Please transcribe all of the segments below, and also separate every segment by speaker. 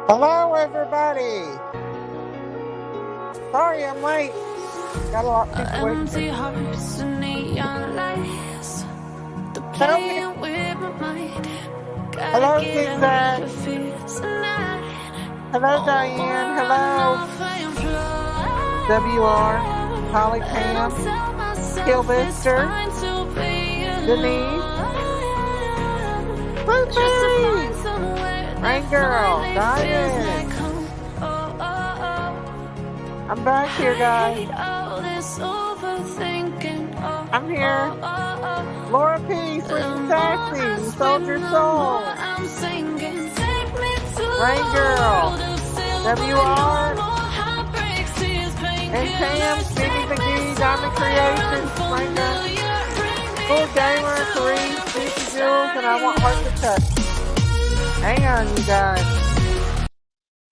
Speaker 1: Hello, everybody. Sorry I'm late. Got a lot of people waiting for
Speaker 2: Empty
Speaker 1: me.
Speaker 2: hearts and neon lights. The
Speaker 1: Hello, Nick.
Speaker 2: playing with my mind. Gotta
Speaker 1: Hello,
Speaker 2: get out
Speaker 1: Zigzag.
Speaker 2: of here tonight.
Speaker 1: Hello,
Speaker 2: Oh, we're
Speaker 1: Diane.
Speaker 2: running
Speaker 1: Hello,
Speaker 2: off and fly.
Speaker 1: WR. Holly
Speaker 2: And I'll
Speaker 1: Pam.
Speaker 2: tell myself it's
Speaker 1: Killbister.
Speaker 2: fine to be
Speaker 1: Denise.
Speaker 2: alone. Just to
Speaker 1: Blueberry.
Speaker 2: find somewhere that
Speaker 1: Rain Girl.
Speaker 2: finally feels like
Speaker 1: Diamond.
Speaker 2: home. Oh, oh, oh.
Speaker 1: I'm back here,
Speaker 2: I
Speaker 1: guys.
Speaker 2: hate all this overthinking. Oh,
Speaker 1: I'm here.
Speaker 2: oh, oh, oh.
Speaker 1: Laura P. Sweet
Speaker 2: The
Speaker 1: and
Speaker 2: more
Speaker 1: sassy.
Speaker 2: I
Speaker 1: You sold
Speaker 2: swim,
Speaker 1: your
Speaker 2: the more
Speaker 1: soul.
Speaker 2: I'm sinking. Take me to
Speaker 1: Rain
Speaker 2: a
Speaker 1: Girl.
Speaker 2: world of silver. No
Speaker 1: WR.
Speaker 2: more heartbreaks, tears,
Speaker 1: And Pam.
Speaker 2: painkillers.
Speaker 1: Stevie
Speaker 2: Take me
Speaker 1: McGee. Diamond
Speaker 2: somewhere
Speaker 1: Creations. Raina.
Speaker 2: unfamiliar. Bring me
Speaker 1: Full
Speaker 2: back
Speaker 1: Gamer,
Speaker 2: to when
Speaker 1: Therese,
Speaker 2: we
Speaker 1: Juicy Jules, and I want heart to touch.
Speaker 2: started.
Speaker 1: Hang on, you guys.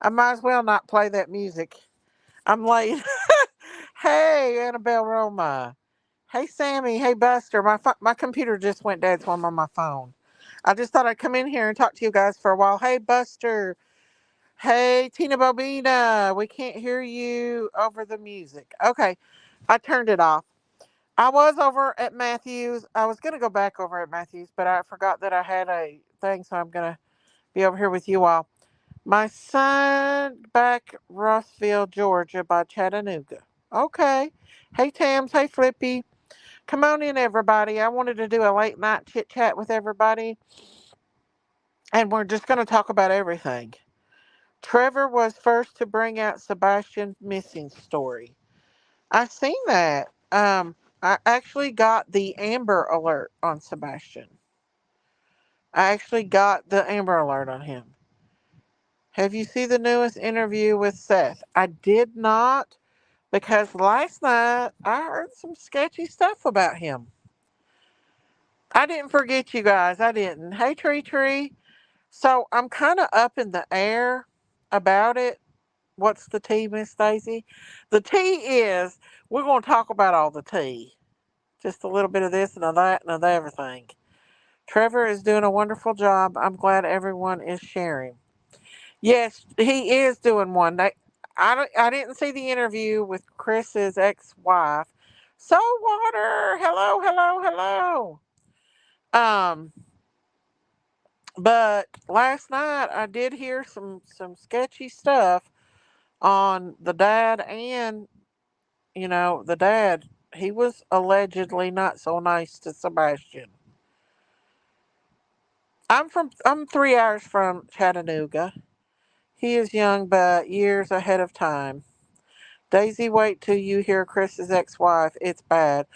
Speaker 1: I might as well not play that music. I'm late. Hey, Annabelle Roma. Hey, Sammy. Hey, Buster. My computer just went dead, so I'm on my phone. I just thought I'd come in here and talk to you guys for a while. Hey, Buster. Hey, Tina Bobina. We can't hear you over the music. Okay, I turned it off. I was over at Matthews. I was going to go back over at Matthews, but I forgot that I had a thing, so I'm going to be over here with you all. My son back Rossville, Georgia by Chattanooga. Okay. Hey, Tams. Hey, Flippy. Come on in, everybody. I wanted to do a late night chit chat with everybody, and we're just going to talk about everything. Trevor was first to bring out Sebastian's missing story. I seen that. I actually got the Amber Alert on Sebastian. I actually got the Amber Alert on him. Have you seen the newest interview with Seth? I did not, because last night I heard some sketchy stuff about him. I didn't forget you guys. I didn't. Hey, Tree Tree. So I'm kind of up in the air about it. What's the tea, Miss Stacy? The tea is we're going to talk about all the tea. Just a little bit of this and of that and of everything. Trevor is doing a wonderful job. I'm glad everyone is sharing. Yes, he is doing one. I didn't see the interview with Chris's ex-wife. Saltwater, hello, hello, hello. Um, but last night I did hear some sketchy stuff on the dad, and the dad. He was allegedly not so nice to Sebastian. I'm 3 hours from Chattanooga. He is young, but years ahead of time. Daisy, wait till you hear Chris's ex-wife. It's bad.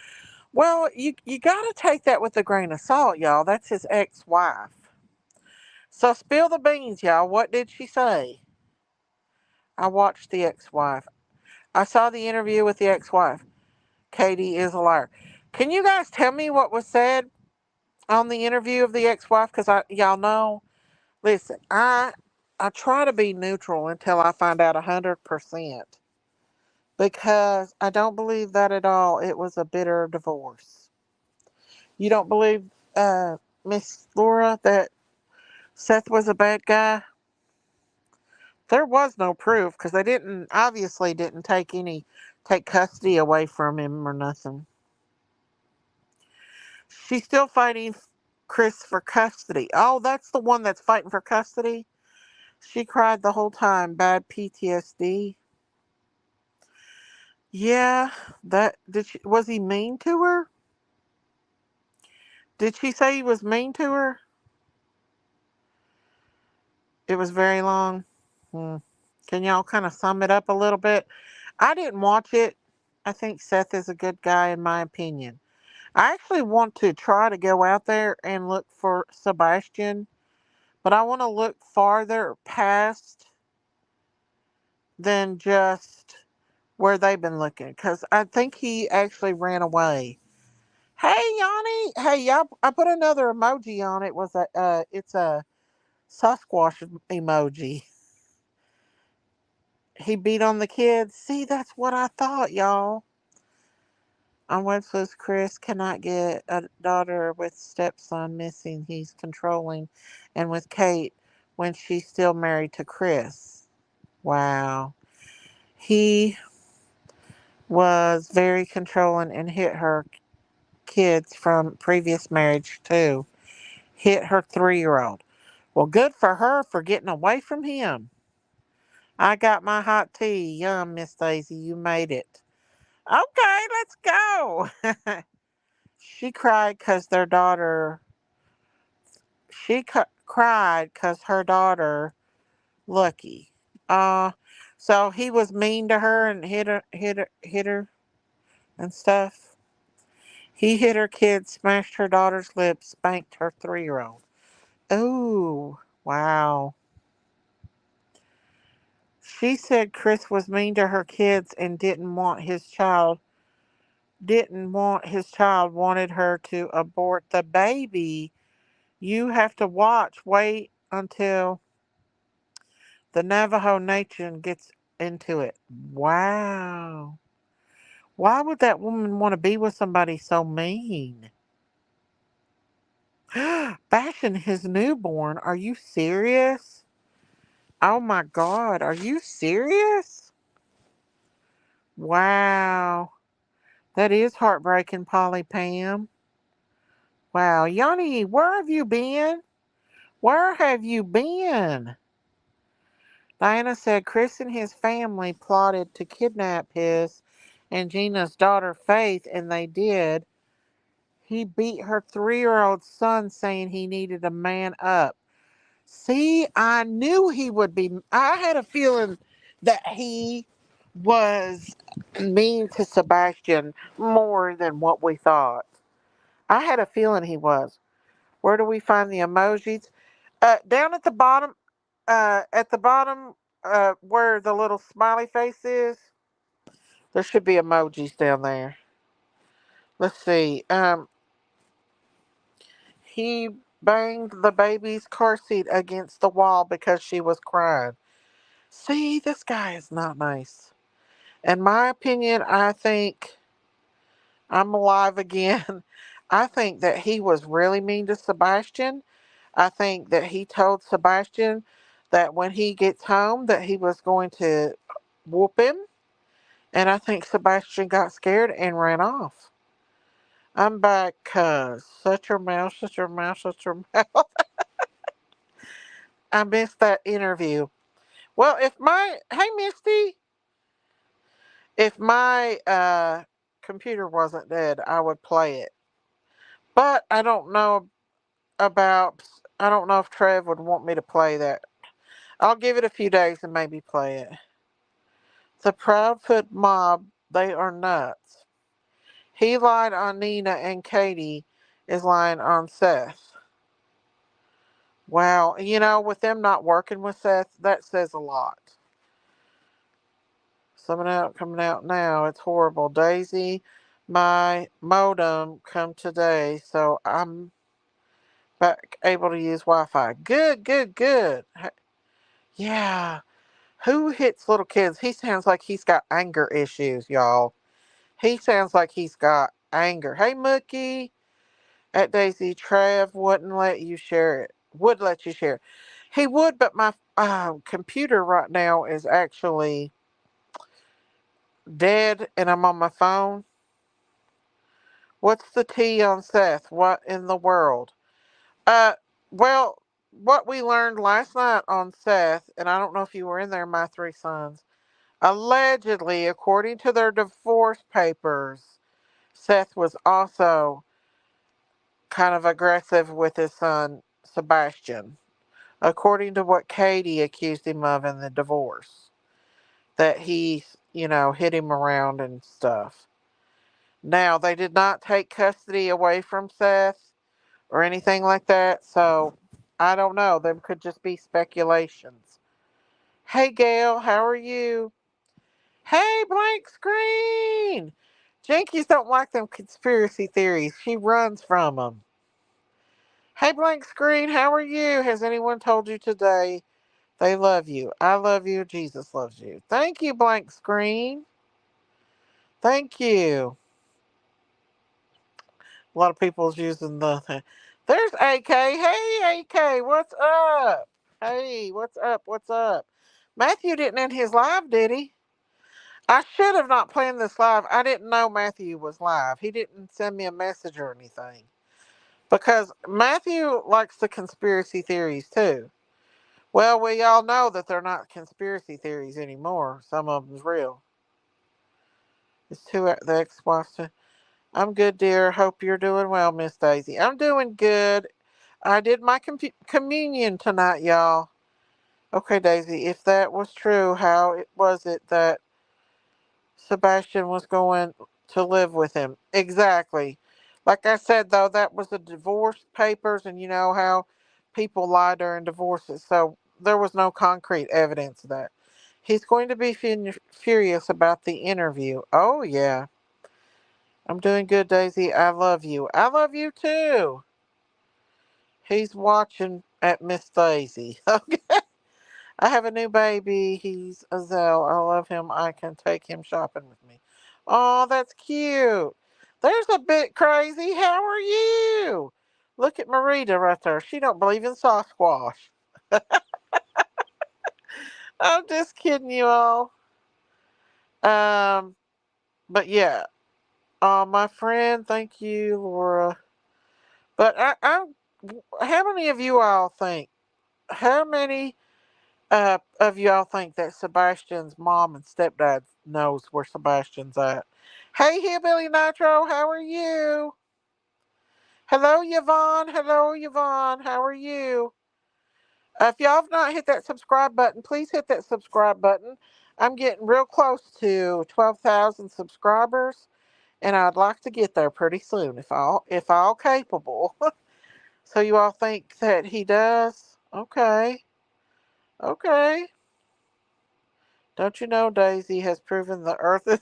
Speaker 1: Well, you got to take that with a grain of salt, y'all. That's his ex-wife. So spill the beans, y'all. What did she say? I watched the ex-wife. I saw the interview with the ex-wife. Katie is a liar. Can you guys tell me what was said on the interview of the ex-wife? Because y'all know. Listen, I try to be neutral until I find out 100%, because I don't believe that at all. It was a bitter divorce. You don't believe, Miss Laura, that Seth was a bad guy? There was no proof because they didn't take custody away from him or nothing. She's still fighting Chris for custody. Oh, that's the one that's fighting for custody. She cried the whole time. Bad PTSD. Yeah, was he mean to her? Did she say he was mean to her? It was very long. Hmm. Can y'all kind of sum it up a little bit? I didn't watch it. I think Seth is a good guy, in my opinion. I actually want to try to go out there and look for Sebastian, but I want to look farther past than just where they've been looking, because I think he actually ran away. Hey, Yanni. Hey, y'all. I put another emoji on it. It's a Sasquatch emoji. He beat on the kids. See, that's what I thought, y'all. On Webster's, Chris cannot get a daughter with stepson missing. He's controlling. And with Kate, when she's still married to Chris. Wow. He was very controlling and hit her kids from previous marriage too. Hit her 3-year-old. Well, good for her for getting away from him. I got my hot tea. Yum, Miss Daisy, you made it. Okay, let's go. She cried because their daughter. Cried because her daughter, Lucky. Uh, so he was mean to her and hit her and stuff. He hit her kids, smashed her daughter's lips, spanked her 3-year-old. Oh, wow. She said Chris was mean to her kids and wanted her to abort the baby. You have to wait until the Navajo Nation gets into it. Wow. Why would that woman want to be with somebody so mean? Bashing his newborn. Are you serious? Oh my God. Are you serious? Wow. That is heartbreaking, Polly Pam. Wow. Yanni, where have you been? Where have you been? Diana said Chris and his family plotted to kidnap his and Gina's daughter Faith, and they did. He beat her 3-year-old son, saying he needed to man up. See, I knew he would be. I had a feeling that he was mean to Sebastian more than what we thought. I had a feeling he was. Where do we find the emojis? Down at the bottom, where the little smiley face is, there should be emojis down there. Let's see. He banged the baby's car seat against the wall because she was crying. See, this guy is not nice. In my opinion, I think I'm alive again. I think that he was really mean to Sebastian. I think that he told Sebastian that when he gets home that he was going to whoop him. And I think Sebastian got scared and ran off. I'm back, cuz. Shut your mouth, shut your mouth, shut your mouth. I missed that interview. Well, hey Misty, if my computer wasn't dead, I would play it. But I don't know if Trev would want me to play that. I'll give it a few days and maybe play it. The Proudfoot mob, they are nuts. He lied on Nina and Katie is lying on Seth. Wow, with them not working with Seth, that says a lot. Coming out now. It's horrible. Daisy, my modem come today, so I'm back able to use Wi-Fi. Good, good, good. Yeah. Who hits little kids? He sounds like he's got anger issues, y'all. He sounds like he's got anger. Hey, Mookie. At Daisy, Trav wouldn't let you share it. Would let you share it. He would, but my computer right now is actually dead and I'm on my phone. What's the tea on Seth? What in the world? Uh, well, what we learned last night on Seth, and I don't know if you were in there, my 3 sons, allegedly, according to their divorce papers, Seth was also kind of aggressive with his son, Sebastian, according to what Katie accused him of in the divorce, that he, hit him around and stuff. Now, they did not take custody away from Seth or anything like that, so I don't know. Them could just be speculations. Hey, Gail, how are you? Hey, blank screen! Jinkies don't like them conspiracy theories. She runs from them. Hey, blank screen, how are you? Has anyone told you today they love you? I love you. Jesus loves you. Thank you, blank screen. Thank you. A lot of people's using the. There's AK. Hey, AK, what's up? Hey, what's up? What's up? Matthew didn't end his live, did he? I should have not planned this live. I didn't know Matthew was live. He didn't send me a message or anything. Because Matthew likes the conspiracy theories too. Well, we all know that they're not conspiracy theories anymore. Some of them's real. It's two the ex-wife. I'm good, dear. Hope you're doing well, Miss Daisy. I'm doing good. I did my communion tonight, y'all. Okay, Daisy, if that was true, how was it that Sebastian was going to live with him? Exactly. Like I said, though, that was the divorce papers, and you know how people lie during divorces, so there was no concrete evidence of that. He's going to be furious about the interview. Oh, yeah. I'm doing good, Daisy. I love you. I love you too. He's watching at Miss Daisy. Okay. I have a new baby. He's a Zell. I love him. I can take him shopping with me. Oh, that's cute. There's a bit crazy. How are you? Look at Marita right there. She don't believe in Sasquatch. I'm just kidding you all. Um, but yeah. My friend, thank you, Laura. But I'm. How many of you all think? How many of y'all think that Sebastian's mom and stepdad knows where Sebastian's at? Hey, Hillbilly Nitro, how are you? Hello, Yvonne. Hello, Yvonne. How are you? If y'all have not hit that subscribe button, please hit that subscribe button. I'm getting real close to 12,000 subscribers, and I'd like to get there pretty soon if all capable. So you all think that he does? Okay. Okay. Don't you know Daisy has proven the earth is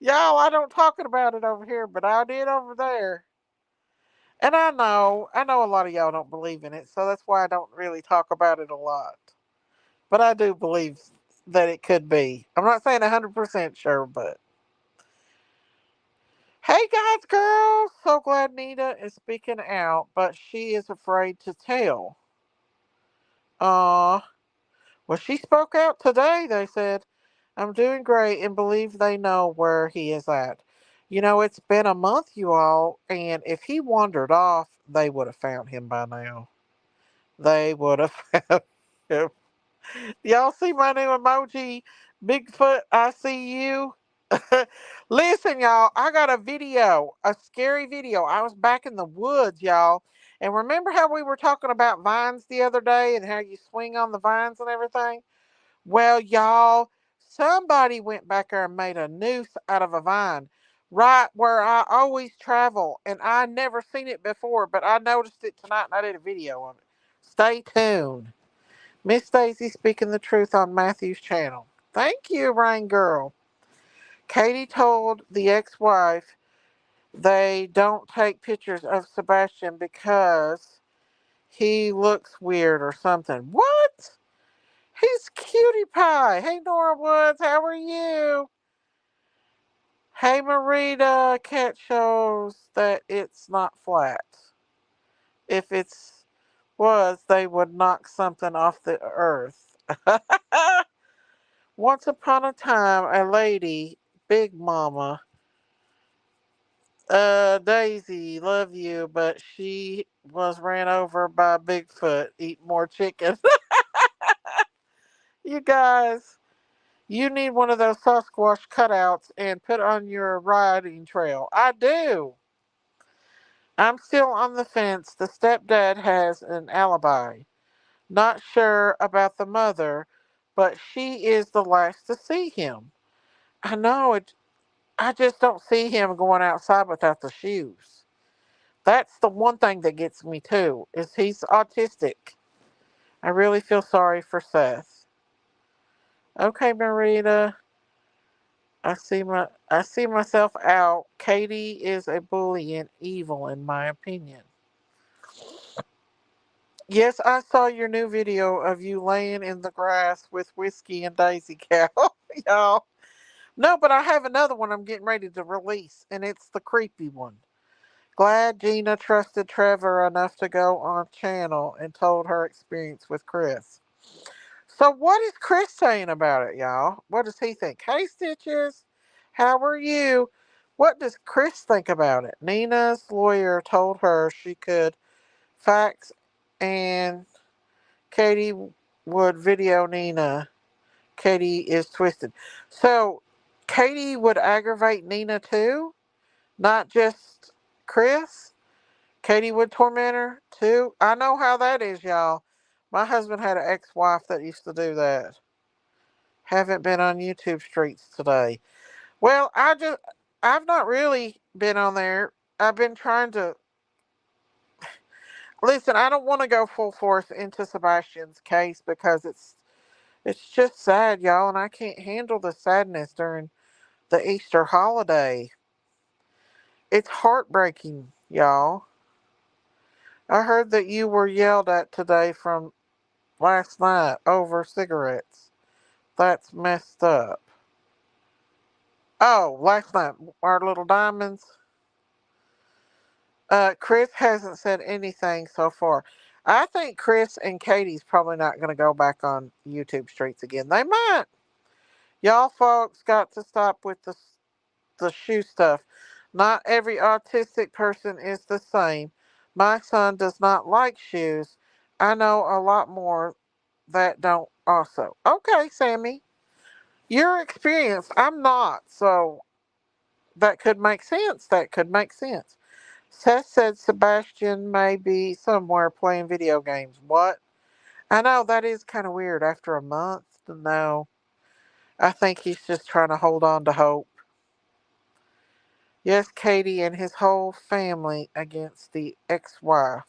Speaker 1: y'all, I don't talking about it over here, but I did over there. And I know a lot of y'all don't believe in it, so that's why I don't really talk about it a lot. But I do believe that it could be. I'm not saying 100% sure, but hey guys, girl, so glad Nita is speaking out, but she is afraid to tell. Uh, well, she spoke out today, they said. I'm doing great and believe they know where he is at. You know, it's been a month, you all, and if he wandered off, they would have found him by now. They would have found him. Y'all see my new emoji? Bigfoot, I see you. Listen, y'all, I got a video, a scary video. I was back in the woods, y'all. And remember how we were talking about vines the other day and how you swing on the vines and everything? Well, y'all, somebody went back there and made a noose out of a vine right where I always travel. And I never seen it before, but I noticed it tonight and I did a video of it. Stay tuned. Miss Daisy speaking the truth on Matthew's channel. Thank you, Rain Girl. Katie told the ex-wife they don't take pictures of Sebastian because he looks weird or something. What? He's cutie pie. Hey, Nora Woods, how are you? Hey, Marita, cat shows that it's not flat. If it's was, they would knock something off the earth. Once upon a time, a lady, Big Mama, Daisy, love you, but she was ran over by Bigfoot. Eat more chicken. You guys, you need one of those Sasquatch cutouts and put on your riding trail. I do. I'm still on the fence. The stepdad has an alibi. Not sure about the mother, but she is the last to see him. I know it. I just don't see him going outside without the shoes. That's the one thing that gets me too. Is he's autistic. I really feel sorry for Seth. Okay, Marita. I see myself out. Katie is a bully and evil in my opinion. Yes, I saw your new video of you laying in the grass with Whiskey and Daisy Cow, y'all. No, but I have another one I'm getting ready to release, and it's the creepy one. Glad Gina trusted Trevor enough to go on channel and told her experience with Chris. So what is Chris saying about it, y'all? What does he think? Hey, Stitches, how are you? What does Chris think about it? Nina's lawyer told her she could fax and Katie would video Nina. Katie is twisted. So Katie would aggravate Nina too? Not just Chris? Katie would torment her too? I know how that is, y'all. My husband had an ex-wife that used to do that. Haven't been on YouTube streets today. Well, I've not really been on there. I've been trying to listen. I don't want to go full force into Sebastian's case because it's just sad, y'all, and I can't handle the sadness during the Easter holiday. It's heartbreaking, y'all. I heard that you were yelled at today from last night over cigarettes. That's messed up. Oh, last night, our little diamonds. Chris hasn't said anything so far. I think Chris and Katie's probably not going to go back on YouTube streets again. They might. Y'all folks got to stop with the shoe stuff. Not every autistic person is the same. My son does not like shoes. I know a lot more that don't also. Okay, Sammy. Your experience. I'm not. So that could make sense. That could make sense. Seth said Sebastian may be somewhere playing video games. What? I know that is kind of weird after a month. No, I think he's just trying to hold on to hope. Yes, Katie and his whole family against the ex-wife.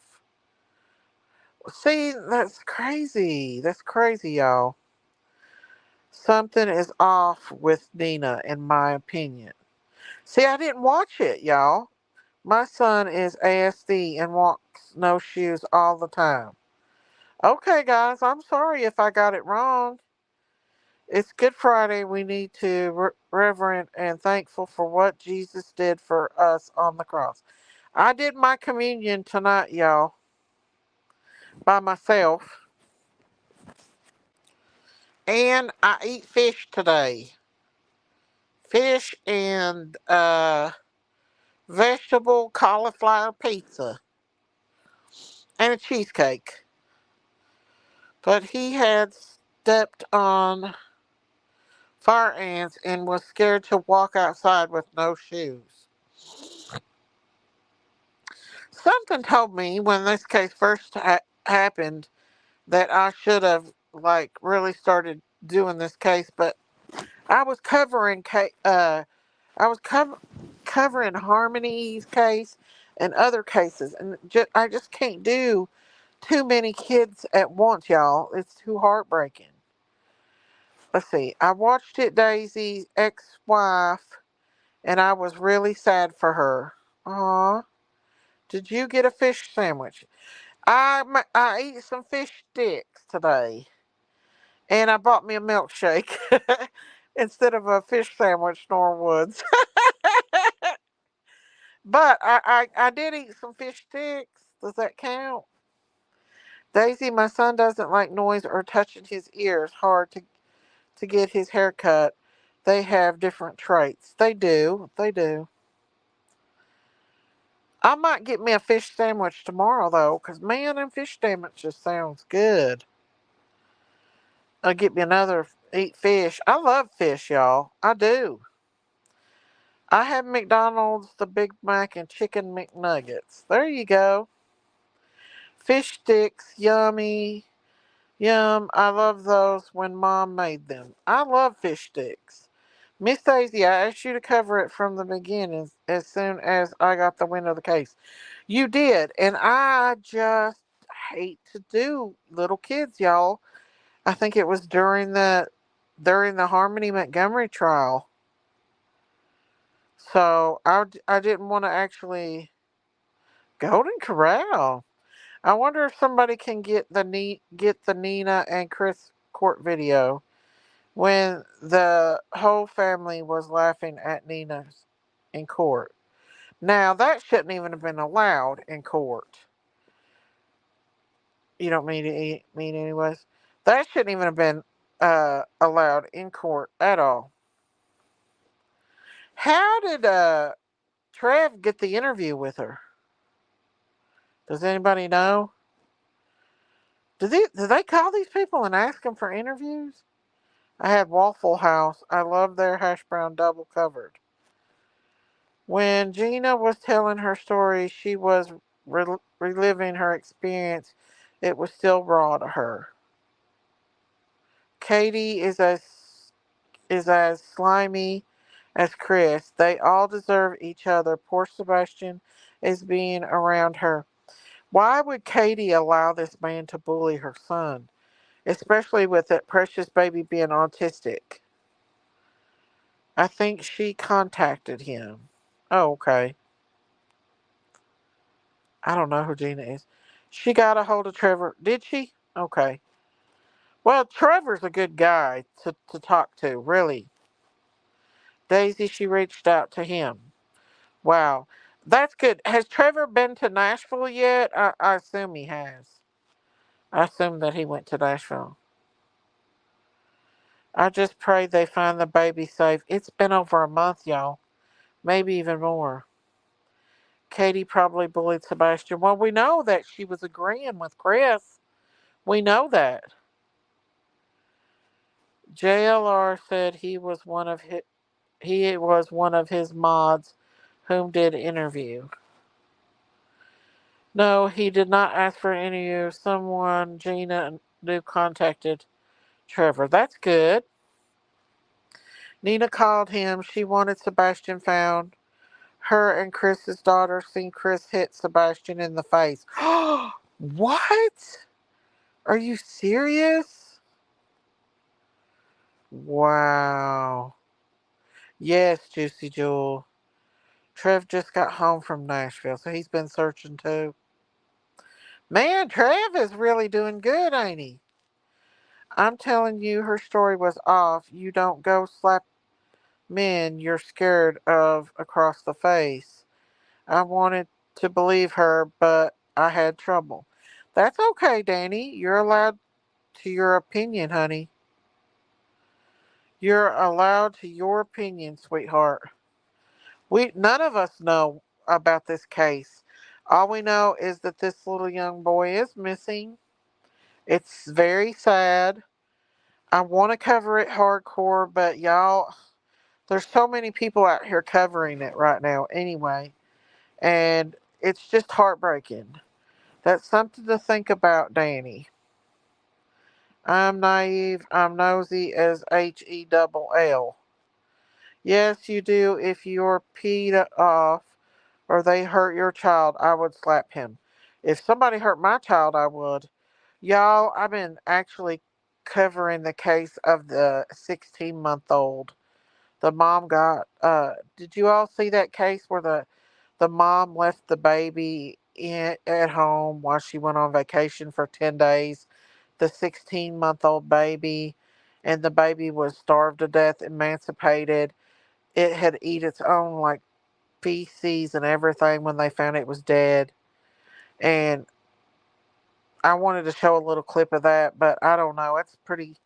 Speaker 1: See, that's crazy. That's crazy, y'all. Something is off with Nina, in my opinion. See, I didn't watch it, y'all. My son is ASD and walks no shoes all the time. Okay, guys, I'm sorry if I got it wrong. It's Good Friday. We need to reverent and thankful for what Jesus did for us on the cross. I did my communion tonight, y'all, by myself. And I eat fish today. Fish and vegetable cauliflower pizza and a cheesecake. But he had stepped on fire ants and was scared to walk outside with no shoes. Something told me when this case first happened that I should have like really started doing this case, but I was covering I was covering Harmony's case and other cases, and I just can't do too many kids at once, y'all. It's too heartbreaking. Let's see. I watched it, Daisy's ex-wife, and I was really sad for her. Aw. Did you get a fish sandwich? I eat some fish sticks today, and I bought me a milkshake instead of a fish sandwich, Norwoods. But I did eat some fish sticks. Does that count? Daisy, my son doesn't like noise or touching his ears. Hard to get his hair cut. They have different traits. They do. They do. I might get me a fish sandwich tomorrow though, 'cause man, them fish sandwiches sounds good. I'll get me another eat fish. I love fish, y'all. I do. I have McDonald's, the Big Mac, and Chicken McNuggets. There you go. Fish sticks, yummy. Yum. I love those when Mom made them. I love fish sticks. Miss Daisy, I asked you to cover it from the beginning as soon as I got the wind of the case. You did, and I just hate to do little kids, y'all. I think it was during the Harmony Montgomery trial. So I didn't want to actually Golden Corral. I wonder if somebody can get the Nina and Chris court video when the whole family was laughing at Nina in court. Now, that shouldn't even have been allowed in court. You don't mean anyways? That shouldn't even have been allowed in court at all. How did Trev get the interview with her? Does anybody know? Do they call these people and ask them for interviews? I had Waffle House. I love their hash brown double covered. When Gina was telling her story, she was reliving her experience. It was still raw to her. Katie is as slimy as Chris. They all deserve each other. Poor Sebastian is being around her. Why would Katie allow this man to bully her son, especially with that precious baby being autistic? I think she contacted him. Oh, okay. I don't know who Gina is. She got a hold of Trevor. Did she? Okay. Well, Trevor's a good guy to talk to, really. Daisy, she reached out to him. Wow. That's good. Has Trevor been to Nashville yet? I assume he has. I assume that he went to Nashville. I just pray they find the baby safe. It's been over a month, y'all. Maybe even more. Katie probably bullied Sebastian. Well, we know that she was agreeing with Chris. We know that. JLR said he was one of his mods whom did interview. No, he did not ask for an interview. Someone Gina knew contacted Trevor. That's good. Nina called him. She wanted Sebastian found. Her and Chris's daughter seen Chris hit Sebastian in the face. What? Are you serious? Wow. Yes, Juicy Jewel. Trev just got home from Nashville, so he's been searching too. Man, Trev is really doing good, ain't he? I'm telling you, her story was off. You don't go slap men you're scared of across the face. I wanted to believe her, but I had trouble. That's okay, Danny. You're allowed to your opinion, honey. You're allowed to your opinion, sweetheart. We none of us know about this case. All we know is that this little young boy is missing. It's very sad. I want to cover it hardcore, but y'all, there's so many people out here covering it right now anyway, and it's just heartbreaking. That's something to think about, Danny. I'm naive, I'm nosy as HELL. Yes, you do. If you're peed off or they hurt your child, I would slap him. If somebody hurt my child, I would. Y'all, I've been actually covering the case of the 16-month-old. The mom got, did you all see that case where the mom left the baby at home while she went on vacation for 10 days? The 16-month-old baby, and the baby was starved to death, emancipated. It had eat its own like feces and everything when they found it was dead. And I wanted to show a little clip of that, but I don't know. It's pretty.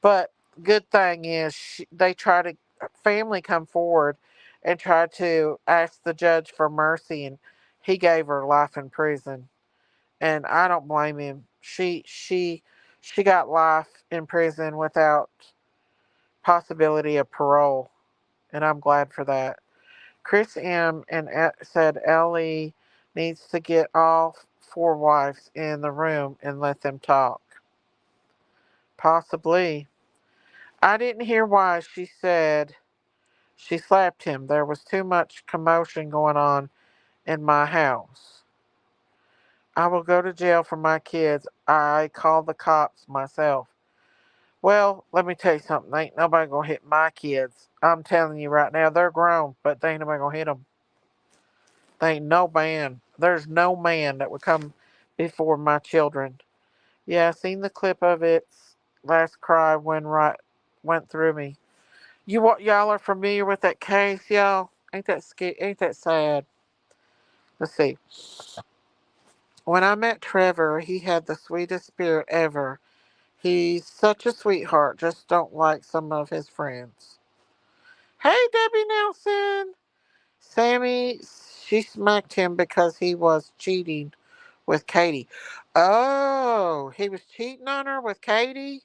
Speaker 1: But good thing is they try to family come forward and try to ask the judge for mercy, and he gave her life in prison. And I don't blame him. She got life in prison without possibility of parole, and I'm glad for that. Chris M. and said Ellie needs to get all four wives in the room and let them talk. Possibly. I didn't hear why she said she slapped him. There was too much commotion going on in my house. I will go to jail for my kids. I call the cops myself. Well, let me tell you something. Ain't nobody gonna hit my kids. I'm telling you right now, they're grown, but they ain't nobody gonna hit them. They ain't no man. There's no man that would come before my children. Yeah, I seen the clip of it. Last cry went through me. Y'all are familiar with that case, y'all? Ain't that sad? Let's see. When I met Trevor, he had the sweetest spirit ever. He's such a sweetheart, just don't like some of his friends. Hey, Debbie Nelson! Sammy, she smacked him because he was cheating with Katie. Oh, he was cheating on her with Katie?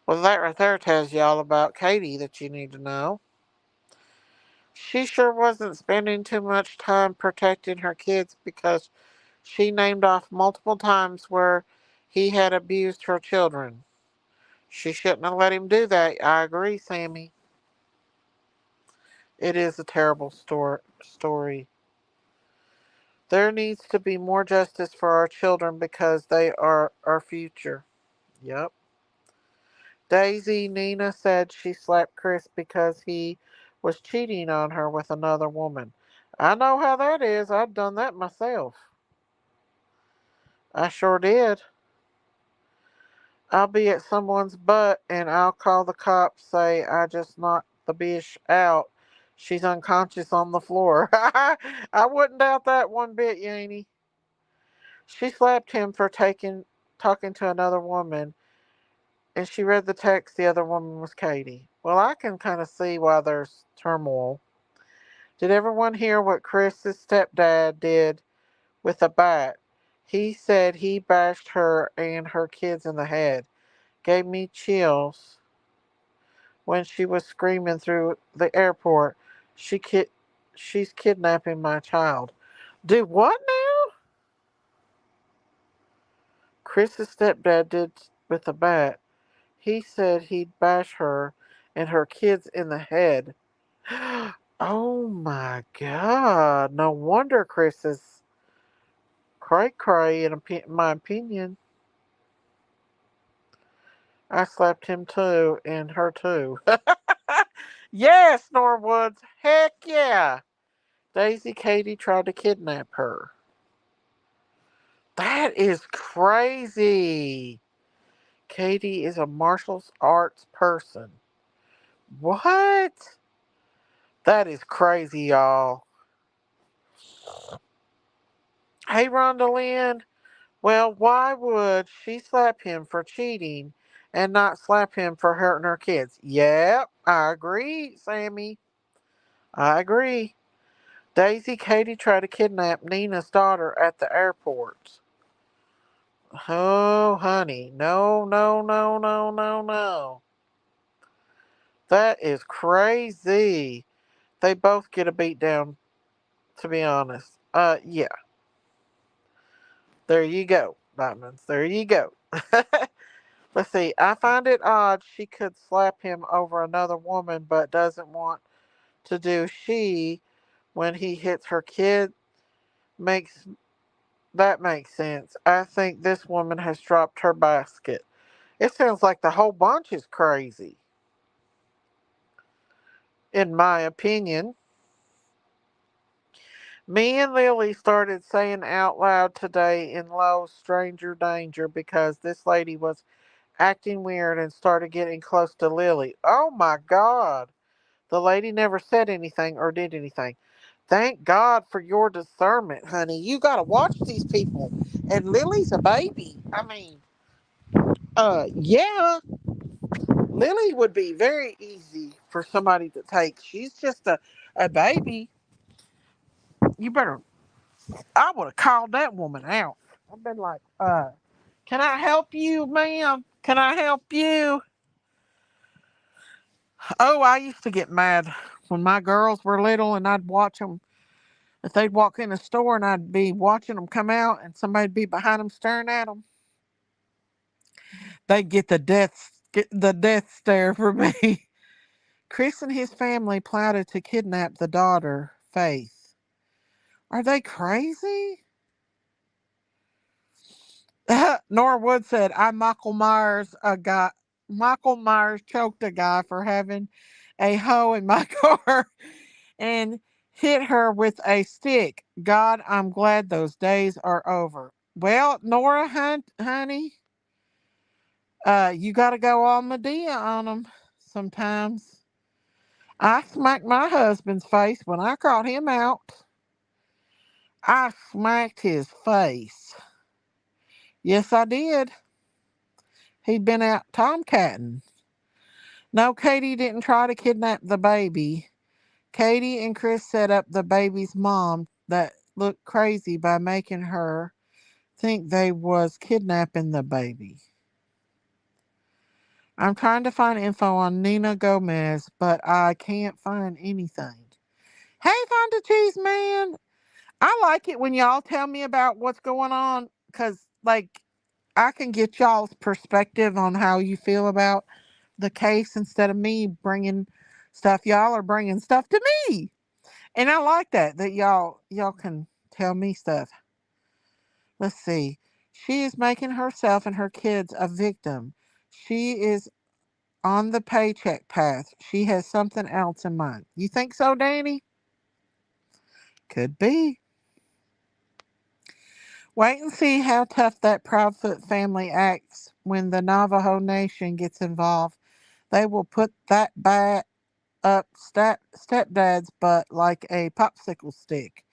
Speaker 1: Well, that right there tells you all about Katie that you need to know. She sure wasn't spending too much time protecting her kids because she named off multiple times where he had abused her children. She shouldn't have let him do that. I agree, Sammy. It is a terrible story. There needs to be more justice for our children because they are our future. Yep. Daisy Nina said she slapped Chris because he was cheating on her with another woman. I know how that is. I've done that myself. I sure did. I'll be at someone's butt and I'll call the cops, say I just knocked the bitch out. She's unconscious on the floor. I wouldn't doubt that one bit, Yaney. She slapped him for talking to another woman, and she read the text the other woman was Katie. Well, I can kind of see why there's turmoil. Did everyone hear what Chris's stepdad did with a bat? He said he bashed her and her kids in the head. Gave me chills when she was screaming through the airport. She kid, she's kidnapping my child. Do what now? Chris's stepdad did with a bat. He said he'd bash her and her kids in the head. Oh my God. No wonder Chris is cray cray, in my opinion. I slapped him too, and her too. Yes, Norwoods. Heck yeah. Daisy Katie tried to kidnap her. That is crazy. Katie is a martial arts person. What? That is crazy, y'all. Hey, Rhonda Lynn. Well, why would she slap him for cheating and not slap him for hurting her kids? Yep, I agree, Sammy. I agree. Daisy Katie tried to kidnap Nina's daughter at the airport. Oh, honey. No, no, no, no, no, no. That is crazy. They both get a beat down, to be honest. Yeah. There you go, Diamonds. There you go. Let's see. I find it odd she could slap him over another woman but doesn't want to do she when he hits her kid. Makes that makes sense. I think this woman has dropped her basket. It sounds like the whole bunch is crazy. In my opinion, me and Lily started saying out loud today in low stranger danger because this lady was acting weird and started getting close to Lily. Oh my God. The lady never said anything or did anything. Thank God for your discernment, honey. You got to watch these people. And Lily's a baby. I mean, yeah, Lily would be very easy for somebody to take. She's just a baby. You better, I would have called that woman out. I've been like, can I help you, ma'am? Can I help you? Oh, I used to get mad when my girls were little and I'd watch them. If they'd walk in the store and I'd be watching them come out and somebody'd be behind them staring at them, they'd get the death stare for me. Chris and his family plotted to kidnap the daughter, Faith. Are they crazy? Norwood said, "I Michael Myers a guy. Michael Myers choked a guy for having a hoe in my car and hit her with a stick. God, I'm glad those days are over." Well, Nora, honey, you got to go all Medea on them sometimes. I smacked my husband's face when I caught him out. I smacked his face. Yes, I did. He'd been out tomcatting. No, Katie didn't try to kidnap the baby. Katie and Chris set up the baby's mom that looked crazy by making her think they was kidnapping the baby. I'm trying to find info on Nina Gomez, but I can't find anything. Hey, Fonda Cheese Man! I like it when y'all tell me about what's going on, because, like, I can get y'all's perspective on how you feel about the case instead of me bringing stuff. Y'all are bringing stuff to me. And I like that y'all can tell me stuff. Let's see. She is making herself and her kids a victim. She is on the paycheck path. She has something else in mind. You think so, Danny? Could be. Wait and see how tough that Proudfoot family acts when the Navajo Nation gets involved. They will put that bat up stepdad's butt like a popsicle stick.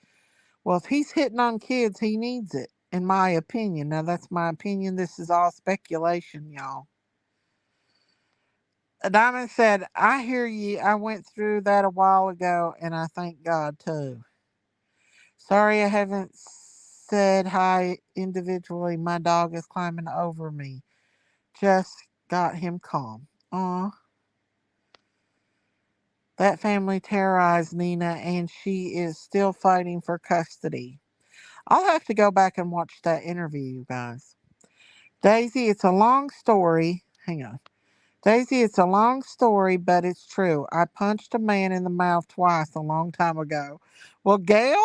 Speaker 1: Well, if he's hitting on kids, he needs it, in my opinion. Now, that's my opinion. This is all speculation, y'all. Diamond said, I hear you. I went through that a while ago, and I thank God, too. Sorry I haven't said hi individually. My dog is climbing over me. Just got him calm. Aw. That family terrorized Nina, and she is still fighting for custody. I'll have to go back and watch that interview, you guys. Daisy, it's a long story. Hang on. Daisy, it's a long story, but it's true. I punched a man in the mouth twice a long time ago. Well, Gail?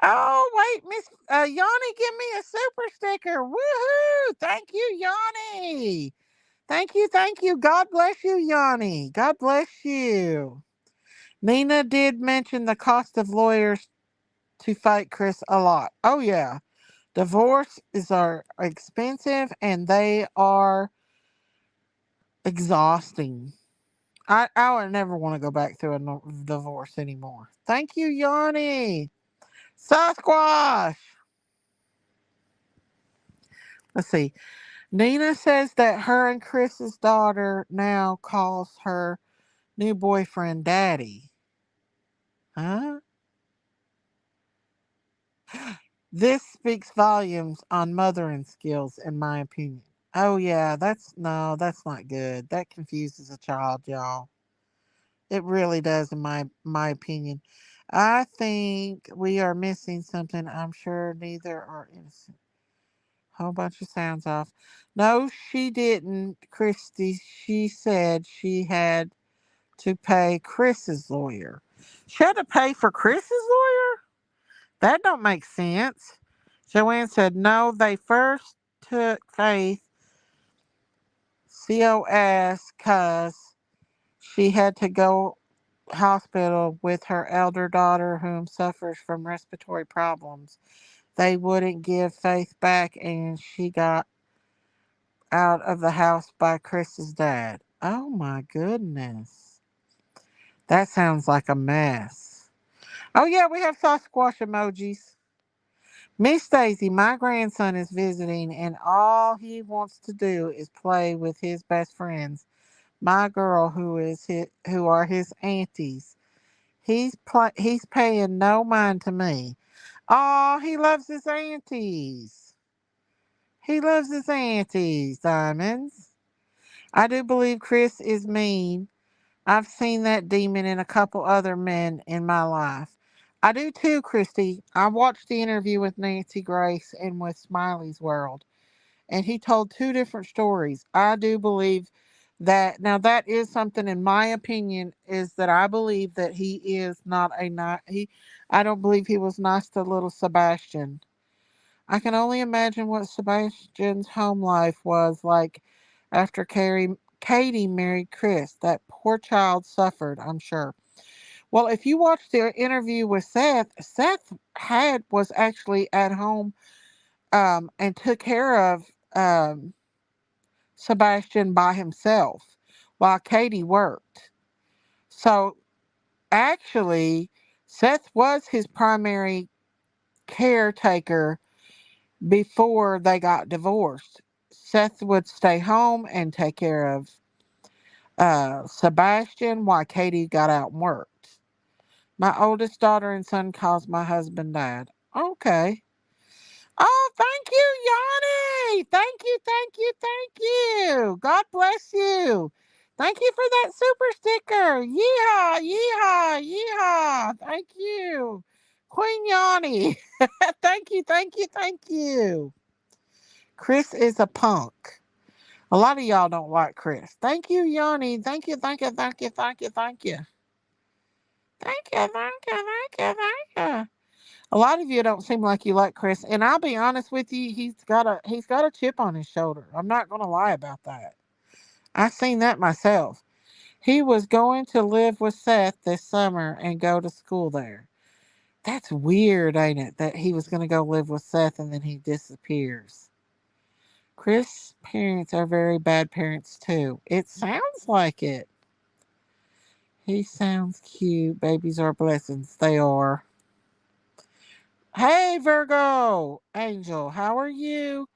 Speaker 1: Oh, wait, Miss Yanni, give me a super sticker. Woohoo! Thank you, Yanni. Thank you. God bless you, Yanni. God bless you. Nina did mention the cost of lawyers to fight Chris a lot. Oh, yeah. Divorce are expensive and they are exhausting. I would never want to go back through a divorce anymore. Thank you, Yanni. Sasquatch. Let's see. Nina says that her and Chris's daughter now calls her new boyfriend Daddy. Huh? This speaks volumes on mothering skills, in my opinion. Oh yeah, that's not good. That confuses a child, y'all. It really does, in my opinion. I think we are missing something. I'm sure neither are innocent. Whole bunch of sounds off. No, she didn't, Christy. She said she had to pay Chris's lawyer. She had to pay for Chris's lawyer? That don't make sense. Joanne said no, they first took Faith COS cause she had to go hospital with her elder daughter whom suffers from respiratory problems. They wouldn't give Faith back and she got out of the house by Chris's dad. Oh my goodness. That sounds like a mess. Oh yeah, we have Sasquatch emojis. Miss Daisy, my grandson is visiting and all he wants to do is play with his best friends. My girl who are his aunties. He's paying no mind to me. Oh, he loves his aunties. He loves his aunties, Diamonds. I do believe Chris is mean. I've seen that demon in a couple other men in my life. I do too, Christy. I watched the interview with Nancy Grace and with Smiley's World, and he told two different stories. I do believe that now that is something in my opinion is that I believe that he is not a nice he I don't believe he was nice to little Sebastian. I can only imagine what Sebastian's home life was like after Katie married Chris. That poor child suffered, I'm sure. Well, if you watch the interview with Seth, Seth had was actually at home and took care of Sebastian by himself while Katie worked. So actually, Seth was his primary caretaker before they got divorced. Seth would stay home and take care of Sebastian while Katie got out and worked. My oldest daughter and son calls my husband dad. Okay. Oh, thank you, Yanni. Thank you, thank you, thank you. God bless you. Thank you for that super sticker. Yeehaw, yeehaw, yeehaw. Thank you. Queen Yanni. Thank you, thank you, thank you. Chris is a punk. A lot of y'all don't like Chris. Thank you, Yanni. Thank you, thank you, thank you, thank you, thank you. Thank you, thank you, thank you, thank you. A lot of you don't seem like you like Chris, and I'll be honest with you, he's got a chip on his shoulder. I'm not gonna lie about that. I seen that myself. He was going to live with Seth this summer and go to school there. That's weird, ain't it? That he was gonna go live with Seth and then he disappears. Chris' parents are very bad parents too. It sounds like it. He sounds cute. Babies are blessings. They are. Hey, Virgo! Angel, how are you?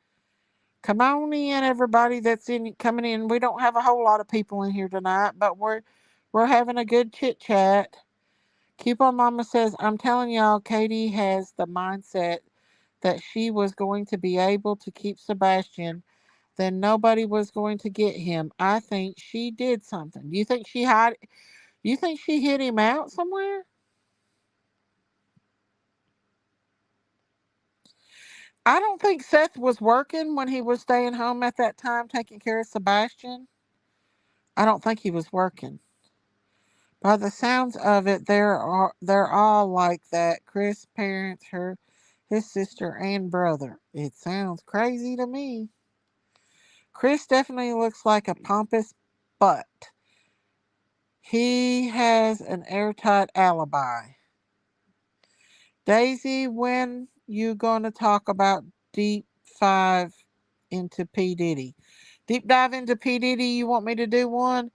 Speaker 1: Come on in, everybody that's in coming in. We don't have a whole lot of people in here tonight, but we're having a good chit chat. Coupon Mama says, I'm telling y'all, Katie has the mindset that she was going to be able to keep Sebastian, then nobody was going to get him. I think she did something. Do you think she hid? You think she hid him out somewhere? I don't think Seth was working when he was staying home at that time taking care of Sebastian. I don't think he was working. By the sounds of it, they're all like that. Chris' parents, his sister and brother. It sounds crazy to me. Chris definitely looks like a pompous butt. He has an airtight alibi. Daisy, when you gonna talk about deep five into P Diddy? Deep dive into P Diddy? You want me to do one?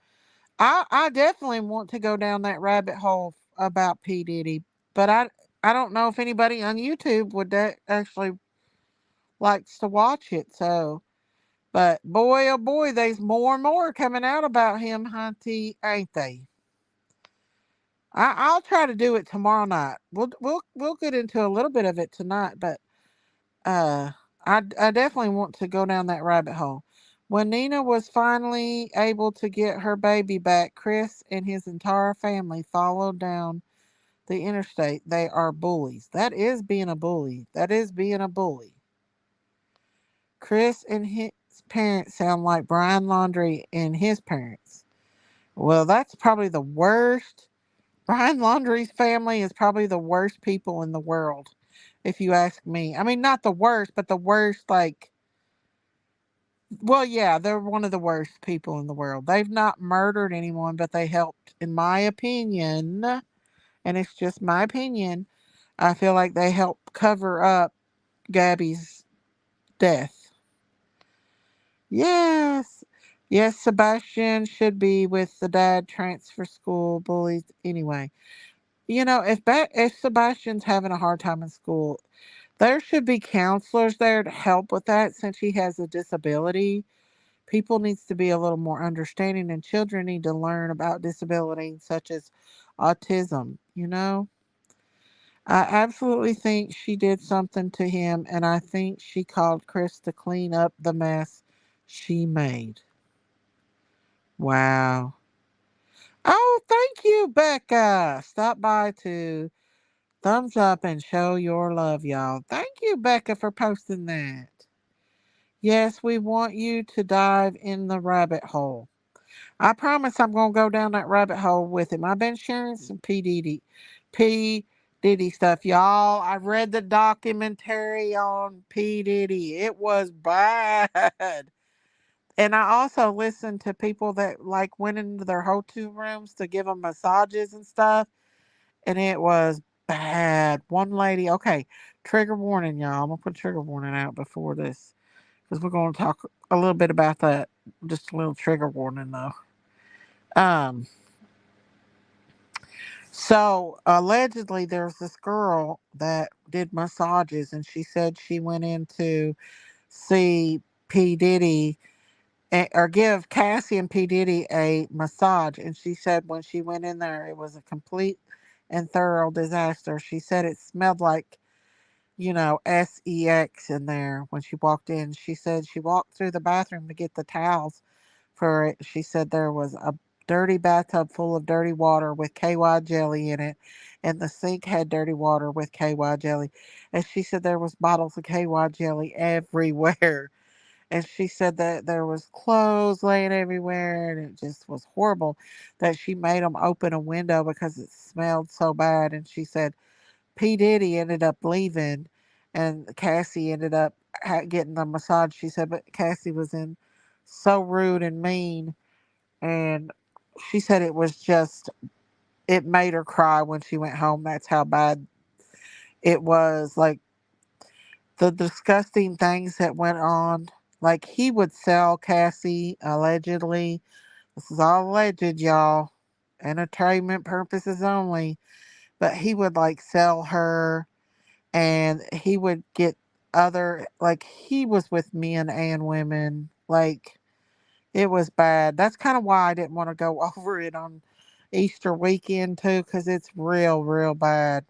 Speaker 1: I definitely want to go down that rabbit hole about P Diddy, but I don't know if anybody on YouTube would actually likes to watch it. So, but boy oh boy, there's more and more coming out about him, hunty, ain't they? I'll try to do it tomorrow night. We'll get into a little bit of it tonight, but uh, I definitely want to go down that rabbit hole. When Nina was finally able to get her baby back, Chris and his entire family followed down the interstate. They are bullies. That is being a bully. That is being a bully. Chris and his parents sound like Brian Laundrie and his parents. Well, that's probably the worst. Brian Laundrie's family is probably the worst people in the world, if you ask me. I mean, not the worst, but the worst, like, well, yeah, they're one of the worst people in the world. They've not murdered anyone, but they helped, in my opinion, and it's just my opinion, I feel like they helped cover up Gabby's death. Yes. Yes, Sebastian should be with the dad transfer school bullies. Anyway, if Sebastian's having a hard time in school, there should be counselors there to help with that since he has a disability. People needs to be a little more understanding and children need to learn about disability such as autism. I absolutely think she did something to him and I think she called Chris to clean up the mess she made. Wow. Oh, thank you, Becca. Stop by to thumbs up and show your love, y'all. Thank you, Becca, for posting that. Yes, we want you to dive in the rabbit hole. I promise I'm gonna go down that rabbit hole with him. I've been sharing some P Diddy stuff, y'all. I read the documentary on P Diddy. It was bad. And I also listened to people that like went into their hotel rooms to give them massages and stuff, and it was bad. One lady, okay, trigger warning, y'all. I'm gonna put a trigger warning out before this because we're gonna talk a little bit about that. Just a little trigger warning though. Um, So allegedly, there's this girl that did massages, and she said she went in to see P Diddy or give Cassie and P Diddy a massage, and she said when she went in there, it was a complete and thorough disaster. She said it smelled like sex in there when she walked in. She said she walked through the bathroom to get the towels for it. She said there was a dirty bathtub full of dirty water with KY jelly in it, and the sink had dirty water with KY jelly. And she said there was bottles of KY jelly everywhere. And she said that there was clothes laying everywhere, and it just was horrible. That she made them open a window because it smelled so bad. And she said P Diddy ended up leaving, and Cassie ended up getting the massage. She said, but Cassie was in so rude and mean, and she said it made her cry when she went home. That's how bad it was. Like the disgusting things that went on. Like he would sell Cassie allegedly. This is all alleged, y'all. Entertainment purposes only. But he would like sell her, and he would get like he was with men and women. Like it was bad. That's kind of why I didn't want to go over it on Easter weekend too, because it's real, real bad.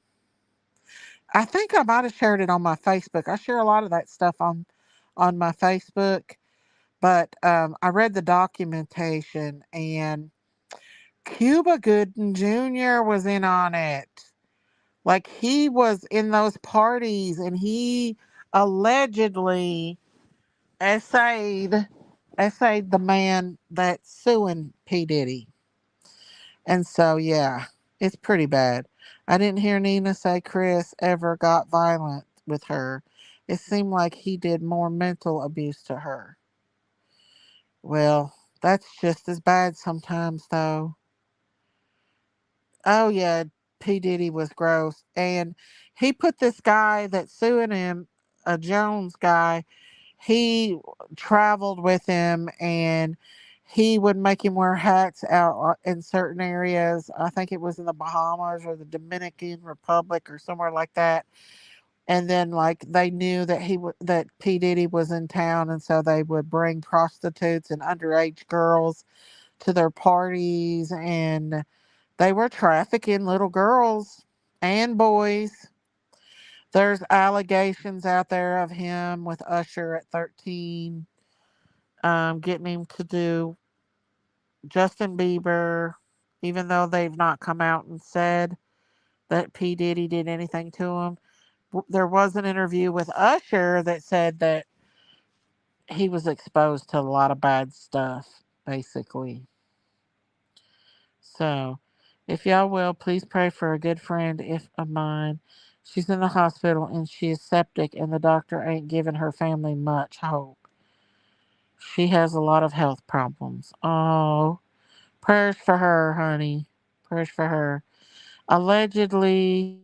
Speaker 1: I think I might have shared it on my Facebook. I share a lot of that stuff on my Facebook, but I read the documentation, and Cuba Gooden Jr. was in on it. Like he was in those parties, and he allegedly essayed essayed the man that's suing P Diddy. And so yeah, it's pretty bad. I didn't hear Nina say Chris ever got violent with her. It seemed like he did more mental abuse to her. Well, that's just as bad sometimes though. Oh yeah, P Diddy was gross, and he put this guy that's suing him, a Jones guy. He traveled with him, and he would make him wear hats out in certain areas. I think it was in the Bahamas or the Dominican Republic or somewhere like that. And then like they knew that that P Diddy was in town, and so they would bring prostitutes and underage girls to their parties, and they were trafficking little girls and boys. There's allegations out there of him with Usher at 13, getting him to do Justin Bieber, even though they've not come out and said that P. Diddy did anything to him. There was an interview with Usher that said that he was exposed to a lot of bad stuff, basically. So, if y'all will, please pray for a good friend of mine. She's in the hospital and she is septic, and the doctor ain't giving her family much hope. She has a lot of health problems. Oh, prayers for her, honey. Prayers for her. Allegedly,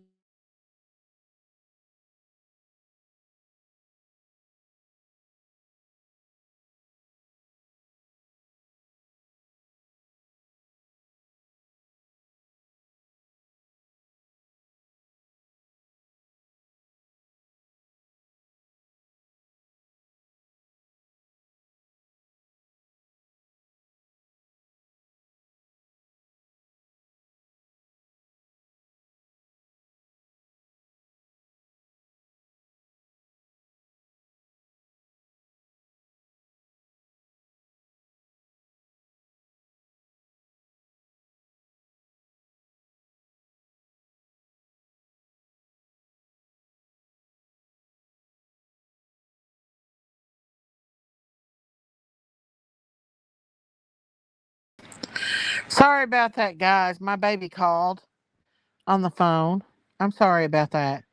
Speaker 1: sorry about that, guys. My baby called on the phone. I'm sorry about that.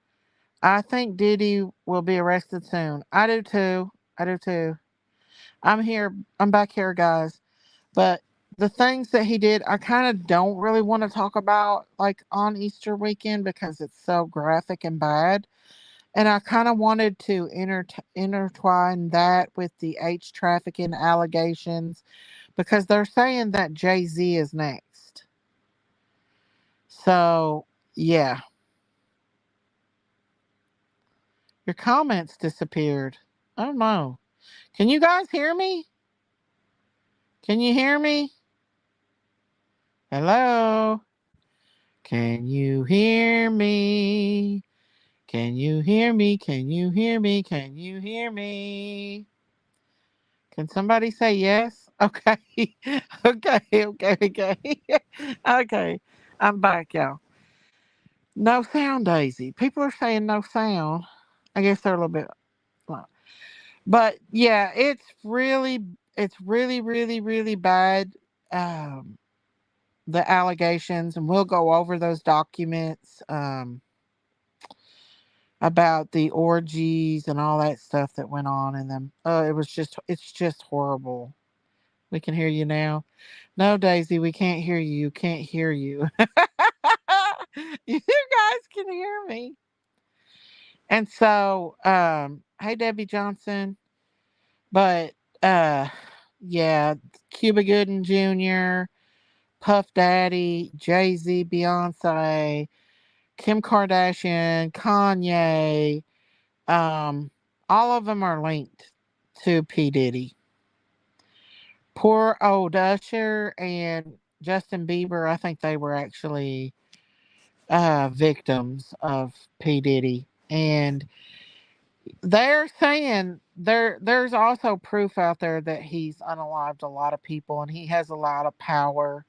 Speaker 1: I think Diddy will be arrested soon. I do too. I do too. I'm here. I'm back here, guys. But the things that he did, I kind of don't really want to talk about like on Easter weekend because it's so graphic and bad. And I kind of wanted to intertwine that with the H trafficking allegations because they're saying that Jay Z is next. So, yeah, your comments disappeared. Oh no. Can you guys hear me? Can you hear me? Hello? Can you hear me? Can you hear me? Can you hear me? Can you hear me? Can somebody say yes? Okay. Okay. Okay. I'm back, y'all. No sound, Daisy. People are saying no sound. I guess they're a little bit loud. But yeah, it's really bad. Um, the allegations, and we'll go over those documents about the orgies and all that stuff that went on in them. It's just horrible. We can hear you now. No, Daisy, we can't hear you. Can't hear you. You guys can hear me. And so, hey, Debbie Johnson. But, uh, yeah, Cuba Gooding Jr., Puff Daddy, Jay Z, Beyonce, Kim Kardashian, Kanye, all of them are linked to P. Diddy. Poor old Usher and Justin Bieber, I think they were actually victims of P. Diddy. And they're saying there's also proof out there that he's unalived a lot of people and he has a lot of power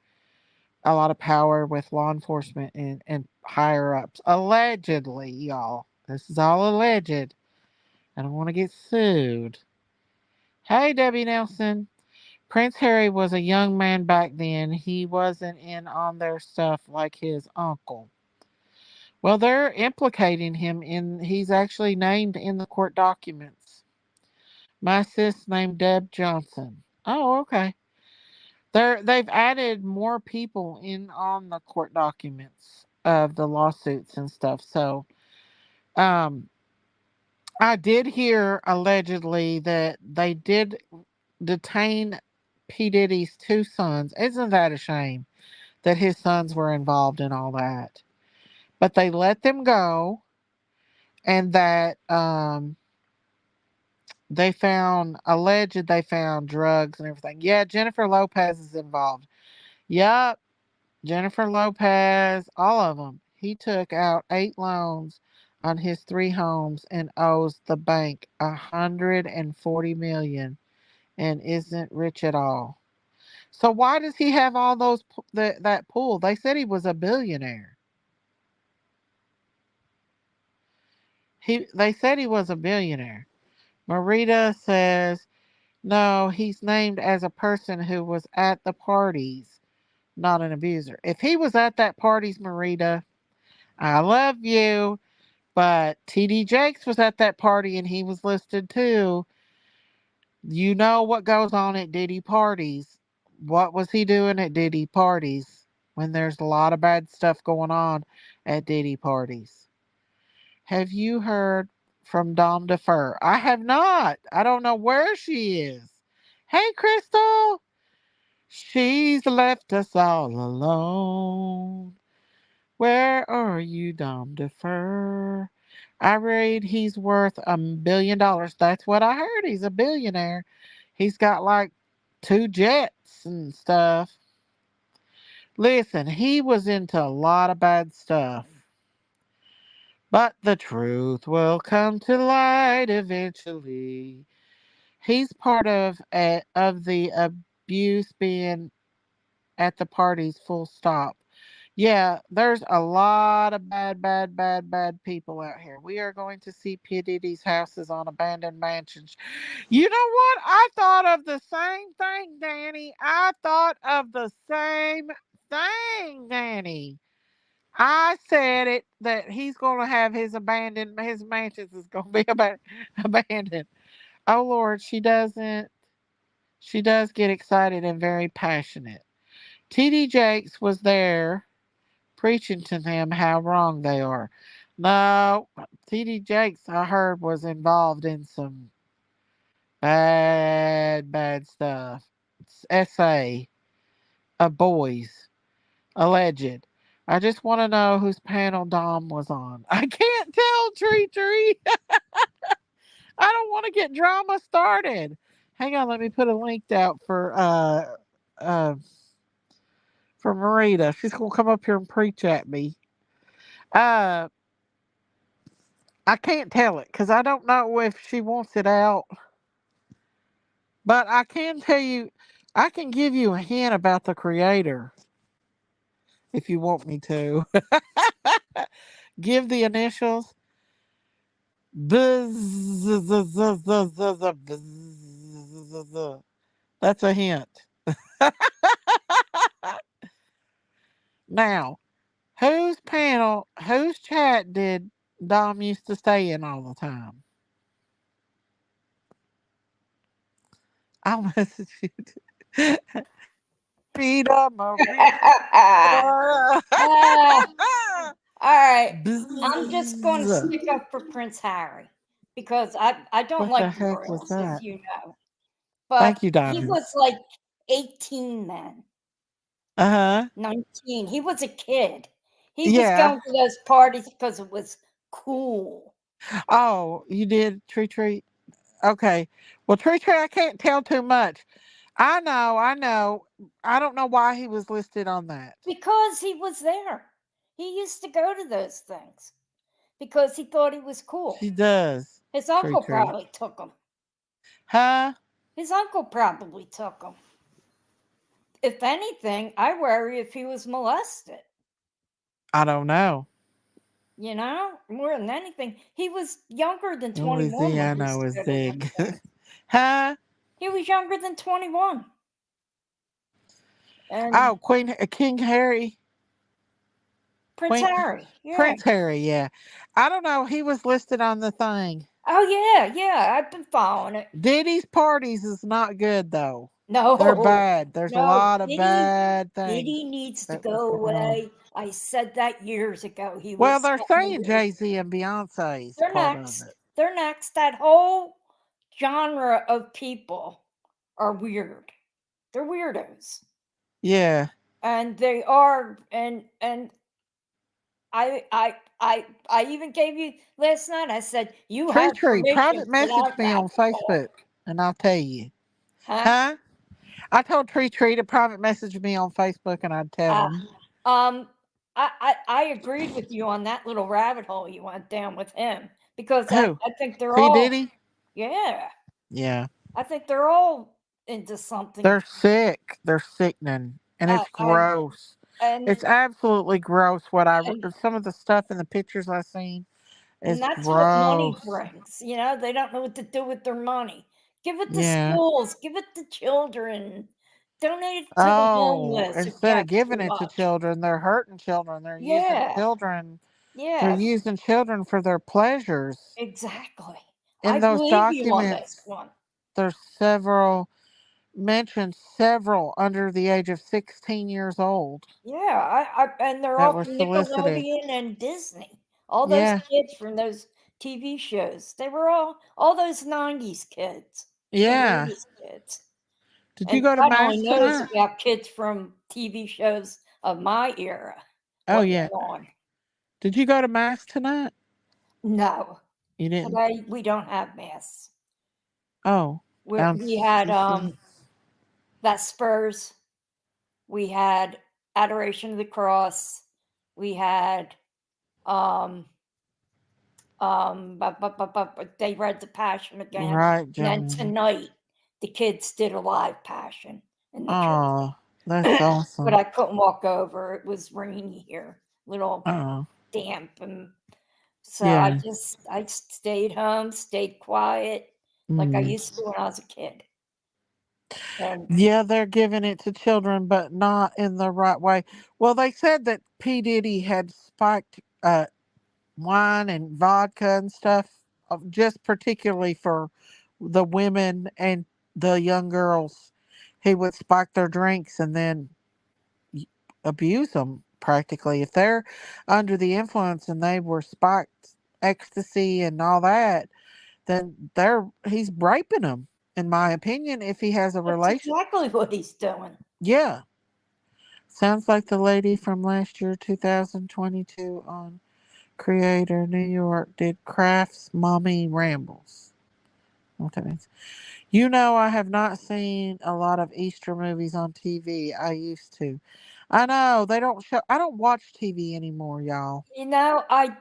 Speaker 1: with law enforcement and higher ups. Allegedly, y'all. This is all alleged. I don't want to get sued. Hey, Debbie Nelson. Prince Harry was a young man back then. He wasn't in on their stuff like his uncle. Well, they're implicating him he's actually named in the court documents. My sis named Deb Johnson. Oh, okay. They've added more people in on the court documents of the lawsuits and stuff. So, um, I did hear allegedly that they did detain P. Diddy's two sons. Isn't that a shame that his sons were involved in all that? But they let them go, and that they found drugs and everything. Yeah, Jennifer Lopez is involved. Yup, Jennifer Lopez, all of them. He took out 8 loans on his 3 homes and owes the bank 140 million and isn't rich at all. So why does he have all that pool? They said he was a billionaire. They said he was a billionaire. Marita says no, he's named as a person who was at the parties, not an abuser. If he was at that parties, Marita, I love you, but TD Jakes was at that party and he was listed too. You know what goes on at Diddy parties. What was he doing at Diddy parties when there's a lot of bad stuff going on at Diddy parties? Have you heard from Dom DeFur? I have not. I don't know where she is. Hey, Crystal. She's left us all alone. Where are you, Dom DeFur? I read he's worth $1 billion. That's what I heard. He's a billionaire. He's got like 2 jets and stuff. Listen, he was into a lot of bad stuff. But the truth will come to light eventually. He's part of the abuse being at the parties, full stop. Yeah, there's a lot of bad people out here. We are going to see P. Diddy's houses on abandoned mansions. You know what? I thought of the same thing, Danny. I thought of the same thing, Danny. I said it that he's going to have his mansions is going to be abandoned. Oh Lord, she doesn't. She does get excited and very passionate. TD Jakes was there preaching to them how wrong they are. No, TD Jakes, I heard, was involved in some bad stuff. It's SA of boys, alleged. I just want to know whose panel Dom was on. I can't tell, Tree Tree. I don't want to get drama started. Hang on, let me put a link out uh for Marita. She's gonna come up here and preach at me. Uh I can't tell it because I don't know if she wants it out. But I can tell you, I can give you a hint about the creator if you want me to. Give the initials. That's a hint. Now, whose chat did Dom used to stay in all the time? I'll message you. Rita Maria.
Speaker 3: Ah, all right. I'm just going to
Speaker 1: Bzz.
Speaker 3: stick up for Prince Harry because I don't
Speaker 1: What the
Speaker 3: like the
Speaker 1: heck was
Speaker 3: royals, if
Speaker 1: that?
Speaker 3: you know. But
Speaker 1: Thank you,
Speaker 3: he was
Speaker 1: Diamonds.
Speaker 3: like 18 then,
Speaker 1: Uh huh.
Speaker 3: 19. He was a kid. He was
Speaker 1: Yeah.
Speaker 3: going to those parties because it was cool.
Speaker 1: Oh, you did Tree Tree? Okay. Well, Tree Tree, I can't tell too much. I know, I know. I don't know why he was listed on that.
Speaker 3: Because he was there. He used to go to those things because he thought he was
Speaker 1: She
Speaker 3: cool.
Speaker 1: does.
Speaker 3: His
Speaker 1: Tree
Speaker 3: uncle
Speaker 1: Tree.
Speaker 3: probably took him.
Speaker 1: Huh?
Speaker 3: His uncle probably took him. If anything, I worry if he was molested.
Speaker 1: I don't know.
Speaker 3: You know, more than anything, he was younger than 21 when he
Speaker 1: Louisiana
Speaker 3: used to
Speaker 1: was
Speaker 3: go to them
Speaker 1: big.
Speaker 3: things.
Speaker 1: Huh?
Speaker 3: He was younger than 21. And
Speaker 1: Oh, King Harry.
Speaker 3: Prince
Speaker 1: Queen
Speaker 3: Harry, yeah.
Speaker 1: Prince Harry, yeah. I don't know. He was listed on the thing.
Speaker 3: Oh, yeah, yeah, I've been following it.
Speaker 1: Diddy's parties is not good though. They're
Speaker 3: No,
Speaker 1: bad. There's a
Speaker 3: no,
Speaker 1: lot of bad things
Speaker 3: Diddy needs to
Speaker 1: that was
Speaker 3: go
Speaker 1: going on.
Speaker 3: away. I said that years ago. He
Speaker 1: Well,
Speaker 3: was
Speaker 1: they're
Speaker 3: setting the
Speaker 1: saying
Speaker 3: rules.
Speaker 1: Jay Z and Beyonce's
Speaker 3: They're
Speaker 1: part of
Speaker 3: next.
Speaker 1: it.
Speaker 3: They're next. That whole genre of people are weird. They're weirdos.
Speaker 1: Yeah.
Speaker 3: And they are, and I even gave you last night. I said you
Speaker 1: Tree
Speaker 3: have
Speaker 1: Tree,
Speaker 3: permission
Speaker 1: private
Speaker 3: for that
Speaker 1: message me on
Speaker 3: rabbit hole,
Speaker 1: Facebook and I'll tell you.
Speaker 3: huh?
Speaker 1: Huh? I told Tree Tree to private message me on Facebook and I'd tell
Speaker 3: Uh,
Speaker 1: him.
Speaker 3: um, I agreed with you on that little rabbit hole you went down with him because
Speaker 1: Who?
Speaker 3: I think they're
Speaker 1: P.
Speaker 3: all,
Speaker 1: Diddy?
Speaker 3: yeah,
Speaker 1: Yeah.
Speaker 3: I think they're all into something.
Speaker 1: They're sick. They're sickening. And
Speaker 3: I,
Speaker 1: it's
Speaker 3: I
Speaker 1: gross.
Speaker 3: and
Speaker 1: It's absolutely gross
Speaker 3: and
Speaker 1: some of the stuff in the pictures I seen
Speaker 3: and
Speaker 1: is
Speaker 3: that's what money
Speaker 1: gross.
Speaker 3: brings. You know, they don't know what to do with their money. Give it to
Speaker 1: Yeah.
Speaker 3: schools. Give it to children. Donate it to the
Speaker 1: Oh,
Speaker 3: homeless if you
Speaker 1: instead of
Speaker 3: have
Speaker 1: giving
Speaker 3: too
Speaker 1: it to
Speaker 3: much.
Speaker 1: children, they're hurting children.
Speaker 3: Yeah,
Speaker 1: They're
Speaker 3: yeah,
Speaker 1: using children for their pleasures.
Speaker 3: exactly. I
Speaker 1: In those
Speaker 3: believe you on this
Speaker 1: documents,
Speaker 3: one.
Speaker 1: there's several under the age of 16 years old
Speaker 3: Yeah, and they're
Speaker 1: that
Speaker 3: all
Speaker 1: were
Speaker 3: from
Speaker 1: solicited.
Speaker 3: Nickelodeon and Disney. All those
Speaker 1: Yeah.
Speaker 3: kids from those TV shows. They were all those '90s kids and
Speaker 1: Yeah.
Speaker 3: '80s kids.
Speaker 1: Did you
Speaker 3: And
Speaker 1: go to
Speaker 3: God only
Speaker 1: mass
Speaker 3: knows
Speaker 1: tonight?
Speaker 3: about kids from TV shows of my era,
Speaker 1: Oh,
Speaker 3: what
Speaker 1: yeah.
Speaker 3: went on.
Speaker 1: Did you go to mass tonight?
Speaker 3: No,
Speaker 1: You didn't?
Speaker 3: today we don't have mass.
Speaker 1: Oh,
Speaker 3: We had
Speaker 1: see.
Speaker 3: that Spurs. We had Adoration of the Cross. We had um they read the Passion again,
Speaker 1: Right,
Speaker 3: and then
Speaker 1: Joan.
Speaker 3: tonight the kids did a live Passion in the church.
Speaker 1: Oh, that's
Speaker 3: But
Speaker 1: awesome.
Speaker 3: I couldn't walk over. It was rainy here, little
Speaker 1: Oh,
Speaker 3: damp, and so
Speaker 1: yeah.
Speaker 3: I stayed home, stayed quiet, like I
Speaker 1: Mm.
Speaker 3: used to when I was a kid. And
Speaker 1: Yeah, they're giving it to children, but not in the right way. Well, they said that P. Diddy had spiked wine and vodka and stuff, just particularly for the women and the young girls. He would spike their drinks and then abuse them practically. If they're under the influence and they were spiked ecstasy and all that, then he's raping them, in my opinion, if he has a
Speaker 3: that's
Speaker 1: relation.
Speaker 3: exactly what he's doing.
Speaker 1: Yeah. Sounds like the lady from last year, 2022, on Creator New York did Kraft's Mommy Rambles. What that means? You know, I have not seen a lot of Easter movies on TV. I used to. I know they don't show. I don't watch TV anymore, y'all.
Speaker 3: I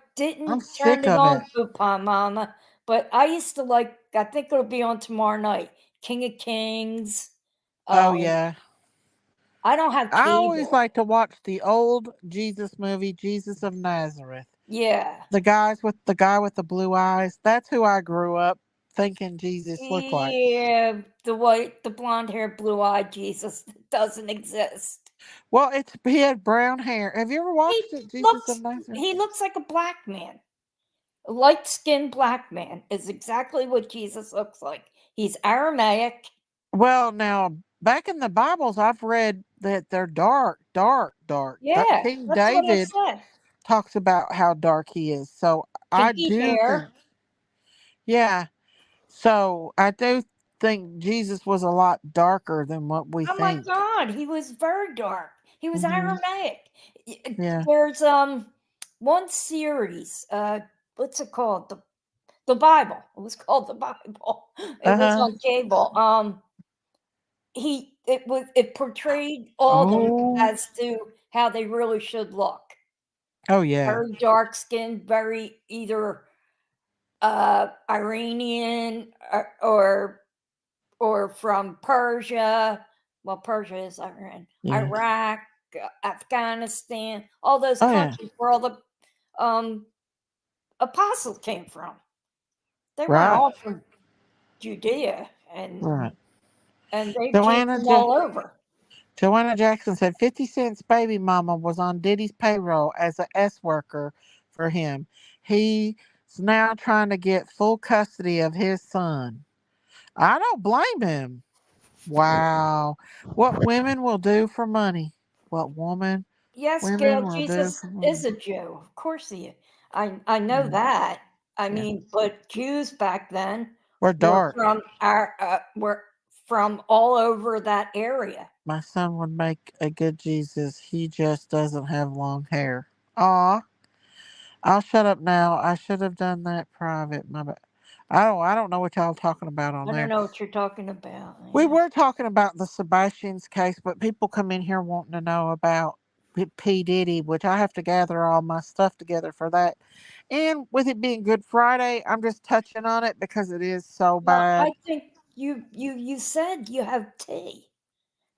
Speaker 1: I'm
Speaker 3: didn't turn
Speaker 1: sick
Speaker 3: it
Speaker 1: of it.
Speaker 3: on, Coupon Mama, but I used to like. I think it'll be on tomorrow night. King of Kings.
Speaker 1: Oh
Speaker 3: Um,
Speaker 1: yeah,
Speaker 3: I don't have
Speaker 1: I always
Speaker 3: cable.
Speaker 1: like to watch the old Jesus movie, Jesus of Nazareth.
Speaker 3: Yeah,
Speaker 1: The guy with the blue eyes. That's who I grew up thinking Jesus looked like.
Speaker 3: yeah. The blonde hair, blue eyed Jesus doesn't exist.
Speaker 1: Well, he had brown hair. Have you ever
Speaker 3: He
Speaker 1: watched it, Jesus of
Speaker 3: looks.
Speaker 1: Nazareth?
Speaker 3: He looks like a black man. A light skinned black man is exactly what Jesus looks like. He's Aramaic.
Speaker 1: Well, now back in the Bibles, I've read that they're dark, dark, dark. That
Speaker 3: Yeah,
Speaker 1: King
Speaker 3: that's what I
Speaker 1: David
Speaker 3: said.
Speaker 1: talks about how dark he is. So I
Speaker 3: Kinky
Speaker 1: do think,
Speaker 3: hair.
Speaker 1: yeah. So I do think Jesus was a lot darker than what we
Speaker 3: Oh my
Speaker 1: think.
Speaker 3: God, he was very dark. He was
Speaker 1: Hmm.
Speaker 3: Aramaic.
Speaker 1: Yeah.
Speaker 3: There's one series. What's it called? The Bible. It was called the Bible. It
Speaker 1: Uh
Speaker 3: was
Speaker 1: huh.
Speaker 3: on cable. It portrayed all of them
Speaker 1: Oh.
Speaker 3: as to how they really should look.
Speaker 1: Oh yeah.
Speaker 3: Very dark skinned, very either Iranian or from Persia. Well, Persia is Iran,
Speaker 1: Yeah.
Speaker 3: Iraq, Afghanistan, all those
Speaker 1: Oh yeah.
Speaker 3: countries where all the um, apostles came from. They weren't
Speaker 1: Right.
Speaker 3: all from Judea,
Speaker 1: Right.
Speaker 3: and they came
Speaker 1: Joanna
Speaker 3: from
Speaker 1: ja-
Speaker 3: all over.
Speaker 1: Joanna Jackson said 50 Cent's baby mama was on Diddy's payroll as a S worker for him. He's now trying to get full custody of his son. I don't blame him. Wow. What women will do for money. What
Speaker 3: Yes,
Speaker 1: women
Speaker 3: Gail,
Speaker 1: will do
Speaker 3: Jesus
Speaker 1: for money.
Speaker 3: is a Jew. Of course he is. I know
Speaker 1: Yeah.
Speaker 3: that. I
Speaker 1: Yeah.
Speaker 3: mean, but Jews back then
Speaker 1: We're
Speaker 3: were
Speaker 1: dark.
Speaker 3: from all over that area.
Speaker 1: My son would make a good Jesus. He just doesn't have long hair. Aw. I'll shut up now. I should have done that private. I don't know what y'all talking about on
Speaker 3: I don't
Speaker 1: there.
Speaker 3: know what you're talking about.
Speaker 1: We
Speaker 3: Yeah.
Speaker 1: were talking about the Sebastian's case, but people come in here wanting to know about P. Diddy, which I have to gather all my stuff together for that. And with it being Good Friday, I'm just touching on it because it is so
Speaker 3: Well,
Speaker 1: bad.
Speaker 3: I think you said you have tea,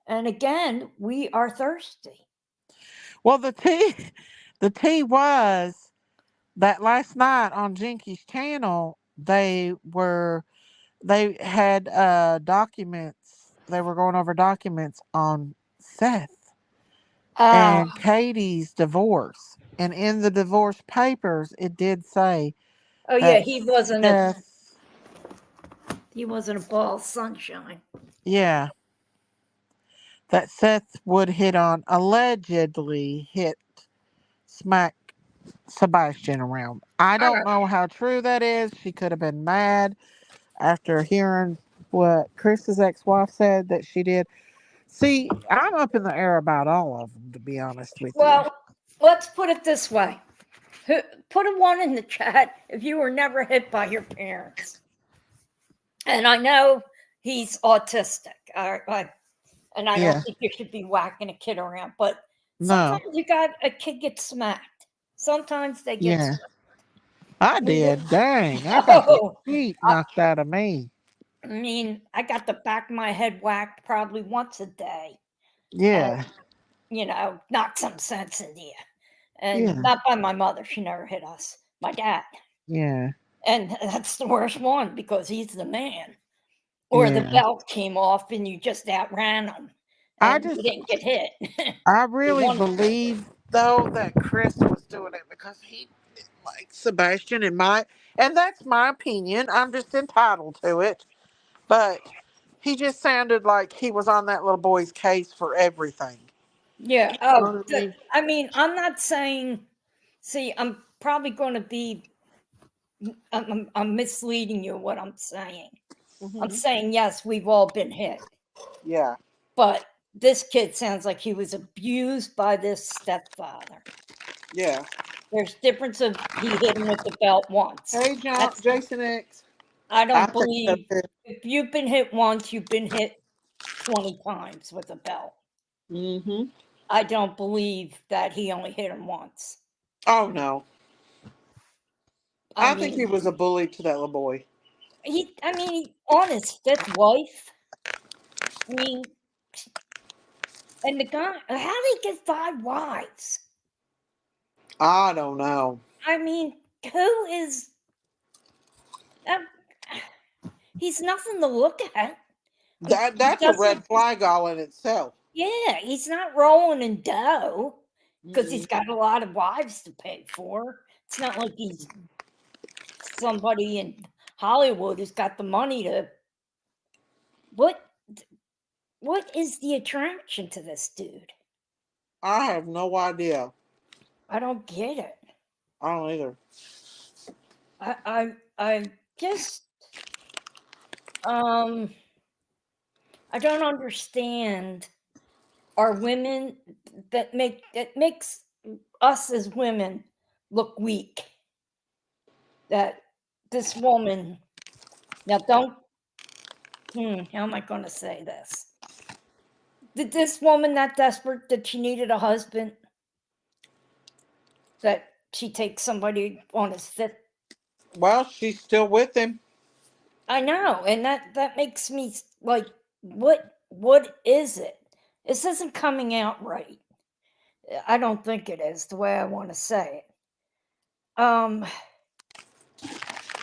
Speaker 3: and again, we are thirsty.
Speaker 1: Well, the tea was that last night on Jinky's channel, they had documents. They were going over documents on Seth
Speaker 3: Uh,
Speaker 1: and Katie's divorce. And in the divorce papers, it did say
Speaker 3: oh yeah,
Speaker 1: that Seth,
Speaker 3: he wasn't a ball of sunshine.
Speaker 1: yeah, that Seth would allegedly hit, smack Sebastian around. I
Speaker 3: All
Speaker 1: don't
Speaker 3: right.
Speaker 1: know how true that is. She could have been mad after hearing what Chris's ex wife said that she did. See, I'm up in the air about all of them, to be honest with you.
Speaker 3: Well, let's put it this way. Put a one in the chat if you were never hit by your parents. And I know he's autistic. And I don't
Speaker 1: Yeah,
Speaker 3: think you should be whacking a kid around, but
Speaker 1: no,
Speaker 3: sometimes you got a kid get smacked. Sometimes they get
Speaker 1: yeah,
Speaker 3: smacked.
Speaker 1: I
Speaker 3: I mean,
Speaker 1: did. Dang, I got the
Speaker 3: oh,
Speaker 1: heat
Speaker 3: I,
Speaker 1: knocked out of me.
Speaker 3: I mean, I got the back of my head whacked probably once a day, and
Speaker 1: Yeah,
Speaker 3: knock some sense into you. And
Speaker 1: yeah,
Speaker 3: not by my mother; she never hit us. My dad,
Speaker 1: yeah,
Speaker 3: and that's the worst one because he's the man. Or the
Speaker 1: yeah.
Speaker 3: belt came off and you just outran him,
Speaker 1: I
Speaker 3: and you
Speaker 1: just,
Speaker 3: didn't get hit.
Speaker 1: I
Speaker 3: The
Speaker 1: really
Speaker 3: one,
Speaker 1: believe though that Chris was doing it because he didn't like Sebastian and that's my opinion. I'm just entitled to it. But he just sounded like he was on that little boy's case for everything.
Speaker 3: yeah.
Speaker 1: You know
Speaker 3: Oh,
Speaker 1: what I mean?
Speaker 3: I mean, I'm not saying. See, I'm probably going to be. I'm misleading you. What I'm saying. I'm
Speaker 1: Hmm.
Speaker 3: saying yes, we've all been hit,
Speaker 1: Yeah.
Speaker 3: but this kid sounds like he was abused by this stepfather.
Speaker 1: Yeah.
Speaker 3: There's difference of he hit him with the belt once.
Speaker 1: Hey, Jason X.
Speaker 3: I
Speaker 1: I
Speaker 3: don't
Speaker 1: think so
Speaker 3: believe
Speaker 1: too.
Speaker 3: if you've been hit once, you've been hit 20 times with a belt.
Speaker 1: Mm-hmm.
Speaker 3: I don't believe that he only hit him once.
Speaker 1: Oh no.
Speaker 3: I
Speaker 1: think he
Speaker 3: mean,
Speaker 1: was a bully to that little boy.
Speaker 3: on his fifth wife. I mean, and the guy, how did he get 5 wives?
Speaker 1: I don't know.
Speaker 3: I mean, who is that? He's nothing to look at.
Speaker 1: That's a red flag all in itself.
Speaker 3: Yeah, he's not rolling in dough because
Speaker 1: Mm-mm.
Speaker 3: he's got a lot of wives to pay for. It's not like he's somebody in Hollywood who's got the money to. What is the attraction to this dude?
Speaker 1: I have no idea.
Speaker 3: I don't get it.
Speaker 1: I don't either.
Speaker 3: I just I don't understand our women that makes us as women look weak. That this woman now don't how am I going to say this? Did this woman that desperate that she needed a husband that she takes somebody on his fifth?
Speaker 1: Well, she's still with him.
Speaker 3: I know, and that makes me like, what is it? This isn't coming out right. I don't think it is the way I want to say it.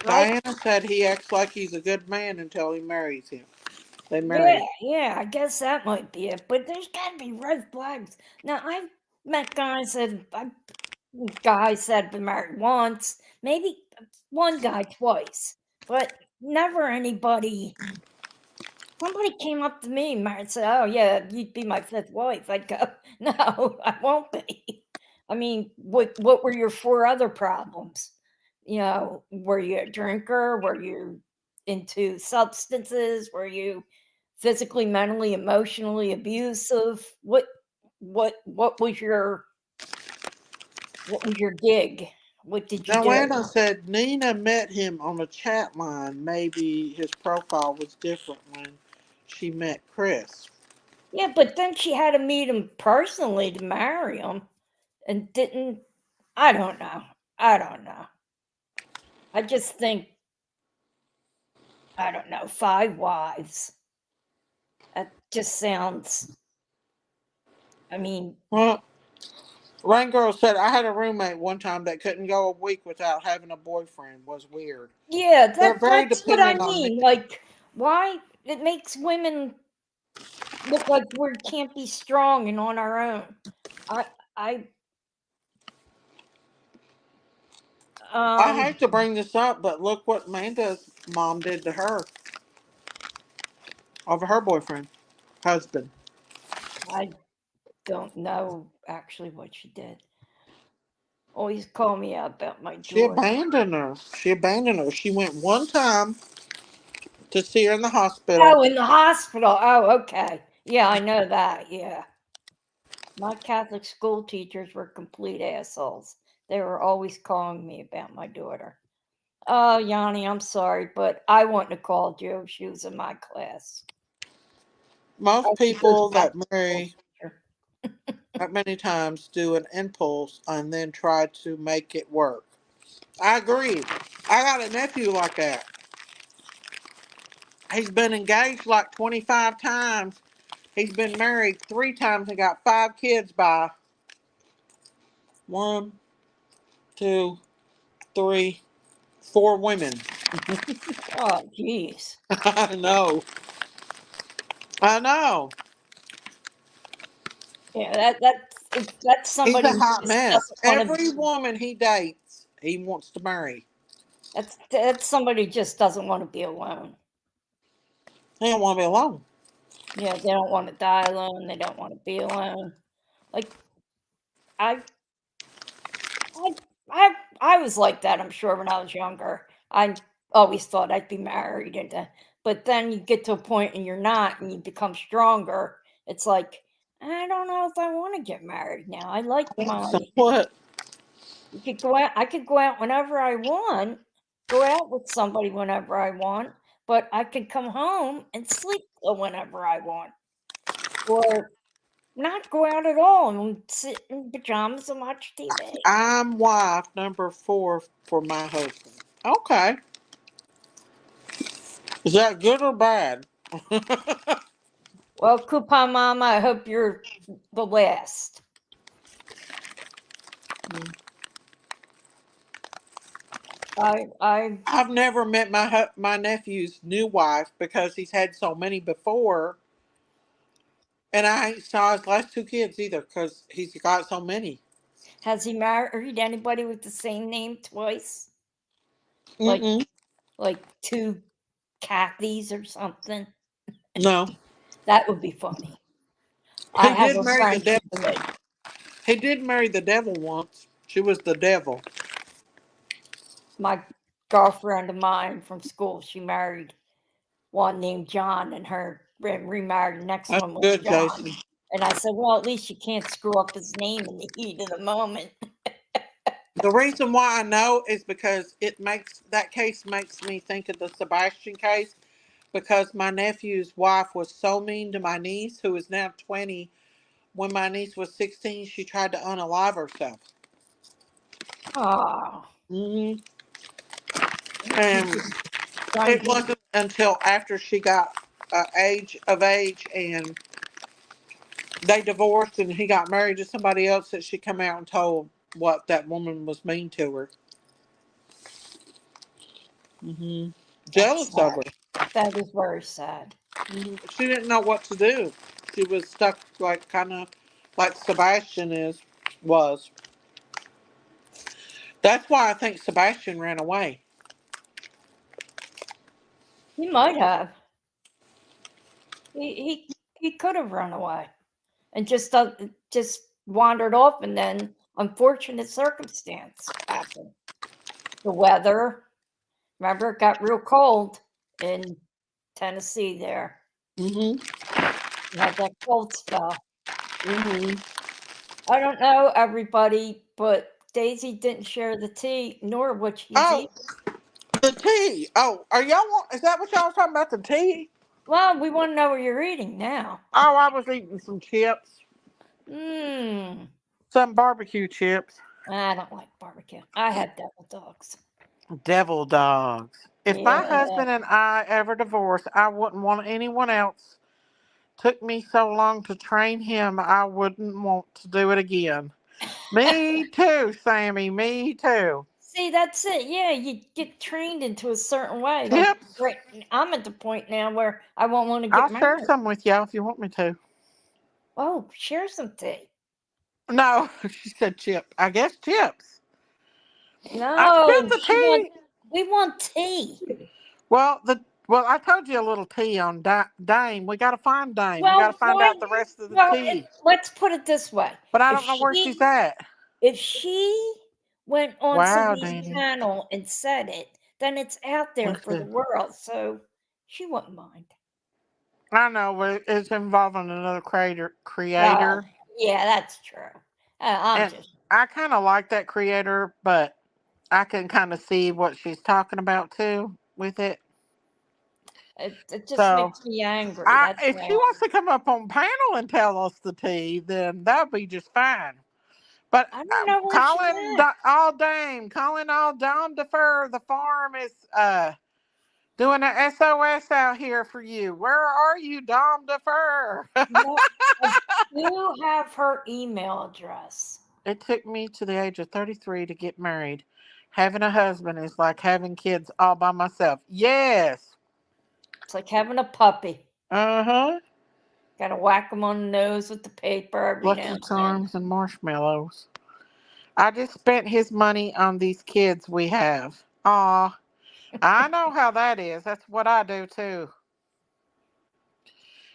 Speaker 3: Right?
Speaker 1: Diana said he acts like he's a good man until he marries him. They
Speaker 3: Yeah,
Speaker 1: married.
Speaker 3: yeah. I guess that might be it. But there's got to be red flags. Now I've met guys that been married once, maybe one guy twice, but never anybody. Somebody came up to me and said, "Oh yeah, you'd be my fifth wife." I'd go, "No, I won't be." I mean, what were your 4 other problems? Were you a drinker? Were you into substances? Were you physically, mentally, emotionally abusive? What was your gig? What did you do?
Speaker 1: Joanna said Nina met him on a chat line. Maybe his profile was different when she met Chris.
Speaker 3: Yeah, but then she had to meet him personally to marry him, and didn't. I don't know. I just think, I don't know, 5 wives. That just sounds. I mean,
Speaker 1: Well, Rain Girl said I had a roommate one time that couldn't go a week without having a boyfriend. Was weird.
Speaker 3: yeah,
Speaker 1: They're very
Speaker 3: that's what I
Speaker 1: dependent on
Speaker 3: mean.
Speaker 1: men.
Speaker 3: Like, why it makes women look like we can't be strong and on our own. I I
Speaker 1: I
Speaker 3: um
Speaker 1: hate to bring this up, but look what Amanda's mom did to her over her boyfriend, husband.
Speaker 3: I don't know actually what she did. Always call me out about my
Speaker 1: She
Speaker 3: daughter.
Speaker 1: abandoned her. She went one time to see her in the hospital.
Speaker 3: Oh, in the hospital. Oh, okay. Yeah, I know that. Yeah. My Catholic school teachers were complete assholes. They were always calling me about my daughter. Oh, Yanni, I'm sorry, but I wouldn't have called you if she was in my class. I
Speaker 1: Most
Speaker 3: was a good
Speaker 1: people that
Speaker 3: Catholic school
Speaker 1: marry
Speaker 3: teacher.
Speaker 1: that many times do an impulse and then try to make it work. I agree. I got a nephew like that. He's been engaged like 25 times. He's been married 3 times and got 5 kids by 1, 2, 3, 4 women.
Speaker 3: Oh, jeez.
Speaker 1: I know. I know.
Speaker 3: Yeah, that's
Speaker 1: He's
Speaker 3: somebody
Speaker 1: a
Speaker 3: who
Speaker 1: hot
Speaker 3: just
Speaker 1: mess.
Speaker 3: doesn't want to.
Speaker 1: Every woman he dates, he wants to marry.
Speaker 3: That's somebody who just doesn't want to be alone.
Speaker 1: He don't want to be alone.
Speaker 3: Yeah, they don't want to die alone. They don't want to be alone. Like I, I, I was like that. I'm sure when I was younger, I always thought I'd be married, but then you get to a point and you're not, and you become stronger, it's like, I don't know if I want to get married now. I like
Speaker 1: So
Speaker 3: my.
Speaker 1: what?
Speaker 3: You could go out. I could go out whenever I want. Go out with somebody whenever I want, but I could come home and sleep till whenever I want, or not go out at all and sit in pajamas and watch TV.
Speaker 1: I'm wife number 4 for my husband. Okay. Is that good or bad?
Speaker 3: Well, Coupon Mama, I hope you're the last. I
Speaker 1: I've never met my nephew's new wife because he's had so many before, and I ain't saw his last 2 kids either because he's got so many.
Speaker 3: Has he married anybody with the same name twice? Like
Speaker 1: Mm-mm.
Speaker 3: like two Kathys or something?
Speaker 1: No,
Speaker 3: That would be funny. I
Speaker 1: he
Speaker 3: have
Speaker 1: did
Speaker 3: a
Speaker 1: marry the
Speaker 3: friend who
Speaker 1: devil.
Speaker 3: did.
Speaker 1: He did marry the devil once. She was the devil.
Speaker 3: My girlfriend of mine from school, she married one named John, and her remarried. The next
Speaker 1: That's
Speaker 3: one was
Speaker 1: good,
Speaker 3: John.
Speaker 1: Jason.
Speaker 3: And I said, well, at least you can't screw up his name in the heat of the moment.
Speaker 1: The reason why I know is because that case makes me think of the Sebastian case because my nephew's wife was so mean to my niece, who is now 20. When my niece was 16, she tried to unalive herself.
Speaker 3: Oh,
Speaker 1: Hmm.
Speaker 3: she
Speaker 1: And
Speaker 3: just trying to
Speaker 1: it
Speaker 3: get.
Speaker 1: wasn't until after she got age and they divorced and he got married to somebody else that she come out and told what that woman was mean to her. Hmm.
Speaker 3: That's
Speaker 1: Jealous of
Speaker 3: sad.
Speaker 1: her.
Speaker 3: That is very sad.
Speaker 1: She didn't know what to do. She was stuck, like kind of like Sebastian was. That's why I think Sebastian ran away.
Speaker 3: He might have. He could have run away and just wandered off, and then unfortunate circumstance happened. The weather. Remember, it got real cold in Tennessee. There,
Speaker 1: Hmm.
Speaker 3: you had that cold spell.
Speaker 1: Hmm.
Speaker 3: I don't know everybody, but Daisy didn't share the tea nor what she's
Speaker 1: Oh,
Speaker 3: eating.
Speaker 1: the tea. Oh, are y'all want? Is that what y'all was talking about? The tea?
Speaker 3: Well, we want to know what you're eating now.
Speaker 1: Oh, I was eating some chips,
Speaker 3: Mmm.
Speaker 1: some barbecue chips.
Speaker 3: I don't like barbecue. I had devil dogs.
Speaker 1: Devil dogs. If my
Speaker 3: Yeah.
Speaker 1: husband and I ever divorced, I wouldn't want anyone else. Took me so long to train him, I wouldn't want to do it again. Me too, Sammy. Me too.
Speaker 3: See, that's it. Yeah, you get trained into a certain way. Like,
Speaker 1: Chips.
Speaker 3: right, I'm at the point now where I won't want to
Speaker 1: I'll
Speaker 3: get
Speaker 1: share
Speaker 3: married.
Speaker 1: some with y'all if you want me to.
Speaker 3: Oh, share some tea.
Speaker 1: No, she said chip. I guess chips. I spilled
Speaker 3: No,
Speaker 1: the
Speaker 3: she wants.
Speaker 1: tea.
Speaker 3: We want tea.
Speaker 1: Well, I told you a little tea on Dame. We got to find Dame. We got to
Speaker 3: Well,
Speaker 1: find
Speaker 3: why?
Speaker 1: out the rest of the
Speaker 3: Well,
Speaker 1: tea.
Speaker 3: let's put it this way:
Speaker 1: But I
Speaker 3: if
Speaker 1: don't know where she's
Speaker 3: she
Speaker 1: at.
Speaker 3: if she went on
Speaker 1: Wow,
Speaker 3: somebody's
Speaker 1: Danny.
Speaker 3: panel and said it, then it's out there
Speaker 1: Let's
Speaker 3: for
Speaker 1: see.
Speaker 3: the world. So she wouldn't mind.
Speaker 1: I know, but it's involving another creator.
Speaker 3: Well,
Speaker 1: Creator,
Speaker 3: yeah, that's true. I'm
Speaker 1: and
Speaker 3: just.
Speaker 1: I kind of like that creator, but I can kind of see what she's talking about too with it.
Speaker 3: It just
Speaker 1: So,
Speaker 3: makes me angry. That's
Speaker 1: if she
Speaker 3: all.
Speaker 1: wants to come up on panel and tell us the tea, then that'd be just fine. But
Speaker 3: I don't know where she's at.
Speaker 1: Calling all Dom Defer. The farm is doing a SOS out here for you. Where are you, Dom Defer?
Speaker 3: No, I do have her email address.
Speaker 1: It took me to the age of 33 to get married. Having a husband is like having kids all by myself. Yes.
Speaker 3: It's like having a puppy.
Speaker 1: Uh huh.
Speaker 3: Gotta whack them on the nose with the paper every now
Speaker 1: Lucky
Speaker 3: and then.
Speaker 1: Charms and marshmallows. I just spent his money on these kids we have. Aw, I know how that is. That's what I do too.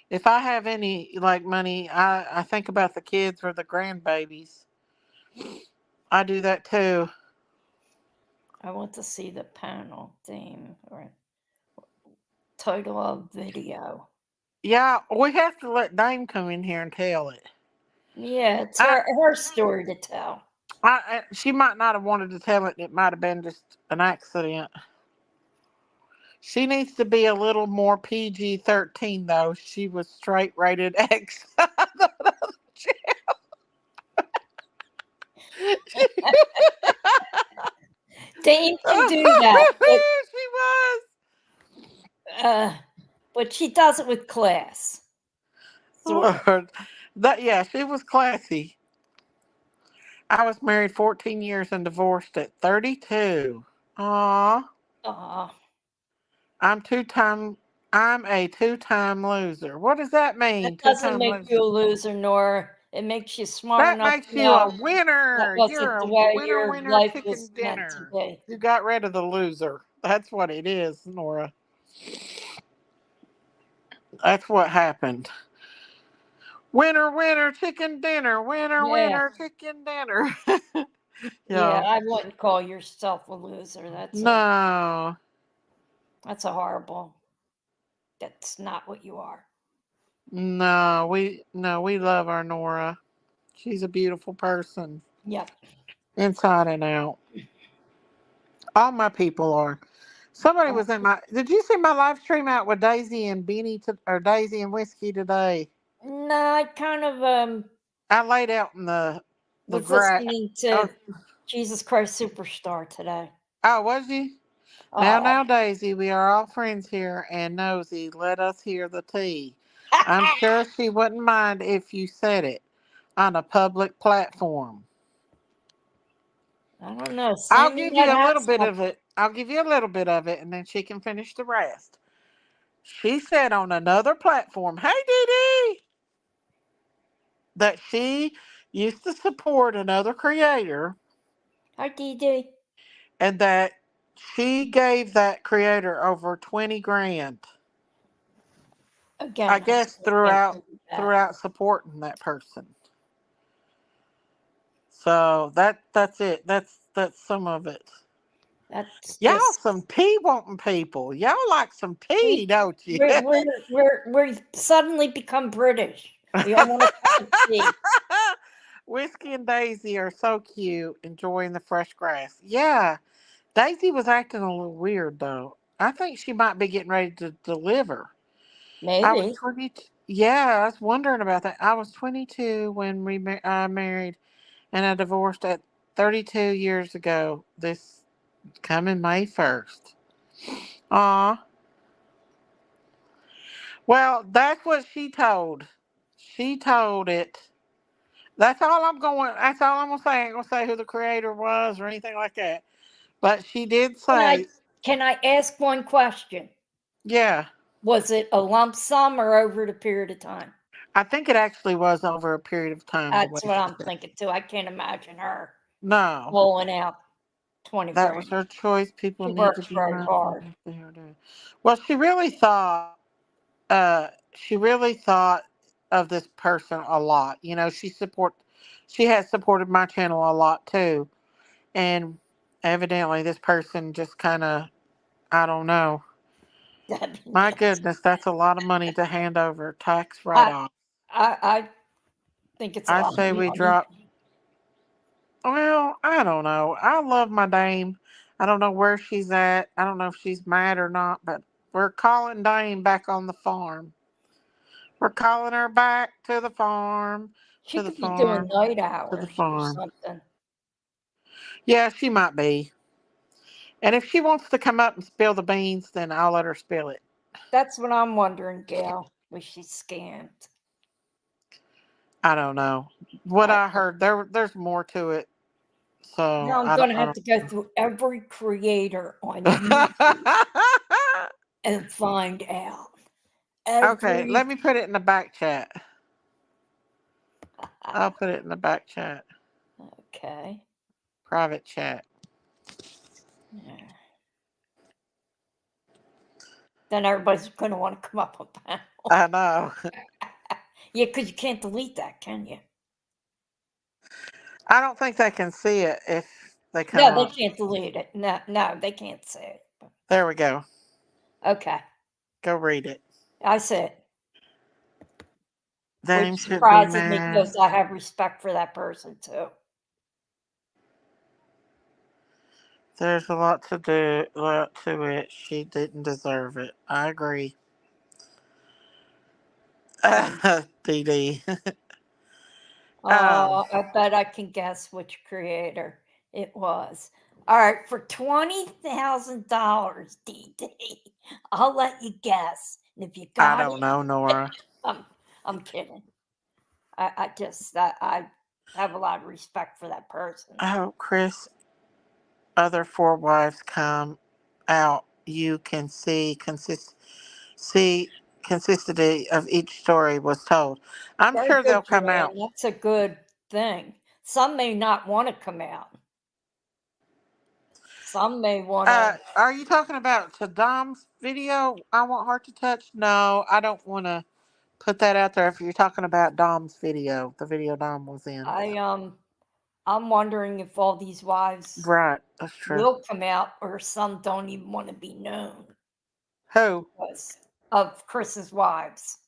Speaker 1: If I have any like money, I think about the kids or the grandbabies. I do that too.
Speaker 3: I want to see the panel theme or title of video.
Speaker 1: Yeah, we have to let Dame come in here and tell it.
Speaker 3: Yeah, it's
Speaker 1: I,
Speaker 3: her story to tell.
Speaker 1: she might not have wanted to tell it. It might have been just an accident. She needs to be a little more PG-13, though. She was straight rated X.
Speaker 3: Dame can do that,
Speaker 1: She was.
Speaker 3: but she does it with class. Sort of.
Speaker 1: Lord. Yeah, she was classy. I was married 14 years and divorced at 32. Aw.
Speaker 3: Uh,
Speaker 1: I'm I'm a two-time loser. What does that
Speaker 3: that
Speaker 1: mean?
Speaker 3: doesn't
Speaker 1: Two-time
Speaker 3: make you
Speaker 1: loser.
Speaker 3: a loser, nor it makes you smart
Speaker 1: That
Speaker 3: enough
Speaker 1: makes
Speaker 3: to
Speaker 1: you a
Speaker 3: know that
Speaker 1: winner.
Speaker 3: wasn't
Speaker 1: You're
Speaker 3: the
Speaker 1: a
Speaker 3: way
Speaker 1: winner,
Speaker 3: your
Speaker 1: winner,
Speaker 3: life
Speaker 1: chicken
Speaker 3: was meant to
Speaker 1: dinner.
Speaker 3: be.
Speaker 1: You got rid of the loser. That's what it is, Nora. That's what happened. Winner, winner, chicken dinner. Winner,
Speaker 3: Yeah,
Speaker 1: winner, chicken dinner.
Speaker 3: yeah.
Speaker 1: Yeah.
Speaker 3: I wouldn't call yourself a loser.
Speaker 1: No.
Speaker 3: That's a horrible. That's not what you are.
Speaker 1: No, we love our Nora. She's a beautiful person.
Speaker 3: Yep.
Speaker 1: Inside and out. All my people are. Somebody was in my. Did you see my live stream out with Daisy and or Daisy and Whiskey today?
Speaker 3: No, I kind of
Speaker 1: I laid out in the
Speaker 3: was
Speaker 1: grass.
Speaker 3: listening
Speaker 1: Oh,
Speaker 3: to Jesus Christ Superstar today.
Speaker 1: oh, was you?
Speaker 3: Oh,
Speaker 1: Now, Daisy, we are all friends here, and Nosy, let us hear the tea. I'm sure she wouldn't mind if you said it on a public platform.
Speaker 3: I don't know.
Speaker 1: I'll
Speaker 3: Sammy
Speaker 1: give
Speaker 3: might
Speaker 1: you a
Speaker 3: have
Speaker 1: little bit
Speaker 3: some.
Speaker 1: of it. I'll give you a little bit of it, and then she can finish the rest. She said on another platform, "Hey, Diddy," that she used to support another creator
Speaker 3: Hi, DJ.
Speaker 1: and that she gave that creator over 20 grand. I
Speaker 3: Again, I
Speaker 1: guess
Speaker 3: still can't believe that.
Speaker 1: throughout supporting that person. So that's it. That's some of it.
Speaker 3: That's
Speaker 1: Y'all
Speaker 3: just
Speaker 1: some tea wanting people. Y'all like some tea,
Speaker 3: we
Speaker 1: don't you?
Speaker 3: we're suddenly become British. We all want a cup of tea.
Speaker 1: Whiskey and Daisy are so cute, enjoying the fresh grass. Yeah, Daisy was acting a little weird though. I think she might be getting ready to deliver. I was
Speaker 3: Maybe
Speaker 1: 20. Yeah, I was wondering about that. I was 22 when I married, and I divorced at 32 years ago. This coming May 1st. Aw. Well, that's what she told. She told it. That's all I'm going. That's all I'm gonna say. I ain't gonna say who the creator was or anything like that. But she did
Speaker 3: can I
Speaker 1: say,
Speaker 3: can I ask one question?
Speaker 1: yeah.
Speaker 3: Was it a lump sum or over the period of time?
Speaker 1: I think it actually was over a period of time. The way
Speaker 3: That's what
Speaker 1: she
Speaker 3: I'm
Speaker 1: said.
Speaker 3: thinking too. I can't imagine her
Speaker 1: No,
Speaker 3: pulling out 20
Speaker 1: that was
Speaker 3: grand.
Speaker 1: her choice. People
Speaker 3: She
Speaker 1: need to
Speaker 3: works
Speaker 1: be
Speaker 3: very
Speaker 1: mindful of
Speaker 3: hard.
Speaker 1: what they are doing. Well, she really thought. She really thought of this person a lot. You know, She has supported my channel a lot too, and evidently this person just kind of. I don't know. My
Speaker 3: Yes.
Speaker 1: goodness, that's a lot of money to hand over tax write
Speaker 3: I,
Speaker 1: off.
Speaker 3: I think it's a
Speaker 1: I
Speaker 3: lot of
Speaker 1: say we
Speaker 3: money.
Speaker 1: drop. Well, I don't know. I love my dame. I don't know where she's at. I don't know if she's mad or not, but we're calling Dame back on the farm. We're calling her back to the farm,
Speaker 3: She
Speaker 1: to the
Speaker 3: could be doing
Speaker 1: farm,
Speaker 3: night
Speaker 1: to the
Speaker 3: hours or
Speaker 1: farm.
Speaker 3: something.
Speaker 1: Yeah, she might be. And if she wants to come up and spill the beans, then I'll let her spill it.
Speaker 3: That's what I'm wondering, Gail. Was she scammed?
Speaker 1: I don't know. What
Speaker 3: I,
Speaker 1: I heard, there's more to it. So
Speaker 3: now I'm
Speaker 1: I don't.
Speaker 3: going to
Speaker 1: I
Speaker 3: have
Speaker 1: don't
Speaker 3: to go through every creator on YouTube
Speaker 1: know.
Speaker 3: and find out.
Speaker 1: Okay,
Speaker 3: Every.
Speaker 1: let me put it in the back chat. I'll put it in the back chat.
Speaker 3: Okay.
Speaker 1: Private chat.
Speaker 3: Yeah. Then everybody's going to want to come up on panel.
Speaker 1: I know.
Speaker 3: Yeah, because you can't delete that, can you?
Speaker 1: I don't think they can see it if they come
Speaker 3: No, they
Speaker 1: up.
Speaker 3: can't delete it. No, they can't say it.
Speaker 1: There we go.
Speaker 3: Okay.
Speaker 1: Go read it.
Speaker 3: I said,
Speaker 1: Then
Speaker 3: which
Speaker 1: he should be
Speaker 3: surprises me
Speaker 1: mad.
Speaker 3: because I have respect for that person too.
Speaker 1: There's a lot to it. She didn't deserve it. I agree. Dee. um,
Speaker 3: I bet I can guess which creator it was. All right, for $20,000, DD, I'll let you guess. And if you
Speaker 1: I
Speaker 3: got
Speaker 1: don't
Speaker 3: it,
Speaker 1: know, Nora.
Speaker 3: I'm, I'm kidding. I have a lot of respect for that person.
Speaker 1: Oh, Chris, other four wives come out. You can see consistency of each story was told. I'm
Speaker 3: Very
Speaker 1: sure
Speaker 3: good,
Speaker 1: they'll come
Speaker 3: Joanne.
Speaker 1: out.
Speaker 3: That's a good thing. Some may not want to come out. Some may want to.
Speaker 1: Are you talking about Saddam's video? I want heart to touch. No, I don't want to put that out there. If you're talking about Dom's video, the video Dom was in.
Speaker 3: I'm wondering if all these wives
Speaker 1: Right, that's true.
Speaker 3: will come out, or some don't even want to be known
Speaker 1: Who?
Speaker 3: because of Chris's wives,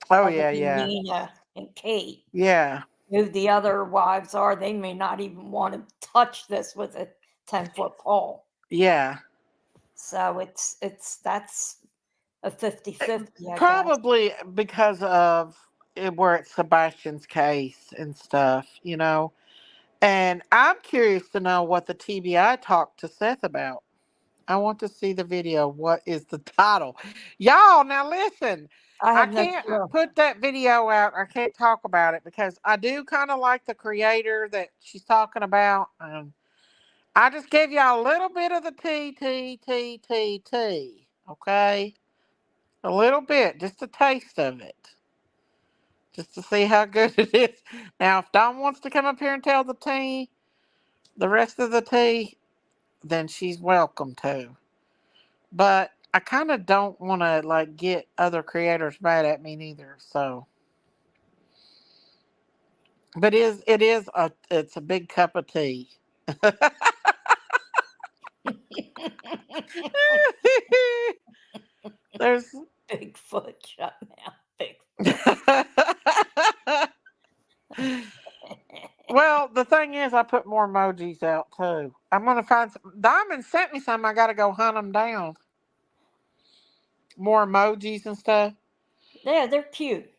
Speaker 1: Oh
Speaker 3: other
Speaker 1: yeah,
Speaker 3: than
Speaker 1: yeah,
Speaker 3: Nina and Kate.
Speaker 1: yeah,
Speaker 3: Who the other wives are, they may not even want to touch this with a 10-foot pole.
Speaker 1: yeah.
Speaker 3: So that's a 50-50, I guess.
Speaker 1: Probably because of where it's Sebastian's case and stuff, you know. And I'm curious to know what the TBI talked to Seth about. I want to see the video. What is the title? Y'all, now listen.
Speaker 3: I
Speaker 1: I
Speaker 3: have no
Speaker 1: can't
Speaker 3: clue.
Speaker 1: put that video out. I can't talk about it because I do kind of like the creator that she's talking about. I just gave y'all a little bit of the T. Okay? A little bit, just a taste of it. Just to see how good it is. Now, if Dawn wants to come up here and tell the tea, the rest of the tea, then she's welcome to. But I kind of don't want to like get other creators mad at me neither. So, but it's a big cup of tea. There's
Speaker 3: Bigfoot, shut now. Big.
Speaker 1: well, the thing is, I put more emojis out too. I'm gonna find some. Diamond sent me some. I gotta go hunt them down. More emojis and stuff.
Speaker 3: Yeah, they're cute.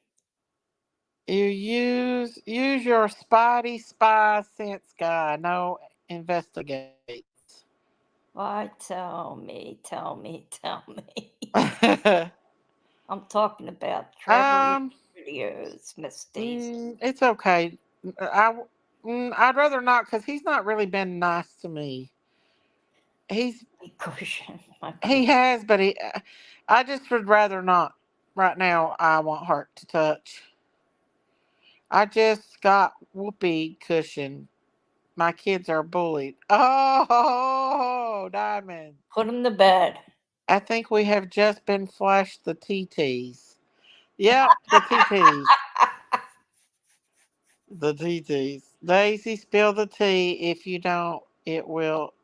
Speaker 1: You use your spy sense guy. No investigates.
Speaker 3: Why? Tell me. I'm talking about Trevor
Speaker 1: um,
Speaker 3: videos, Miss Daisy.
Speaker 1: it's okay. I I'd rather not because he's not really been nice to me. He's
Speaker 3: Cushion, my
Speaker 1: he
Speaker 3: cushion.
Speaker 1: has, but I just would rather not. Right now, I want heart to touch. I just got whoopee cushion. My kids are bullied. Oh, Diamond.
Speaker 3: Put him to bed.
Speaker 1: I think we have just been flashed the TTs. Yep, the TTs. The TTs. Daisy, spill the tea. If you don't, it will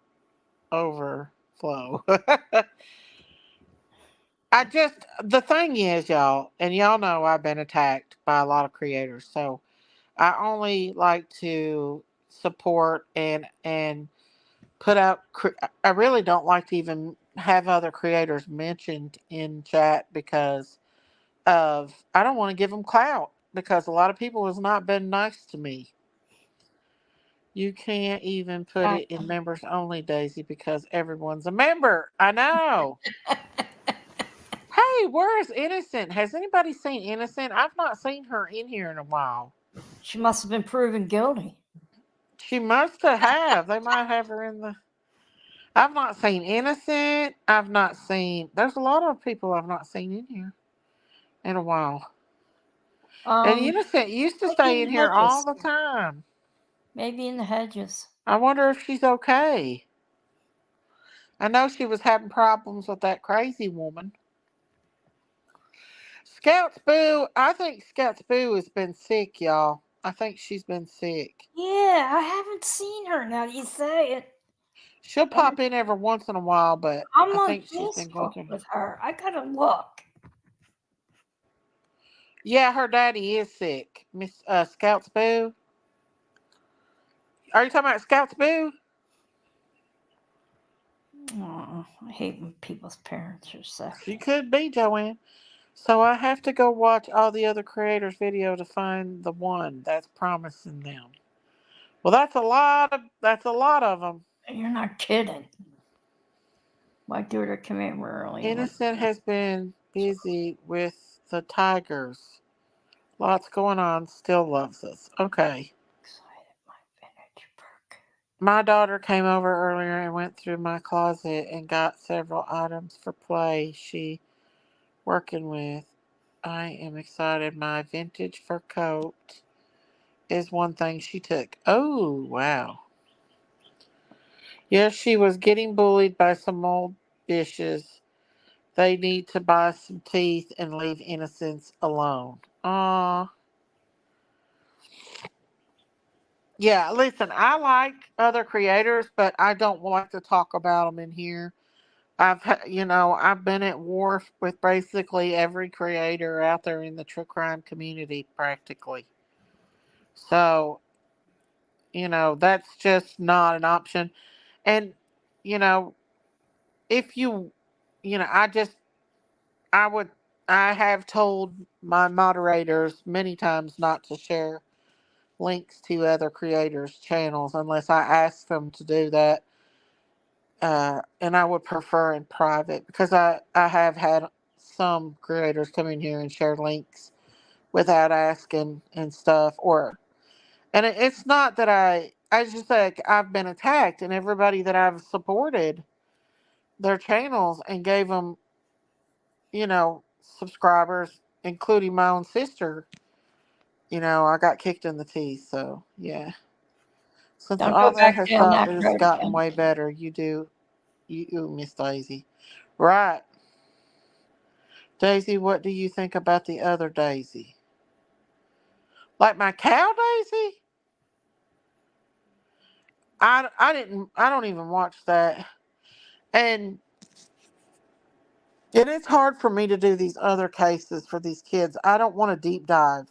Speaker 1: overflow. The thing is, y'all, and y'all know I've been attacked by a lot of creators, so I only like to support and put out. I really don't like to even have other creators mentioned in chat because I don't want to give them clout because a lot of people has not been nice to me. You can't even put
Speaker 3: Uh,
Speaker 1: it in members only, Daisy, because everyone's a member. I know. Hey, where is Innocent? Has anybody seen Innocent? I've not seen her in here in a while.
Speaker 3: She must have been proven guilty.
Speaker 1: She must have. They might have her in the. I've not seen Innocent. I've not seen. There's a lot of people I've not seen in here in a while. And
Speaker 3: Um,
Speaker 1: Innocent used to
Speaker 3: maybe
Speaker 1: stay
Speaker 3: in
Speaker 1: in
Speaker 3: the
Speaker 1: here all
Speaker 3: hedges.
Speaker 1: the time.
Speaker 3: Maybe in the hedges.
Speaker 1: I wonder if she's okay. I know she was having problems with that crazy woman. Scout Boo, I think Scout Boo has been sick, y'all. I think she's been sick.
Speaker 3: Yeah, I haven't seen her now that you say it.
Speaker 1: She'll
Speaker 3: And
Speaker 1: pop in every once in a while, but
Speaker 3: I'm
Speaker 1: I
Speaker 3: on
Speaker 1: think she's been going
Speaker 3: Facebook
Speaker 1: through.
Speaker 3: with her. I gotta look.
Speaker 1: Yeah, her daddy is sick. Miss Scouts Boo. Are you talking about Scouts Boo?
Speaker 3: Oh, I hate when people's parents are sick.
Speaker 1: She could be, Joanne. So I have to go watch all the other creators' video to find the one that's promising them. Well, that's a lot of them.
Speaker 3: You're not kidding. My daughter came in early and went,
Speaker 1: Innocent has been busy with the Tigers. Lots going on. Still loves us. Okay.
Speaker 3: excited my vintage perk.
Speaker 1: My daughter came over earlier and went through my closet and got several items for play she working with. I am excited. My vintage fur coat is one thing she took. Oh, wow. Yes, she was getting bullied by some old bitches. They need to buy some teeth and leave innocence alone. Yeah, listen, I like other creators, but I don't like to talk about them in here. I've been at war with basically every creator out there in the true crime community practically. So, that's just not an option. And, you know, if you, you know, I just, I would, I have told my moderators many times not to share links to other creators' channels unless I ask them to do that. And I would prefer in private because I have had some creators come in here and share links without asking and stuff. And it's not that I just like I've been attacked and everybody that I've supported their channels and gave them, subscribers, including my own sister, I got kicked in the teeth. So, yeah. Since
Speaker 3: Don't go
Speaker 1: all that
Speaker 3: back
Speaker 1: has
Speaker 3: down
Speaker 1: thought
Speaker 3: that
Speaker 1: it has
Speaker 3: road
Speaker 1: gotten
Speaker 3: again.
Speaker 1: way better, you Miss Daisy. Right. Daisy, what do you think about the other Daisy? Like my cow Daisy? I don't even watch that. And it is hard for me to do these other cases for these kids. I don't want to deep dive.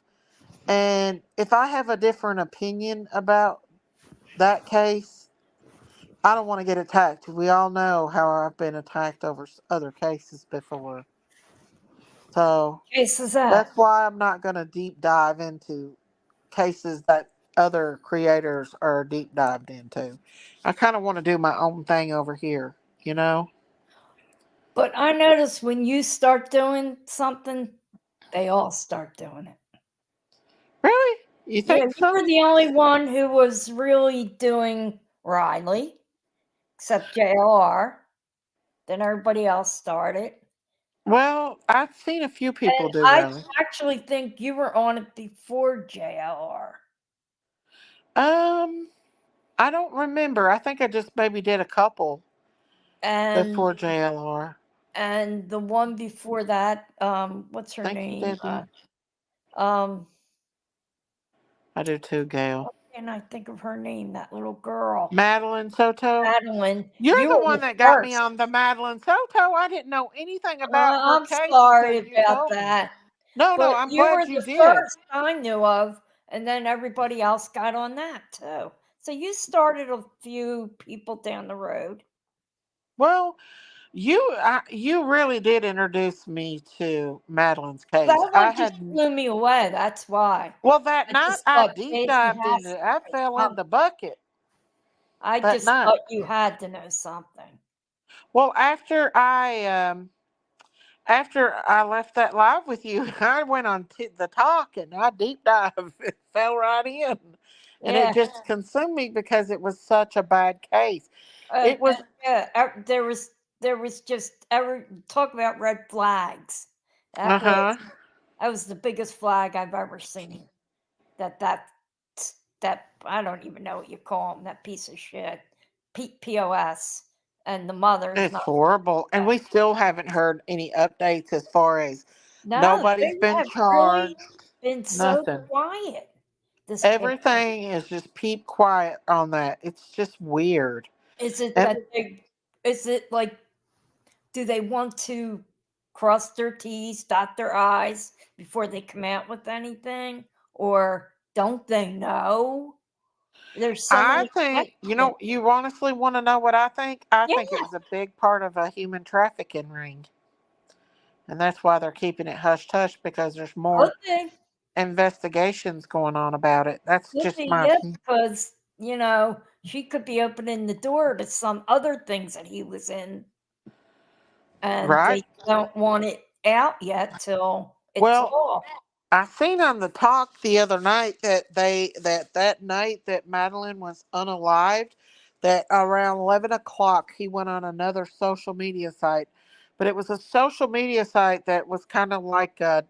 Speaker 1: And if I have a different opinion about that case, I don't want to get attacked. We all know how I've been attacked over other cases before. So
Speaker 3: Case is that.
Speaker 1: that's why I'm not going to deep dive into cases that other creators are deep dived into. I kind of want to do my own thing over here, you know?
Speaker 3: But I notice when you start doing something, they all start doing it.
Speaker 1: Really? You
Speaker 3: Yeah,
Speaker 1: think
Speaker 3: you
Speaker 1: so?
Speaker 3: were the only one who was really doing Riley, except JLR. Then everybody else started.
Speaker 1: Well, I've seen a few people
Speaker 3: And
Speaker 1: do
Speaker 3: I
Speaker 1: Rally.
Speaker 3: actually think you were on it before JLR.
Speaker 1: Um, I don't remember. I think I just maybe did a couple
Speaker 3: And
Speaker 1: before JLR.
Speaker 3: the one before that, what's her
Speaker 1: Thank you,
Speaker 3: name?
Speaker 1: Debbie.
Speaker 3: Um,
Speaker 1: I do too, Gail.
Speaker 3: and I think of her name, that little girl,
Speaker 1: Madeline Soto.
Speaker 3: Madeline.
Speaker 1: You're
Speaker 3: You
Speaker 1: the
Speaker 3: were
Speaker 1: one
Speaker 3: the
Speaker 1: that got me
Speaker 3: first.
Speaker 1: on the Madeline Soto. I didn't know anything about her
Speaker 3: I'm
Speaker 1: case until
Speaker 3: sorry
Speaker 1: you
Speaker 3: about
Speaker 1: told me.
Speaker 3: that,
Speaker 1: No, no,
Speaker 3: but
Speaker 1: I'm
Speaker 3: you were
Speaker 1: glad you
Speaker 3: the
Speaker 1: did.
Speaker 3: first I knew of, and then everybody else got on that too. So you started a few people down the road.
Speaker 1: Well, you really did introduce me to Madeline's
Speaker 3: That
Speaker 1: case. I
Speaker 3: one just
Speaker 1: had
Speaker 3: blew me away. That's why.
Speaker 1: well that
Speaker 3: I
Speaker 1: night
Speaker 3: just
Speaker 1: I
Speaker 3: thought
Speaker 1: deep
Speaker 3: Daisy
Speaker 1: dived
Speaker 3: has
Speaker 1: into it. I
Speaker 3: to know
Speaker 1: fell in
Speaker 3: something.
Speaker 1: the bucket
Speaker 3: I
Speaker 1: that
Speaker 3: just
Speaker 1: night.
Speaker 3: thought you had to know something.
Speaker 1: Well, after I left that live with you, I went on the talk and I deep dived. It fell right in, and it
Speaker 3: Yeah.
Speaker 1: just consumed me because it was such a bad case.
Speaker 3: And,
Speaker 1: It was
Speaker 3: yeah, there was just ever talk about red flags.
Speaker 1: uh
Speaker 3: That was
Speaker 1: huh.
Speaker 3: that was the biggest flag I've ever seen. That that I don't even know what you call him. That piece of shit. POS, and the mother's
Speaker 1: It's
Speaker 3: not.
Speaker 1: horrible, and we still haven't heard any updates as far as
Speaker 3: No,
Speaker 1: nobody's
Speaker 3: they
Speaker 1: been
Speaker 3: have really
Speaker 1: charged.
Speaker 3: been so
Speaker 1: Nothing.
Speaker 3: quiet. This case.
Speaker 1: Everything is just peep quiet on that. It's just weird.
Speaker 3: Is it that
Speaker 1: And
Speaker 3: they? Is it like? Do they want to cross their T's, dot their I's before they come out with anything? Or don't they know? There's so
Speaker 1: I
Speaker 3: many
Speaker 1: think,
Speaker 3: questions.
Speaker 1: you honestly want to know what I think? I
Speaker 3: Yeah,
Speaker 1: think it was a big part of a human trafficking ring. And that's why they're keeping it hush hush, because there's
Speaker 3: could
Speaker 1: more
Speaker 3: be.
Speaker 1: investigations going on about it. That's
Speaker 3: Could
Speaker 1: just
Speaker 3: be,
Speaker 1: my
Speaker 3: yeah,
Speaker 1: opinion.
Speaker 3: because, she could be opening the door to some other things that he was in, and
Speaker 1: Right?
Speaker 3: they don't want it out yet till it's
Speaker 1: Well,
Speaker 3: off.
Speaker 1: I seen on the talk the other night that that night that Madeline was unalived, that around 11 o'clock he went on another social media site, but it was a social media site that was kind of like a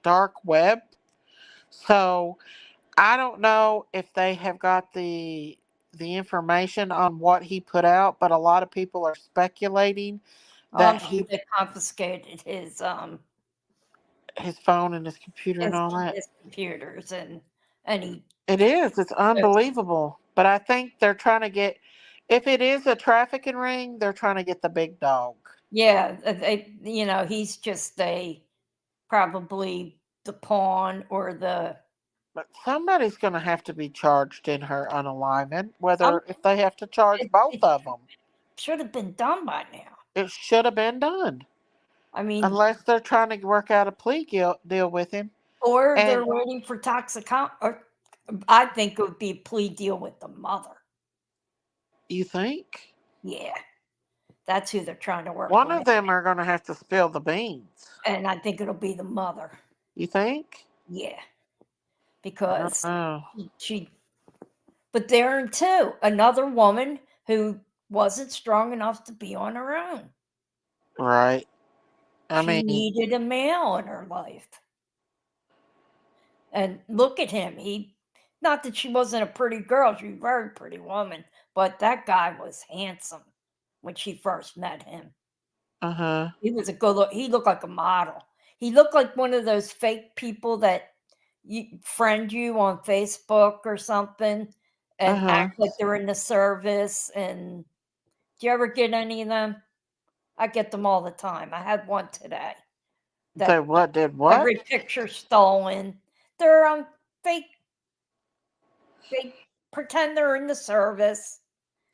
Speaker 1: dark web. So I don't know if they have got the information on what he put out, but a lot of people are speculating
Speaker 3: I'm
Speaker 1: that
Speaker 3: sure they confiscated
Speaker 1: his phone and his computer and
Speaker 3: his
Speaker 1: all that.
Speaker 3: his computers, and he
Speaker 1: It is. It's unbelievable. But I think they're trying to get, if it is a trafficking ring, they're trying to get the big dog.
Speaker 3: yeah, he's just probably the pawn or the.
Speaker 1: But somebody's going to have to be charged in her unalignment,
Speaker 3: Um,
Speaker 1: whether if they have to charge both
Speaker 3: it
Speaker 1: of them.
Speaker 3: should have been done by now.
Speaker 1: It should have been done.
Speaker 3: I mean,
Speaker 1: Unless they're trying to work out a plea deal with him.
Speaker 3: or
Speaker 1: And
Speaker 3: they're waiting for toxicon. Or I think it would be a plea deal with the mother.
Speaker 1: you think?
Speaker 3: Yeah, that's who they're trying to work
Speaker 1: One
Speaker 3: with,
Speaker 1: of them are going to have to spill the beans.
Speaker 3: and I think it'll be the mother.
Speaker 1: You think?
Speaker 3: Yeah,
Speaker 1: I don't
Speaker 3: because
Speaker 1: know.
Speaker 3: she. But there are two, another woman who wasn't strong enough to be on her own.
Speaker 1: Right. I
Speaker 3: She
Speaker 1: mean,
Speaker 3: needed a male in her life. And look at him. Not that she wasn't a pretty girl, she was a very pretty woman, but that guy was handsome when she first met him.
Speaker 1: uh huh.
Speaker 3: He was a good look. He looked like a model. He looked like one of those fake people that friend you on Facebook or something
Speaker 1: Uh
Speaker 3: and
Speaker 1: huh.
Speaker 3: act like they're in the service. And do you ever get any of them? I get them all the time. I had one today
Speaker 1: Say
Speaker 3: that
Speaker 1: what did what?
Speaker 3: every picture stolen. They're fake. They pretend they're in the service.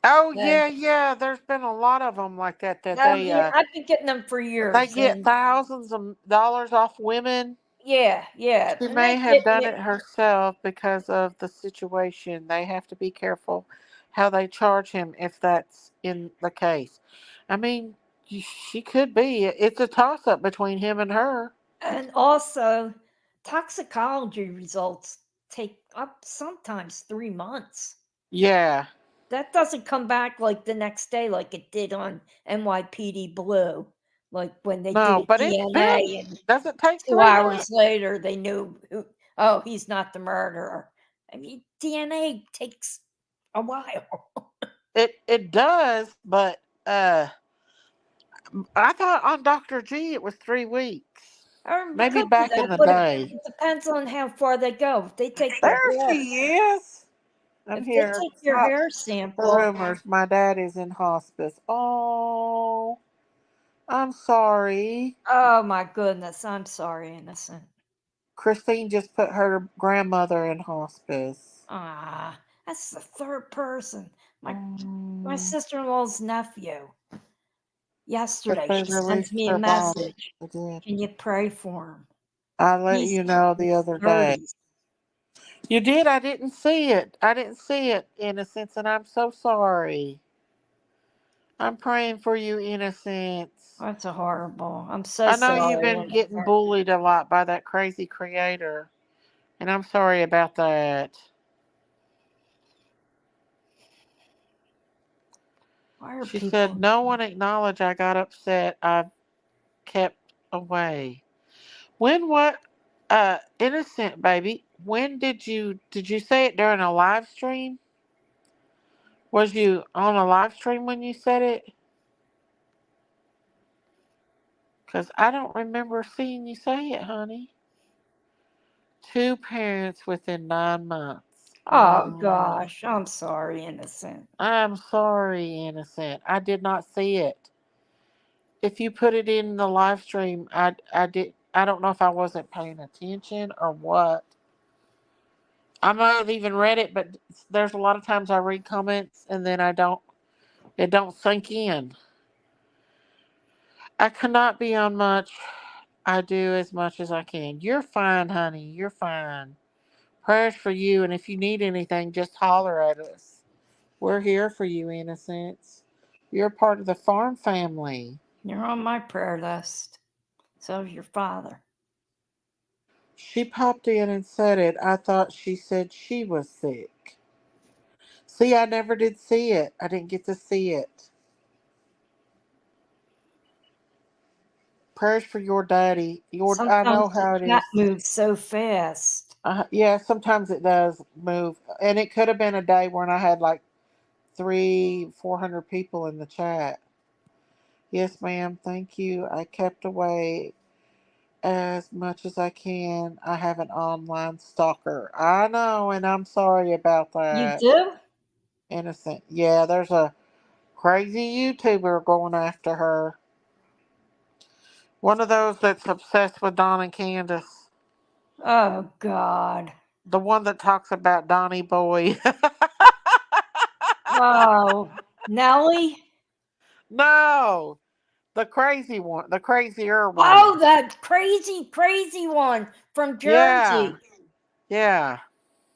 Speaker 1: Oh
Speaker 3: And
Speaker 1: yeah, yeah. There's been a lot of them like that. That
Speaker 3: oh yeah, I've been getting them for
Speaker 1: they
Speaker 3: years.
Speaker 1: get
Speaker 3: And
Speaker 1: thousands of dollars off women.
Speaker 3: yeah, yeah,
Speaker 1: She
Speaker 3: and they
Speaker 1: may have
Speaker 3: getting
Speaker 1: done
Speaker 3: it.
Speaker 1: it herself because of the situation. They have to be careful how they charge him if that's in the case. I mean, she could be. It's a toss up between him and her.
Speaker 3: And also, toxicology results take up sometimes 3 months.
Speaker 1: Yeah.
Speaker 3: That doesn't come back like the next day, like it did on NYPD Blue. Like when they did
Speaker 1: No,
Speaker 3: a
Speaker 1: but it's been.
Speaker 3: DNA, and
Speaker 1: Does it take
Speaker 3: 2 hours
Speaker 1: 3 months?
Speaker 3: later they knew oh, he's not the murderer. I mean, DNA takes a while.
Speaker 1: It does, but I thought on Dr. G it was 3 weeks.
Speaker 3: It
Speaker 1: Maybe
Speaker 3: could be
Speaker 1: back in
Speaker 3: that,
Speaker 1: the
Speaker 3: but
Speaker 1: day.
Speaker 3: it depends on how far they go. If they take your
Speaker 1: There
Speaker 3: hair,
Speaker 1: she is. I'm
Speaker 3: if they
Speaker 1: here.
Speaker 3: take your
Speaker 1: Stop
Speaker 3: hair
Speaker 1: the
Speaker 3: sample,
Speaker 1: rumors. My dad is in hospice. Oh, I'm sorry.
Speaker 3: oh my goodness, I'm sorry, innocent.
Speaker 1: Christine just put her grandmother in hospice.
Speaker 3: Ah, that's the third person. My
Speaker 1: Mm,
Speaker 3: sister-in-law's nephew.
Speaker 1: but
Speaker 3: Yesterday,
Speaker 1: they
Speaker 3: she sends
Speaker 1: released
Speaker 3: me a
Speaker 1: her body.
Speaker 3: message.
Speaker 1: They did.
Speaker 3: Can you pray for him?
Speaker 1: I let
Speaker 3: He's
Speaker 1: you know
Speaker 3: in
Speaker 1: the
Speaker 3: his
Speaker 1: other day.
Speaker 3: 30s.
Speaker 1: You did? I didn't see it. I didn't see it, Innocence, and I'm so sorry. I'm praying for you, Innocence.
Speaker 3: That's a horrible. I'm so
Speaker 1: I know you've
Speaker 3: sorry,
Speaker 1: been getting
Speaker 3: innocent.
Speaker 1: bullied a lot by that crazy creator, and I'm sorry about that.
Speaker 3: Why are
Speaker 1: She
Speaker 3: people?
Speaker 1: said, no one acknowledged I got upset. I kept away. When what? Innocent baby, when did you say it during a live stream? Was you on a live stream when you said it? Because I don't remember seeing you say it, honey. Two parents within 9 months.
Speaker 3: Oh
Speaker 1: Oh,
Speaker 3: gosh, I'm sorry, innocent.
Speaker 1: I'm sorry, Innocent. I did not see it. If you put it in the live stream, I don't know if I wasn't paying attention or what. I might have even read it, but there's a lot of times I read comments and then it don't sink in. I cannot be on much. I do as much as I can. You're fine, honey. You're fine. Prayers for you, and if you need anything, just holler at us. We're here for you, innocents. You're part of the farm family.
Speaker 3: You're on my prayer list. So is your father.
Speaker 1: She popped in and said it. I thought she said she was sick. See, I never did see it. I didn't get to see it. Prayers for your daddy. I know
Speaker 3: Sometimes the
Speaker 1: how it
Speaker 3: cat
Speaker 1: is.
Speaker 3: moves so fast.
Speaker 1: Yeah, sometimes it does move, and it could have been a day when I had like 400 people in the chat. Yes, ma'am. Thank you. I kept away as much as I can. I have an online stalker. I know, and I'm sorry about
Speaker 3: You
Speaker 1: that.
Speaker 3: do?
Speaker 1: Innocent. Yeah, there's a crazy YouTuber going after her. One of those that's obsessed with Don and Candace.
Speaker 3: Oh, God.
Speaker 1: The one that talks about Donnie Boy.
Speaker 3: Oh, Nellie?
Speaker 1: No, the crazy one. The crazier one.
Speaker 3: Oh, that crazy, crazy one from
Speaker 1: Yeah.
Speaker 3: Jersey.
Speaker 1: Yeah.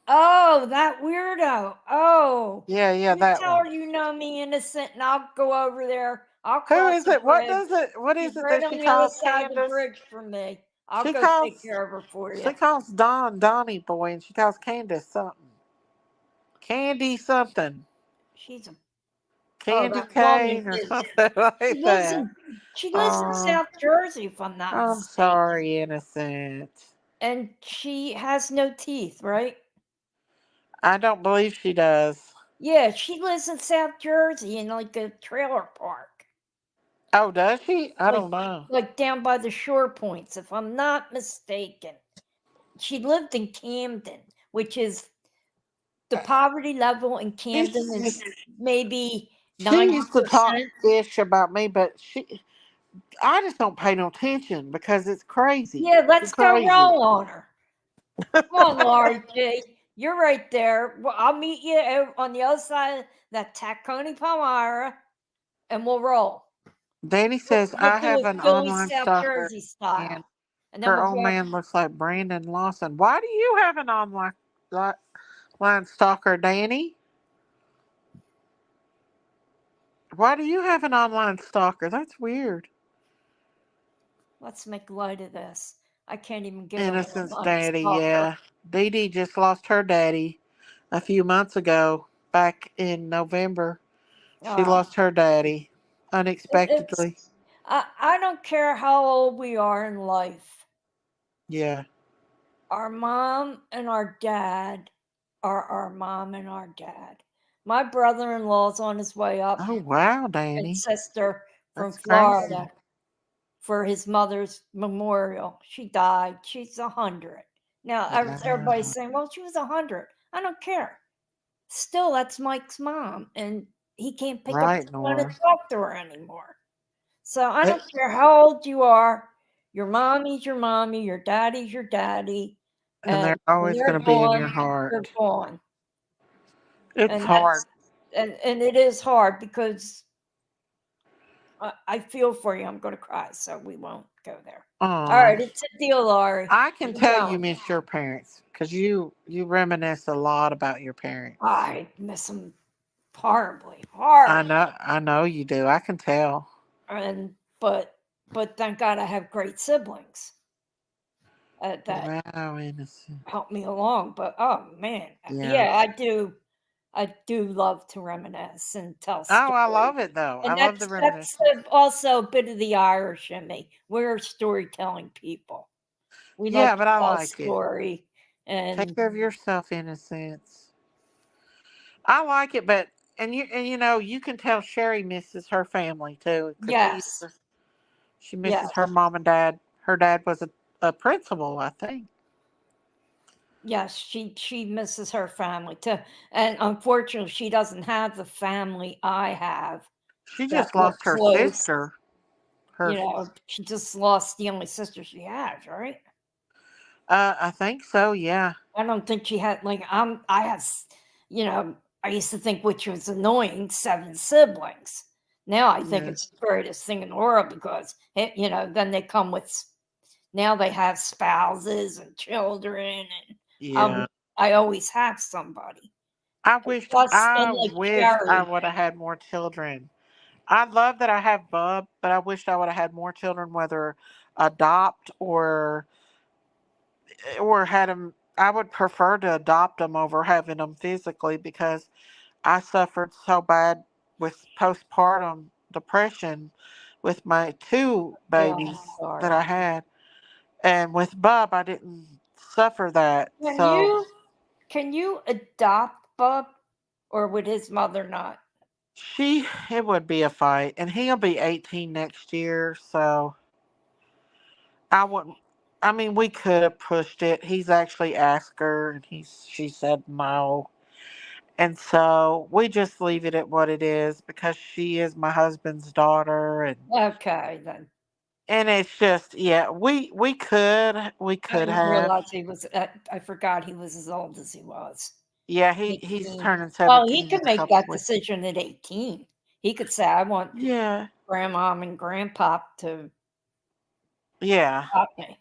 Speaker 3: Oh, that weirdo. Oh,
Speaker 1: Yeah,
Speaker 3: you
Speaker 1: that
Speaker 3: tell
Speaker 1: one.
Speaker 3: her you know me, innocent, and I'll go over there. I'll
Speaker 1: Who
Speaker 3: cross
Speaker 1: is
Speaker 3: the
Speaker 1: it?
Speaker 3: bridge.
Speaker 1: What
Speaker 3: She's
Speaker 1: is it
Speaker 3: right
Speaker 1: that
Speaker 3: on
Speaker 1: she
Speaker 3: the other
Speaker 1: calls
Speaker 3: side of the
Speaker 1: Candace?
Speaker 3: bridge from me. I'll
Speaker 1: She
Speaker 3: go take
Speaker 1: calls
Speaker 3: care of her for you.
Speaker 1: she calls Donnie Boy, and she calls Candace something. Candy something.
Speaker 3: She's a
Speaker 1: Candy
Speaker 3: that woman
Speaker 1: cane or
Speaker 3: is.
Speaker 1: something
Speaker 3: She
Speaker 1: like
Speaker 3: lives
Speaker 1: that.
Speaker 3: in she lives in
Speaker 1: Oh,
Speaker 3: South Jersey, if I'm not
Speaker 1: I'm
Speaker 3: mistaken.
Speaker 1: sorry, innocent.
Speaker 3: And she has no teeth, right?
Speaker 1: I don't believe she does.
Speaker 3: Yeah, she lives in South Jersey in like a trailer park.
Speaker 1: Oh, does she? I
Speaker 3: Like
Speaker 1: don't know.
Speaker 3: like down by the shore points, if I'm not mistaken. She lived in Camden, which is the poverty level in Camden is
Speaker 1: She's,
Speaker 3: maybe
Speaker 1: she used to talk
Speaker 3: 90%.
Speaker 1: ish about me, but I just don't pay no attention because it's crazy.
Speaker 3: Yeah,
Speaker 1: She's
Speaker 3: let's go
Speaker 1: crazy.
Speaker 3: roll on her. Come on, Laurie G. You're right there. Well, I'll meet you on the other side of that Tacony Palmyra, and we'll roll.
Speaker 1: Danny
Speaker 3: We'll,
Speaker 1: says,
Speaker 3: we'll
Speaker 1: I
Speaker 3: do
Speaker 1: have
Speaker 3: it
Speaker 1: an
Speaker 3: Philly,
Speaker 1: online
Speaker 3: South
Speaker 1: stalker
Speaker 3: Jersey
Speaker 1: and
Speaker 3: style. And then
Speaker 1: her
Speaker 3: we'll
Speaker 1: old
Speaker 3: go.
Speaker 1: man looks like Brandon Lawson. Why do you have an online stalker, Danny? Why do you have an online stalker? That's weird.
Speaker 3: Let's make light of this. I can't even get an
Speaker 1: Innocence
Speaker 3: online
Speaker 1: daddy,
Speaker 3: stalker.
Speaker 1: yeah. Dee Dee just lost her daddy a few months ago, back in November. She
Speaker 3: Uh,
Speaker 1: lost her daddy
Speaker 3: it's
Speaker 1: unexpectedly.
Speaker 3: I don't care how old we are in life.
Speaker 1: Yeah.
Speaker 3: Our mom and our dad are our mom and our dad. My brother-in-law's on his way up
Speaker 1: Oh, wow,
Speaker 3: and
Speaker 1: Danny.
Speaker 3: sister from
Speaker 1: That's crazy.
Speaker 3: Florida for his mother's memorial. She died. She's 100. Now, everybody's
Speaker 1: Wow.
Speaker 3: saying, well, she was 100. I don't care. Still, that's Mike's mom, and he can't pick up the
Speaker 1: Right,
Speaker 3: phone and
Speaker 1: Nora.
Speaker 3: talk to her anymore. So I
Speaker 1: It,
Speaker 3: don't care how old you are, your mommy's your mommy, your daddy's your daddy,
Speaker 1: and
Speaker 3: and
Speaker 1: they're
Speaker 3: when
Speaker 1: always
Speaker 3: they're
Speaker 1: going to be in your
Speaker 3: gone, they're
Speaker 1: heart.
Speaker 3: gone.
Speaker 1: It's
Speaker 3: And
Speaker 1: hard.
Speaker 3: that's and it is hard because I feel for you. I'm going to cry, so we won't go there. All
Speaker 1: Aw.
Speaker 3: right, it's a deal, Laurie.
Speaker 1: I can
Speaker 3: I'm
Speaker 1: tell you
Speaker 3: going.
Speaker 1: miss your parents because you reminisce a lot about your parents.
Speaker 3: I miss them horribly, horribly.
Speaker 1: I know you do. I can tell.
Speaker 3: And but thank God I have great siblings that
Speaker 1: Wow, innocent.
Speaker 3: help me along. But oh man,
Speaker 1: Yeah.
Speaker 3: yeah, I do love to reminisce and tell
Speaker 1: Oh, I
Speaker 3: stories.
Speaker 1: love it though. I
Speaker 3: And
Speaker 1: love the
Speaker 3: that's
Speaker 1: reminiscence.
Speaker 3: also a bit of the Irish in me. We're storytelling people. We like
Speaker 1: Yeah,
Speaker 3: to
Speaker 1: but I
Speaker 3: tell a
Speaker 1: like it.
Speaker 3: story,
Speaker 1: Take
Speaker 3: and
Speaker 1: care of yourself, innocence. I like it, but and you know you can tell Sherry misses her family too because
Speaker 3: yes,
Speaker 1: she
Speaker 3: yes,
Speaker 1: misses her mom and dad. Her dad was a principal, I think.
Speaker 3: yes. She misses her family too, and unfortunately, she doesn't have the family I have
Speaker 1: She
Speaker 3: that
Speaker 1: just
Speaker 3: we're
Speaker 1: lost her
Speaker 3: close.
Speaker 1: sister. Her,
Speaker 3: she just lost the only sister she has, right?
Speaker 1: I think so. Yeah,
Speaker 3: I don't think she had I have, I used to think which was annoying, 7 siblings. Now I think
Speaker 1: yeah,
Speaker 3: it's the greatest thing in the world because then they come with now they have spouses and children and
Speaker 1: yeah.
Speaker 3: I always have somebody.
Speaker 1: I
Speaker 3: And
Speaker 1: wished
Speaker 3: plus,
Speaker 1: I
Speaker 3: and like
Speaker 1: wished I
Speaker 3: Sherry,
Speaker 1: would have had more children. I love that I have Bub, but I wished I would have had more children, whether adopt or had them. I would prefer to adopt them over having them physically because I suffered so bad with postpartum depression with my 2
Speaker 3: oh, I'm
Speaker 1: babies that I
Speaker 3: sorry.
Speaker 1: had, and with Bub I didn't suffer that.
Speaker 3: Can
Speaker 1: So
Speaker 3: you can you adopt Bub, or would his mother not?
Speaker 1: it would be a fight, and he'll be 18 next year. So I wouldn't. I mean, we could have pushed it. He's actually asked her, and she said no. And so we just leave it at what it is because she is my husband's daughter,
Speaker 3: Okay, then.
Speaker 1: and it's just yeah, we
Speaker 3: I
Speaker 1: could
Speaker 3: didn't
Speaker 1: have.
Speaker 3: realize he was. I forgot he was as old as he was.
Speaker 1: Yeah, he's
Speaker 3: 18.
Speaker 1: turning
Speaker 3: Well, he
Speaker 1: 17 in
Speaker 3: could
Speaker 1: a
Speaker 3: make
Speaker 1: couple
Speaker 3: that
Speaker 1: of weeks.
Speaker 3: decision at 18. He could say, "I want
Speaker 1: Yeah,
Speaker 3: grandmom and grandpop to
Speaker 1: yeah.
Speaker 3: adopt me."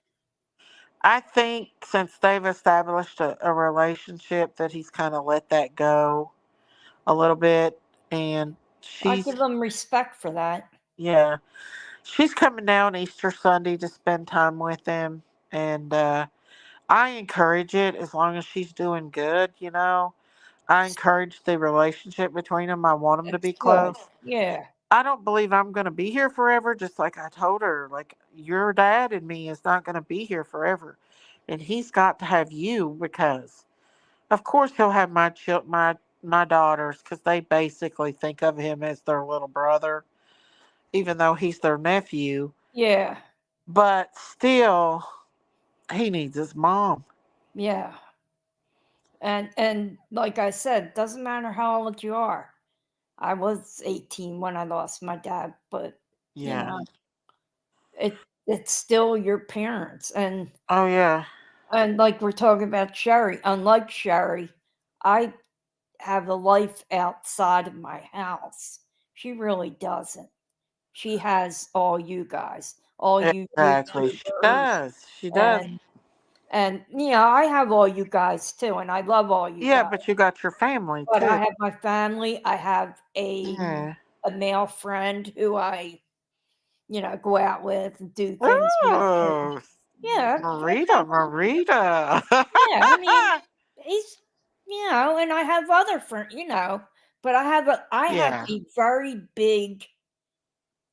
Speaker 1: I think since they've established a relationship that he's kind of let that go a little bit, and
Speaker 3: I
Speaker 1: she's
Speaker 3: give them respect for that.
Speaker 1: yeah, she's coming down Easter Sunday to spend time with him, and I encourage it as long as she's doing good. I encourage the relationship between them. I want them to
Speaker 3: It's
Speaker 1: be
Speaker 3: good.
Speaker 1: close.
Speaker 3: Yeah,
Speaker 1: I don't believe I'm going to be here forever, just like I told her. Like, your dad and me is not going to be here forever. And he's got to have you because, of course, he'll have my daughters because they basically think of him as their little brother, even though he's their nephew.
Speaker 3: yeah,
Speaker 1: But still, he needs his mom.
Speaker 3: yeah. And like I said, doesn't matter how old you are. I was 18 when I lost my dad, but you
Speaker 1: Yeah.
Speaker 3: know, it's still your parents.
Speaker 1: Oh, yeah.
Speaker 3: And like we're talking about Sherry, unlike Sherry, I have a life outside of my house. She really doesn't. She has all you guys, all you
Speaker 1: Exactly. She
Speaker 3: YouTubers,
Speaker 1: does. She does.
Speaker 3: and I have all you guys too, and I love all you
Speaker 1: Yeah,
Speaker 3: guys.
Speaker 1: but you got your family
Speaker 3: But I
Speaker 1: too.
Speaker 3: have my family. I have
Speaker 1: Yeah.
Speaker 3: a male friend who I go out with and do things with. And
Speaker 1: Oh,
Speaker 3: yeah,
Speaker 1: Marita, Marita.
Speaker 3: yeah. I mean, he's and I have other friends, but I have
Speaker 1: Yeah,
Speaker 3: a very big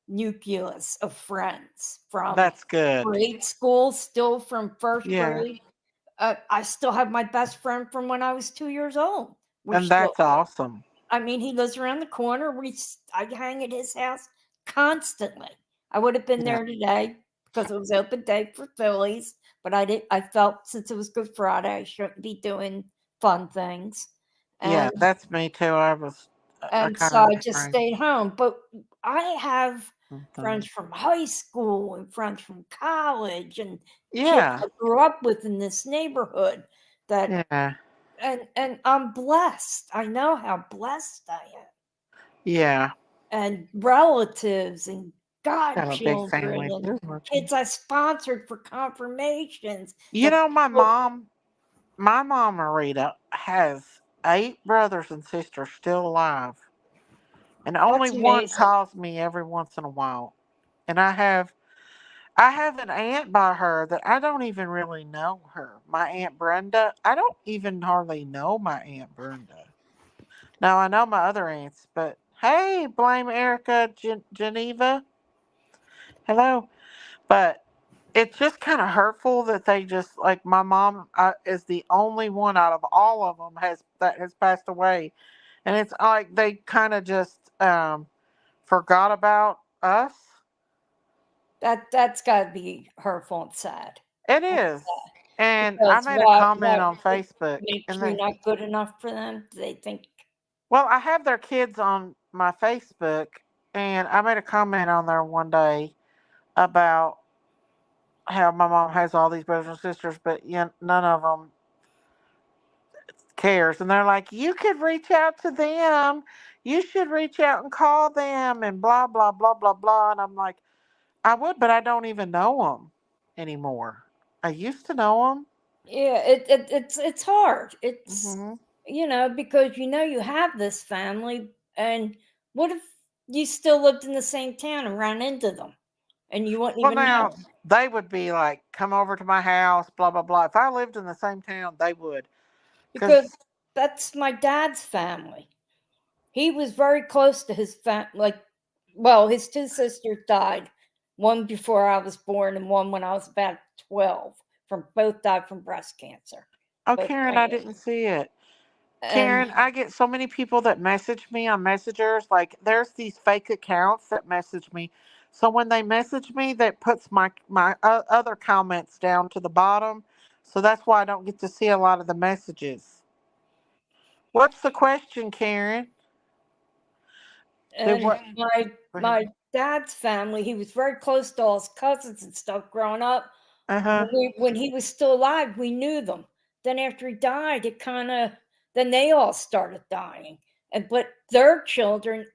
Speaker 3: nucleus of friends from
Speaker 1: that's good.
Speaker 3: grade school, still from first
Speaker 1: Yeah,
Speaker 3: grade. I still have my best friend from when I was 2 years old. We're
Speaker 1: and
Speaker 3: still.
Speaker 1: that's awesome.
Speaker 3: I mean, he lives around the corner. I hang at his house constantly. I would have been
Speaker 1: Yeah,
Speaker 3: there today because it was open day for Phillies, but I did. I felt since it was Good Friday, I shouldn't be doing fun things,
Speaker 1: yeah,
Speaker 3: and
Speaker 1: that's me too. I kind
Speaker 3: so
Speaker 1: of
Speaker 3: I just
Speaker 1: agree.
Speaker 3: stayed home. But I have
Speaker 1: Mhm.
Speaker 3: friends from high school and friends from college and kids
Speaker 1: Yeah,
Speaker 3: I grew up with in this neighborhood that
Speaker 1: yeah,
Speaker 3: and I'm blessed. I know how blessed I am.
Speaker 1: yeah.
Speaker 3: And relatives and
Speaker 1: Got a big
Speaker 3: godchildren
Speaker 1: family
Speaker 3: and
Speaker 1: too.
Speaker 3: kids I sponsored for confirmations
Speaker 1: You
Speaker 3: that
Speaker 1: know,
Speaker 3: people.
Speaker 1: my mom, Marita, has 8 brothers and sisters still alive, and only
Speaker 3: That's
Speaker 1: one
Speaker 3: amazing.
Speaker 1: calls me every once in a while. And I have an aunt by her that I don't even really know her. My Aunt Brenda. I don't even hardly know my Aunt Brenda. Now I know my other aunts, but hey, blame Erica Geneva. Hello. But it's just kind of hurtful that they just like my mom is the only one out of all of them has passed away, and it's like they kind of just forgot about us.
Speaker 3: That's got to be hurtful and sad.
Speaker 1: It
Speaker 3: That's
Speaker 1: is.
Speaker 3: sad.
Speaker 1: And I
Speaker 3: Because
Speaker 1: made a comment on
Speaker 3: it
Speaker 1: Facebook,
Speaker 3: makes
Speaker 1: and
Speaker 3: you not good enough for them. Do they think?
Speaker 1: I have their kids on my Facebook, and I made a comment on there one day about how my mom has all these brothers and sisters, but none of them cares. And they're like, you could reach out to them. You should reach out and call them and blah, blah, blah, blah, blah. And I'm like, I would, but I don't even know them anymore. I used to know them.
Speaker 3: Yeah, it's hard. It's,
Speaker 1: Hmm.
Speaker 3: because you have this family, and what if you still lived in the same town and ran into them and you wouldn't
Speaker 1: Well,
Speaker 3: even know?
Speaker 1: now they would be like, come over to my house, blah, blah, blah. If I lived in the same town, they would.
Speaker 3: Because
Speaker 1: Because,
Speaker 3: that's my dad's family. He was very close to his well, his two sisters died, one before I was born and one when I was about 12. Both died from breast cancer.
Speaker 1: oh,
Speaker 3: Both
Speaker 1: Karen, I
Speaker 3: twins.
Speaker 1: didn't see it.
Speaker 3: And
Speaker 1: Karen, I get so many people that message me on messengers. Like, there's these fake accounts that message me. So when they message me, that puts my other comments down to the bottom. So that's why I don't get to see a lot of the messages. What's the question, Karen? Did
Speaker 3: and
Speaker 1: what?
Speaker 3: my dad's family, he was very close to all his cousins and stuff growing up.
Speaker 1: Uh huh.
Speaker 3: When he was still alive, we knew them. Then after he died, then they all started dying. But their children,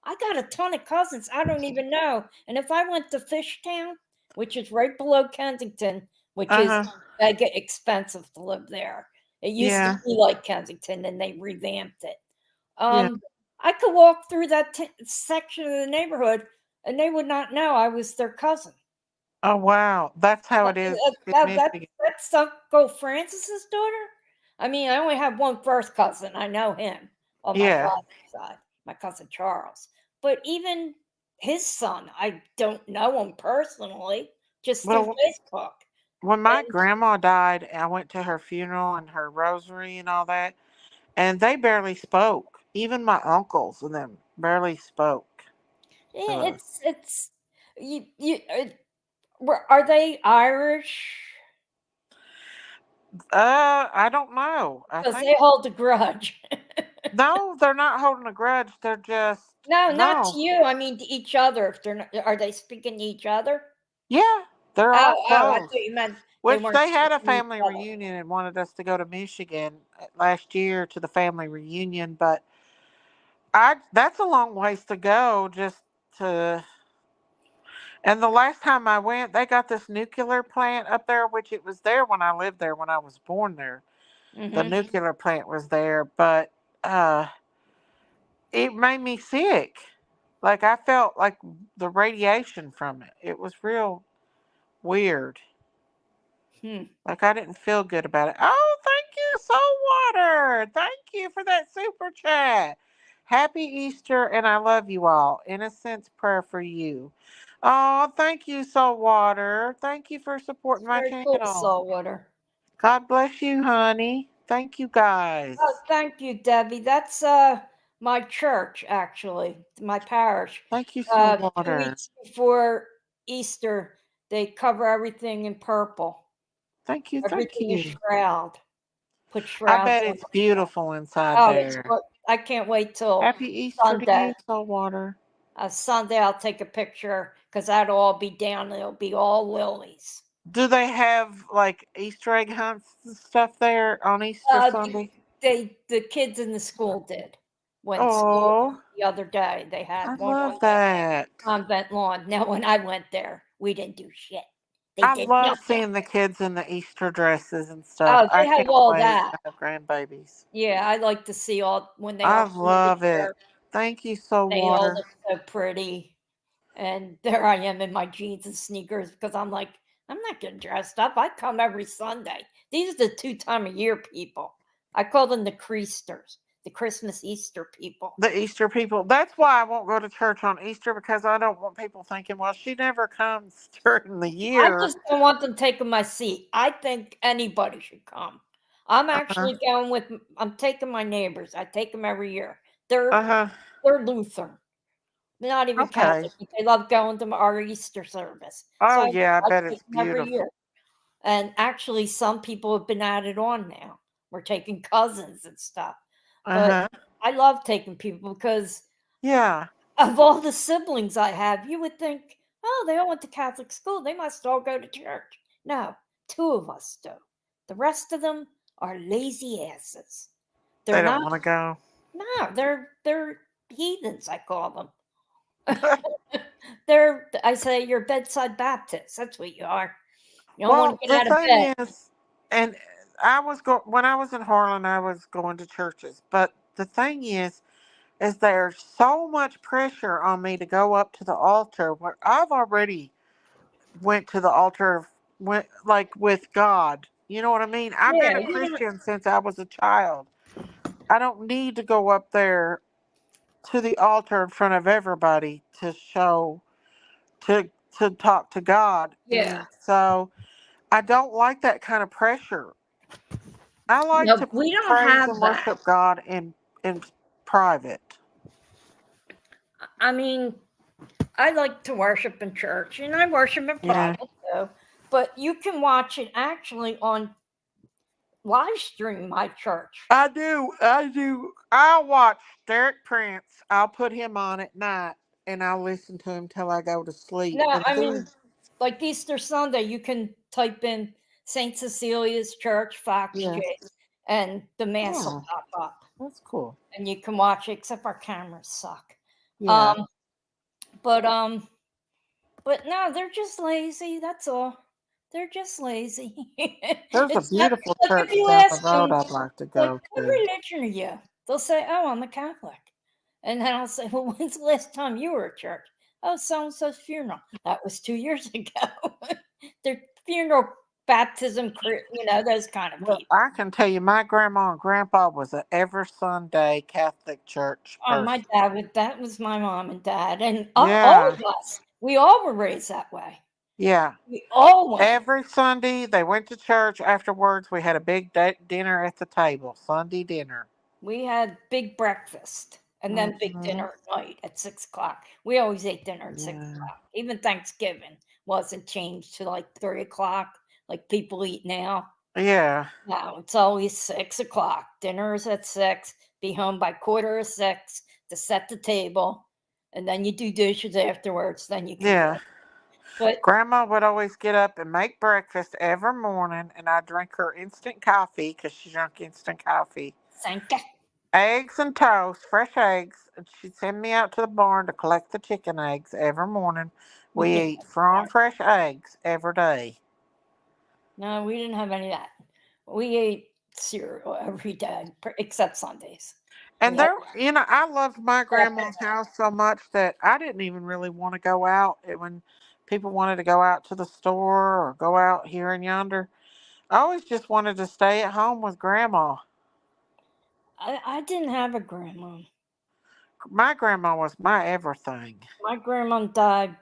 Speaker 3: I got a ton of cousins I don't even know. And if I went to Fishtown, which is right below Kensington, which
Speaker 1: Uh
Speaker 3: is
Speaker 1: huh.
Speaker 3: get expensive to live there. It used to
Speaker 1: Yeah.
Speaker 3: be like Kensington, and they revamped it.
Speaker 1: Yeah.
Speaker 3: I could walk through that section of the neighborhood, and they would not know I was their cousin.
Speaker 1: Oh wow, that's how
Speaker 3: Uh,
Speaker 1: it is in
Speaker 3: That, that,
Speaker 1: Michigan.
Speaker 3: that's Uncle Francis's daughter. I mean, I only have one first cousin. I know him on my
Speaker 1: Yeah.
Speaker 3: father's side, my cousin Charles. But even his son, I don't know him personally, just through
Speaker 1: Well,
Speaker 3: Facebook.
Speaker 1: when my
Speaker 3: And
Speaker 1: grandma died, I went to her funeral and her rosary and all that, and they barely spoke. Even my uncles and them barely spoke to us.
Speaker 3: it's you. Are they Irish?
Speaker 1: I don't know. I
Speaker 3: Because
Speaker 1: think
Speaker 3: they hold a grudge.
Speaker 1: no, they're not holding a grudge. They're just
Speaker 3: No, not to
Speaker 1: no.
Speaker 3: you. I mean to each other. If they're not, are they speaking to each other?
Speaker 1: Yeah, they're all
Speaker 3: Oh, I thought
Speaker 1: close.
Speaker 3: you meant they
Speaker 1: Which
Speaker 3: weren't
Speaker 1: they had a
Speaker 3: speaking to each
Speaker 1: family
Speaker 3: other.
Speaker 1: reunion and wanted us to go to Michigan last year to the family reunion, but I that's a long ways to go just to. And the last time I went, they got this nuclear plant up there, which it was there when I lived there when I was born there. The
Speaker 3: Mm-hmm.
Speaker 1: nuclear plant was there, but uh, it made me sick. Like I felt like the radiation from it. It was real weird.
Speaker 3: Hmm.
Speaker 1: Like I didn't feel good about it. Oh, thank you, Soul Water. Thank you for that super chat. Happy Easter, and I love you all. Innocence prayer for you. Oh, thank you, Soul Water. Thank you for supporting my
Speaker 3: Very cool,
Speaker 1: channel.
Speaker 3: Saltwater.
Speaker 1: God bless you, honey. Thank you,
Speaker 3: Oh,
Speaker 1: guys.
Speaker 3: thank you, Debbie. That's my church, actually, my parish.
Speaker 1: Thank you, Soul
Speaker 3: 2
Speaker 1: Water.
Speaker 3: weeks before Easter, they cover everything in purple.
Speaker 1: Thank you, thank
Speaker 3: Everything is
Speaker 1: you.
Speaker 3: shroud. Put
Speaker 1: I
Speaker 3: shrouds
Speaker 1: bet
Speaker 3: on.
Speaker 1: it's beautiful inside
Speaker 3: Oh,
Speaker 1: there.
Speaker 3: I can't wait till
Speaker 1: Happy Easter to
Speaker 3: Sunday.
Speaker 1: you, Soul Water.
Speaker 3: Sunday, I'll take a picture because that'll all be down. It'll be all lilies.
Speaker 1: Do they have like Easter egg hunts and stuff there on Easter
Speaker 3: Uh,
Speaker 1: Sunday?
Speaker 3: the kids in the school did when school
Speaker 1: Oh,
Speaker 3: the other day. They
Speaker 1: I
Speaker 3: had one on
Speaker 1: love
Speaker 3: the
Speaker 1: that.
Speaker 3: convent lawn. Now, when I went there, we didn't do shit. They
Speaker 1: I
Speaker 3: did
Speaker 1: love
Speaker 3: nothing.
Speaker 1: seeing the kids in the Easter dresses and stuff.
Speaker 3: Oh,
Speaker 1: I
Speaker 3: they have
Speaker 1: can't
Speaker 3: all
Speaker 1: wait
Speaker 3: that.
Speaker 1: to have grandbabies.
Speaker 3: Yeah, I like to see all when they
Speaker 1: I
Speaker 3: all come into
Speaker 1: love it.
Speaker 3: church.
Speaker 1: Thank you, Soul
Speaker 3: They all
Speaker 1: Water.
Speaker 3: look so pretty. And there I am in my jeans and sneakers because I'm like, I'm not getting dressed up. I come every Sunday. These are the 2 time a year people. I call them the Creasters, the Christmas Easter people.
Speaker 1: The Easter people. That's why I won't go to church on Easter because I don't want people thinking, well, she never comes during the
Speaker 3: I
Speaker 1: year.
Speaker 3: just don't want them taking my seat. I think anybody should come. I'm
Speaker 1: Uh-huh.
Speaker 3: actually going with. I'm taking my neighbors. I take them every year. They're
Speaker 1: Uh-huh.
Speaker 3: they're Lutheran. They're not even
Speaker 1: Okay.
Speaker 3: Catholic, but they love going to our Easter service. So
Speaker 1: Oh, yeah, I
Speaker 3: I
Speaker 1: bet
Speaker 3: take
Speaker 1: it's
Speaker 3: them every
Speaker 1: beautiful.
Speaker 3: year. And actually, some people have been added on now. We're taking cousins and stuff. But
Speaker 1: Uh-huh.
Speaker 3: I love taking people because
Speaker 1: Yeah.
Speaker 3: of all the siblings I have, you would think, oh, they all went to Catholic school. They must all go to church. No, 2 of us do. The rest of them are lazy asses. They're
Speaker 1: They don't
Speaker 3: not.
Speaker 1: want to go.
Speaker 3: No, they're heathens. I call them. I say you're bedside Baptists. That's what you are. You don't want
Speaker 1: Well,
Speaker 3: to get
Speaker 1: the
Speaker 3: out of
Speaker 1: thing
Speaker 3: bed.
Speaker 1: is, and when I was in Harlan, I was going to churches. But the thing is there's so much pressure on me to go up to the altar where I've already went to the altar, went like with God. You know what I mean? I've been
Speaker 3: Yeah,
Speaker 1: a
Speaker 3: you don't.
Speaker 1: Christian since I was a child. I don't need to go up there to the altar in front of everybody to show to to talk to God.
Speaker 3: Yeah.
Speaker 1: And so I don't like that kind of pressure. I like
Speaker 3: No,
Speaker 1: to
Speaker 3: we don't
Speaker 1: praise
Speaker 3: have
Speaker 1: and
Speaker 3: that.
Speaker 1: worship God in private.
Speaker 3: I mean, I like to worship in church, and I worship in
Speaker 1: Yeah.
Speaker 3: private too. But you can watch it actually on live stream my church.
Speaker 1: I do. I do. I'll watch Derek Prince. I'll put him on at night and I'll listen to him till I go to sleep.
Speaker 3: No,
Speaker 1: And
Speaker 3: I
Speaker 1: see,
Speaker 3: mean, like Easter Sunday, you can type in St. Cecilia's Church, Fox
Speaker 1: yeah.
Speaker 3: Chase, and the mass will
Speaker 1: Oh,
Speaker 3: pop up,
Speaker 1: that's cool.
Speaker 3: and you can watch it. Except our cameras suck.
Speaker 1: Yeah.
Speaker 3: Um, but but no, they're just lazy. That's all. They're just lazy.
Speaker 1: There's a
Speaker 3: It's not
Speaker 1: beautiful
Speaker 3: like if
Speaker 1: church
Speaker 3: you
Speaker 1: down the
Speaker 3: ask
Speaker 1: road
Speaker 3: them,
Speaker 1: I'd like to
Speaker 3: like,
Speaker 1: go
Speaker 3: what
Speaker 1: to.
Speaker 3: religion are you? They'll say, oh, I'm a Catholic. And then I'll say, well, when's the last time you were at church? Oh, so and so's funeral. That was 2 years ago. Their funeral, baptism, those kind of
Speaker 1: Well,
Speaker 3: people.
Speaker 1: I can tell you, my grandma and grandpa was a every Sunday Catholic church
Speaker 3: Oh, my
Speaker 1: person.
Speaker 3: dad, that was my mom and dad. And all
Speaker 1: Yeah.
Speaker 3: of us, we all were raised that way.
Speaker 1: Yeah.
Speaker 3: We all went.
Speaker 1: Every Sunday they went to church. Afterwards, we had a big dinner at the table. Sunday dinner.
Speaker 3: We had big breakfast and then big
Speaker 1: Hmm.
Speaker 3: dinner at night at 6 o'clock. We always ate dinner at six
Speaker 1: Yeah.
Speaker 3: o'clock. Even Thanksgiving wasn't changed to like 3 o'clock, like people eat now.
Speaker 1: Yeah.
Speaker 3: No, it's always 6 o'clock. Dinner is at 6. Be home by 5:45 to set the table, and then you do dishes afterwards. Then you can
Speaker 1: Yeah.
Speaker 3: go. But
Speaker 1: Grandma would always get up and make breakfast every morning, and I'd drink her instant coffee because she drank instant coffee.
Speaker 3: Sanka.
Speaker 1: Eggs and toast, fresh eggs. And she'd send me out to the barn to collect the chicken eggs every morning. We eat farm fresh eggs every day.
Speaker 3: No, we didn't have any of that. We ate cereal every day, except Sundays. We
Speaker 1: And
Speaker 3: had
Speaker 1: there, I loved my
Speaker 3: breakfast.
Speaker 1: grandma's house so much that I didn't even really want to go out when people wanted to go out to the store or go out here and yonder. I always just wanted to stay at home with grandma.
Speaker 3: I didn't have a grandma.
Speaker 1: My grandma was my everything.
Speaker 3: My grandma died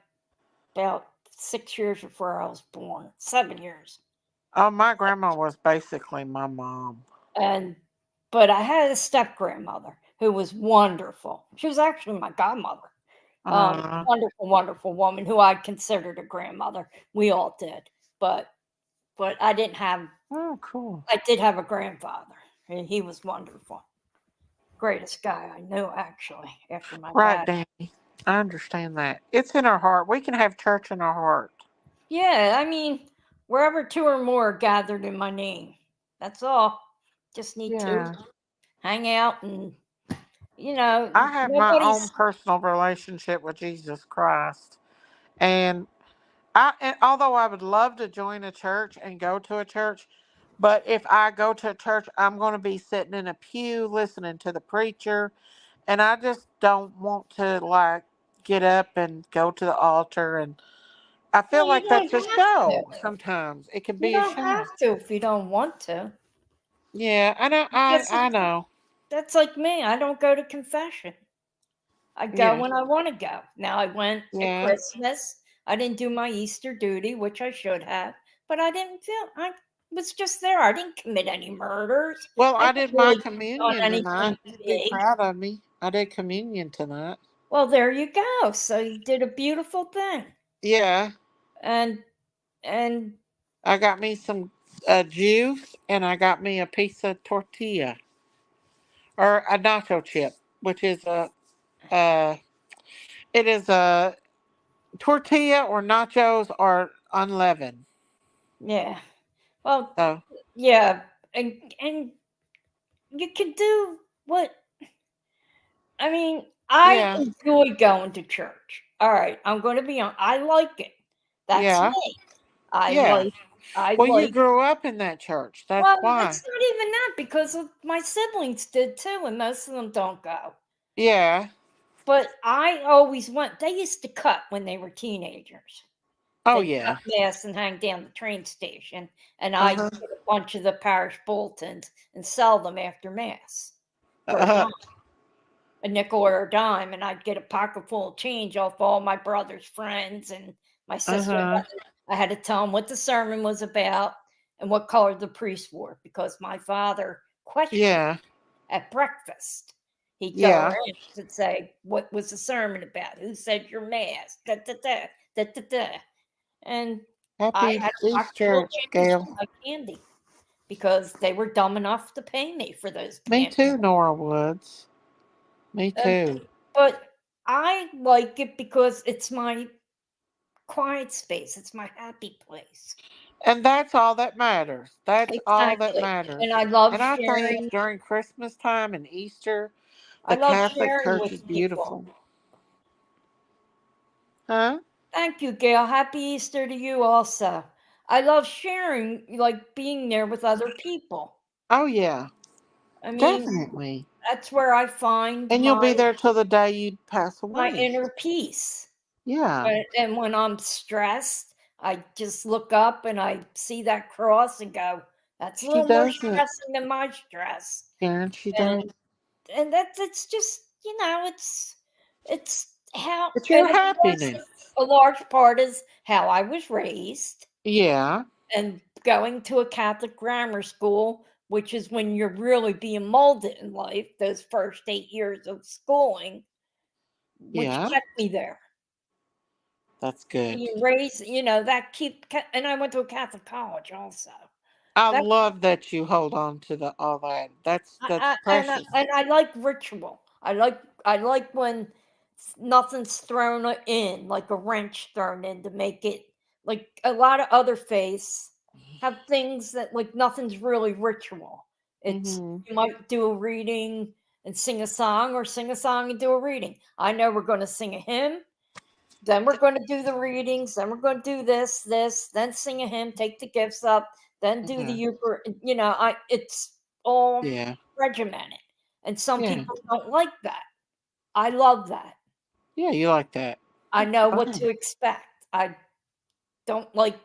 Speaker 3: about 6 years before I was born, 7 years.
Speaker 1: Oh, my grandma was basically my mom.
Speaker 3: And but I had a step grandmother who was wonderful. She was actually my godmother.
Speaker 1: Uh,
Speaker 3: Wonderful, wonderful woman who I considered a grandmother. We all did, but I didn't have.
Speaker 1: oh, cool.
Speaker 3: I did have a grandfather, and he was wonderful. Greatest guy I knew, actually, after my
Speaker 1: Right,
Speaker 3: dad.
Speaker 1: Danny. I understand that. It's in our heart. We can have church in our heart.
Speaker 3: Yeah, I mean, wherever 2 or more are gathered in my name. That's all. Just need to
Speaker 1: Yeah.
Speaker 3: hang out and
Speaker 1: I have my own
Speaker 3: nobody's.
Speaker 1: personal relationship with Jesus Christ. And although I would love to join a church and go to a church, but if I go to a church, I'm going to be sitting in a pew listening to the preacher, and I just don't want to like get up and go to the altar. And I
Speaker 3: Well,
Speaker 1: feel
Speaker 3: you
Speaker 1: like
Speaker 3: don't
Speaker 1: that's a
Speaker 3: have to.
Speaker 1: show. Sometimes it can
Speaker 3: You
Speaker 1: be a
Speaker 3: don't
Speaker 1: show.
Speaker 3: have to if you don't want to.
Speaker 1: Yeah, I know.
Speaker 3: Because
Speaker 1: I know.
Speaker 3: that's like me. I don't go to confession. I go
Speaker 1: Yeah,
Speaker 3: when I want to go. Now I went at
Speaker 1: yeah.
Speaker 3: Christmas. I didn't do my Easter duty, which I should have, but I didn't feel I was just there. I didn't commit any murders.
Speaker 1: Well,
Speaker 3: I
Speaker 1: I
Speaker 3: didn't
Speaker 1: did my
Speaker 3: really done
Speaker 1: communion tonight.
Speaker 3: anything
Speaker 1: You'd be
Speaker 3: big.
Speaker 1: proud of me. I did communion tonight.
Speaker 3: Well, there you go. So you did a beautiful thing,
Speaker 1: Yeah,
Speaker 3: and and
Speaker 1: I got me some juice, and I got me a piece of tortilla or a nacho chip, which is a it is a tortilla or nachos are unleavened.
Speaker 3: Yeah. Well,
Speaker 1: So
Speaker 3: yeah, and you can do what I mean. I
Speaker 1: yeah,
Speaker 3: enjoy going to church. All right, I'm going to be on. I like it. That's
Speaker 1: yeah,
Speaker 3: me. I
Speaker 1: yeah.
Speaker 3: like. I
Speaker 1: Well, you
Speaker 3: like.
Speaker 1: grew up in that church. That's
Speaker 3: Well,
Speaker 1: why.
Speaker 3: it's not even that because of my siblings did too, and most of them don't go.
Speaker 1: Yeah.
Speaker 3: But I always went. They used to cut when they were teenagers.
Speaker 1: Oh
Speaker 3: They'd cut
Speaker 1: yeah.
Speaker 3: mass and hang down the train station, and
Speaker 1: Uh
Speaker 3: I'd
Speaker 1: huh.
Speaker 3: get a bunch of the parish bulletins and sell them after mass for a
Speaker 1: Uh,
Speaker 3: dime, a nickel or a dime, and I'd get a pocket full of change off all my brother's friends and my sister.
Speaker 1: huh.
Speaker 3: I had to tell them what the sermon was about and what color the priest wore because my father questioned
Speaker 1: Yeah.
Speaker 3: at breakfast. He'd go
Speaker 1: Yeah.
Speaker 3: around and say, "What was the sermon about? Who said your mass?" Da da da da da da. And I
Speaker 1: Happy
Speaker 3: had a pocket full
Speaker 1: Easter,
Speaker 3: of change
Speaker 1: Gail.
Speaker 3: for my candy because they were dumb enough to pay me for those
Speaker 1: Me
Speaker 3: candy.
Speaker 1: too, Nora Woods. Me
Speaker 3: And,
Speaker 1: too.
Speaker 3: but I like it because it's my quiet space. It's my happy place.
Speaker 1: And that's all that matters. That's all that
Speaker 3: Exactly.
Speaker 1: matters.
Speaker 3: And I love
Speaker 1: And I think
Speaker 3: sharing.
Speaker 1: during Christmas time and Easter,
Speaker 3: I
Speaker 1: the
Speaker 3: love
Speaker 1: Catholic
Speaker 3: sharing
Speaker 1: Church
Speaker 3: with
Speaker 1: is
Speaker 3: people.
Speaker 1: beautiful. Huh?
Speaker 3: Thank you, Gail. Happy Easter to you also. I love sharing, like being there with other people.
Speaker 1: Oh, yeah.
Speaker 3: I mean,
Speaker 1: Definitely.
Speaker 3: that's where I find
Speaker 1: And you'll be there till the day you pass
Speaker 3: my
Speaker 1: away.
Speaker 3: inner peace.
Speaker 1: Yeah.
Speaker 3: And when I'm stressed, I just look up and I see that cross and go, that's a
Speaker 1: She
Speaker 3: little more
Speaker 1: doesn't,
Speaker 3: stressing than my stress.
Speaker 1: Karen. She
Speaker 3: And
Speaker 1: don't.
Speaker 3: it's just, it's how
Speaker 1: It's
Speaker 3: and
Speaker 1: your
Speaker 3: of course
Speaker 1: happiness.
Speaker 3: a large part is how I was raised
Speaker 1: Yeah.
Speaker 3: and going to a Catholic grammar school, which is when you're really being molded in life, those first 8 years of schooling, which
Speaker 1: Yeah.
Speaker 3: kept me there.
Speaker 1: That's good.
Speaker 3: You raise, that and I went to a Catholic college also.
Speaker 1: I
Speaker 3: That
Speaker 1: love that you hold on to the all that. That's precious.
Speaker 3: and I like ritual. I like when nothing's thrown in, like a wrench thrown in to make it like a lot of other faiths have things that like nothing's really ritual. It's
Speaker 1: Mm-hmm.
Speaker 3: you might do a reading and sing a song or sing a song and do a reading. I know we're going to sing a hymn, then we're going to do the readings, then we're going to do this, then sing a hymn, take the gifts up, then do the
Speaker 1: Uh-huh.
Speaker 3: Eucharist. It's all
Speaker 1: Yeah.
Speaker 3: regimented. And some
Speaker 1: Yeah.
Speaker 3: people don't like that. I love that.
Speaker 1: Yeah, you like that.
Speaker 3: I
Speaker 1: That's
Speaker 3: know what to
Speaker 1: fine.
Speaker 3: expect. I don't like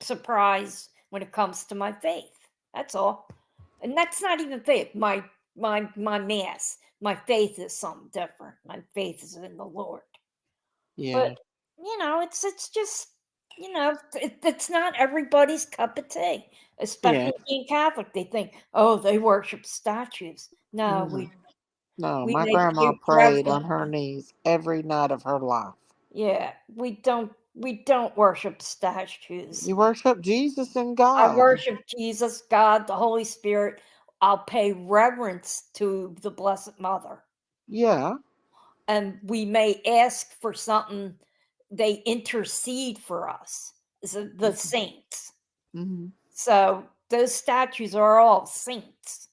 Speaker 3: surprise when it comes to my faith. That's all. And that's not even faith. My mass, my faith is something different. My faith is in the Lord. But
Speaker 1: Yeah.
Speaker 3: it's just it's not everybody's cup of tea,
Speaker 1: Yeah.
Speaker 3: especially being Catholic. They think, oh, they worship statues. No,
Speaker 1: Mm-hmm. No,
Speaker 3: we
Speaker 1: my
Speaker 3: make
Speaker 1: grandma
Speaker 3: give
Speaker 1: prayed on
Speaker 3: reverence.
Speaker 1: her knees every night of her life.
Speaker 3: Yeah, we don't worship statues.
Speaker 1: You worship Jesus and
Speaker 3: I
Speaker 1: God.
Speaker 3: worship Jesus, God, the Holy Spirit. I'll pay reverence to the Blessed Mother,
Speaker 1: Yeah.
Speaker 3: and we may ask for something. They intercede for us, the saints.
Speaker 1: Mm-hmm.
Speaker 3: So those statues are all saints.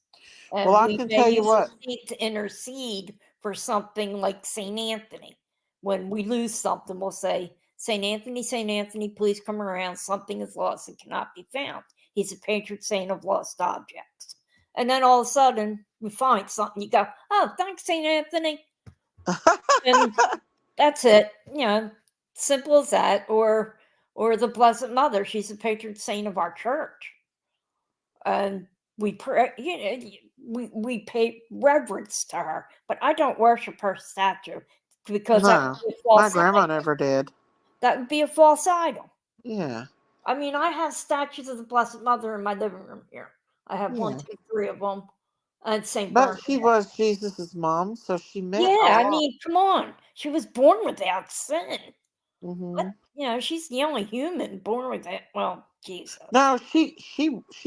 Speaker 1: Well,
Speaker 3: And
Speaker 1: I
Speaker 3: we
Speaker 1: can
Speaker 3: may
Speaker 1: tell you
Speaker 3: use a
Speaker 1: what.
Speaker 3: saint to intercede for something like St. Anthony. When we lose something, we'll say, Saint Anthony, please come around. Something is lost and cannot be found. He's a patron saint of lost objects. And then all of a sudden, we find something. You go, oh, thanks, St. Anthony. And that's it. Simple as that. Or the Blessed Mother. She's a patron saint of our church. And we pray, we pay reverence to her, but I don't worship her statue because that
Speaker 1: No,
Speaker 3: would be a
Speaker 1: my
Speaker 3: false
Speaker 1: grandma
Speaker 3: idol.
Speaker 1: never did.
Speaker 3: That would be a false idol.
Speaker 1: Yeah.
Speaker 3: I mean, I have statues of the Blessed Mother in my living room here. I have one,
Speaker 1: Yeah.
Speaker 3: two, three of them, and Saint
Speaker 1: But
Speaker 3: Bernadette.
Speaker 1: she was Jesus's mom, so she meant
Speaker 3: Yeah,
Speaker 1: a
Speaker 3: I
Speaker 1: lot.
Speaker 3: mean, come on, she was born without sin.
Speaker 1: Mm-hmm.
Speaker 3: But she's the only human born without. Well, Jesus.
Speaker 1: No, she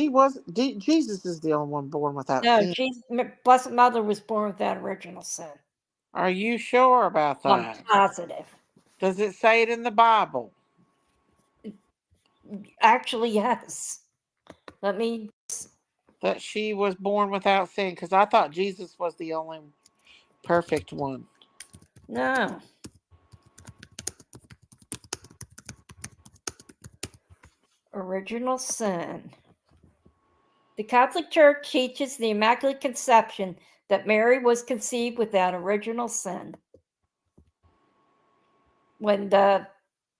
Speaker 1: was. Jesus is the only one born without
Speaker 3: No,
Speaker 1: sin.
Speaker 3: Blessed Mother was born without original sin.
Speaker 1: Are you sure about
Speaker 3: I'm
Speaker 1: that?
Speaker 3: positive.
Speaker 1: Does it say it in the Bible?
Speaker 3: Actually, yes. Let me.
Speaker 1: That she was born without sin? Because I thought Jesus was the only perfect one.
Speaker 3: No. Original sin. The Catholic Church teaches the Immaculate Conception, that Mary was conceived without original sin. When the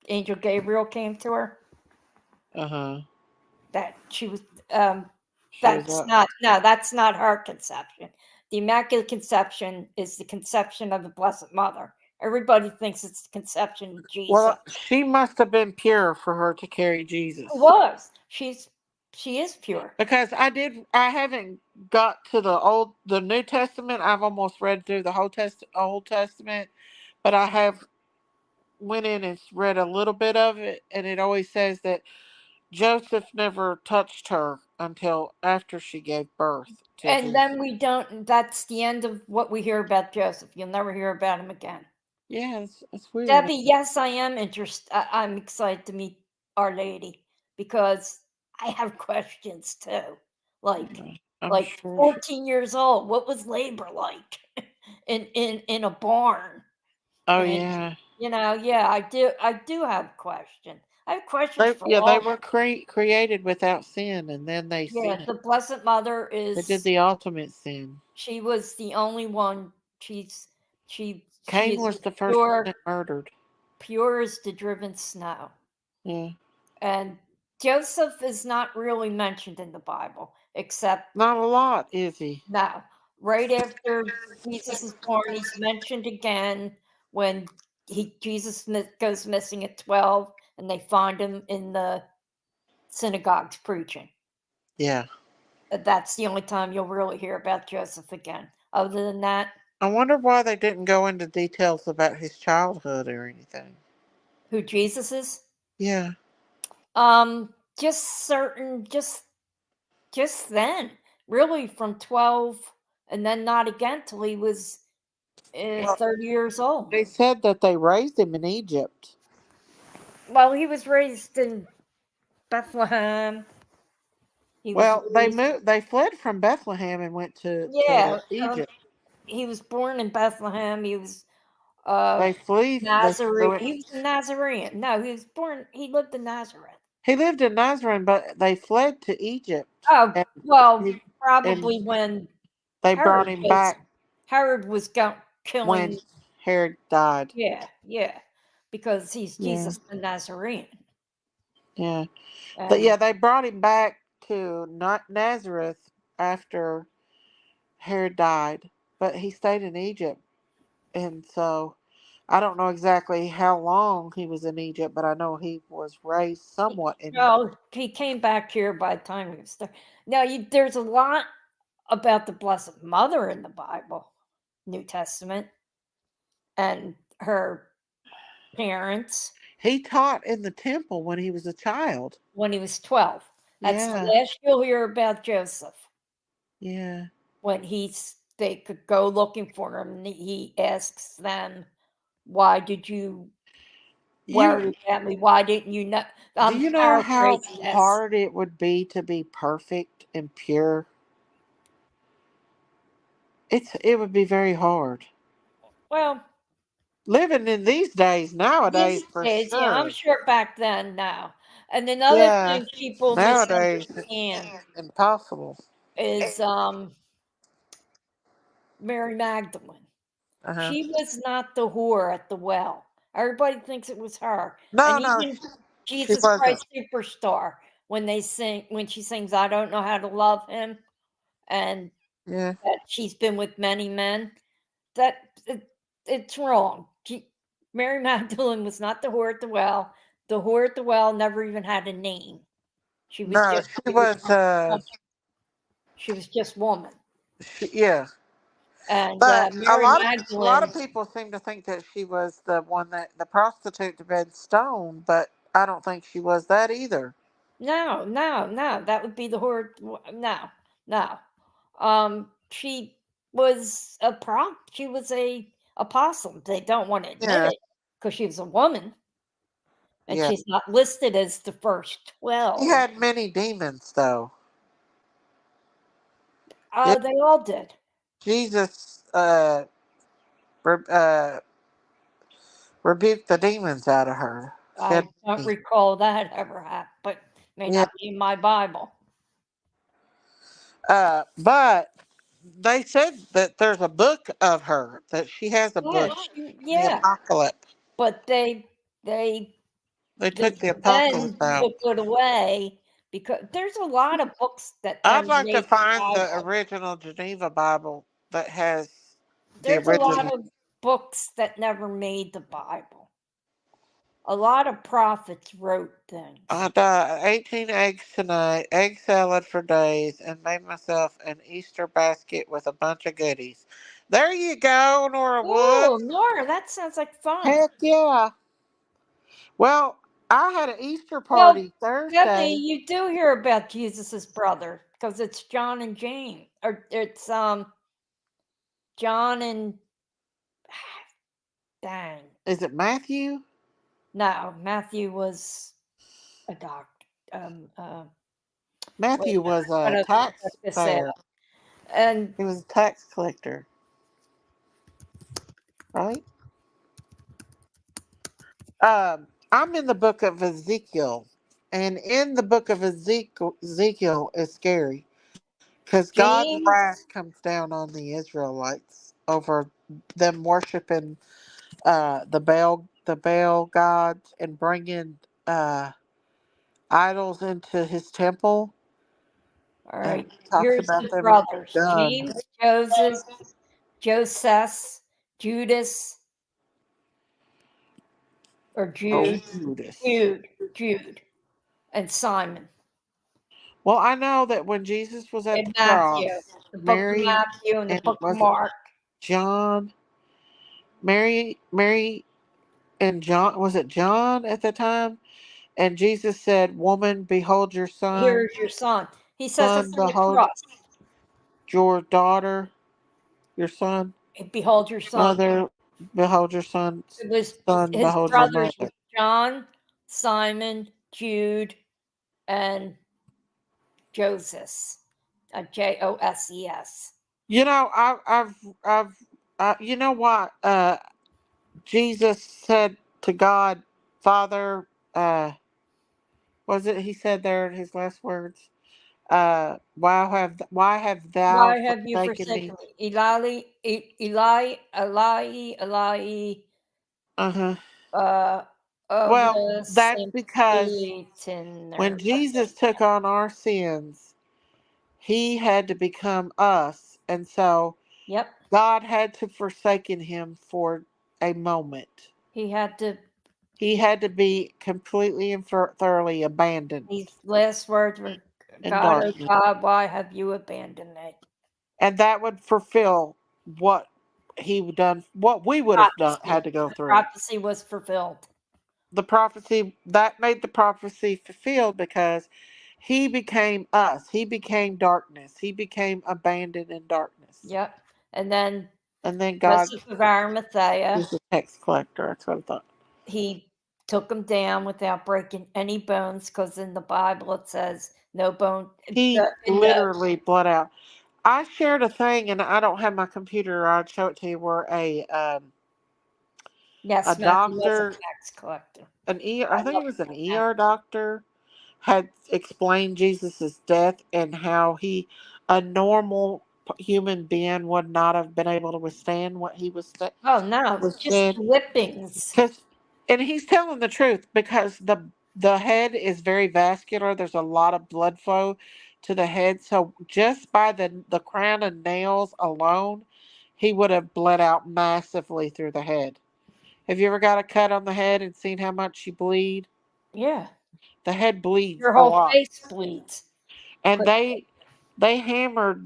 Speaker 3: angel Gabriel came to her,
Speaker 1: Uh-huh.
Speaker 3: that she was
Speaker 1: She was
Speaker 3: that's not her conception. The Immaculate Conception is the conception of the Blessed Mother. Everybody thinks it's the conception of Jesus.
Speaker 1: well, she must have been pure for her to carry Jesus.
Speaker 3: Who was. She is pure.
Speaker 1: Because I haven't got to the New Testament. I've almost read through the Old Testament, but I have went in and read a little bit of it, and it always says that Joseph never touched her until after she gave birth to
Speaker 3: And
Speaker 1: him.
Speaker 3: then we don't, that's the end of what we hear about Joseph. You'll never hear about him again.
Speaker 1: Yeah, it's weird.
Speaker 3: Debbie, yes, I am interested. I'm excited to meet Our Lady because I have questions too.
Speaker 1: I'm sure.
Speaker 3: 14 years old, what was labor like in a barn?
Speaker 1: Oh
Speaker 3: And,
Speaker 1: yeah.
Speaker 3: yeah, I do have questions. I have questions for
Speaker 1: They
Speaker 3: all.
Speaker 1: were created without sin, and then they
Speaker 3: Yeah,
Speaker 1: sinned.
Speaker 3: the Blessed Mother
Speaker 1: They did
Speaker 3: is.
Speaker 1: the ultimate sin.
Speaker 3: She was the only one. She
Speaker 1: Cain
Speaker 3: is
Speaker 1: was the first one that murdered.
Speaker 3: pure as the driven snow.
Speaker 1: Yeah.
Speaker 3: And Joseph is not really mentioned in the Bible, except
Speaker 1: Not a lot, is he?
Speaker 3: now, right after Jesus is born, he's mentioned again when Jesus goes missing at 12, and they find him in the synagogues preaching.
Speaker 1: Yeah.
Speaker 3: That's the only time you'll really hear about Joseph again. Other than that,
Speaker 1: I wonder why they didn't go into details about his childhood or anything.
Speaker 3: who Jesus is?
Speaker 1: Yeah.
Speaker 3: Just certain, just then, really from 12, and then not again till he was
Speaker 1: Well,
Speaker 3: 30 years old.
Speaker 1: they said that they raised him in Egypt.
Speaker 3: Well, he was raised in Bethlehem.
Speaker 1: They fled from Bethlehem and went to Egypt.
Speaker 3: He was born in Bethlehem. He was
Speaker 1: They flee.
Speaker 3: Nazarene. He was a Nazarene. No, he lived in Nazareth.
Speaker 1: He lived in Nazareth, but they fled to Egypt.
Speaker 3: Oh,
Speaker 1: And
Speaker 3: well, probably when
Speaker 1: they brought him back
Speaker 3: Herod was killing.
Speaker 1: when Herod died.
Speaker 3: Yeah, because he's
Speaker 1: Yeah.
Speaker 3: Jesus the Nazarene.
Speaker 1: Yeah. But yeah, they brought him back to not Nazareth after Herod died, but he stayed in Egypt. And so I don't know exactly how long he was in Egypt, but I know he was raised somewhat in Egypt.
Speaker 3: Well, he came back here by the time he was there. Now, there's a lot about the Blessed Mother in the Bible, New Testament, and her parents.
Speaker 1: He taught in the temple when he was a child.
Speaker 3: When he was 12. That's the
Speaker 1: Yeah.
Speaker 3: last you'll hear about Joseph.
Speaker 1: Yeah.
Speaker 3: When they could go looking for him, and he asks them, "Why did you worry about me? Why didn't you know?"
Speaker 1: Do you know how hard it would be to be perfect and pure? It would be very hard.
Speaker 3: Well,
Speaker 1: Living in these days nowadays for sure.
Speaker 3: Yeah, I'm sure back then now. And another thing people
Speaker 1: nowadays
Speaker 3: misunderstand
Speaker 1: it's impossible.
Speaker 3: is Mary Magdalene.
Speaker 1: Uh-huh.
Speaker 3: She was not the whore at the well. Everybody thinks it was her.
Speaker 1: No,
Speaker 3: And
Speaker 1: no,
Speaker 3: even
Speaker 1: she
Speaker 3: Jesus
Speaker 1: wasn't.
Speaker 3: Christ Superstar, when she sings, "I don't know how to love him," and
Speaker 1: Yeah.
Speaker 3: that she's been with many men, it's wrong. Mary Magdalene was not the whore at the well. The whore at the well never even had a name. She was
Speaker 1: No,
Speaker 3: just she was just woman.
Speaker 1: Yeah.
Speaker 3: And
Speaker 1: But
Speaker 3: Mary Magdalene,
Speaker 1: a lot of people seem to think that she was the one that the prostitute had been stoned, but I don't think she was that either.
Speaker 3: No, that would be the whore. No. She was she was a apostle. They don't want to admit it. because she was a woman and
Speaker 1: Yeah.
Speaker 3: she's not listed as the first
Speaker 1: He
Speaker 3: 12.
Speaker 1: had many demons, though. Did
Speaker 3: They all did.
Speaker 1: Jesus re- uh, rebuked the demons out of her? She
Speaker 3: I
Speaker 1: had
Speaker 3: don't
Speaker 1: many.
Speaker 3: recall that ever happened, but may
Speaker 1: Yeah.
Speaker 3: not be in my Bible.
Speaker 1: But they said that there's a book of her, that she has a
Speaker 3: Yeah,
Speaker 1: book in the
Speaker 3: yeah.
Speaker 1: Apocalypse.
Speaker 3: But they
Speaker 1: They
Speaker 3: the
Speaker 1: took the Apocalypse
Speaker 3: then
Speaker 1: out.
Speaker 3: took it away because there's a lot of books that
Speaker 1: I'd
Speaker 3: never
Speaker 1: like to
Speaker 3: made the
Speaker 1: find the
Speaker 3: Bible.
Speaker 1: original Geneva Bible that has the
Speaker 3: There's a lot
Speaker 1: original.
Speaker 3: of books that never made the Bible. A lot of prophets wrote things.
Speaker 1: I got 18 eggs tonight, egg salad for days, and made myself an Easter basket with a bunch of goodies. There you go, Nora Wood.
Speaker 3: Oh, Nora, that sounds like fun.
Speaker 1: Heck yeah. Well, I had an Easter
Speaker 3: Well,
Speaker 1: party
Speaker 3: Debbie,
Speaker 1: Thursday.
Speaker 3: you do hear about Jesus's brother because it's John and James, or it's John and dang.
Speaker 1: Is it Matthew?
Speaker 3: No, Matthew was a doctor. Wait
Speaker 1: Matthew
Speaker 3: a minute,
Speaker 1: was
Speaker 3: I'm
Speaker 1: a
Speaker 3: gonna check this out.
Speaker 1: taxpayer.
Speaker 3: And
Speaker 1: He was a tax collector, right? I'm in the book of Ezekiel, and in the book of Ezekiel is scary because God's wrath
Speaker 3: James,
Speaker 1: comes down on the Israelites over them worshiping the Baal gods and bringing idols into His temple,
Speaker 3: all
Speaker 1: and
Speaker 3: right,
Speaker 1: it talks
Speaker 3: here's
Speaker 1: about
Speaker 3: the
Speaker 1: them being
Speaker 3: brothers:
Speaker 1: done.
Speaker 3: James, Joseph, Joseph, Judas, or
Speaker 1: Oh,
Speaker 3: Jude,
Speaker 1: Judas.
Speaker 3: Jude, and Simon.
Speaker 1: Well, I know that when Jesus was at the
Speaker 3: And Matthew,
Speaker 1: cross,
Speaker 3: the book of
Speaker 1: Mary
Speaker 3: Matthew and the
Speaker 1: and
Speaker 3: book of
Speaker 1: was it
Speaker 3: Mark.
Speaker 1: John, Mary and John, was it John at the time? And Jesus said, "Woman, behold your son.
Speaker 3: Here's your son. He says it
Speaker 1: Son,
Speaker 3: on the
Speaker 1: behold
Speaker 3: cross.
Speaker 1: your daughter, your son.
Speaker 3: Behold your son.
Speaker 1: Mother, behold your son.
Speaker 3: It was
Speaker 1: Son,
Speaker 3: his
Speaker 1: behold your
Speaker 3: brothers were
Speaker 1: mother."
Speaker 3: John, Simon, Jude, and Joseph. Joses.
Speaker 1: You know, you know what? Jesus said to God, Father, was it he said there in his last words? Why have thou
Speaker 3: Why have you
Speaker 1: forsaken me?
Speaker 3: forsaken me? Eli,
Speaker 1: Uh-huh.
Speaker 3: uh,
Speaker 1: Well, that's
Speaker 3: Ovis,
Speaker 1: because when Jesus took on our sins, he had to become us. And so
Speaker 3: Yep.
Speaker 1: God had to forsaken him for a moment.
Speaker 3: He had to,
Speaker 1: He had to be completely and thoroughly abandoned
Speaker 3: his last words were,
Speaker 1: in
Speaker 3: God, oh
Speaker 1: darkness.
Speaker 3: God, why have you abandoned me?
Speaker 1: And that would fulfill what he would done, what we would have done,
Speaker 3: Prophecy.
Speaker 1: had to go
Speaker 3: The
Speaker 1: through.
Speaker 3: prophecy was fulfilled.
Speaker 1: The prophecy that made the prophecy fulfilled because he became us. He became darkness. He became abandoned in darkness.
Speaker 3: Yep. And then
Speaker 1: And then God
Speaker 3: Joseph of Arimathea,
Speaker 1: is the tax collector. That's what I thought.
Speaker 3: he took him down without breaking any bones because in the Bible it says no bone.
Speaker 1: He
Speaker 3: In the,
Speaker 1: literally bled out. I shared a thing, and I don't have my computer. I'd show it to you. Where a
Speaker 3: yes, Matthew was a
Speaker 1: doctor,
Speaker 3: tax collector.
Speaker 1: I think it was an ER doctor, had explained Jesus's death and how a normal human being would not have been able to withstand what he
Speaker 3: Oh no,
Speaker 1: was
Speaker 3: just
Speaker 1: said.
Speaker 3: whippings.
Speaker 1: And he's telling the truth because the head is very vascular. There's a lot of blood flow to the head. So just by the crown and nails alone, he would have bled out massively through the head. Have you ever got a cut on the head and seen how much you bleed?
Speaker 3: Yeah,
Speaker 1: The head bleeds
Speaker 3: your
Speaker 1: a
Speaker 3: whole
Speaker 1: lot.
Speaker 3: face bleeds.
Speaker 1: And
Speaker 3: 'Cause
Speaker 1: they hammered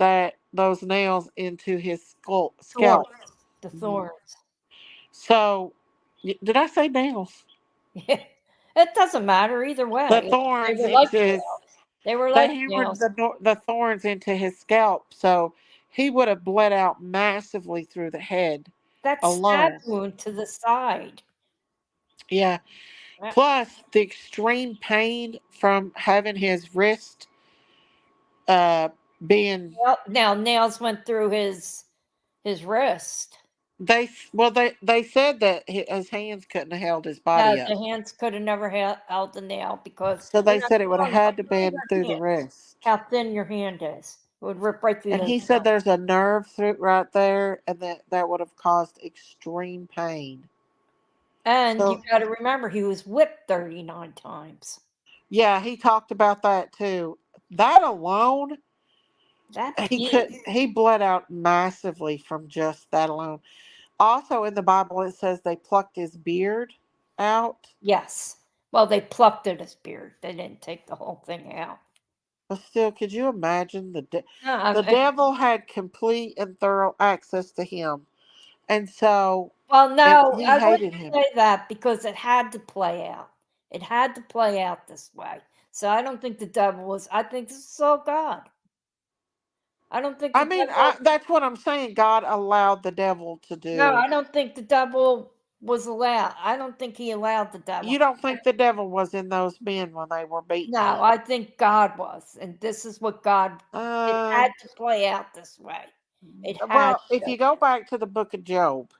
Speaker 1: those nails into his scalp.
Speaker 3: thorns, the
Speaker 1: Mhm.
Speaker 3: thorns.
Speaker 1: So, did I say nails?
Speaker 3: Yeah, it doesn't matter either
Speaker 1: The
Speaker 3: way. They
Speaker 1: thorns
Speaker 3: were like
Speaker 1: into his.
Speaker 3: nails. They were
Speaker 1: They
Speaker 3: like
Speaker 1: hammered
Speaker 3: nails.
Speaker 1: the thorns into his scalp, so he would have bled out massively through the head
Speaker 3: That stab
Speaker 1: alone.
Speaker 3: wound to the side.
Speaker 1: Yeah.
Speaker 3: Yeah.
Speaker 1: Plus the extreme pain from having his wrist being
Speaker 3: Well, now nails went through his wrist.
Speaker 1: they said that his hands couldn't have held his
Speaker 3: No,
Speaker 1: body up.
Speaker 3: the hands could have never held the nail because
Speaker 1: So
Speaker 3: you
Speaker 1: they
Speaker 3: know
Speaker 1: said it would have
Speaker 3: how
Speaker 1: had to
Speaker 3: thin
Speaker 1: been through
Speaker 3: your
Speaker 1: the
Speaker 3: hand,
Speaker 1: wrist.
Speaker 3: how thin your hand is. It would rip right through
Speaker 1: And
Speaker 3: those
Speaker 1: he said
Speaker 3: nails.
Speaker 1: there's a nerve through right there, and that would have caused extreme pain.
Speaker 3: And you
Speaker 1: So
Speaker 3: got to remember, he was whipped 39 times.
Speaker 1: yeah, he talked about that too. That alone,
Speaker 3: That
Speaker 1: he
Speaker 3: beat,
Speaker 1: could he bled out massively from just that alone. Also in the Bible it says they plucked his beard out.
Speaker 3: yes. Well, they plucked at his beard. They didn't take the whole thing out.
Speaker 1: But still, could you imagine
Speaker 3: No,
Speaker 1: the devil had complete and thorough access to him, and so
Speaker 3: well,
Speaker 1: and
Speaker 3: no,
Speaker 1: he
Speaker 3: I
Speaker 1: hated
Speaker 3: wouldn't
Speaker 1: him.
Speaker 3: say that because it had to play out. It had to play out this way. So I don't think the devil was. I think this is all God. I don't think
Speaker 1: I
Speaker 3: the
Speaker 1: mean,
Speaker 3: devil.
Speaker 1: that's what I'm saying. God allowed the devil to
Speaker 3: No,
Speaker 1: do.
Speaker 3: I don't think the devil was allowed. I don't think he allowed the devil.
Speaker 1: You don't think the devil was in those men when they were beating
Speaker 3: No,
Speaker 1: him?
Speaker 3: I think God was, and this is what God. It had
Speaker 1: Um.
Speaker 3: to play out this way. It had
Speaker 1: Well, if
Speaker 3: to.
Speaker 1: you go back to the book of Job,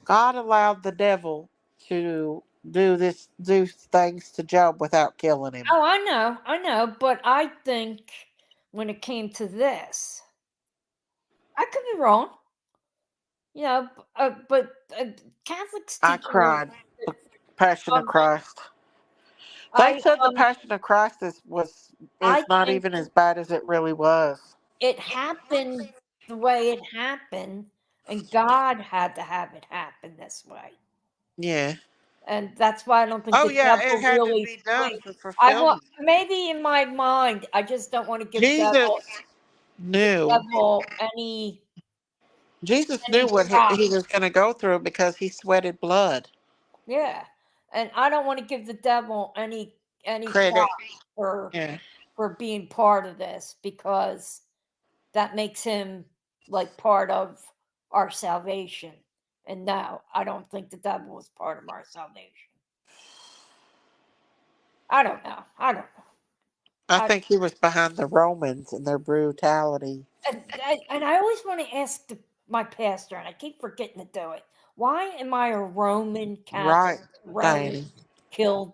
Speaker 1: God allowed the devil to do things to Job without killing him.
Speaker 3: Oh, I know, but I think when it came to this, I could be wrong. You know, but Catholics
Speaker 1: I
Speaker 3: teach a little
Speaker 1: cried. The Passion of
Speaker 3: um,
Speaker 1: Christ. They
Speaker 3: I
Speaker 1: said the Passion of Christ
Speaker 3: I
Speaker 1: is not
Speaker 3: think
Speaker 1: even as bad as it really was.
Speaker 3: it happened the way it happened, and God had to have it happen this way,
Speaker 1: Yeah.
Speaker 3: and that's why I don't think
Speaker 1: Oh
Speaker 3: the
Speaker 1: yeah, it
Speaker 3: devil
Speaker 1: had to
Speaker 3: really
Speaker 1: be done
Speaker 3: played.
Speaker 1: for
Speaker 3: I want
Speaker 1: fulfillment.
Speaker 3: maybe in my mind, I just don't want to give
Speaker 1: Jesus
Speaker 3: the
Speaker 1: knew.
Speaker 3: devil
Speaker 1: Jesus knew
Speaker 3: any
Speaker 1: what
Speaker 3: prop.
Speaker 1: he was going to go through because he sweated blood.
Speaker 3: Yeah, and I don't want to give the devil any prop
Speaker 1: Credit.
Speaker 3: for
Speaker 1: Yeah.
Speaker 3: being part of this because that makes him like part of our salvation. And no, I don't think the devil was part of our salvation. I don't know. I don't know.
Speaker 1: I
Speaker 3: I,
Speaker 1: think he was behind the Romans and their brutality.
Speaker 3: and I always want to ask my pastor, and I keep forgetting to do it. Why am I a Roman Catholic?
Speaker 1: Right,
Speaker 3: Rome
Speaker 1: Danny.
Speaker 3: killed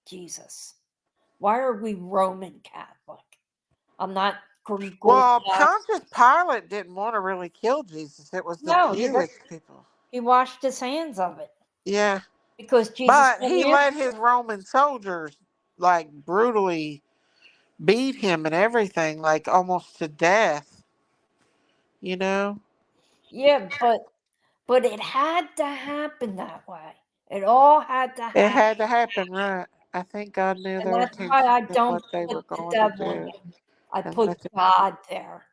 Speaker 3: Jesus. Why are we Roman Catholic? I'm not Greek
Speaker 1: Well,
Speaker 3: Orthodox.
Speaker 1: Pontius Pilate didn't want to really kill Jesus. It was the
Speaker 3: No,
Speaker 1: Jewish people.
Speaker 3: he washed his hands of it
Speaker 1: Yeah.
Speaker 3: because Jesus
Speaker 1: But
Speaker 3: went
Speaker 1: he
Speaker 3: in.
Speaker 1: let his Roman soldiers like brutally beat him and everything, like almost to death, you know?
Speaker 3: Yeah, but it had to happen that way. It all had to
Speaker 1: It
Speaker 3: happen,
Speaker 1: had to happen, right? I think God knew
Speaker 3: and
Speaker 1: their
Speaker 3: that's why I
Speaker 1: intentions and
Speaker 3: don't
Speaker 1: what they
Speaker 3: put
Speaker 1: were
Speaker 3: the
Speaker 1: going to
Speaker 3: devil in
Speaker 1: do.
Speaker 3: there. I
Speaker 1: And
Speaker 3: put
Speaker 1: let it,
Speaker 3: God there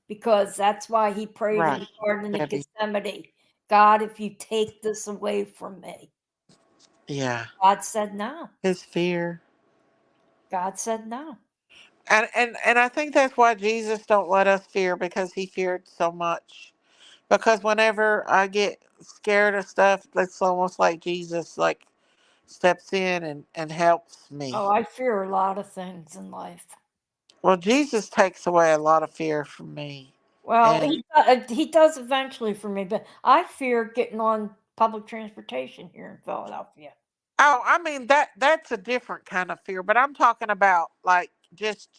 Speaker 3: because that's why he prayed in
Speaker 1: right,
Speaker 3: the Garden of
Speaker 1: Debbie.
Speaker 3: Gethsemane. God, if you take this away from me,
Speaker 1: Yeah.
Speaker 3: God said no.
Speaker 1: His fear.
Speaker 3: God said no.
Speaker 1: And I think that's why Jesus don't let us fear because he feared so much. Because whenever I get scared of stuff, it's almost like Jesus like steps in and helps me.
Speaker 3: Oh, I fear a lot of things in life.
Speaker 1: Well, Jesus takes away a lot of fear from me.
Speaker 3: Well,
Speaker 1: And
Speaker 3: he does eventually for me, but I fear getting on public transportation here in Philadelphia.
Speaker 1: oh, I mean that's a different kind of fear, but I'm talking about like just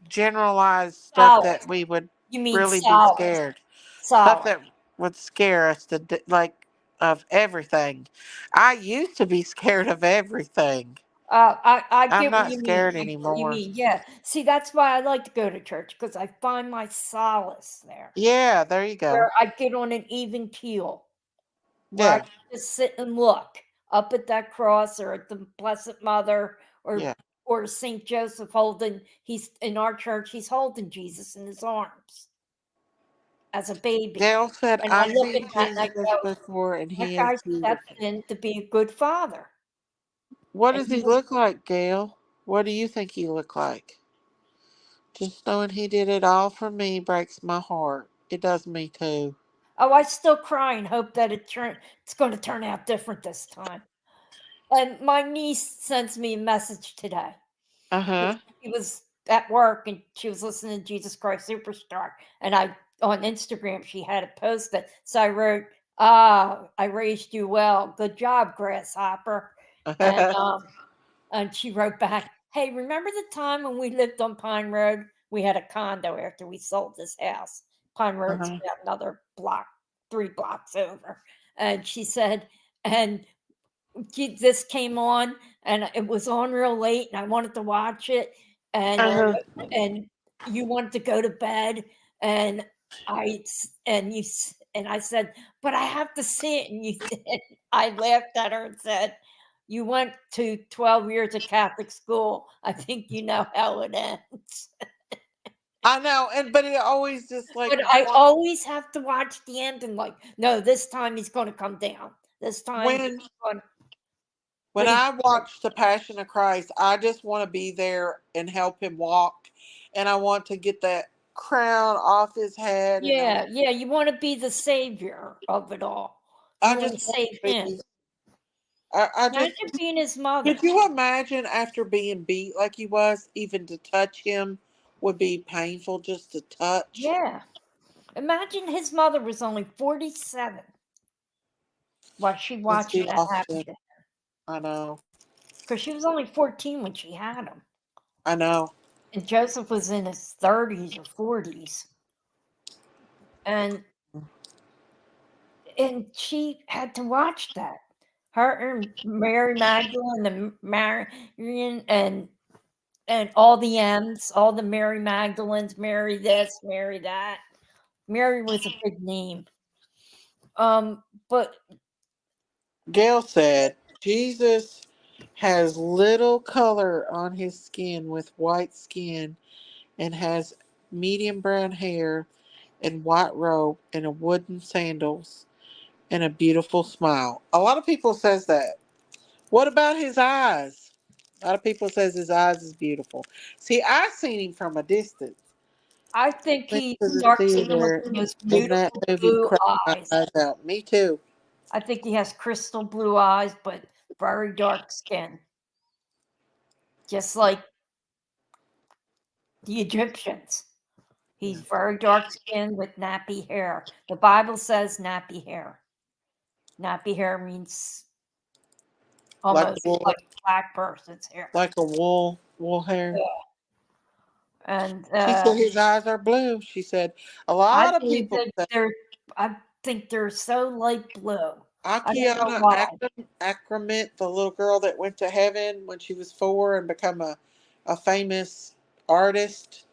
Speaker 1: generalized stuff
Speaker 3: Solid.
Speaker 1: that we would
Speaker 3: You mean
Speaker 1: really be
Speaker 3: solid.
Speaker 1: scared. Stuff
Speaker 3: Solid.
Speaker 1: that would scare us like of everything. I used to be scared of everything.
Speaker 3: I
Speaker 1: I'm
Speaker 3: get what
Speaker 1: not
Speaker 3: you mean.
Speaker 1: scared
Speaker 3: I get what you
Speaker 1: anymore.
Speaker 3: mean. Yeah. See, that's why I like to go to church because I find my solace there,
Speaker 1: Yeah, there you go.
Speaker 3: where I get on an even keel, where I
Speaker 1: Yeah,
Speaker 3: can just sit and look up at that cross or at the Blessed Mother
Speaker 1: yeah.
Speaker 3: or Saint Joseph holding. He's in our church. He's holding Jesus in his arms as a baby,
Speaker 1: Gail said,
Speaker 3: and I
Speaker 1: I've
Speaker 3: look at
Speaker 1: seen
Speaker 3: that and I
Speaker 1: Jesus
Speaker 3: go,
Speaker 1: before and
Speaker 3: that
Speaker 1: he is
Speaker 3: guy stepped
Speaker 1: beautiful.
Speaker 3: in to be a good father,
Speaker 1: What
Speaker 3: and
Speaker 1: does
Speaker 3: he
Speaker 1: he
Speaker 3: was.
Speaker 1: look like, Gail? What do you think he looked like? Just knowing he did it all for me breaks my heart. It does me too.
Speaker 3: Oh, I still cry and hope that it's going to turn out different this time. And my niece sends me a message today.
Speaker 1: Uh-huh.
Speaker 3: She was at work and she was listening to Jesus Christ Superstar. And on Instagram, she had it posted. So I wrote, I raised you well. Good job, Grasshopper. And she wrote back, hey, remember the time when we lived on Pine Road? We had a condo after we sold this house. Pine Road's
Speaker 1: Uh-huh.
Speaker 3: about another block, 3 blocks over. And she said, and this came on and it was on real late and I wanted to watch it
Speaker 1: Uh-huh.
Speaker 3: and you wanted to go to bed and I said, but I have to see it. And you did. I laughed at her and said, you went to 12 years of Catholic school. I think you know how it ends.
Speaker 1: I know, but it always just like
Speaker 3: But I always have to watch the end and like, no, this time he's going to come down. This time
Speaker 1: when
Speaker 3: he's going.
Speaker 1: when
Speaker 3: But he,
Speaker 1: I watch The Passion of Christ, I just want to be there and help him walk, and I want to get that crown off his head, and
Speaker 3: yeah, you want to be the savior of it all.
Speaker 1: I
Speaker 3: You want to
Speaker 1: just want
Speaker 3: save
Speaker 1: to
Speaker 3: him.
Speaker 1: be. I just.
Speaker 3: Imagine being his mother.
Speaker 1: Could you imagine after being beat like he was, even to touch him would be painful just to touch?
Speaker 3: Yeah. Imagine his mother was only 47 while she
Speaker 1: And
Speaker 3: watched
Speaker 1: she
Speaker 3: that
Speaker 1: lost
Speaker 3: happen
Speaker 1: him.
Speaker 3: to him.
Speaker 1: I know.
Speaker 3: Because she was only 14 when she had him.
Speaker 1: I know.
Speaker 3: And Joseph was in his 30s or 40s. And she had to watch that. Her and Mary Magdalene and Marion and all the M's, all the Mary Magdalenes, Mary this, Mary that. Mary was a big name. But
Speaker 1: Gail said, Jesus has little color on his skin with white skin and has medium brown hair and white robe and a wooden sandals and a beautiful smile. A lot of people says that. What about his eyes? A lot of people says his eyes is beautiful. See, I seen him from a distance.
Speaker 3: I think
Speaker 1: Went
Speaker 3: he
Speaker 1: to the
Speaker 3: starts with
Speaker 1: theater
Speaker 3: those
Speaker 1: in that
Speaker 3: beautiful
Speaker 1: movie,
Speaker 3: blue
Speaker 1: cried my
Speaker 3: eyes.
Speaker 1: eyes out. Me too.
Speaker 3: I think he has crystal blue eyes, but very dark skin. Just like the Egyptians. He's very dark skinned with nappy hair. The Bible says nappy hair. Nappy hair means
Speaker 1: Like
Speaker 3: almost
Speaker 1: wool,
Speaker 3: like a black person's hair.
Speaker 1: like a wool hair.
Speaker 3: And
Speaker 1: She said his eyes are blue. She said a lot of
Speaker 3: believe
Speaker 1: people
Speaker 3: that
Speaker 1: say
Speaker 3: I think they're so light blue. I don't know
Speaker 1: Akiana
Speaker 3: why.
Speaker 1: Ackerman, the little girl that went to heaven when she was 4 and become a famous artist.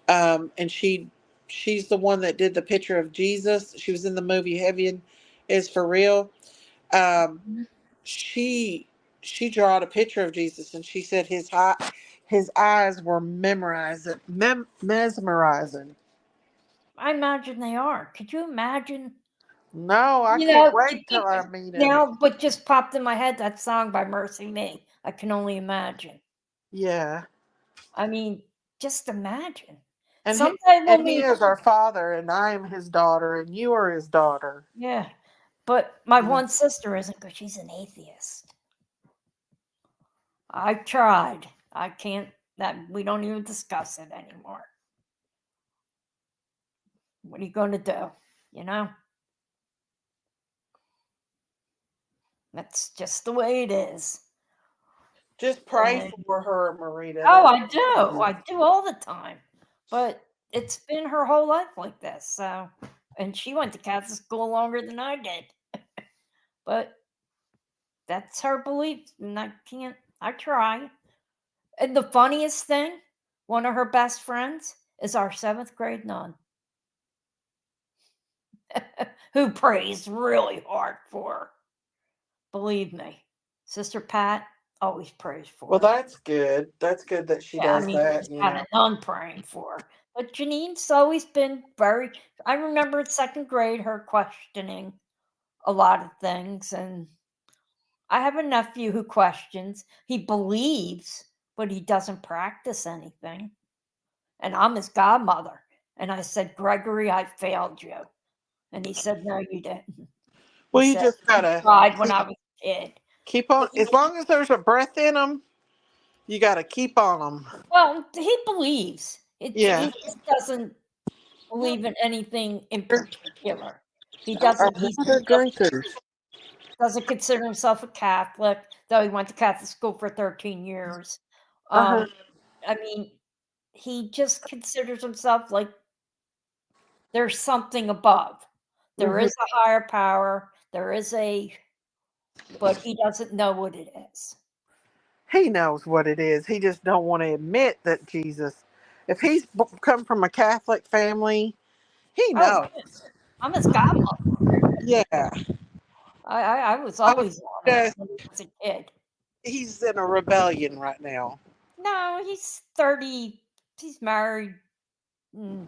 Speaker 1: And she's the one that did the picture of Jesus. She was in the movie Heaven is for Real. Um, she she drawed a picture of Jesus, and she said his eyes were mesmerizing.
Speaker 3: I imagine they are. Could you imagine?
Speaker 1: No, I
Speaker 3: You
Speaker 1: can't
Speaker 3: know, you
Speaker 1: wait till
Speaker 3: think
Speaker 1: I meet him.
Speaker 3: now, what just popped in my head, that song by Mercy Me. I can only imagine.
Speaker 1: Yeah,
Speaker 3: I mean, just imagine.
Speaker 1: and
Speaker 3: Someday when
Speaker 1: he
Speaker 3: we,
Speaker 1: is our father, and I am his daughter, and you are his daughter.
Speaker 3: yeah, but my
Speaker 1: Mm.
Speaker 3: one sister isn't because she's an atheist. I tried. I can't, that we don't even discuss it anymore. What are you going to do? You know? That's just the way it is.
Speaker 1: Just pray
Speaker 3: And,
Speaker 1: for her, Marita.
Speaker 3: oh,
Speaker 1: That's
Speaker 3: I do. I do all the time. But it's been her whole life like this. So, and she went to Catholic school longer than I did. But that's her belief. And I try. And the funniest thing, one of her best friends is our 7th grade nun who prays really hard for her. Believe me, Sister Pat always prays for
Speaker 1: well,
Speaker 3: her.
Speaker 1: that's good. That's good that she
Speaker 3: Yeah, I
Speaker 1: does
Speaker 3: mean,
Speaker 1: that.
Speaker 3: she's got a nun praying for her. But Janine's always been very, I remember in 2nd grade her questioning a lot of things. And I have a nephew who questions. He believes, but he doesn't practice anything. And I'm his godmother. And I said, Gregory, I failed you. And he said, no, you didn't. He
Speaker 1: Well, you
Speaker 3: said,
Speaker 1: just
Speaker 3: I
Speaker 1: gotta
Speaker 3: tried when I was a kid.
Speaker 1: Keep on. As long as there's a breath in them, you got to keep on them.
Speaker 3: Well, he believes.
Speaker 1: Yeah.
Speaker 3: He just doesn't believe in anything in particular. He
Speaker 1: Are
Speaker 3: doesn't. He
Speaker 1: water drinkers.
Speaker 3: doesn't consider himself a Catholic, though he went to Catholic school for 13 years.
Speaker 1: Uh-huh.
Speaker 3: I mean, he just considers himself like there's something above. There
Speaker 1: Hmm.
Speaker 3: is a higher power. There is but he doesn't know what it is.
Speaker 1: He knows what it is. He just don't want to admit that Jesus. If he's come from a Catholic family, he
Speaker 3: Oh,
Speaker 1: knows.
Speaker 3: I'm his godmother.
Speaker 1: Yeah.
Speaker 3: I was
Speaker 1: Oh,
Speaker 3: always on him
Speaker 1: just,
Speaker 3: when he was a kid.
Speaker 1: he's in a rebellion right now.
Speaker 3: No, he's 30. He's married. Mm,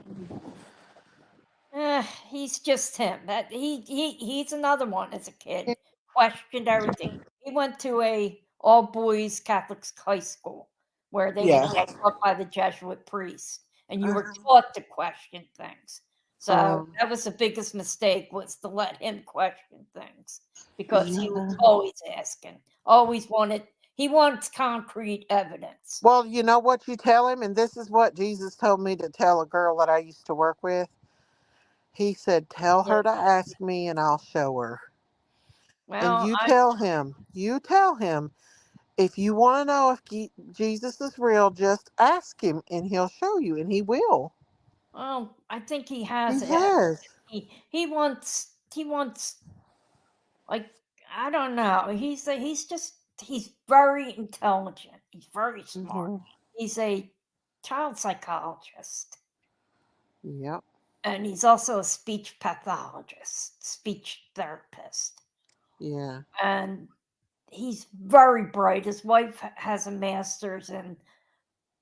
Speaker 3: he's just him. That he's another one as a kid. Questioned everything. He went to a all boys Catholic high school where they were
Speaker 1: Yeah.
Speaker 3: taught by the Jesuit priests, and you were
Speaker 1: Uh-huh.
Speaker 3: taught to question things. So
Speaker 1: Um,
Speaker 3: that was the biggest mistake, was to let him question things, because he was
Speaker 1: yeah.
Speaker 3: always asking, always wanted. He wants concrete evidence.
Speaker 1: Well, you know what you tell him, and this is what Jesus told me to tell a girl that I used to work with. He said, "Tell
Speaker 3: Yeah.
Speaker 1: her to ask me, and I'll show her." And
Speaker 3: Well, I
Speaker 1: you tell him, if you want to know if Jesus is real, just ask him, and he'll show you, and he will.
Speaker 3: well, I think he
Speaker 1: He
Speaker 3: has it.
Speaker 1: has.
Speaker 3: He wants like, I don't know. He's very intelligent. He's very smart.
Speaker 1: Hmm.
Speaker 3: He's a child psychologist,
Speaker 1: Yep.
Speaker 3: and he's also a speech pathologist, speech therapist.
Speaker 1: Yeah.
Speaker 3: And he's very bright. His wife has a master's in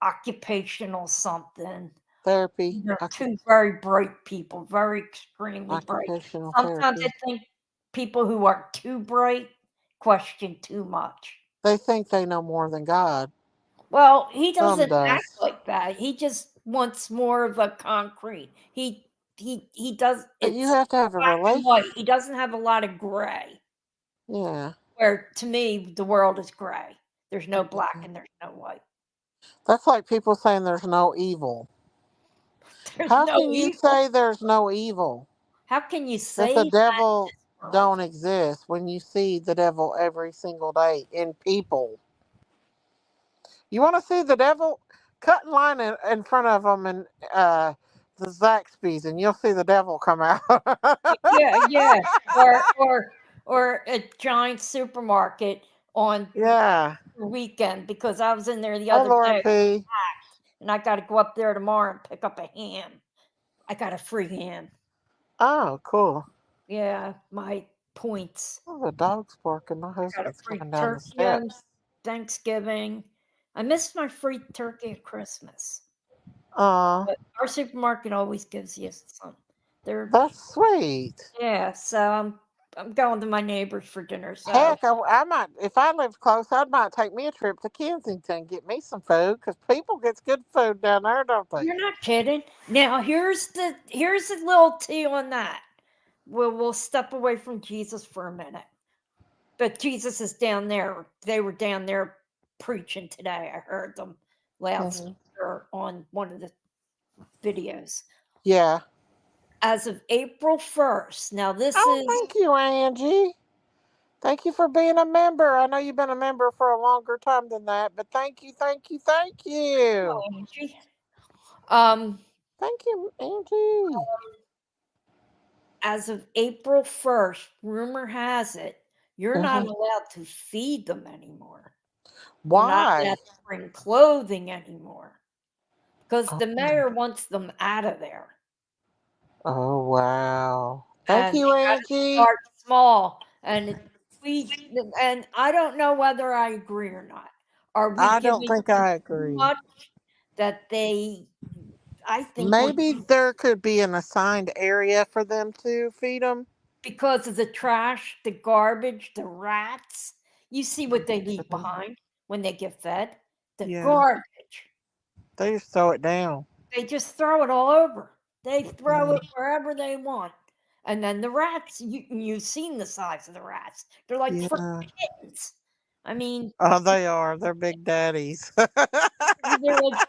Speaker 3: occupational something.
Speaker 1: Therapy.
Speaker 3: They're two very bright people, very extremely bright.
Speaker 1: Occupational
Speaker 3: Sometimes I
Speaker 1: therapy.
Speaker 3: think people who are too bright question too much.
Speaker 1: They think they know more than God.
Speaker 3: Well, he
Speaker 1: Some
Speaker 3: doesn't act
Speaker 1: does.
Speaker 3: like that. He just wants more of a concrete. He does,
Speaker 1: But you
Speaker 3: it's
Speaker 1: have to have a
Speaker 3: black and white.
Speaker 1: relation.
Speaker 3: He doesn't have a lot of gray.
Speaker 1: Yeah.
Speaker 3: Where to me the world is gray. There's no black and there's no white.
Speaker 1: That's like people saying there's no evil.
Speaker 3: There's
Speaker 1: How
Speaker 3: no
Speaker 1: can you
Speaker 3: evil.
Speaker 1: say there's no evil?
Speaker 3: How can you
Speaker 1: That the
Speaker 3: say that in
Speaker 1: devil
Speaker 3: this world?
Speaker 1: don't exist when you see the devil every single day in people? You want to see the devil? Cut in line in front of them and the Zaxby's, and you'll see the devil come out.
Speaker 3: Yeah, yeah. Or a giant supermarket on
Speaker 1: Yeah.
Speaker 3: the weekend, because I was in there the
Speaker 1: Hi,
Speaker 3: other
Speaker 1: Laura
Speaker 3: day
Speaker 1: P.
Speaker 3: and I got to go up there tomorrow and pick up a ham. I got a free ham.
Speaker 1: Oh, cool.
Speaker 3: Yeah, my points.
Speaker 1: Oh, the dog's barking. My
Speaker 3: I got a
Speaker 1: husband's
Speaker 3: free
Speaker 1: coming down the
Speaker 3: turkey on
Speaker 1: steps.
Speaker 3: Thanksgiving. I missed my free turkey at Christmas.
Speaker 1: Uh,
Speaker 3: But our supermarket always gives you some. They're
Speaker 1: that's sweet.
Speaker 3: Yeah, so I'm going to my neighbors for dinner. So
Speaker 1: Heck, I might, if I lived close, I might take me a trip to Kensington, get me some food, because people gets good food down there, don't they?
Speaker 3: you're not kidding. Now here's a little tea on that. We'll step away from Jesus for a minute. But Jesus is down there. They were down there preaching today. I heard them
Speaker 1: Hmm.
Speaker 3: loudspeaker on one of the videos.
Speaker 1: Yeah.
Speaker 3: As of April 1st. Now this
Speaker 1: Oh,
Speaker 3: is
Speaker 1: thank you, Angie. Thank you for being a member. I know you've been a member for a longer time than that, but thank you, thank you, thank you.
Speaker 3: Angie. Um
Speaker 1: Thank you, Angie.
Speaker 3: as of April 1st, rumor has it, you're not
Speaker 1: Hmm.
Speaker 3: allowed to feed them anymore. You're not allowed
Speaker 1: Why?
Speaker 3: to bring clothing anymore, because
Speaker 1: Oh,
Speaker 3: the mayor wants them out of there.
Speaker 1: oh, wow. Thank
Speaker 3: And
Speaker 1: you,
Speaker 3: they got to
Speaker 1: Angie.
Speaker 3: start small. And I don't know whether I agree or not. Are we
Speaker 1: I don't
Speaker 3: giving
Speaker 1: think
Speaker 3: them
Speaker 1: I
Speaker 3: too
Speaker 1: agree.
Speaker 3: much that I think we're,
Speaker 1: Maybe there could be an assigned area for them to feed them.
Speaker 3: because of the trash, the garbage, the rats. You see what they leave behind when they get fed? The
Speaker 1: Yeah,
Speaker 3: garbage.
Speaker 1: they just throw it down.
Speaker 3: They just throw it all over. They throw
Speaker 1: Yeah,
Speaker 3: it wherever they want. And then the rats, you've seen the size of the rats. They're like freaking
Speaker 1: yeah,
Speaker 3: kittens. I mean,
Speaker 1: Oh, they are. They're big daddies.
Speaker 3: they're like,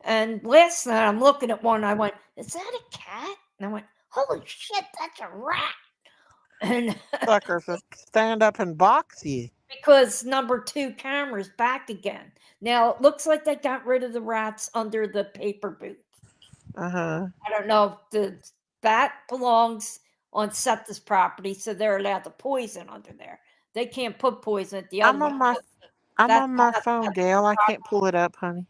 Speaker 3: and last night I'm looking at one. I went, "Is that a cat?" And I went, "Holy shit, that's a rat!" And
Speaker 1: Suckers will stand up and box you.
Speaker 3: because number 2 camera's back again. Now it looks like they got rid of the rats under the paper booth.
Speaker 1: Uh-huh.
Speaker 3: I don't know if that belongs on Seth's property, so they're allowed to poison under there. They can't put poison at the other
Speaker 1: I'm
Speaker 3: one.
Speaker 1: on my I'm
Speaker 3: That's
Speaker 1: on my
Speaker 3: not
Speaker 1: phone, Gail. I can't pull it up, honey.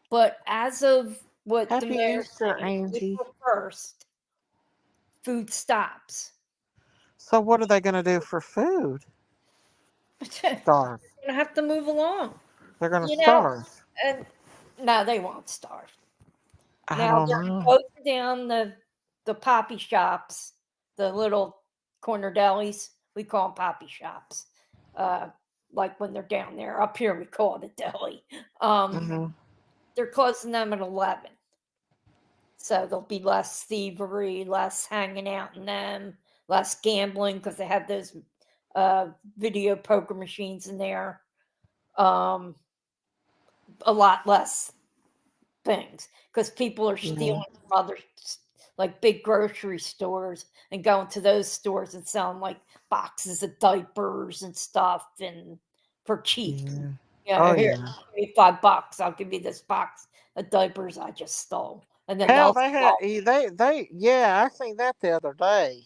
Speaker 3: but as of what the
Speaker 1: Happy
Speaker 3: mayor's
Speaker 1: Easter,
Speaker 3: saying,
Speaker 1: Angie.
Speaker 3: April 1st, food stops.
Speaker 1: So what are they gonna do for food?
Speaker 3: They're
Speaker 1: Starve.
Speaker 3: gonna have to move along.
Speaker 1: They're gonna
Speaker 3: You know,
Speaker 1: starve.
Speaker 3: and no, they won't starve.
Speaker 1: I
Speaker 3: Now
Speaker 1: don't
Speaker 3: they're
Speaker 1: know.
Speaker 3: closing down the poppy shops, the little corner delis. We call them poppy shops. Uh, like when they're down there. Up here, we call it a deli.
Speaker 1: Hmm.
Speaker 3: They're closing them at 11. So there'll be less thievery, less hanging out in them, less gambling because they have those video poker machines in there. A lot less things because people are stealing
Speaker 1: Yeah.
Speaker 3: from other like big grocery stores and going to those stores and selling like boxes of diapers and stuff and for cheap.
Speaker 1: Yeah. Oh
Speaker 3: Yeah, here,
Speaker 1: yeah.
Speaker 3: give me $5. I'll give you this box of diapers I just stole, and then
Speaker 1: Hell,
Speaker 3: they'll
Speaker 1: they had
Speaker 3: sell.
Speaker 1: they yeah. I seen that the other day.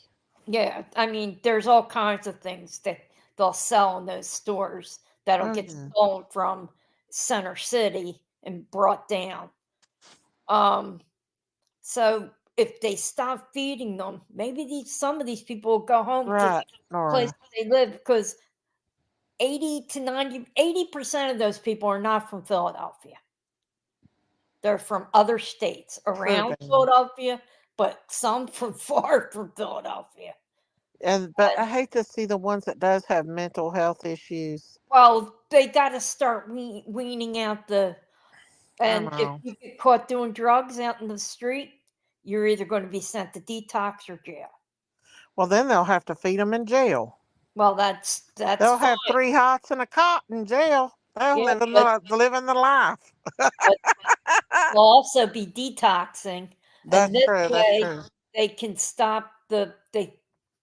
Speaker 3: Yeah, I mean, there's all kinds of things that they'll sell in those stores that'll
Speaker 1: Oh
Speaker 3: get
Speaker 1: yeah.
Speaker 3: stolen from Center City and brought down. Um, So if they stop feeding them, maybe some of these people will go home to the
Speaker 1: Right,
Speaker 3: place
Speaker 1: Nora.
Speaker 3: they live because 80 to 80% of those people are not from Philadelphia. They're from other states
Speaker 1: True,
Speaker 3: around
Speaker 1: Dana.
Speaker 3: Philadelphia, but some from far from Philadelphia.
Speaker 1: But I hate to see the ones that does have mental health issues.
Speaker 3: Well, they got to start weaning out
Speaker 1: I
Speaker 3: and if
Speaker 1: know.
Speaker 3: you get caught doing drugs out in the street, you're either going to be sent to detox or jail.
Speaker 1: Well, then they'll have to feed them in jail.
Speaker 3: Well, that's
Speaker 1: They'll
Speaker 3: fine.
Speaker 1: have 3 hots and a cot in jail. They'll
Speaker 3: Yeah,
Speaker 1: living the life.
Speaker 3: but will also be detoxing, and
Speaker 1: That's
Speaker 3: this
Speaker 1: true. That's
Speaker 3: way
Speaker 1: true.
Speaker 3: they can stop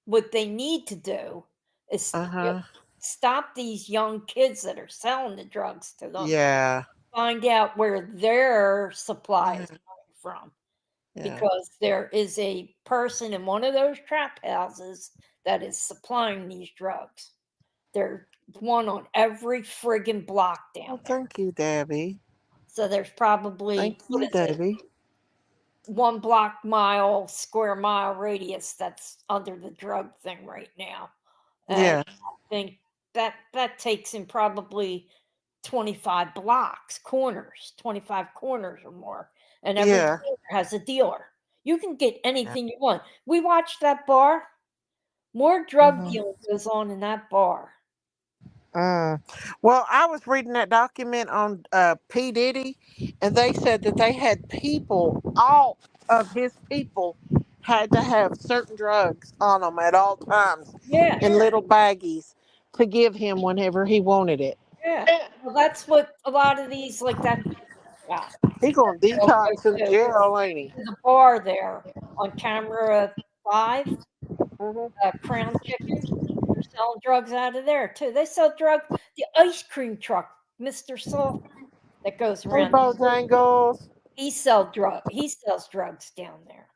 Speaker 3: what they need to do is
Speaker 1: Uh huh.
Speaker 3: stop these young kids that are selling the drugs to them,
Speaker 1: Yeah.
Speaker 3: find out where their supply is
Speaker 1: Yeah.
Speaker 3: coming from,
Speaker 1: Yeah.
Speaker 3: because there is a person in one of those trap houses that is supplying these drugs. There's one on every friggin' block
Speaker 1: Well,
Speaker 3: down there.
Speaker 1: thank you, Debbie.
Speaker 3: So there's probably,
Speaker 1: Thank
Speaker 3: what
Speaker 1: you,
Speaker 3: is it,
Speaker 1: Debbie.
Speaker 3: 1 square mile radius that's under the drug thing right now. And
Speaker 1: Yeah.
Speaker 3: I think that takes in probably 25 blocks, corners, 25 corners or more. And every
Speaker 1: Yeah.
Speaker 3: corner has a dealer. You can get
Speaker 1: Yeah.
Speaker 3: anything you want. We watched that bar. More drug
Speaker 1: Hmm.
Speaker 3: dealing goes on in that bar.
Speaker 1: Mm. Well, I was reading that document on P. Diddy, and they said that they had people, all of his people had to have certain drugs on them at all times
Speaker 3: Yeah,
Speaker 1: in little baggies to give him whenever he wanted it.
Speaker 3: yeah. Well, that's what a lot of these, like that,
Speaker 1: He going to
Speaker 3: they'll go
Speaker 1: detox in
Speaker 3: to
Speaker 1: jail, ain't he?
Speaker 3: the bar there on camera 5,
Speaker 1: Hmm.
Speaker 3: Crown Chicken. They're selling drugs out of there too. They sell drugs. The ice cream truck, Mr. Salt, that goes
Speaker 1: Hey,
Speaker 3: around.
Speaker 1: Bojangles.
Speaker 3: He sells drugs down there.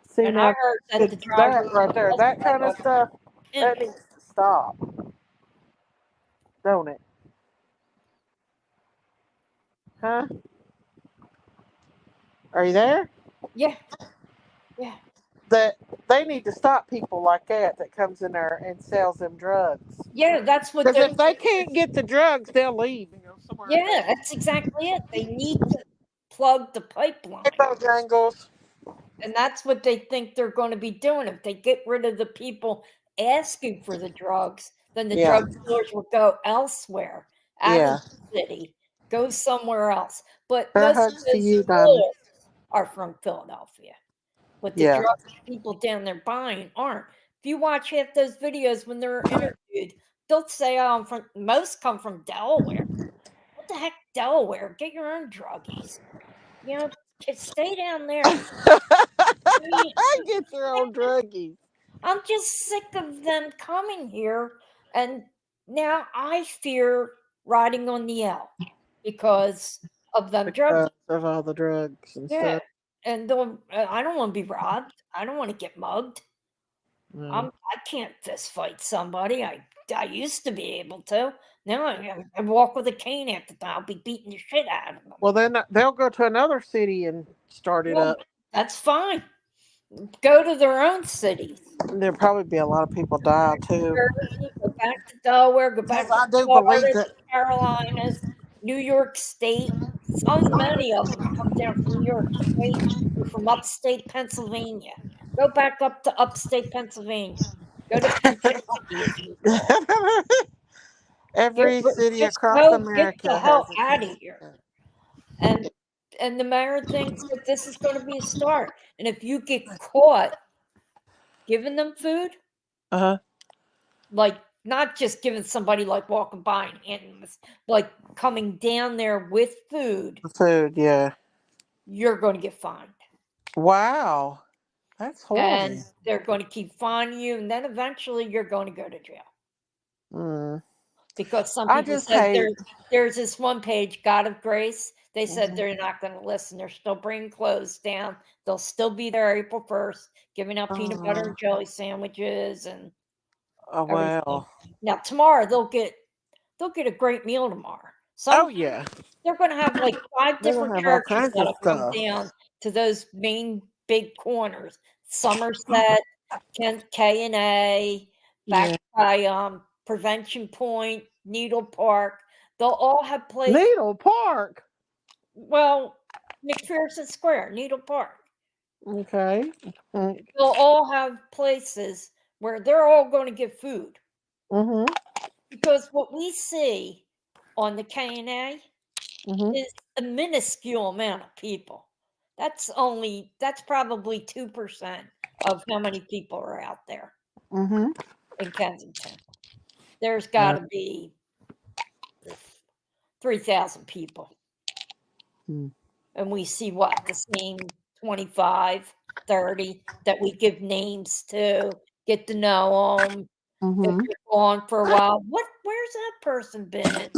Speaker 1: See,
Speaker 3: And I
Speaker 1: now
Speaker 3: heard that the driver
Speaker 1: that right there, that kind of stuff, that
Speaker 3: pimp.
Speaker 1: needs to stop, don't it? Huh? Are you there?
Speaker 3: Yeah, yeah,
Speaker 1: That they need to stop people like that comes in there and sells them drugs.
Speaker 3: yeah. That's what
Speaker 1: Because
Speaker 3: they're.
Speaker 1: if they can't get the drugs, they'll leave and go somewhere
Speaker 3: Yeah,
Speaker 1: else.
Speaker 3: that's exactly it. They need to plug the
Speaker 1: Hey,
Speaker 3: pipeline.
Speaker 1: Bojangles.
Speaker 3: And that's what they think they're going to be doing. If they get rid of the people asking for the drugs, then the
Speaker 1: Yeah,
Speaker 3: drug dealers will go elsewhere, out of
Speaker 1: yeah.
Speaker 3: the city, go somewhere else. But
Speaker 1: Her
Speaker 3: most of
Speaker 1: hugs to
Speaker 3: those
Speaker 1: you, Diamond.
Speaker 3: stores are from Philadelphia. But the
Speaker 1: Yeah,
Speaker 3: drug people down there buying aren't. if you watch half those videos when they're interviewed, they'll say, "Oh, most come from Delaware." What the heck, Delaware? Get your own druggies. Just stay down there. I mean,
Speaker 1: Get your own druggies.
Speaker 3: I'm just sick of them coming here, and now I fear riding on the L because of them drugs.
Speaker 1: Of all the drugs and
Speaker 3: Yeah,
Speaker 1: stuff.
Speaker 3: and I don't want to be robbed. I don't want to get mugged.
Speaker 1: Mm.
Speaker 3: I can't fist fight somebody. I used to be able to. Now I walk with a cane after that. I'll be beating the shit out of them.
Speaker 1: Well, then they'll go to another city and start it
Speaker 3: Well,
Speaker 1: up.
Speaker 3: that's fine. Go to their own cities.
Speaker 1: There'll probably be a lot of people die too.
Speaker 3: Jersey, go back to Delaware, go back
Speaker 1: Because
Speaker 3: to
Speaker 1: I do believe
Speaker 3: Florida,
Speaker 1: that.
Speaker 3: the Carolinas, New York State. So many of them come down from New York State or from upstate Pennsylvania. Go back up to upstate Pennsylvania. Go to Kentucky, as we call it.
Speaker 1: Every city
Speaker 3: Just
Speaker 1: across
Speaker 3: go get
Speaker 1: America
Speaker 3: the
Speaker 1: has
Speaker 3: hell
Speaker 1: a
Speaker 3: out of
Speaker 1: Kensington.
Speaker 3: here. And the mayor thinks that this is going to be a start. And if you get caught giving them food,
Speaker 1: Uh-huh.
Speaker 3: like not just giving somebody like walking by and handing them, like coming down there with food,
Speaker 1: The food, yeah.
Speaker 3: you're going to get fined.
Speaker 1: Wow. That's horrible.
Speaker 3: And they're going to keep fining you, and then eventually you're going to go to jail.
Speaker 1: Mm.
Speaker 3: Because some
Speaker 1: I
Speaker 3: people
Speaker 1: just
Speaker 3: said
Speaker 1: hate.
Speaker 3: there's this one page, God of Grace. They said
Speaker 1: Mhm.
Speaker 3: they're not going to listen. They're still bringing clothes down. They'll still be there April 1st, giving out peanut butter and jelly sandwiches and
Speaker 1: Oh
Speaker 3: everything.
Speaker 1: well.
Speaker 3: Now tomorrow they'll get a great meal tomorrow.
Speaker 1: Oh yeah.
Speaker 3: They're going to have like 5
Speaker 1: They're gonna
Speaker 3: different
Speaker 1: have all
Speaker 3: churches
Speaker 1: kinds of
Speaker 3: that'll come
Speaker 1: stuff.
Speaker 3: down to those main big corners. Somerset, K&A, back
Speaker 1: Yeah.
Speaker 3: by Prevention Point, Needle Park. They'll all have places.
Speaker 1: Needle Park.
Speaker 3: Well, McPherson Square, Needle Park.
Speaker 1: Okay.
Speaker 3: They'll all have places where they're all going to get food.
Speaker 1: Mm-hmm.
Speaker 3: Because what we see on the K&A
Speaker 1: Mm-hmm.
Speaker 3: is a minuscule amount of people. That's probably 2% of how many people are out there
Speaker 1: Mm-hmm.
Speaker 3: in Kensington. There's got to be 3,000 people.
Speaker 1: Mm.
Speaker 3: And we see what? The same 25, 30 that we give names to, get to know them.
Speaker 1: Mm-hmm.
Speaker 3: If you're gone for a while, where's that person been?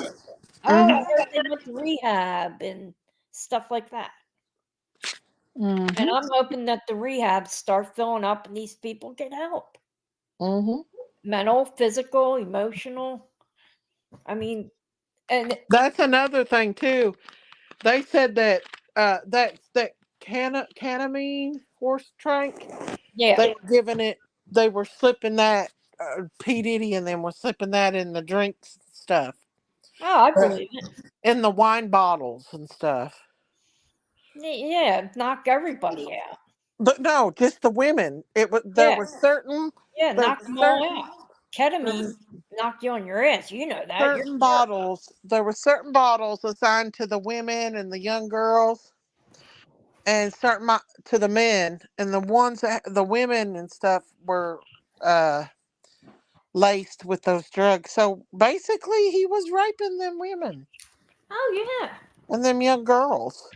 Speaker 3: Oh, I heard they went to rehab and stuff like that.
Speaker 1: Mm-hmm.
Speaker 3: And I'm hoping that the rehabs start filling up and these people get help.
Speaker 1: Mm-hmm.
Speaker 3: Mental, physical, emotional. I mean, and
Speaker 1: That's another thing too. They said that that canamine horse trank.
Speaker 3: yeah.
Speaker 1: They were giving it. They were slipping that. P Diddy and them were slipping that in the drinks stuff.
Speaker 3: Oh, I believe it.
Speaker 1: In the wine bottles and stuff.
Speaker 3: Yeah, knock everybody out.
Speaker 1: But no, just the women. It was there were certain.
Speaker 3: Yeah,
Speaker 1: There
Speaker 3: knock
Speaker 1: were
Speaker 3: them all
Speaker 1: certain,
Speaker 3: out. Ketamine knock you on your ass. You know that.
Speaker 1: certain bottles. There were certain bottles assigned to the women and the young girls, and certain to the men. And the ones that the women and stuff were laced with those drugs. So basically, he was raping them women
Speaker 3: Oh yeah.
Speaker 1: and them young girls.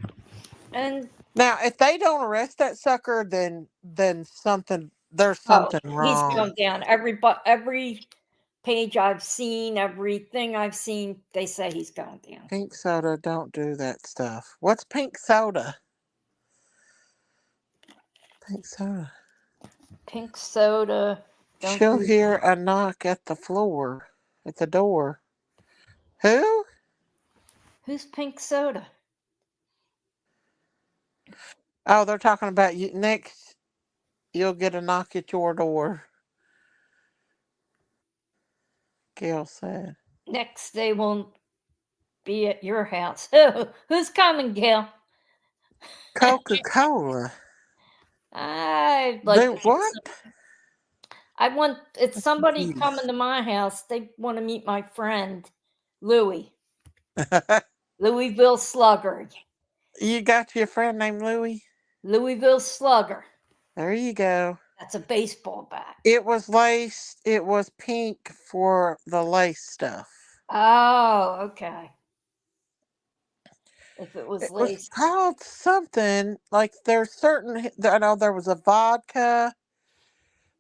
Speaker 3: And
Speaker 1: Now, if they don't arrest that sucker, then there's something
Speaker 3: he's
Speaker 1: wrong.
Speaker 3: going down. Every page I've seen, everything I've seen, they say he's going down.
Speaker 1: Pink soda, don't do that stuff. What's pink soda? Pink soda.
Speaker 3: Pink soda.
Speaker 1: She'll hear a knock at the floor, at the door. Who?
Speaker 3: Who's pink soda?
Speaker 1: Oh, they're talking about you next. You'll get a knock at your door. Gail said.
Speaker 3: Next, they won't be at your house. Oh, who's coming, Gail?
Speaker 1: Coca-Cola.
Speaker 3: I'd like to
Speaker 1: what?
Speaker 3: it's somebody coming to my house. They want to meet my friend, Louie. Louisville Slugger.
Speaker 1: You got your friend named Louie?
Speaker 3: Louisville Slugger.
Speaker 1: There you go.
Speaker 3: That's a baseball bat.
Speaker 1: It was lace. It was pink for the lace stuff.
Speaker 3: Oh, okay. If it was
Speaker 1: It was
Speaker 3: lace,
Speaker 1: called something like there's certain. I know there was a vodka.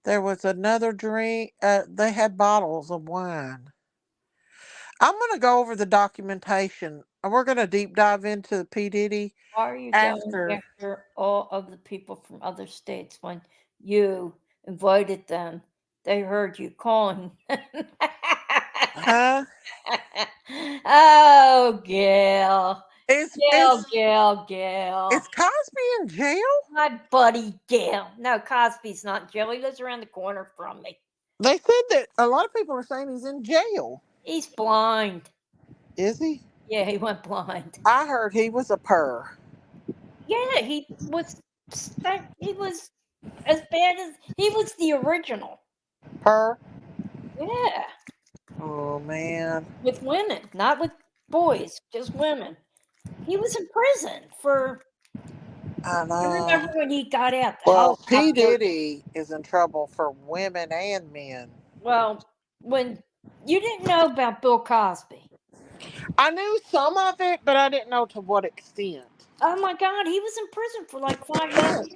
Speaker 1: There was another drink. They had bottles of wine. I'm gonna go over the documentation. And we're gonna deep dive into P Diddy
Speaker 3: why are you going
Speaker 1: after.
Speaker 3: after all of the people from other states when you invited them? They heard you calling.
Speaker 1: Huh?
Speaker 3: Oh, Gail.
Speaker 1: Is
Speaker 3: Gail,
Speaker 1: is
Speaker 3: Gail, Gail.
Speaker 1: is Cosby in jail?
Speaker 3: My buddy Gail. No, Cosby's not in jail. He lives around the corner from me.
Speaker 1: They said that a lot of people are saying he's in jail.
Speaker 3: He's blind.
Speaker 1: Is he?
Speaker 3: Yeah, he went blind.
Speaker 1: I heard he was a purr.
Speaker 3: Yeah, he was as bad as he was the original.
Speaker 1: Purr?
Speaker 3: Yeah,
Speaker 1: Oh man.
Speaker 3: with women, not with boys, just women. He was in prison for.
Speaker 1: I
Speaker 3: I remember
Speaker 1: know.
Speaker 3: when he got out the
Speaker 1: Well, P
Speaker 3: helicopter.
Speaker 1: Diddy is in trouble for women and men.
Speaker 3: Well, when you didn't know about Bill Cosby.
Speaker 1: I knew some of it, but I didn't know to what extent.
Speaker 3: Oh my God, he was in prison for like 5 years.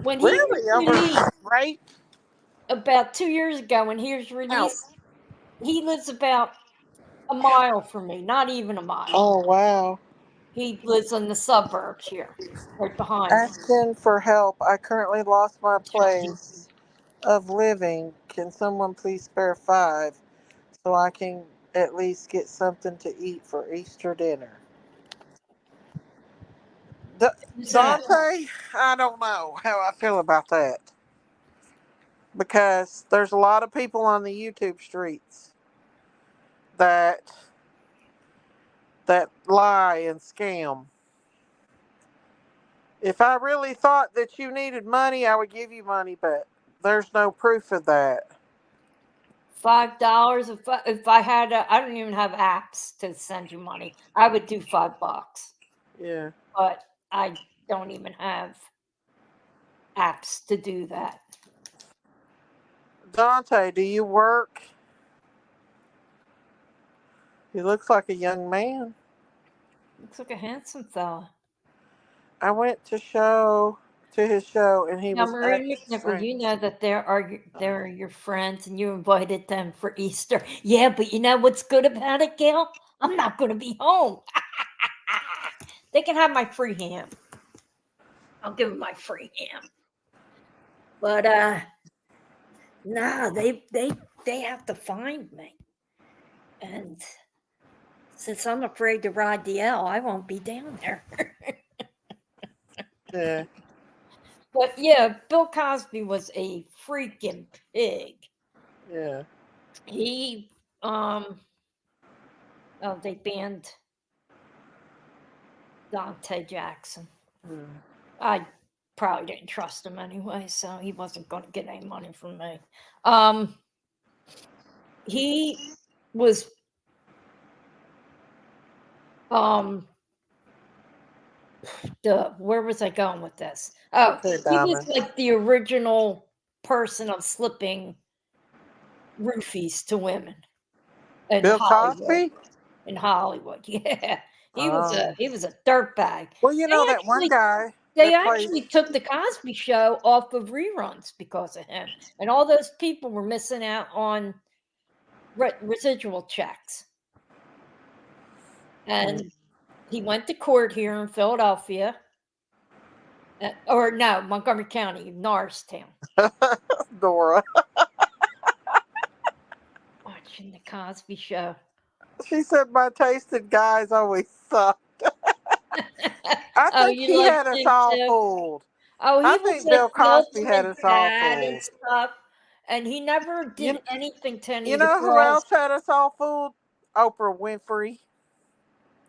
Speaker 3: When he was
Speaker 1: Really? Over
Speaker 3: released
Speaker 1: rape?
Speaker 3: about 2 years ago, when he was
Speaker 1: Ouch.
Speaker 3: released, he lives about a mile from me, not even a mile.
Speaker 1: Oh wow.
Speaker 3: He lives in the suburbs here, right behind me.
Speaker 1: Asking for help. I currently lost my place of living. Can someone please spare $5 so I can at least get something to eat for Easter dinner?
Speaker 3: Who's that?
Speaker 1: Dante, I don't know how I feel about that. Because there's a lot of people on the YouTube streets that lie and scam. If I really thought that you needed money, I would give you money, but there's no proof of that.
Speaker 3: $5. If I had, I don't even have apps to send you money. I would do $5,
Speaker 1: Yeah.
Speaker 3: but I don't even have apps to do that.
Speaker 1: Dante, do you work? He looks like a young man.
Speaker 3: Looks like a handsome fella.
Speaker 1: I went to his show and he
Speaker 3: Now,
Speaker 1: was
Speaker 3: Maria
Speaker 1: acting
Speaker 3: McNichol, you
Speaker 1: strange.
Speaker 3: know that there are your friends, and you invited them for Easter. Yeah, but you know what's good about it, Gail? I'm not going to be home. They can have my free ham. I'll give them my free ham. But no, they have to find me, and since I'm afraid to ride the L, I won't be down there.
Speaker 1: Yeah.
Speaker 3: But yeah, Bill Cosby was a freaking pig.
Speaker 1: Yeah.
Speaker 3: He they banned Dante Jackson. I probably didn't trust him anyway, so he wasn't going to get any money from me. He was where was I going with this? Oh,
Speaker 1: Okay,
Speaker 3: he was
Speaker 1: Diamond.
Speaker 3: like the original person of slipping roofies to women in
Speaker 1: Bill
Speaker 3: Hollywood.
Speaker 1: Cosby?
Speaker 3: In Hollywood, yeah. He was
Speaker 1: Oh.
Speaker 3: a dirtbag.
Speaker 1: Well, you know that one guy
Speaker 3: They
Speaker 1: that plays.
Speaker 3: actually took the Cosby Show off of reruns because of him, and all those people were missing out on residual checks. And he went to court here in Philadelphia, or no, Montgomery County, Norristown.
Speaker 1: Dora.
Speaker 3: Watching the Cosby Show.
Speaker 1: She said my tasted guys always sucked. I think he had us all fooled.
Speaker 3: Oh, he
Speaker 1: I
Speaker 3: was
Speaker 1: think
Speaker 3: like
Speaker 1: Bill
Speaker 3: the
Speaker 1: Cosby had
Speaker 3: ultimate
Speaker 1: us all
Speaker 3: dad and
Speaker 1: fooled.
Speaker 3: stuff, and he never did
Speaker 1: You,
Speaker 3: anything to any
Speaker 1: you
Speaker 3: of the
Speaker 1: know who
Speaker 3: girls.
Speaker 1: else had us all fooled? Oprah Winfrey.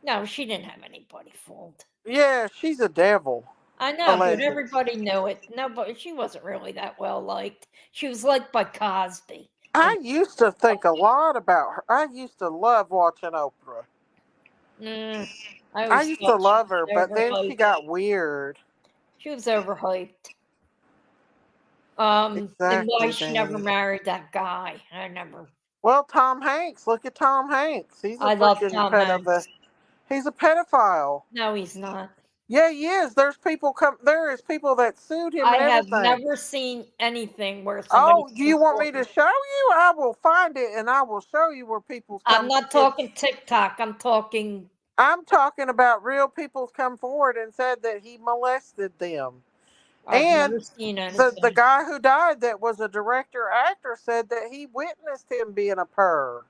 Speaker 3: No, she didn't have anybody fooled.
Speaker 1: Yeah, she's a devil.
Speaker 3: I know,
Speaker 1: Alleged.
Speaker 3: but everybody knew it. No, but she wasn't really that well liked. She was liked by Cosby.
Speaker 1: I used to think a lot about her. I used to love watching Oprah. I used to love her, but then she got weird.
Speaker 3: She was overhyped. And why
Speaker 1: Exactly,
Speaker 3: she never
Speaker 1: Danny.
Speaker 3: married that guy. I never.
Speaker 1: Well, Tom Hanks. Look at Tom Hanks. He's a
Speaker 3: I love
Speaker 1: freaking
Speaker 3: Tom Hanks.
Speaker 1: He's a pedophile.
Speaker 3: No, he's not.
Speaker 1: Yeah, he is. There is people that sued him
Speaker 3: I
Speaker 1: and
Speaker 3: have
Speaker 1: everything.
Speaker 3: never seen anything where somebody
Speaker 1: Oh, do
Speaker 3: comes
Speaker 1: you want me
Speaker 3: forward.
Speaker 1: to show you? I will find it and I will show you where people's
Speaker 3: I'm
Speaker 1: come.
Speaker 3: not talking TikTok. I'm talking.
Speaker 1: I'm talking about real people's come forward and said that he molested them.
Speaker 3: I've
Speaker 1: And
Speaker 3: never seen
Speaker 1: the
Speaker 3: anything.
Speaker 1: guy who died that was a director actor said that he witnessed him being a perv.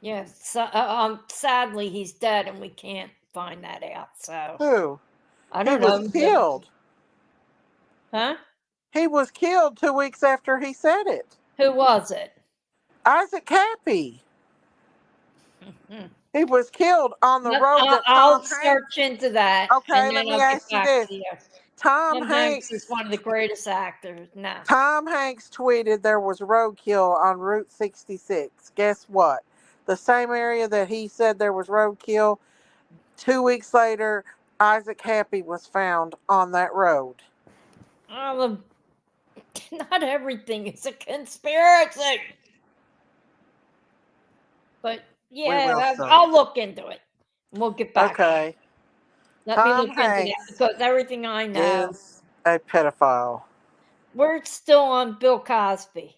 Speaker 3: Yes. So, sadly, he's dead, and we can't find that out. So
Speaker 1: Who?
Speaker 3: I
Speaker 1: He
Speaker 3: don't
Speaker 1: was
Speaker 3: know.
Speaker 1: killed.
Speaker 3: Huh?
Speaker 1: He was killed 2 weeks after he said it.
Speaker 3: Who was it?
Speaker 1: Isaac Cappy.
Speaker 3: Mhm.
Speaker 1: He was killed on the road that
Speaker 3: I'll
Speaker 1: Tom Hanks.
Speaker 3: search into that,
Speaker 1: Okay,
Speaker 3: and
Speaker 1: let
Speaker 3: then
Speaker 1: me
Speaker 3: I'll get
Speaker 1: ask you
Speaker 3: back
Speaker 1: this.
Speaker 3: to you.
Speaker 1: Tom
Speaker 3: Tom Hanks is
Speaker 1: Hanks.
Speaker 3: one of the greatest actors. No.
Speaker 1: Tom Hanks tweeted there was roadkill on Route 66. Guess what? The same area that he said there was roadkill, 2 weeks later, Isaac Happy was found on that road.
Speaker 3: Not everything is a conspiracy. But
Speaker 1: We will
Speaker 3: yeah,
Speaker 1: see.
Speaker 3: I'll look into it. We'll get back.
Speaker 1: Okay.
Speaker 3: Let me
Speaker 1: Tom
Speaker 3: look into that
Speaker 1: Hanks
Speaker 3: because everything I know,
Speaker 1: is a pedophile.
Speaker 3: we're still on Bill Cosby.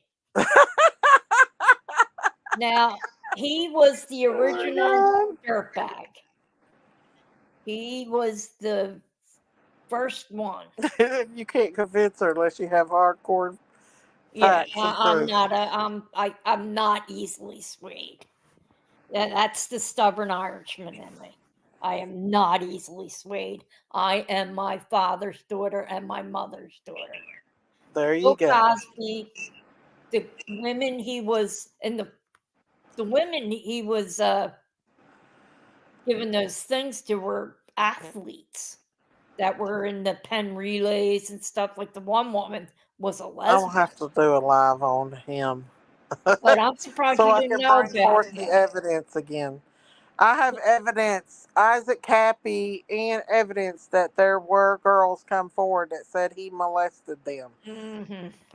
Speaker 3: Now, he was the original
Speaker 1: Oh
Speaker 3: dirtbag. He was the first one.
Speaker 1: my God. You can't convince her unless you have hardcore
Speaker 3: Yeah,
Speaker 1: facts and
Speaker 3: I'm
Speaker 1: proof.
Speaker 3: not I'm not easily swayed. That's the stubborn Irishman in me. I am not easily swayed. I am my father's daughter and my mother's daughter.
Speaker 1: There you
Speaker 3: Bill
Speaker 1: go.
Speaker 3: Cosby, the women he was and the women he was giving those things to were athletes that were in the pen relays and stuff. Like the one woman was a
Speaker 1: I'm gonna
Speaker 3: lesbian,
Speaker 1: have to do a live on him
Speaker 3: but I'm surprised
Speaker 1: so
Speaker 3: you
Speaker 1: I
Speaker 3: didn't
Speaker 1: can
Speaker 3: know
Speaker 1: bring
Speaker 3: about
Speaker 1: forth the
Speaker 3: that.
Speaker 1: evidence again. I have evidence, Isaac Cappy, and evidence that there were girls come forward that said he molested them.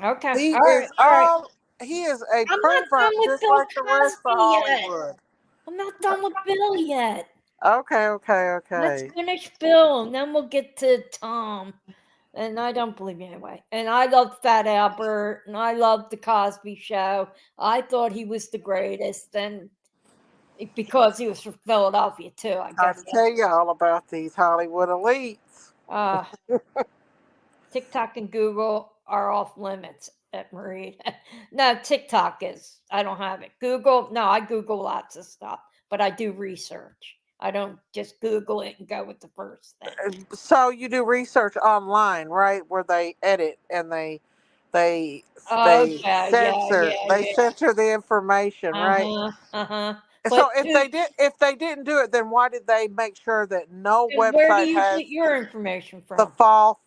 Speaker 3: Okay,
Speaker 1: He
Speaker 3: all right,
Speaker 1: is
Speaker 3: all right.
Speaker 1: all he is a
Speaker 3: I'm not done
Speaker 1: pervert
Speaker 3: with
Speaker 1: just
Speaker 3: Bill
Speaker 1: like the rest of
Speaker 3: Cosby yet.
Speaker 1: Hollywood.
Speaker 3: I'm not done with Bill yet.
Speaker 1: Okay, okay,
Speaker 3: Let's
Speaker 1: okay.
Speaker 3: finish Bill, and then we'll get to Tom. And I don't believe me anyway. And I loved Fat Albert, and I loved the Cosby Show. I thought he was the greatest, and because he was from Philadelphia too. I
Speaker 1: I
Speaker 3: guess
Speaker 1: tell
Speaker 3: that's
Speaker 1: you all about these Hollywood elites.
Speaker 3: uh, TikTok and Google are off limits at Marie. No, TikTok is. I don't have it. Google, no, I Google lots of stuff, but I do research. I don't just Google it and go with the first thing.
Speaker 1: So you do research online, right? Where they edit and they they
Speaker 3: Okay, yeah,
Speaker 1: censor
Speaker 3: yeah,
Speaker 1: they
Speaker 3: yeah.
Speaker 1: censor the information, right?
Speaker 3: But
Speaker 1: So if they didn't do it, then why did they make sure that no
Speaker 3: where do
Speaker 1: website
Speaker 3: you
Speaker 1: has
Speaker 3: get your information
Speaker 1: the
Speaker 3: from?
Speaker 1: fall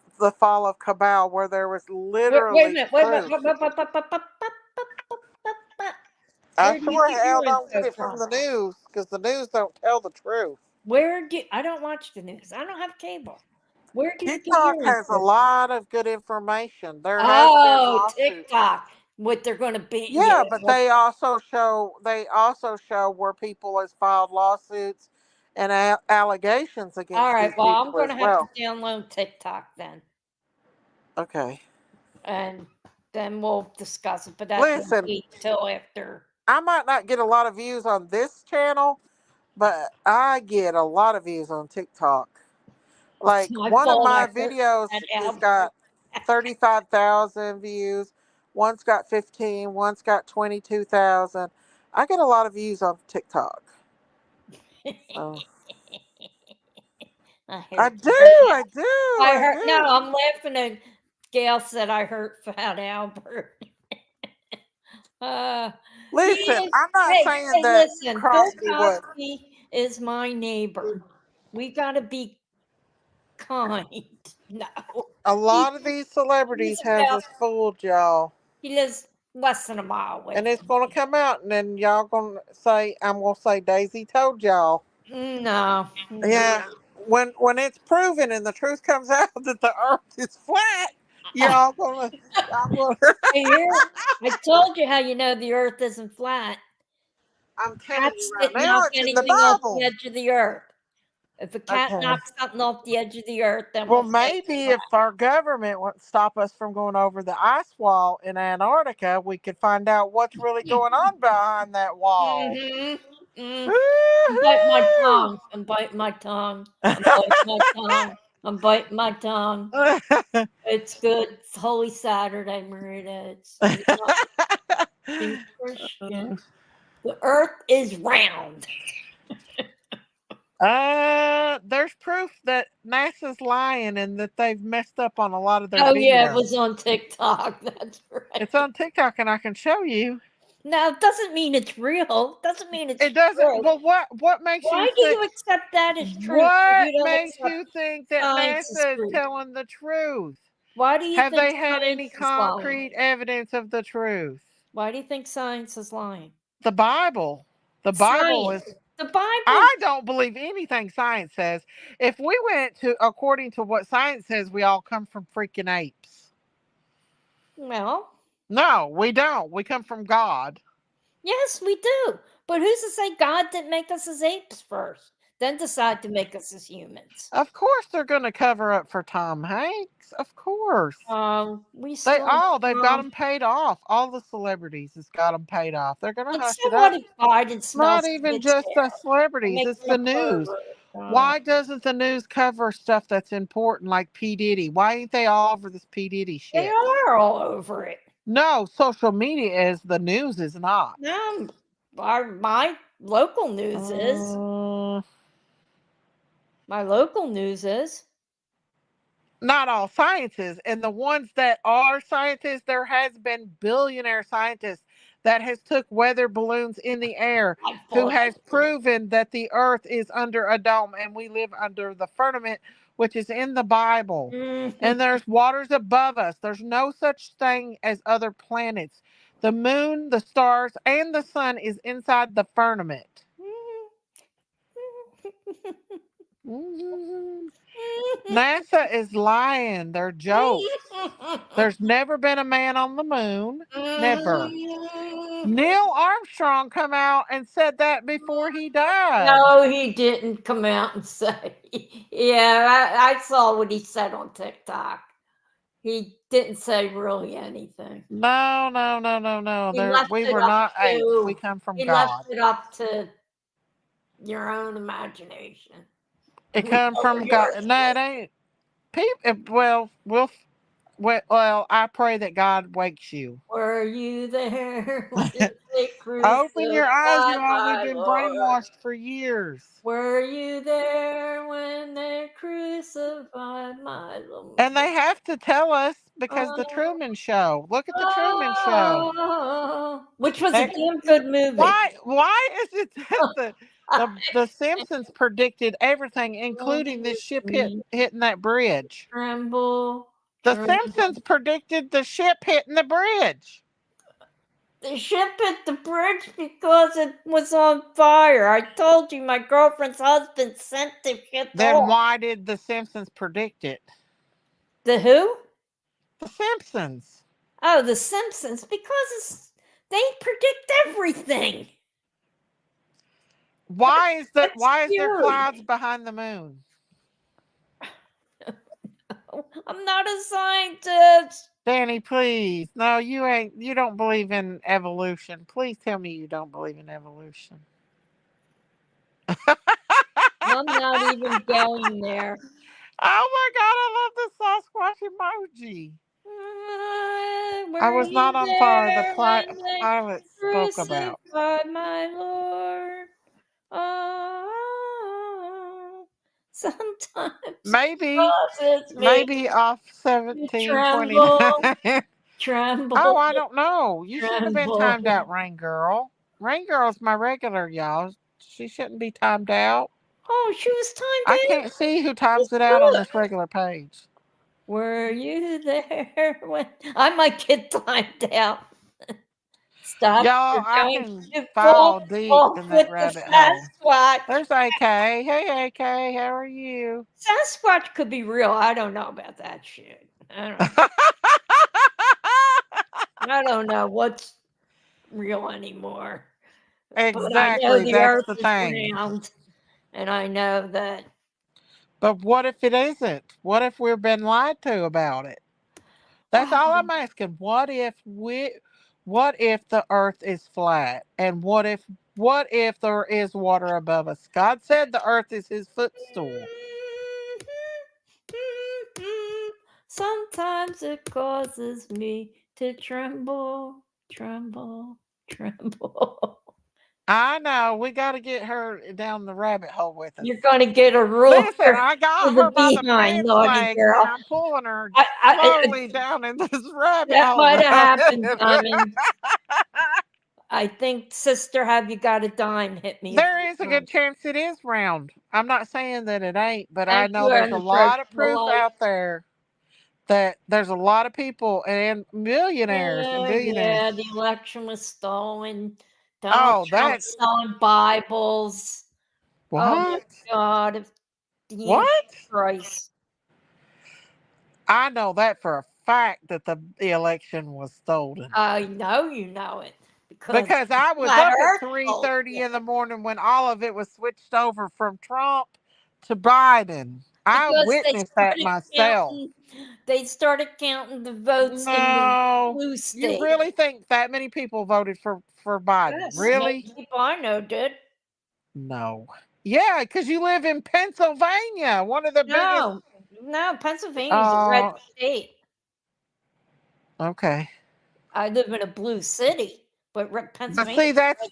Speaker 1: of Cabal where there was
Speaker 3: Wait a
Speaker 1: literally
Speaker 3: minute. Wait a minute.
Speaker 1: proof? I
Speaker 3: Where do you
Speaker 1: sure
Speaker 3: get
Speaker 1: hell
Speaker 3: your
Speaker 1: don't get
Speaker 3: info
Speaker 1: it from
Speaker 3: from?
Speaker 1: the news because the news don't tell the truth.
Speaker 3: I don't watch the news. I don't have cable. Where do you get
Speaker 1: TikTok
Speaker 3: your
Speaker 1: has a
Speaker 3: info from?
Speaker 1: lot of good information. There has been
Speaker 3: Oh,
Speaker 1: lawsuits.
Speaker 3: TikTok. What they're going to be? Yeah.
Speaker 1: Yeah, but they also show where people has filed lawsuits and allegations
Speaker 3: All
Speaker 1: against
Speaker 3: right.
Speaker 1: these
Speaker 3: Well, I'm
Speaker 1: people
Speaker 3: going
Speaker 1: as
Speaker 3: to have to
Speaker 1: well.
Speaker 3: download TikTok then,
Speaker 1: Okay.
Speaker 3: and then we'll discuss it. But that won't
Speaker 1: Listen,
Speaker 3: be till after.
Speaker 1: I might not get a lot of views on this channel, but I get a lot of views on TikTok.
Speaker 3: It's
Speaker 1: Like
Speaker 3: my
Speaker 1: one of
Speaker 3: fault. I
Speaker 1: my
Speaker 3: hurt
Speaker 1: videos
Speaker 3: that
Speaker 1: has
Speaker 3: album.
Speaker 1: got 35,000 views. One's got 15, one's got 22,000. I get a lot of views on TikTok. So
Speaker 3: I
Speaker 1: I
Speaker 3: hurt.
Speaker 1: do, I do,
Speaker 3: I
Speaker 1: I
Speaker 3: heard. No,
Speaker 1: do.
Speaker 3: I'm laughing at Gail said I hurt Fat Albert. He
Speaker 1: Listen,
Speaker 3: is.
Speaker 1: I'm not
Speaker 3: Hey,
Speaker 1: saying
Speaker 3: hey,
Speaker 1: that
Speaker 3: listen. Bill
Speaker 1: Crosby was.
Speaker 3: Cosby is my neighbor. We gotta be kind. No,
Speaker 1: A
Speaker 3: he,
Speaker 1: lot of these
Speaker 3: he's
Speaker 1: celebrities has
Speaker 3: about.
Speaker 1: us fooled, y'all.
Speaker 3: He lives less than a mile away
Speaker 1: And it's
Speaker 3: from
Speaker 1: gonna
Speaker 3: me.
Speaker 1: come out, and then y'all gonna say, I'm gonna say Daisy told y'all.
Speaker 3: No, no.
Speaker 1: Yeah. When it's proven and the truth comes out that the earth is flat, Y'all gonna,
Speaker 3: Hey, here, I told you how you know the earth isn't flat.
Speaker 1: I'm telling
Speaker 3: Cats
Speaker 1: you right
Speaker 3: didn't
Speaker 1: now,
Speaker 3: knock
Speaker 1: it's in the
Speaker 3: anything off the
Speaker 1: Bible.
Speaker 3: edge of the earth. If a cat
Speaker 1: Okay.
Speaker 3: knocks something off the edge of the earth, then
Speaker 1: Well,
Speaker 3: we'll say it's
Speaker 1: maybe
Speaker 3: flat.
Speaker 1: if our government won't stop us from going over the ice wall in Antarctica, we could find out what's really going on behind that wall.
Speaker 3: Mm-hmm. Mm. I'm biting my
Speaker 1: Woo-hoo!
Speaker 3: tongue. I'm biting my tongue. I'm biting my tongue. I'm biting my tongue. It's good. It's Holy Saturday, Marita. You're not being Christian. The earth is round.
Speaker 1: There's proof that NASA's lying and that they've messed up on a lot of their
Speaker 3: Oh, yeah, it
Speaker 1: videos.
Speaker 3: was on TikTok. That's right.
Speaker 1: It's on TikTok and I can show you.
Speaker 3: No, it doesn't mean it's real. Doesn't mean it's
Speaker 1: It doesn't.
Speaker 3: true.
Speaker 1: Well, what makes
Speaker 3: Why
Speaker 1: you
Speaker 3: do
Speaker 1: think?
Speaker 3: you accept that as truth?
Speaker 1: What
Speaker 3: You don't
Speaker 1: makes
Speaker 3: accept
Speaker 1: you think that
Speaker 3: science as
Speaker 1: NASA is
Speaker 3: truth.
Speaker 1: telling the truth?
Speaker 3: Why do you
Speaker 1: Have
Speaker 3: think
Speaker 1: they had any
Speaker 3: science is lying?
Speaker 1: concrete evidence of the truth?
Speaker 3: Why do you think science is lying?
Speaker 1: The Bible. The Bible is.
Speaker 3: Science. The Bible.
Speaker 1: I don't believe anything science says. If we went to according to what science says, we all come from freaking apes.
Speaker 3: Well,
Speaker 1: No, we don't. We come from God.
Speaker 3: yes, we do. But who's to say God didn't make us as apes first, then decide to make us as humans?
Speaker 1: Of course, they're going to cover up for Tom Hanks. Of course.
Speaker 3: We
Speaker 1: They've
Speaker 3: still
Speaker 1: got them paid off. All the celebrities has got them paid off. Th're going to
Speaker 3: But
Speaker 1: hush
Speaker 3: so
Speaker 1: it
Speaker 3: what
Speaker 1: up.
Speaker 3: if Biden
Speaker 1: Not
Speaker 3: smells
Speaker 1: even
Speaker 3: kids'
Speaker 1: just the
Speaker 3: hair? That
Speaker 1: celebrities.
Speaker 3: makes
Speaker 1: It's
Speaker 3: him a
Speaker 1: the news.
Speaker 3: pervert.
Speaker 1: Why doesn't the news cover stuff that's important like P. Diddy? Why ain't they all over this P. Diddy
Speaker 3: They
Speaker 1: shit?
Speaker 3: are all over it.
Speaker 1: No, social media is. The news is not.
Speaker 3: No, my local news is. My local news is.
Speaker 1: Not all scientists, and the ones that are scientists, there has been billionaire scientists that has took weather balloons in the air who has proven that the earth is under a dome and we live under the firmament, which is in the Bible. And there's waters above us. There's no such thing as other planets. The moon, the stars, and the sun is inside the firmament. NASA is lying. They're jokes. There's never been a man on the moon. Never. Neil Armstrong come out and said that before he died.
Speaker 3: No, he didn't come out and say. Yeah, I saw what he said on TikTok. He didn't say really anything.
Speaker 1: No. We were not apes. We come from God.
Speaker 3: Left it up to your own imagination.
Speaker 1: It come from God. No, it ain't. Well, I pray that God wakes you.
Speaker 3: Were you there when they
Speaker 1: Open your eyes,
Speaker 3: crucified
Speaker 1: y'all. We've
Speaker 3: my
Speaker 1: been
Speaker 3: Lord?
Speaker 1: brainwashed for years.
Speaker 3: Were you there when they crucified my Lord?
Speaker 1: And they have to tell us because the Truman Show. Look at the Truman Show.
Speaker 3: Which was a damn good movie.
Speaker 1: Why is it that the Simpsons predicted everything, including this ship hitting that bridge?
Speaker 3: Tremble.
Speaker 1: The Simpsons predicted the ship hitting the bridge.
Speaker 3: The ship hit the bridge because it was on fire. I told you my girlfriend's husband sent the ship
Speaker 1: Then why did the Simpsons predict it?
Speaker 3: The who?
Speaker 1: The Simpsons.
Speaker 3: Oh, the Simpsons. Because they predict everything.
Speaker 1: Why is there clouds behind the moon?
Speaker 3: I'm not a scientist.
Speaker 1: Danny, please. No, you ain't. You don't believe in evolution. Please tell me you don't believe in evolution.
Speaker 3: I'm not even going there.
Speaker 1: Oh my God, I love the Sasquatch emoji. I was not on fire. The pilot spoke about.
Speaker 3: My Lord. Oh, sometimes.
Speaker 1: Maybe off 1729.
Speaker 3: Tremble.
Speaker 1: Oh, I don't know. You shouldn't have been timed out, Rain Girl. Rain Girl's my regular, y'all. She shouldn't be timed out.
Speaker 3: Oh, she was timed out.
Speaker 1: I can't see who times it out on this regular page.
Speaker 3: Were you there when I might get timed out? Stop.
Speaker 1: Y'all, I can fall deep in that rabbit hole. There's AK. Hey, AK, how are you?
Speaker 3: Sasquatch could be real. I don't know about that shit. I don't know. I don't know what's real anymore. But I know
Speaker 1: Exactly.
Speaker 3: the
Speaker 1: That's
Speaker 3: earth
Speaker 1: the
Speaker 3: is
Speaker 1: thing.
Speaker 3: round, and I know that.
Speaker 1: But what if it isn't? What if we've been lied to about it? That's all I'm asking. What if the earth is flat? And what if there is water above us? God said the earth is his footstool.
Speaker 3: Sometimes it causes me to tremble, tremble, tremble.
Speaker 1: I know. We got to get her down the rabbit hole with us.
Speaker 3: You're going to get a ruler
Speaker 1: Listen, I
Speaker 3: for
Speaker 1: got
Speaker 3: the
Speaker 1: her by the
Speaker 3: behind,
Speaker 1: pants
Speaker 3: naughty
Speaker 1: legs and
Speaker 3: girl.
Speaker 1: I'm pulling her
Speaker 3: I,
Speaker 1: slowly down in this rabbit
Speaker 3: that
Speaker 1: hole.
Speaker 3: might have happened, Diamond. I think, sister, have you got a dime? Hit me.
Speaker 1: There is a good chance it is round. I'm not saying that it ain't, but I
Speaker 3: Thank
Speaker 1: know
Speaker 3: you,
Speaker 1: there's a
Speaker 3: and throw
Speaker 1: lot of
Speaker 3: the
Speaker 1: proof
Speaker 3: light.
Speaker 1: out there that there's a lot of people and millionaires and billionaires.
Speaker 3: Yeah, the election was stolen. Donald
Speaker 1: Oh,
Speaker 3: Trump
Speaker 1: that's
Speaker 3: selling Bibles. Oh my
Speaker 1: what?
Speaker 3: God, if the
Speaker 1: What?
Speaker 3: Antichrist.
Speaker 1: I know that for a fact that the election was stolen.
Speaker 3: I know you know it because
Speaker 1: Because I was
Speaker 3: Flat
Speaker 1: up at
Speaker 3: Earth told
Speaker 1: 3:30
Speaker 3: you.
Speaker 1: in the morning when all of it was switched over from Trump to Biden. I
Speaker 3: Because
Speaker 1: witnessed that myself.
Speaker 3: they started counting the votes in the
Speaker 1: No.
Speaker 3: blue
Speaker 1: You
Speaker 3: state.
Speaker 1: really think that many people voted for Biden?
Speaker 3: Yes,
Speaker 1: Really?
Speaker 3: most people I know did.
Speaker 1: No. Yeah, because you live in Pennsylvania, one of the biggest.
Speaker 3: No, Pennsylvania's a red
Speaker 1: Oh,
Speaker 3: state.
Speaker 1: okay.
Speaker 3: I live in a blue city, but
Speaker 1: But
Speaker 3: Pennsylvania
Speaker 1: see, that's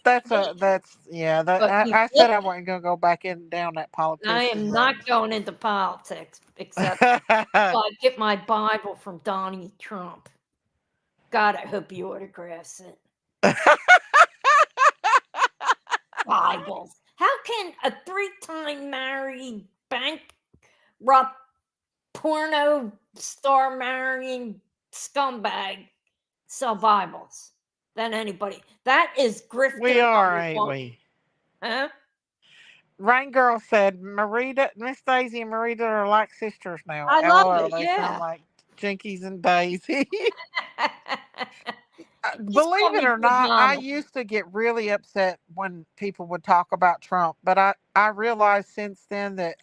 Speaker 1: yeah. That
Speaker 3: But you
Speaker 1: I
Speaker 3: flip
Speaker 1: said I wasn't gonna go back in down that
Speaker 3: I
Speaker 1: politician
Speaker 3: am
Speaker 1: road.
Speaker 3: not going into politics except I get my Bible from Donnie Trump. God, I hope he autographs it. Bibles. How can a 3-time married bankrupt porno star marrying scumbag sell Bibles than anybody? That is grifter
Speaker 1: We are,
Speaker 3: number
Speaker 1: ain't
Speaker 3: one.
Speaker 1: we?
Speaker 3: Huh?
Speaker 1: Rain Girl said, Marita, Miss Daisy and Marita are like sisters now.
Speaker 3: I love
Speaker 1: LOL,
Speaker 3: it.
Speaker 1: they sound
Speaker 3: Yeah.
Speaker 1: like Jinkies and Daisy.
Speaker 3: Just call
Speaker 1: Believe it
Speaker 3: me
Speaker 1: or
Speaker 3: Big
Speaker 1: not, I
Speaker 3: Mama.
Speaker 1: used to get really upset when people would talk about Trump, but I realized since then that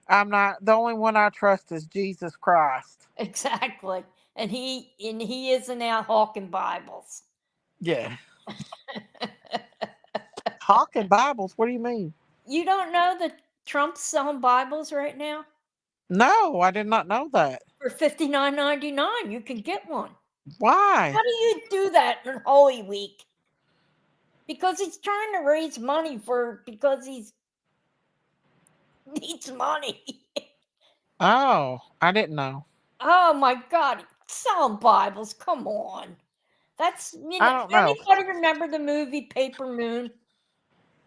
Speaker 1: I'm not the only one I trust is Jesus Christ.
Speaker 3: Exactly. And he isn't out hawking Bibles.
Speaker 1: Yeah. Hawking Bibles, what do you mean?
Speaker 3: You don't know that Trump's selling Bibles right now?
Speaker 1: No, I did not know that.
Speaker 3: For $59.99, you can get one.
Speaker 1: Why?
Speaker 3: How do you do that in Holy Week? Because he's trying to raise money because he needs money.
Speaker 1: Oh, I didn't know.
Speaker 3: Oh my God, selling Bibles, come on. That's
Speaker 1: I don't know.
Speaker 3: anybody remember the movie Paper Moon?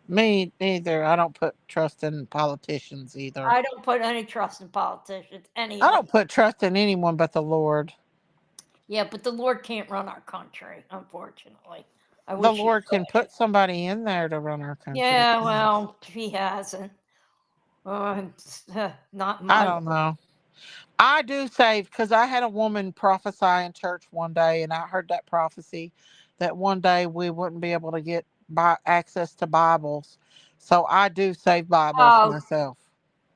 Speaker 1: Me neither. I don't put trust in politicians either.
Speaker 3: I don't put any trust in politicians, any
Speaker 1: I
Speaker 3: of
Speaker 1: don't
Speaker 3: them.
Speaker 1: put trust in anyone but the Lord.
Speaker 3: Yeah, but the Lord can't run our country, unfortunately. I
Speaker 1: The
Speaker 3: wish he
Speaker 1: Lord can
Speaker 3: could.
Speaker 1: put somebody in there to run our country.
Speaker 3: Yeah, well, he hasn't. Not
Speaker 1: I
Speaker 3: my
Speaker 1: don't know. I do save because I had a woman prophesy in church one day, and I heard that prophecy that one day we wouldn't be able to get access to Bibles. So I do save Bibles
Speaker 3: Oh,
Speaker 1: myself.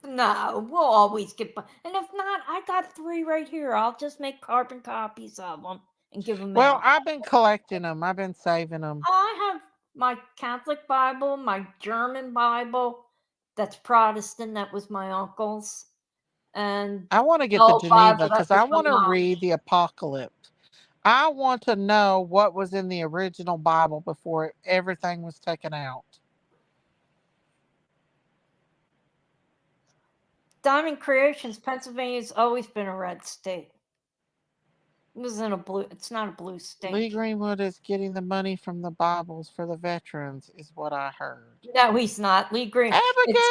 Speaker 3: no, we'll always get. And if not, I got 3 right here. I'll just make carbon copies of them and give them
Speaker 1: Well,
Speaker 3: out.
Speaker 1: I've been collecting them. I've been saving them.
Speaker 3: I have my Catholic Bible, my German Bible, that's Protestant, that was my uncle's, and
Speaker 1: I want to
Speaker 3: the
Speaker 1: get the
Speaker 3: old
Speaker 1: Geneva
Speaker 3: Bible, that
Speaker 1: because
Speaker 3: was
Speaker 1: I
Speaker 3: my
Speaker 1: want to read
Speaker 3: mom's.
Speaker 1: the Apocalypse. I want to know what was in the original Bible before everything was taken out.
Speaker 3: Diamond Creations, Pennsylvania's always been a red state. It was in a blue. It's not a blue state.
Speaker 1: Lee Greenwood is getting the money from the Bibles for the veterans, is what I heard.
Speaker 3: No, he's not. Lee Green. It's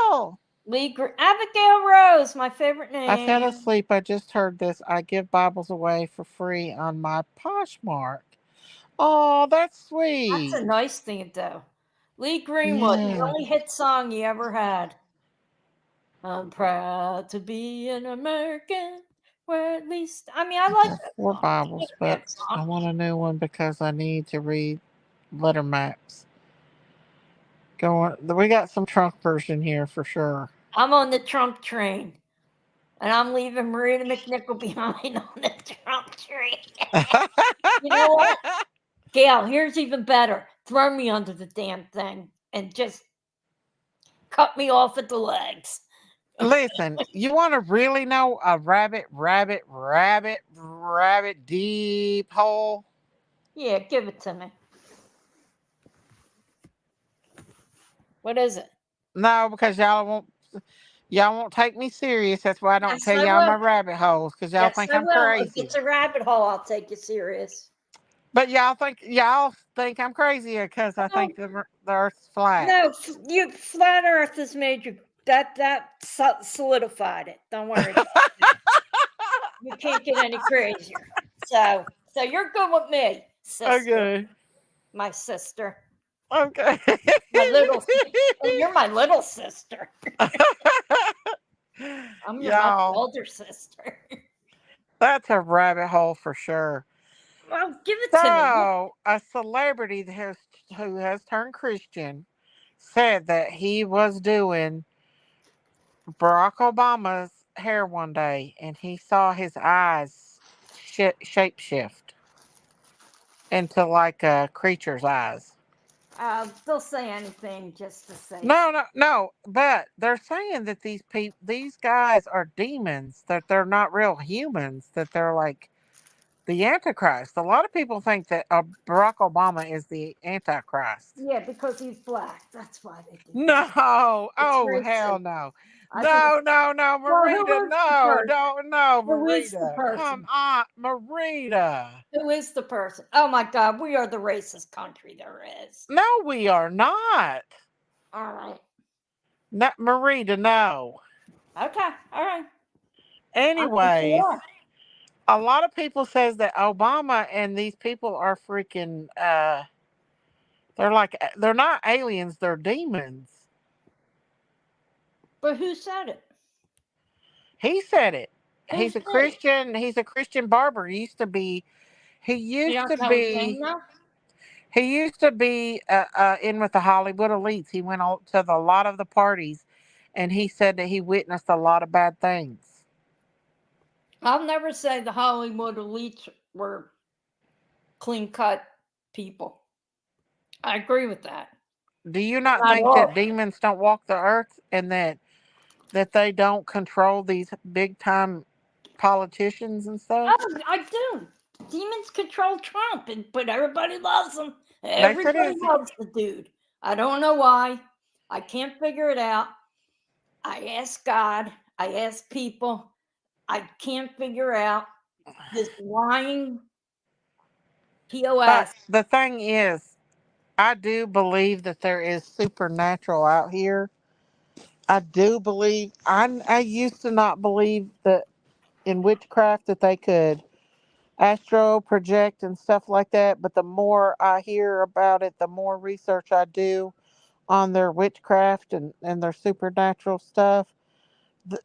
Speaker 1: Abigail!
Speaker 3: Abigail Rose, my favorite
Speaker 1: I fell
Speaker 3: name.
Speaker 1: asleep. I just heard this. I give Bibles away for free on my Poshmark. Oh, that's
Speaker 3: That's a
Speaker 1: sweet.
Speaker 3: nice thing, though. Lee Greenwood, the
Speaker 1: Yeah.
Speaker 3: only hit song he ever had. I'm proud to be an American. Well, at least I mean I like
Speaker 1: have
Speaker 3: that
Speaker 1: 4
Speaker 3: song. It's
Speaker 1: Bibles,
Speaker 3: not a
Speaker 1: but
Speaker 3: bad
Speaker 1: I
Speaker 3: song.
Speaker 1: want a new one because I need to read letter maps. Going, we got some trunk version here for sure.
Speaker 3: I'm on the Trump train, and I'm leaving Marita McNichol behind on the Trump train. You know what, Gail? Here's even better. Throw me under the damn thing and just cut me off at the legs.
Speaker 1: Listen, you want to really know a rabbit deep hole?
Speaker 3: Yeah, give it to me. What is it?
Speaker 1: No, because y'all won't take me serious. That's why I don't
Speaker 3: Yes,
Speaker 1: tell
Speaker 3: I
Speaker 1: y'all my
Speaker 3: will.
Speaker 1: rabbit holes because y'all
Speaker 3: Yes,
Speaker 1: think
Speaker 3: I
Speaker 1: I'm
Speaker 3: will. If
Speaker 1: crazy.
Speaker 3: it's a rabbit hole, I'll take you serious.
Speaker 1: But y'all think I'm crazy because I
Speaker 3: No,
Speaker 1: think the Earth's flat.
Speaker 3: no, you flat Earth has made you that solidified it. Don't worry about it. You can't get any crazier. So you're good with me, sister,
Speaker 1: Okay.
Speaker 3: my sister,
Speaker 1: Okay.
Speaker 3: my little. Oh, you're my little sister. I'm your much
Speaker 1: Y'all,
Speaker 3: older sister.
Speaker 1: that's a rabbit hole for sure.
Speaker 3: Well, give it to me.
Speaker 1: So, a celebrity who has turned Christian said that he was doing Barack Obama's hair one day and he saw his eyes shape shift into like a creature's eyes.
Speaker 3: They'll say anything just to say.
Speaker 1: No, no, no. But they're saying that these guys are demons. That they're not real humans. That they're like the Antichrist. A lot of people think that Barack Obama is the Antichrist.
Speaker 3: Yeah, because he's black. That's why they do that.
Speaker 1: No.
Speaker 3: It's
Speaker 1: Oh hell
Speaker 3: racist.
Speaker 1: no.
Speaker 3: I think.
Speaker 1: No, no, no,
Speaker 3: Well, who
Speaker 1: Marita,
Speaker 3: is the
Speaker 1: no,
Speaker 3: person?
Speaker 1: don't no,
Speaker 3: Who is the
Speaker 1: Marita. Come
Speaker 3: person?
Speaker 1: on, Marita.
Speaker 3: Who is the person? Oh my God, we are the racist country there is.
Speaker 1: No, we are not.
Speaker 3: All right.
Speaker 1: Not Marita, no.
Speaker 3: Okay. All right. I think you
Speaker 1: Anyways,
Speaker 3: are.
Speaker 1: a lot of people says that Obama and these people are freaking they're not aliens, they're demons.
Speaker 3: But who said it?
Speaker 1: He said it.
Speaker 3: Who
Speaker 1: He's a
Speaker 3: said it?
Speaker 1: Christian, he's a Christian barber. He
Speaker 3: You
Speaker 1: used
Speaker 3: don't
Speaker 1: to
Speaker 3: know his name
Speaker 1: be
Speaker 3: now?
Speaker 1: he used to be in with the Hollywood elites. He went on to a lot of the parties and he said that he witnessed a lot of bad things.
Speaker 3: I'll never say the Hollywood elites were clean cut people. I agree with that.
Speaker 1: Do you not
Speaker 3: Not
Speaker 1: think that
Speaker 3: all.
Speaker 1: demons don't walk the earth and that they don't control these big time politicians and stuff?
Speaker 3: Oh, I do. Demons control Trump, but everybody loves him.
Speaker 1: They said
Speaker 3: Everybody
Speaker 1: it's
Speaker 3: loves the dude. I don't know why. I can't figure it out. I ask God. I ask people. I can't figure out this lying
Speaker 1: but
Speaker 3: POS.
Speaker 1: the thing is, I do believe that there is supernatural out here. I do believe I used to not believe that in witchcraft that they could astro project and stuff like that, but the more I hear about it, the more research I do on their witchcraft and their supernatural stuff.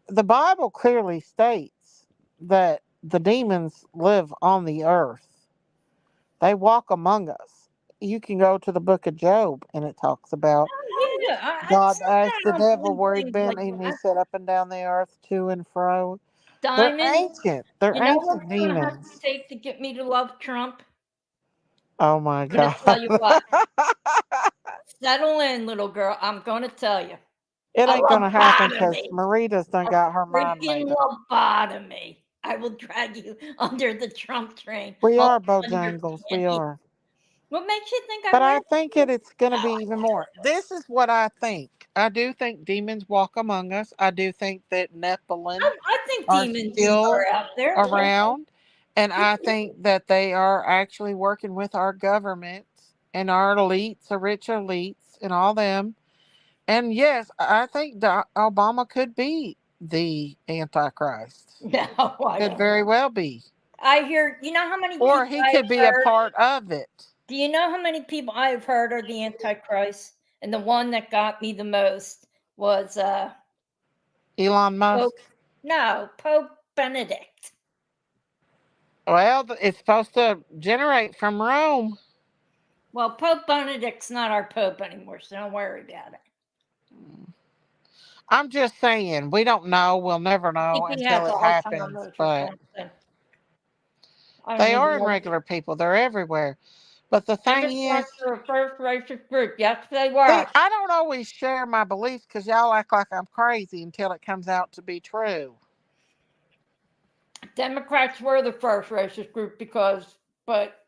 Speaker 1: The Bible clearly states that the demons live on the earth. They walk among us. You can go to the book of Job and it talks about
Speaker 3: Yeah,
Speaker 1: God
Speaker 3: sometimes
Speaker 1: asked
Speaker 3: I
Speaker 1: the
Speaker 3: don't
Speaker 1: devil
Speaker 3: believe
Speaker 1: where he'd
Speaker 3: things
Speaker 1: been
Speaker 3: like
Speaker 1: and he
Speaker 3: that.
Speaker 1: said up and down the earth to and fro. They're
Speaker 3: Diamond,
Speaker 1: ancient. They're
Speaker 3: you know what
Speaker 1: ancient
Speaker 3: it's going to have to
Speaker 1: demons.
Speaker 3: take to get me to love Trump?
Speaker 1: Oh my
Speaker 3: I'm going
Speaker 1: God.
Speaker 3: to tell you what. Settle in, little girl. I'm going to tell you.
Speaker 1: It
Speaker 3: A
Speaker 1: ain't gonna happen because
Speaker 3: lobotomy.
Speaker 1: Marita's done
Speaker 3: A
Speaker 1: got her mind
Speaker 3: freaking
Speaker 1: made up.
Speaker 3: lobotomy. I will drag you under the Trump train.
Speaker 1: We
Speaker 3: Hold
Speaker 1: are
Speaker 3: on your
Speaker 1: Bojangles. We
Speaker 3: panties.
Speaker 1: are.
Speaker 3: What makes you think I'm
Speaker 1: But I
Speaker 3: wearing
Speaker 1: think
Speaker 3: them?
Speaker 1: it's going to
Speaker 3: No.
Speaker 1: be even more. This is what I think. I do think demons walk among us. I do think that Nephilim
Speaker 3: I think
Speaker 1: are
Speaker 3: demons
Speaker 1: still
Speaker 3: are out there.
Speaker 1: around. And I think that they are actually working with our government and our elites, the rich elites, and all them. And yes, I think Obama could be the Antichrist.
Speaker 3: No, I
Speaker 1: Could
Speaker 3: don't
Speaker 1: very
Speaker 3: know.
Speaker 1: well be.
Speaker 3: I hear, you know how many
Speaker 1: Or
Speaker 3: people
Speaker 1: he
Speaker 3: I've
Speaker 1: could be a
Speaker 3: heard?
Speaker 1: part of it.
Speaker 3: Do you know how many people I've heard are the Antichrist? And the one that got me the most was
Speaker 1: Elon
Speaker 3: Pope,
Speaker 1: Musk.
Speaker 3: no, Pope Benedict.
Speaker 1: Well, it's supposed to generate from Rome.
Speaker 3: Well, Pope Benedict's not our Pope anymore, so don't worry about it.
Speaker 1: I'm just saying, we don't know. We'll never
Speaker 3: I think
Speaker 1: know
Speaker 3: he
Speaker 1: until
Speaker 3: has
Speaker 1: it happens.
Speaker 3: Alzheimer's or
Speaker 1: But
Speaker 3: something. I don't
Speaker 1: they
Speaker 3: even
Speaker 1: are in
Speaker 3: know.
Speaker 1: regular people. They're everywhere. But the thing is,
Speaker 3: Democrats were the first racist group. Yes, they were.
Speaker 1: see, I don't always share my beliefs because y'all act like I'm crazy until it comes out to be true.
Speaker 3: Democrats were the first racist group but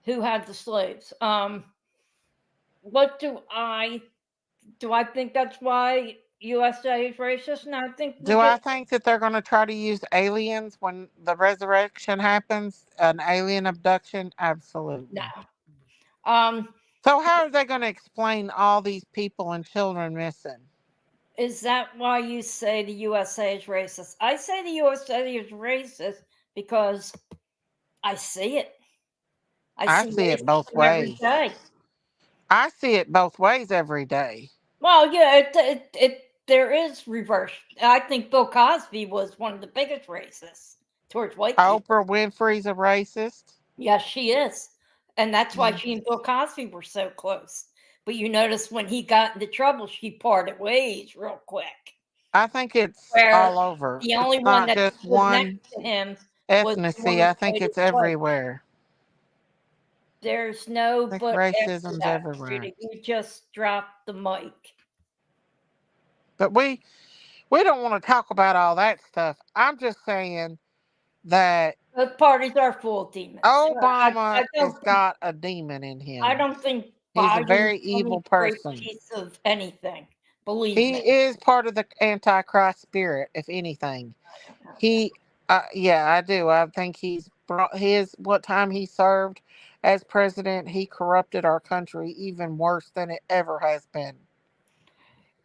Speaker 3: who had the slaves? What do I think that's why USA is racist? And I think we
Speaker 1: Do I
Speaker 3: just
Speaker 1: think that they're going to try to use aliens when the resurrection happens? An alien abduction?
Speaker 3: no.
Speaker 1: Absolutely.
Speaker 3: Um,
Speaker 1: So, how are they going to explain all these people and children missing?
Speaker 3: is that why you say the USA is racist? I say the USA is racist because I see it. I
Speaker 1: I
Speaker 3: see
Speaker 1: see it both
Speaker 3: racism every
Speaker 1: ways.
Speaker 3: day.
Speaker 1: I see it both ways every day.
Speaker 3: Well, yeah, there is reverse. I think Bill Cosby was one of the biggest racists towards white people.
Speaker 1: Oprah Winfrey's a racist.
Speaker 3: Yes, she is. And that's why
Speaker 1: Mm.
Speaker 3: she and Bill Cosby were so close. But you notice when he got into trouble, she parted ways real quick.
Speaker 1: I think it's
Speaker 3: Where
Speaker 1: all over.
Speaker 3: the only
Speaker 1: It's
Speaker 3: one
Speaker 1: not
Speaker 3: that
Speaker 1: just
Speaker 3: stood next
Speaker 1: one
Speaker 3: to him was the one
Speaker 1: ethnicity.
Speaker 3: that
Speaker 1: I think
Speaker 3: played his
Speaker 1: it's
Speaker 3: wife.
Speaker 1: everywhere.
Speaker 3: There's no
Speaker 1: I think
Speaker 3: but after
Speaker 1: racism's
Speaker 3: that.
Speaker 1: everywhere.
Speaker 3: You just dropped the mic.
Speaker 1: But we don't want to talk about all that stuff. I'm just saying that
Speaker 3: Both parties are full of demons.
Speaker 1: Obama has got a demon in
Speaker 3: I
Speaker 1: him.
Speaker 3: don't think
Speaker 1: He's a
Speaker 3: Biden is
Speaker 1: very
Speaker 3: any
Speaker 1: evil
Speaker 3: great
Speaker 1: person.
Speaker 3: piece of anything. Believe
Speaker 1: He
Speaker 3: me.
Speaker 1: is part of the Antichrist spirit, if anything. He, yeah, I do. I think he's brought what time he served as president, he corrupted our country even worse than it ever has been.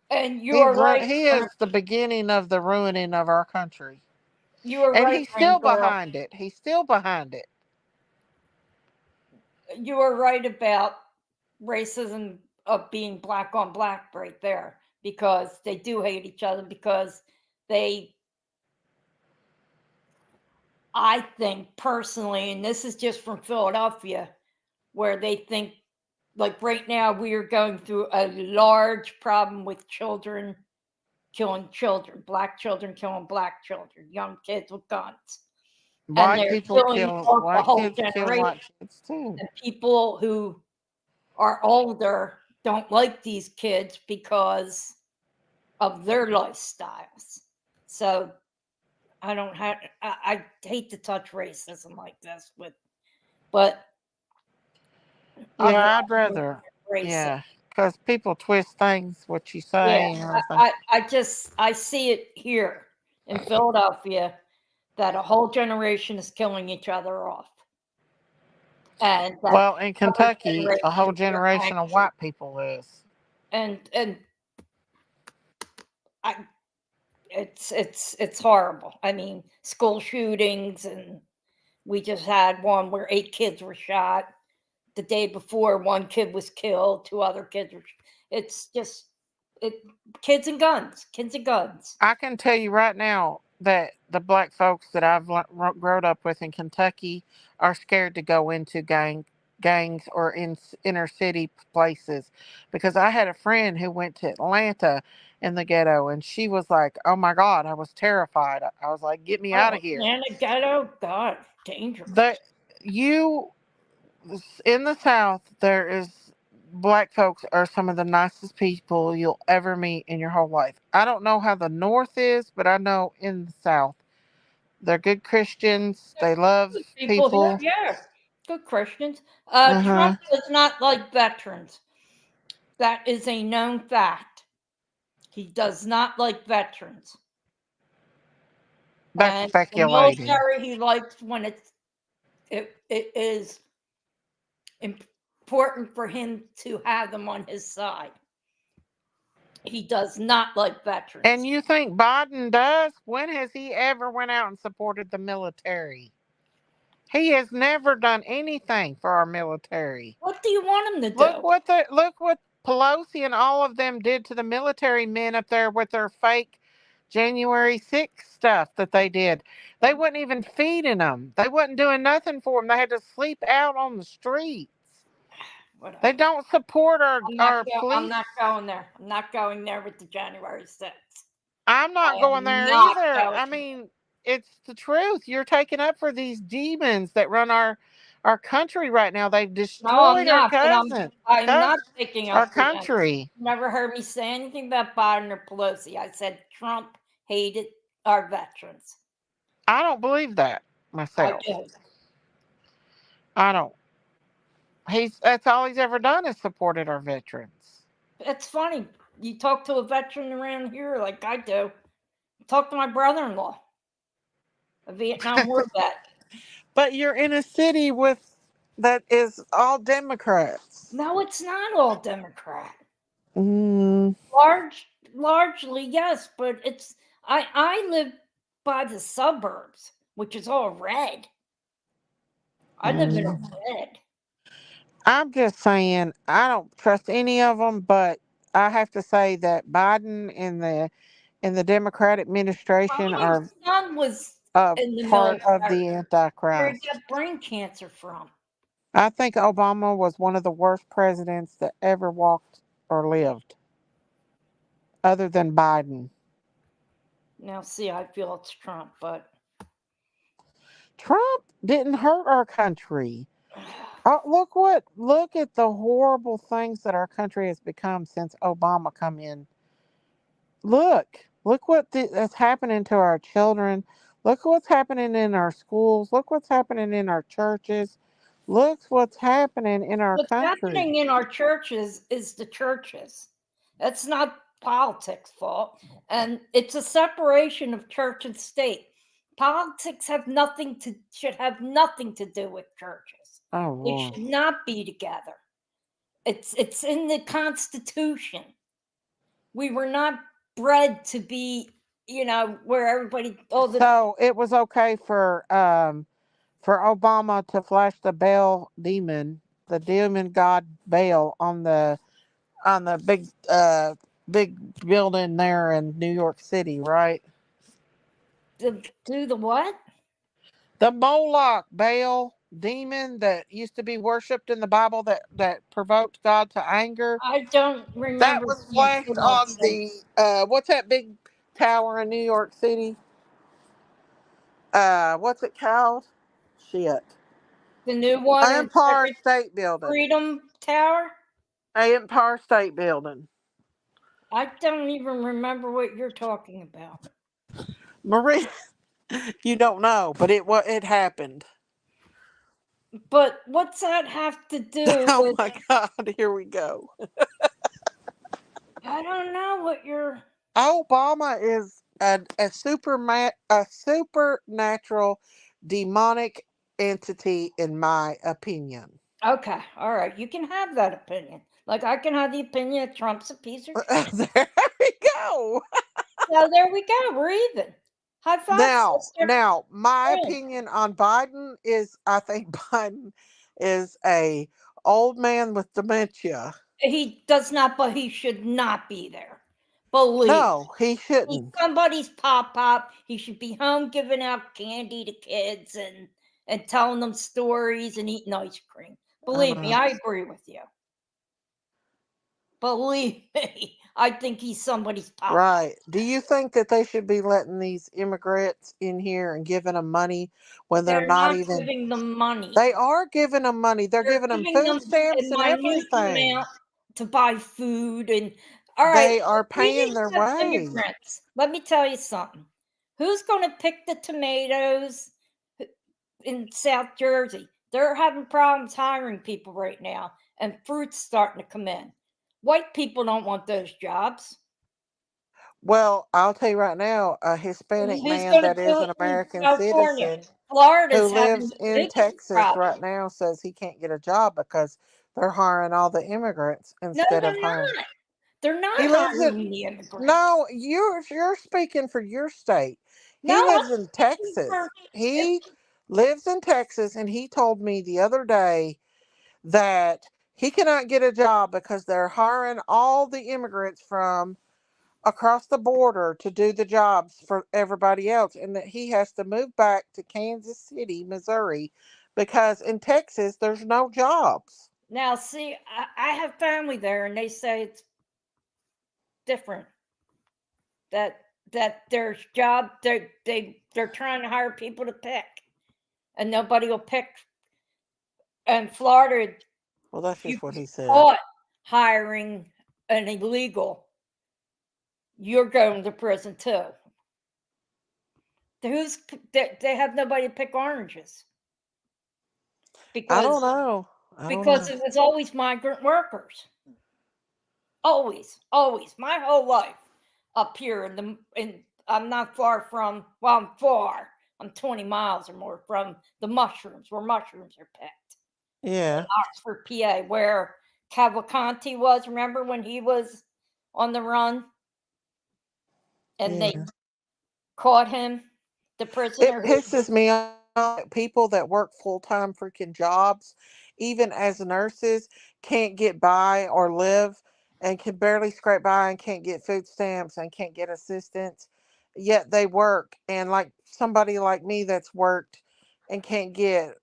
Speaker 3: And you are right.
Speaker 1: He is the beginning of the ruining of our country.
Speaker 3: You are
Speaker 1: And
Speaker 3: right,
Speaker 1: he's
Speaker 3: Rain
Speaker 1: still
Speaker 3: Girl.
Speaker 1: behind it. He's still behind it.
Speaker 3: You are right about racism of being black on black right there because they do hate each other because they, I think personally, and this is just from Philadelphia, where they think like right now we are going through a large problem with children killing children, black children killing black children, young kids with guns. And they're killing off a
Speaker 1: White
Speaker 3: whole
Speaker 1: kids kill
Speaker 3: generation.
Speaker 1: white kids too.
Speaker 3: And people who are older don't like these kids because of their lifestyles. So I don't have. I hate to touch racism like this, but I've
Speaker 1: Yeah, I'd
Speaker 3: always
Speaker 1: rather.
Speaker 3: been racist.
Speaker 1: Yeah, because people twist things, what you
Speaker 3: Yeah,
Speaker 1: say and everything.
Speaker 3: I see it here in Philadelphia that a whole generation is killing each other off, and that
Speaker 1: Well, in
Speaker 3: other
Speaker 1: Kentucky, a whole
Speaker 3: generations are
Speaker 1: generation of
Speaker 3: angry.
Speaker 1: white people is.
Speaker 3: And I, it's horrible. I mean, school shootings, and we just had one where 8 kids were shot. The day before, one kid was killed. 2 other kids were. It's just it. Kids and guns.
Speaker 1: I can tell you right now that the black folks that I've grown up with in Kentucky are scared to go into gangs or in inner city places, because I had a friend who went to Atlanta in the ghetto, and she was like, "Oh my God, I was terrified. I was like, get me out
Speaker 3: Oh,
Speaker 1: of here."
Speaker 3: Atlanta ghetto, God, dangerous.
Speaker 1: That you in the South, there is black folks are some of the nicest people you'll ever meet in your whole life. I don't know how the North is, but I know in the South, they're good Christians. They love
Speaker 3: People here,
Speaker 1: people.
Speaker 3: yeah, good Christians.
Speaker 1: Uh huh.
Speaker 3: Trump does not like veterans. That is a known fact. He does not like veterans.
Speaker 1: That's
Speaker 3: And the
Speaker 1: speculating.
Speaker 3: military he likes when it is important for him to have them on his side. He does not like
Speaker 1: And
Speaker 3: veterans.
Speaker 1: you think Biden does? When has he ever went out and supported the military? He has never done anything for our military.
Speaker 3: What do you want him to do?
Speaker 1: Look what Pelosi and all of them did to the military men up there with their fake January 6th stuff that they did. They wasn't even feeding them. They wasn't doing nothing for them. They had to sleep out on the streets.
Speaker 3: Whatever.
Speaker 1: They don't support our
Speaker 3: I'm
Speaker 1: police.
Speaker 3: not going there. I'm not going there with the January 6th.
Speaker 1: I'm not
Speaker 3: I
Speaker 1: going
Speaker 3: am
Speaker 1: there
Speaker 3: not
Speaker 1: either.
Speaker 3: going.
Speaker 1: I mean, it's the truth. You're taking up for these demons that run our country right now. They've
Speaker 3: No, I'm
Speaker 1: destroyed our
Speaker 3: not. But I'm
Speaker 1: cous-
Speaker 3: not picking
Speaker 1: our
Speaker 3: up for them.
Speaker 1: country.
Speaker 3: You never heard me say anything about Biden or Pelosi. I said Trump hated our veterans.
Speaker 1: I don't believe that
Speaker 3: I
Speaker 1: myself.
Speaker 3: do.
Speaker 1: I don't. That's all he's ever done is supported our veterans.
Speaker 3: It's funny. You talk to a veteran around here like I do. Talk to my brother-in-law, a Vietnam War vet.
Speaker 1: But you're in a city that is all Democrats.
Speaker 3: No, it's not all Democrat.
Speaker 1: Mm,
Speaker 3: Largely, yes, but it's I live by the suburbs, which is all red. I live in a red.
Speaker 1: I'm just saying I don't trust any of them, but I have to say that Biden and the Democrat administration
Speaker 3: My
Speaker 1: are
Speaker 3: son was
Speaker 1: a
Speaker 3: in the
Speaker 1: part of
Speaker 3: military.
Speaker 1: the
Speaker 3: Where he
Speaker 1: Antichrist.
Speaker 3: got brain cancer from.
Speaker 1: I think Obama was one of the worst presidents that ever walked or lived, other than Biden.
Speaker 3: Now, see, I feel it's Trump, but
Speaker 1: Trump didn't hurt our country. Look at the horrible things that our country has become since Obama come in. Look that's happening to our children. Look what's happening in our schools. Look what's happening in our churches. Look what's happening in our
Speaker 3: what's
Speaker 1: country.
Speaker 3: happening in our churches is the churches. That's not politics' fault, and it's a separation of church and state. Politics should have nothing to do with churches.
Speaker 1: Oh,
Speaker 3: They
Speaker 1: Lord.
Speaker 3: should not be together. It's in the Constitution. We were not bred to be, where everybody
Speaker 1: So it was okay for Obama to flash the the demon god Baal on the big building there in New York City, right?
Speaker 3: to do the what?
Speaker 1: The Moloch Baal demon that used to be worshipped in the Bible that provoked God to anger.
Speaker 3: I don't
Speaker 1: That
Speaker 3: remember
Speaker 1: was
Speaker 3: being
Speaker 1: flashed
Speaker 3: put on
Speaker 1: on
Speaker 3: stage.
Speaker 1: the what's that big tower in New York City? What's it called? Shit.
Speaker 3: The new one in
Speaker 1: Empire State Building.
Speaker 3: Freedom Tower?
Speaker 1: Empire State Building.
Speaker 3: I don't even remember what you're talking about.
Speaker 1: Marie, you don't know, but it happened.
Speaker 3: But what's that have to do
Speaker 1: Oh
Speaker 3: with?
Speaker 1: my God! Here we go.
Speaker 3: I don't know what you're.
Speaker 1: Obama is a supernatural demonic entity, in my opinion.
Speaker 3: Okay, all right. You can have that opinion. Like I can have the opinion that Trump's a piece of shit.
Speaker 1: There we go.
Speaker 3: So there we go. We're even. High five, sister.
Speaker 1: Now, my
Speaker 3: Friend.
Speaker 1: opinion on Biden is, I think Biden is a old man with dementia.
Speaker 3: He does not, but he should not be there. Believe.
Speaker 1: No, he
Speaker 3: He's
Speaker 1: shouldn't.
Speaker 3: somebody's pop. He should be home giving out candy to kids and telling them stories and eating ice cream. Believe me, I agree with you. Believe me, I think he's somebody's pop.
Speaker 1: Right. Do you think that they should be letting these immigrants in here and giving them money when they're not even
Speaker 3: giving them money?
Speaker 1: They are giving them money. They're giving them food stamps and everything.
Speaker 3: Amount to buy food and all right.
Speaker 1: They are paying their way.
Speaker 3: Immigrants. Let me tell you something. Who's going to pick the tomatoes in South Jersey? They're having problems hiring people right now, and fruit's starting to come in. White people don't want those jobs.
Speaker 1: Well, I'll tell you right now, a Hispanic man that is an American citizen who lives in Texas right now says he can't get a job because they're hiring all the immigrants instead of hiring.
Speaker 3: They're not hiring the immigrants.
Speaker 1: No, you're speaking for your state. He lives in Texas. He lives in Texas, and he told me the other day that he cannot get a job because they're hiring all the immigrants from across the border to do the jobs for everybody else, and that he has to move back to Kansas City, Missouri, because in Texas there's no jobs.
Speaker 3: Now, see, I have family there, and they say it's different. That there's job they're trying to hire people to pick, and nobody will pick. And Florida,
Speaker 1: Well, that's
Speaker 3: if you
Speaker 1: just what
Speaker 3: get
Speaker 1: he said.
Speaker 3: caught hiring an illegal, you're going to prison too. They have nobody to pick oranges
Speaker 1: I
Speaker 3: because
Speaker 1: don't know. I don't
Speaker 3: because
Speaker 1: know.
Speaker 3: it was always migrant workers. Always, always. My whole life up here in I'm not far from, well, I'm far. I'm 20 miles or more from the mushrooms, where mushrooms are picked.
Speaker 1: Yeah,
Speaker 3: Oxford, PA, where Cavalcanti was. Remember when he was on the run and they
Speaker 1: yeah.
Speaker 3: caught him, the
Speaker 1: It
Speaker 3: prisoner who,
Speaker 1: pisses me off that people that work full time freaking jobs, even as nurses, can't get by or live and can barely scrape by and can't get food stamps and can't get assistance. Yet they work, and like somebody like me that's worked and can't get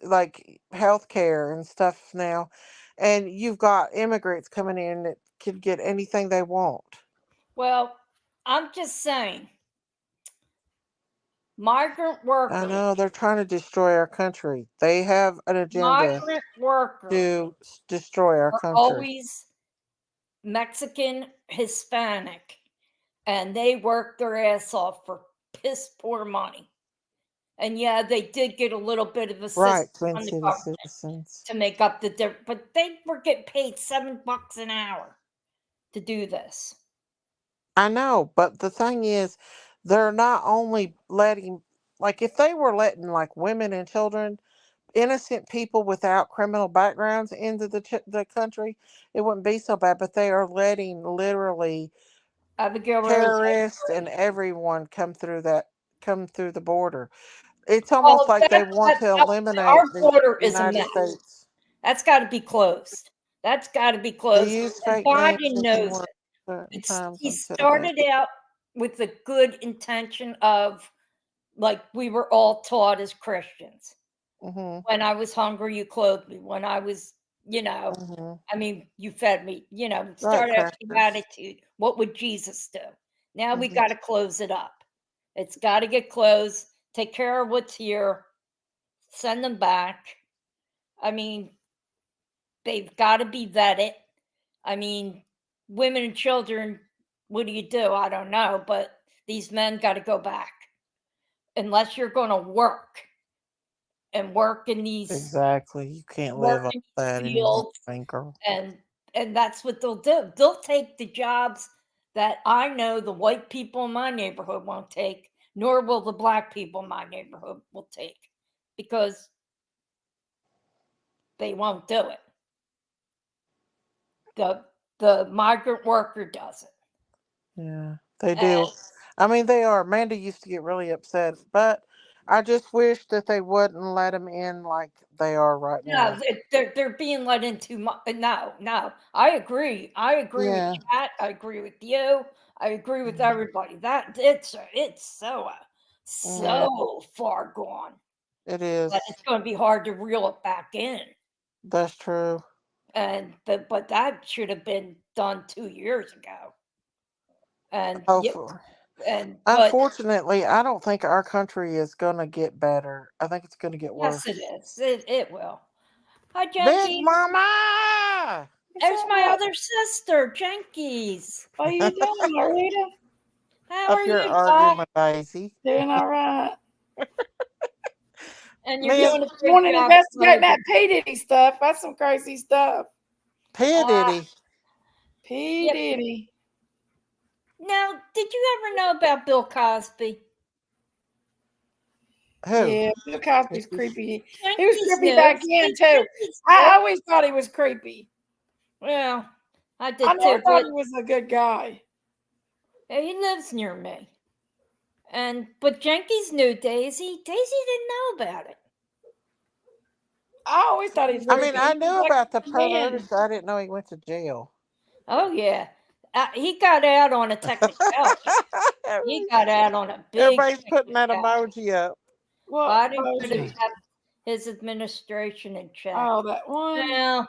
Speaker 1: like health care and stuff now, and you've got immigrants coming in that can get anything they want.
Speaker 3: well, I'm just saying, migrant
Speaker 1: I
Speaker 3: workers,
Speaker 1: know they're trying to destroy our country. They have an agenda
Speaker 3: migrant workers
Speaker 1: to destroy our
Speaker 3: are
Speaker 1: country.
Speaker 3: always Mexican, Hispanic, and they work their ass off for piss poor money. And yeah, they did get a little bit of
Speaker 1: Right,
Speaker 3: assistance
Speaker 1: Twin
Speaker 3: from the
Speaker 1: City
Speaker 3: government
Speaker 1: citizens.
Speaker 3: to make up the difference, but they were getting paid $7 an hour to do this.
Speaker 1: I know, but the thing is, they're not only letting, like, if they were letting, like, women and children, innocent people without criminal backgrounds into the country, it wouldn't be so bad. But they are letting literally
Speaker 3: Abigail Rose,
Speaker 1: terrorists
Speaker 3: I
Speaker 1: and
Speaker 3: agree.
Speaker 1: everyone come through the border. It's almost
Speaker 3: Well,
Speaker 1: like they want to eliminate
Speaker 3: our
Speaker 1: the
Speaker 3: border is a
Speaker 1: United
Speaker 3: mess.
Speaker 1: States.
Speaker 3: That's got to be closed. That's got to be
Speaker 1: They
Speaker 3: closed.
Speaker 1: use
Speaker 3: And
Speaker 1: fake names
Speaker 3: Biden
Speaker 1: and
Speaker 3: knows
Speaker 1: words
Speaker 3: it.
Speaker 1: certain
Speaker 3: It's
Speaker 1: times
Speaker 3: he
Speaker 1: until they.
Speaker 3: started out with the good intention of, like we were all taught as Christians.
Speaker 1: Mhm.
Speaker 3: When I was hungry, you clothed me. When I was,
Speaker 1: Mhm.
Speaker 3: I mean, you fed me.
Speaker 1: Right,
Speaker 3: Started out with the
Speaker 1: crackers.
Speaker 3: attitude. What would Jesus do? Now we
Speaker 1: Mhm.
Speaker 3: got to close it up. It's got to get closed. Take care of what's here. Send them back. I mean, they've got to be vetted. I mean, women and children, what do you do? I don't know, but these men got to go back unless you're going to work and
Speaker 1: Exactly. You can't
Speaker 3: work
Speaker 1: live off
Speaker 3: in these
Speaker 1: that anymore,
Speaker 3: fields,
Speaker 1: Banker.
Speaker 3: and that's what they'll do. They'll take the jobs that I know the white people in my neighborhood won't take, nor will the black people in my neighborhood will take, because they won't do it. The migrant worker does it.
Speaker 1: Yeah, they do.
Speaker 3: And
Speaker 1: I mean, they are. Amanda used to get really upset, but I just wish that they wouldn't let them in like they are right
Speaker 3: no,
Speaker 1: now.
Speaker 3: they're being let into my, no, no. I agree. I agree with
Speaker 1: Yeah.
Speaker 3: Chat. I agree with you. I agree with
Speaker 1: Mhm.
Speaker 3: everybody. That it's so
Speaker 1: Mhm.
Speaker 3: so far gone
Speaker 1: It
Speaker 3: that
Speaker 1: is.
Speaker 3: it's going to be hard to reel it back in.
Speaker 1: That's true.
Speaker 3: And but that should have been done 2 years ago. And yep,
Speaker 1: Hopefully.
Speaker 3: and but
Speaker 1: Unfortunately, I don't think our country is going to get better. I think it's going to get
Speaker 3: yes, it
Speaker 1: worse.
Speaker 3: is. It will. Hi,
Speaker 1: Big
Speaker 3: Jenkies.
Speaker 1: Mama!
Speaker 4: What's
Speaker 3: There's
Speaker 4: up?
Speaker 3: my other sister, Jenkies.
Speaker 4: How you doing, Marita?
Speaker 3: How
Speaker 1: Up
Speaker 3: are
Speaker 1: here
Speaker 3: you,
Speaker 1: arguing
Speaker 3: Doc?
Speaker 1: with Daisy.
Speaker 4: Doing all right.
Speaker 3: And you're
Speaker 1: Man,
Speaker 3: doing a great
Speaker 4: Morning
Speaker 3: job
Speaker 4: investigating
Speaker 3: closing.
Speaker 4: that P. Diddy stuff. That's some crazy stuff.
Speaker 1: P.
Speaker 3: Uh,
Speaker 1: Diddy.
Speaker 4: P.
Speaker 3: yep.
Speaker 4: Diddy.
Speaker 3: Now, did you ever know about Bill Cosby?
Speaker 1: Who?
Speaker 4: Yeah, Bill Cosby's creepy. He was
Speaker 3: Yankees
Speaker 4: creepy back
Speaker 3: news.
Speaker 4: then,
Speaker 3: See,
Speaker 4: too.
Speaker 3: Yankees
Speaker 4: I
Speaker 3: news.
Speaker 4: always thought he was creepy.
Speaker 3: Well, I
Speaker 4: I
Speaker 3: did
Speaker 4: never
Speaker 3: too,
Speaker 4: thought
Speaker 3: but
Speaker 4: he was a good guy.
Speaker 3: he lives near me. But Yankees knew Daisy. Daisy didn't know about it.
Speaker 4: I always thought he was
Speaker 1: I
Speaker 3: You're
Speaker 1: mean,
Speaker 4: creepy.
Speaker 1: I
Speaker 4: He was
Speaker 1: knew
Speaker 4: like
Speaker 1: about the
Speaker 4: a man.
Speaker 1: perverts. I didn't know he went to jail.
Speaker 3: Oh yeah. He got out on a technicality. He got out on a big.
Speaker 1: Everybody's putting that
Speaker 3: technicality.
Speaker 1: emoji up.
Speaker 4: What
Speaker 3: Biden should have
Speaker 4: emoji?
Speaker 3: kept his administration in check.
Speaker 4: Oh, that one.
Speaker 3: Well,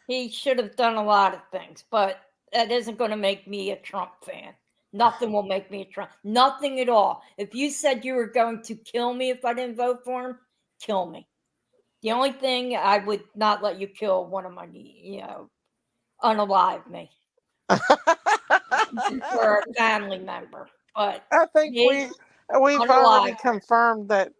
Speaker 3: he should have done a lot of things, but that isn't going to make me a Trump fan. Nothing will make me a Trump. Nothing at all. If you said you were going to kill me if I didn't vote for him, kill me. The only thing I would not let you kill one of my, unalive me or a family member. But
Speaker 1: I think
Speaker 3: me,
Speaker 1: we've
Speaker 3: unalive.
Speaker 1: already confirmed that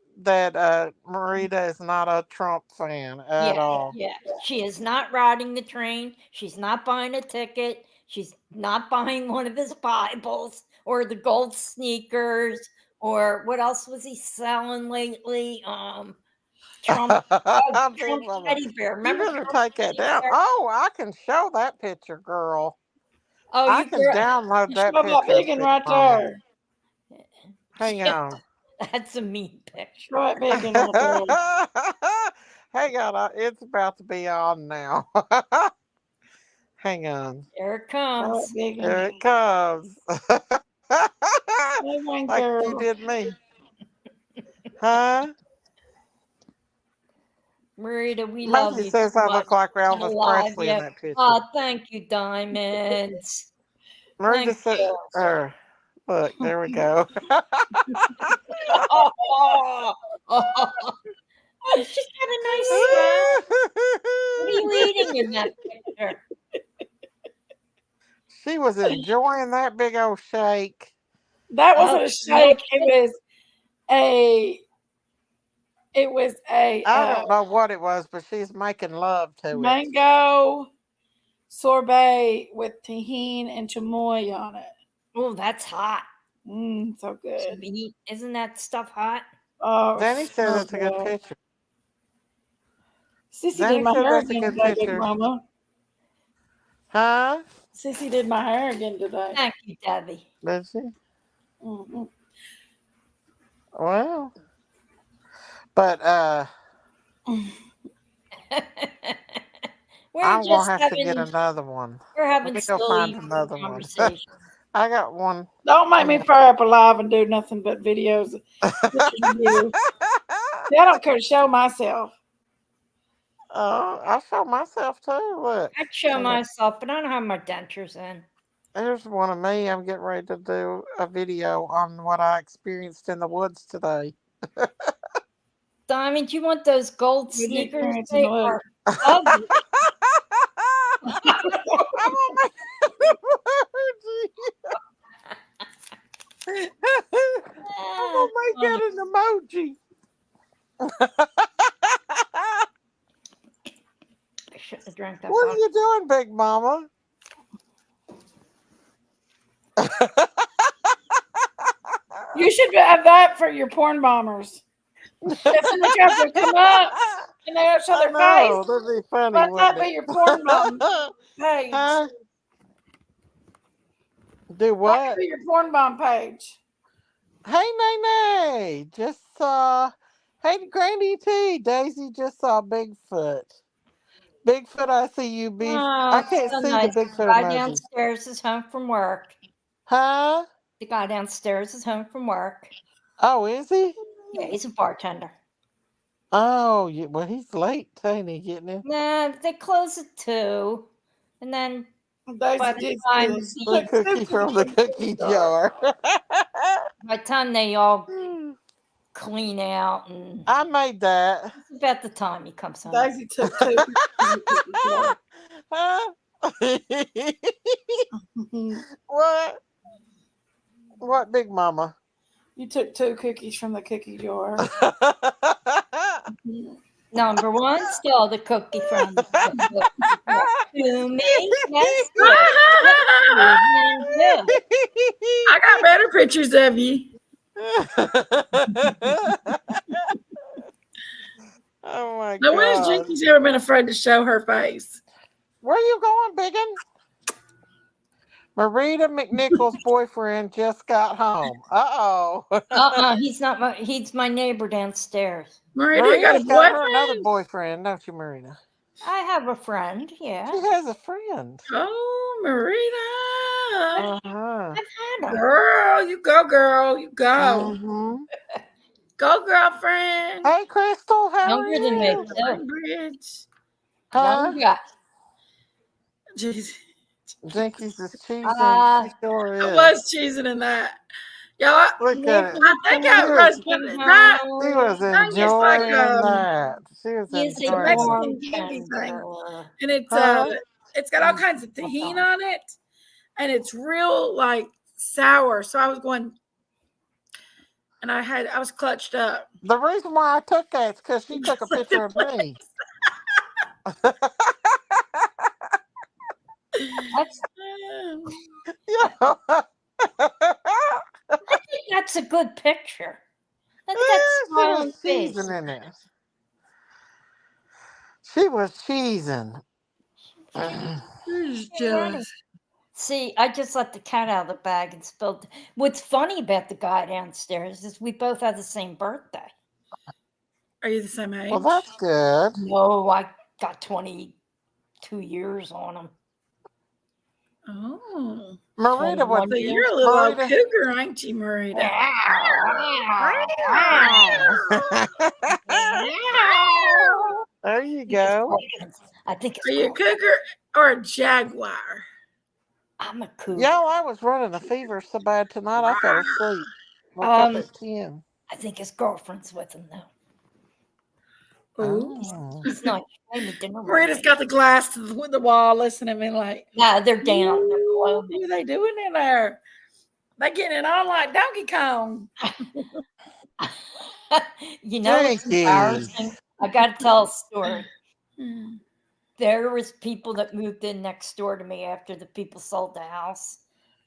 Speaker 1: Marita is not a Trump fan at all.
Speaker 3: Yeah, she is not riding the train. She's not buying a ticket. She's not buying one of his Bibles or the gold sneakers or what else was he selling lately? Trump teddy bear. Remember?
Speaker 1: You better take that down. Oh, I can show that picture, girl.
Speaker 3: Oh,
Speaker 1: I can download
Speaker 4: You
Speaker 1: that
Speaker 4: show
Speaker 1: picture.
Speaker 4: that vegan right there.
Speaker 1: Hang on.
Speaker 3: That's a mean picture.
Speaker 4: Show that vegan right there.
Speaker 1: Hang on. It's about to be on now. Hang on.
Speaker 3: Here it
Speaker 4: Show
Speaker 3: comes.
Speaker 4: that vegan.
Speaker 1: Here it comes.
Speaker 4: Hey, my
Speaker 1: Like
Speaker 4: girl.
Speaker 1: you did me. Huh?
Speaker 3: Marita, we love
Speaker 1: Mikey
Speaker 3: you.
Speaker 1: says
Speaker 3: so
Speaker 1: I
Speaker 3: much.
Speaker 1: look like Elvis
Speaker 3: Alive,
Speaker 1: Presley
Speaker 3: yeah.
Speaker 1: in that picture.
Speaker 3: Oh, thank you, Diamonds.
Speaker 1: Marita
Speaker 3: Thank
Speaker 1: said,
Speaker 3: you.
Speaker 1: look, there we go.
Speaker 3: She's got a nice smile. What are you eating in that picture?
Speaker 1: She was enjoying that big old shake.
Speaker 4: That wasn't a shake. It was a
Speaker 1: I don't know what it was, but she's making love to it.
Speaker 4: mango sorbet with tahini and chamoy on it.
Speaker 3: Oh, that's hot.
Speaker 4: So good.
Speaker 3: Isn't that stuff hot?
Speaker 4: Oh,
Speaker 1: Danny said
Speaker 4: so
Speaker 1: that's a good picture.
Speaker 4: Sissy
Speaker 1: Danny
Speaker 4: did my
Speaker 1: said
Speaker 4: hair
Speaker 1: that's a
Speaker 4: again
Speaker 1: good
Speaker 4: today,
Speaker 1: picture.
Speaker 4: Big Mama.
Speaker 1: Huh?
Speaker 4: Sissy did my hair again today.
Speaker 3: Thank you, Debbie.
Speaker 1: Did she?
Speaker 4: Mm-hmm.
Speaker 1: Well. But I'm gonna have to get another one.
Speaker 3: We're having
Speaker 1: Let me go find another one. I got one.
Speaker 4: Don't make me fire up alive and do nothing but videos. See, I don't care to show myself.
Speaker 1: I show myself too. Look.
Speaker 3: I'd show myself, but I don't have my dentures in.
Speaker 1: There's one of me. I'm getting ready to do a video on what I experienced in the woods today.
Speaker 3: Diamond, you want those gold sneakers? They are ugly.
Speaker 1: I'm gonna make an emoji.
Speaker 3: I shouldn't have drank that.
Speaker 1: What are you doing, Big Mama?
Speaker 4: You should have that for your porn bombers. If somebody tries to come up and they don't show their face,
Speaker 1: that'd be funny.
Speaker 4: let that be your porn bomb page.
Speaker 1: Huh? Do what?
Speaker 4: That could be your porn bomb page.
Speaker 1: Hey, Nay. Just saw. Hey, Grandy T. Daisy just saw Bigfoot. Bigfoot, I see you. I can't see the Bigfoot
Speaker 3: The guy
Speaker 1: emoji.
Speaker 3: downstairs is home from work.
Speaker 1: Huh?
Speaker 3: The guy downstairs is home from work.
Speaker 1: Oh, is he?
Speaker 3: Yeah, he's a bartender.
Speaker 1: Oh, well, he's late, ain't he, getting in?
Speaker 3: Nah, they close at 2. And then by the time
Speaker 1: the cookie from the cookie jar.
Speaker 3: by the time they all clean out and
Speaker 1: I made that.
Speaker 3: it's about the time he comes home.
Speaker 4: Daisy took 2.
Speaker 1: What? What, Big Mama?
Speaker 4: You took 2 cookies from the cookie jar.
Speaker 3: Number 1, still the cookie from the cookie jar. To me, that's good.
Speaker 4: I got better pictures of you.
Speaker 1: Oh my
Speaker 4: Now, when has
Speaker 1: God.
Speaker 4: Jinky's ever been afraid to show her face?
Speaker 1: Where you going, Biggin? Marita McNichol's boyfriend just got home. Uh-oh.
Speaker 3: He's my neighbor downstairs.
Speaker 4: Marita got a
Speaker 1: Marita's
Speaker 4: boyfriend?
Speaker 1: her another boyfriend, don't you, Marita?
Speaker 3: I have a friend, yeah.
Speaker 1: She has a friend.
Speaker 4: Oh, Marita. Uh-huh.
Speaker 1: Uh-huh.
Speaker 3: I've had them.
Speaker 4: Girl, you go, girl. You go.
Speaker 1: Mm-hmm.
Speaker 4: Go, girlfriend.
Speaker 1: Hey, Crystal, how are
Speaker 3: Younger than me,
Speaker 1: you?
Speaker 3: too.
Speaker 4: Bridge.
Speaker 1: Huh?
Speaker 3: Younger.
Speaker 4: Jeez.
Speaker 1: Jinkies is cheesing.
Speaker 3: Uh,
Speaker 1: She sure
Speaker 4: I
Speaker 1: is.
Speaker 4: was cheesing in that. Y'all,
Speaker 1: Look at it.
Speaker 4: I think
Speaker 1: She
Speaker 4: I
Speaker 1: was,
Speaker 4: was, that
Speaker 1: she was
Speaker 4: thing is like,
Speaker 1: enjoying that. She was
Speaker 3: He's
Speaker 4: it's a
Speaker 3: a
Speaker 1: enjoying it.
Speaker 4: Mexican candy thing.
Speaker 3: bartender.
Speaker 4: And
Speaker 1: Huh?
Speaker 4: it's got all kinds of tahini on it. And it's real, like, sour. So I was going, and I was clutched up.
Speaker 1: The reason why I took that is because she took a picture of me.
Speaker 3: That's,
Speaker 1: Yeah.
Speaker 3: I think that's a good picture. Look at that
Speaker 1: She
Speaker 3: smiling
Speaker 1: was
Speaker 3: face.
Speaker 1: cheesing in it. She was cheesing.
Speaker 4: Who's jealous?
Speaker 3: See, I just let the cat out of the bag and spilled. What's funny about the guy downstairs is we both had the same birthday.
Speaker 4: Are you the same age?
Speaker 1: Well, that's good.
Speaker 3: No, I got 22 years on him.
Speaker 4: Oh.
Speaker 1: Marita would.
Speaker 4: So you're a little old
Speaker 1: Marita.
Speaker 4: cougar, ain't you, Marita?
Speaker 1: There you go.
Speaker 3: I think it's
Speaker 4: Are you a cougar or a jaguar?
Speaker 3: I'm a cougar.
Speaker 1: Yo, I was running a fever so bad tonight I fell asleep. Woke up at 10.
Speaker 3: I think his girlfriend's with him though.
Speaker 4: Oh.
Speaker 3: He's not. Made me dinner.
Speaker 4: Marita's got the glass to the wall, listening to me like,
Speaker 3: No, they're down. They're below
Speaker 4: what
Speaker 3: me.
Speaker 4: are they doing in there? They getting it on like Donkey Kong.
Speaker 3: You know what's embarrassing? I got to tell a story. There was people that moved in next door to me after the people sold the house,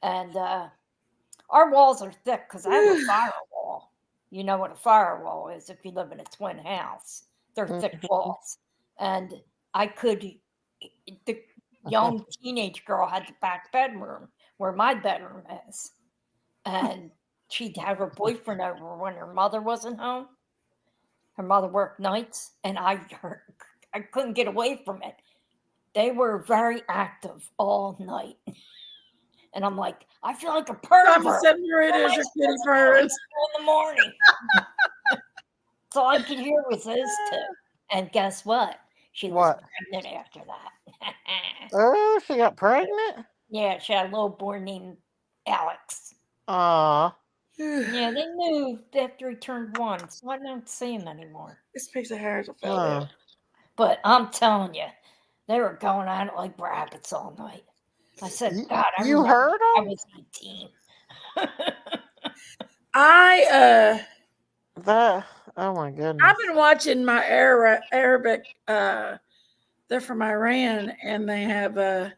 Speaker 3: and our walls are thick because I have a firewall. You know what a firewall is if you live in a twin house. They're thick walls, and I could. The young teenage girl had the back bedroom where my bedroom is, and she'd have her boyfriend over when her mother wasn't home. Her mother worked nights, and I couldn't get away from it. They were very active all night. And I'm like, I feel like a pervert.
Speaker 4: I'm 7 year old as your kitty birds.
Speaker 3: In the morning. So all I could hear was those two. And guess what? She was pregnant after that.
Speaker 1: Oh, she got pregnant?
Speaker 3: Yeah, she had a little boy named Alex.
Speaker 1: Aw.
Speaker 3: Yeah, they moved after he turned 1, so I don't see him anymore.
Speaker 4: This piece of hair is a failure.
Speaker 3: But I'm telling you, they were going at it like rabbits all night. I said, God,
Speaker 1: you heard them?
Speaker 3: I was 18.
Speaker 1: Oh my goodness.
Speaker 4: I've been watching my Arabic. They're from Iran, and they have they're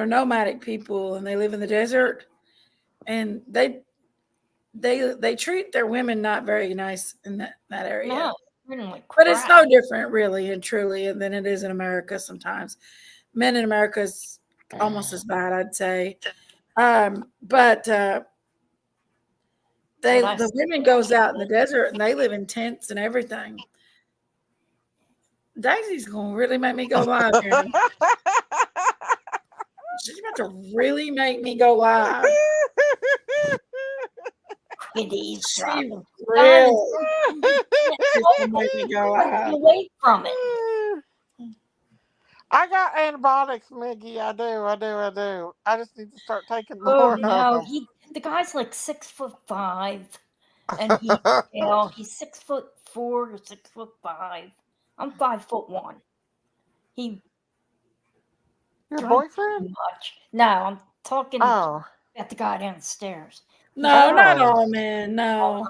Speaker 4: nomadic people, and they live in the desert, and they treat their women not very nice in that area.
Speaker 3: No, really
Speaker 4: but it's no different, really and truly, than it is in America. Sometimes men in America is almost as bad, I'd say. But the women goes out in the desert and they live in tents and everything. Daisy's gonna really make me go live here. She's about to really make me go live.
Speaker 3: She
Speaker 4: really make me go live.
Speaker 3: Away from it.
Speaker 1: I got antibiotics, Miggy. I do. I just need to start taking more of them.
Speaker 3: The guy's like 6'5", and he's 6'4" or 6'5". I'm 5'1".
Speaker 1: Your boyfriend?
Speaker 3: Much. No, I'm talking about the guy downstairs.
Speaker 4: No, not all men. No,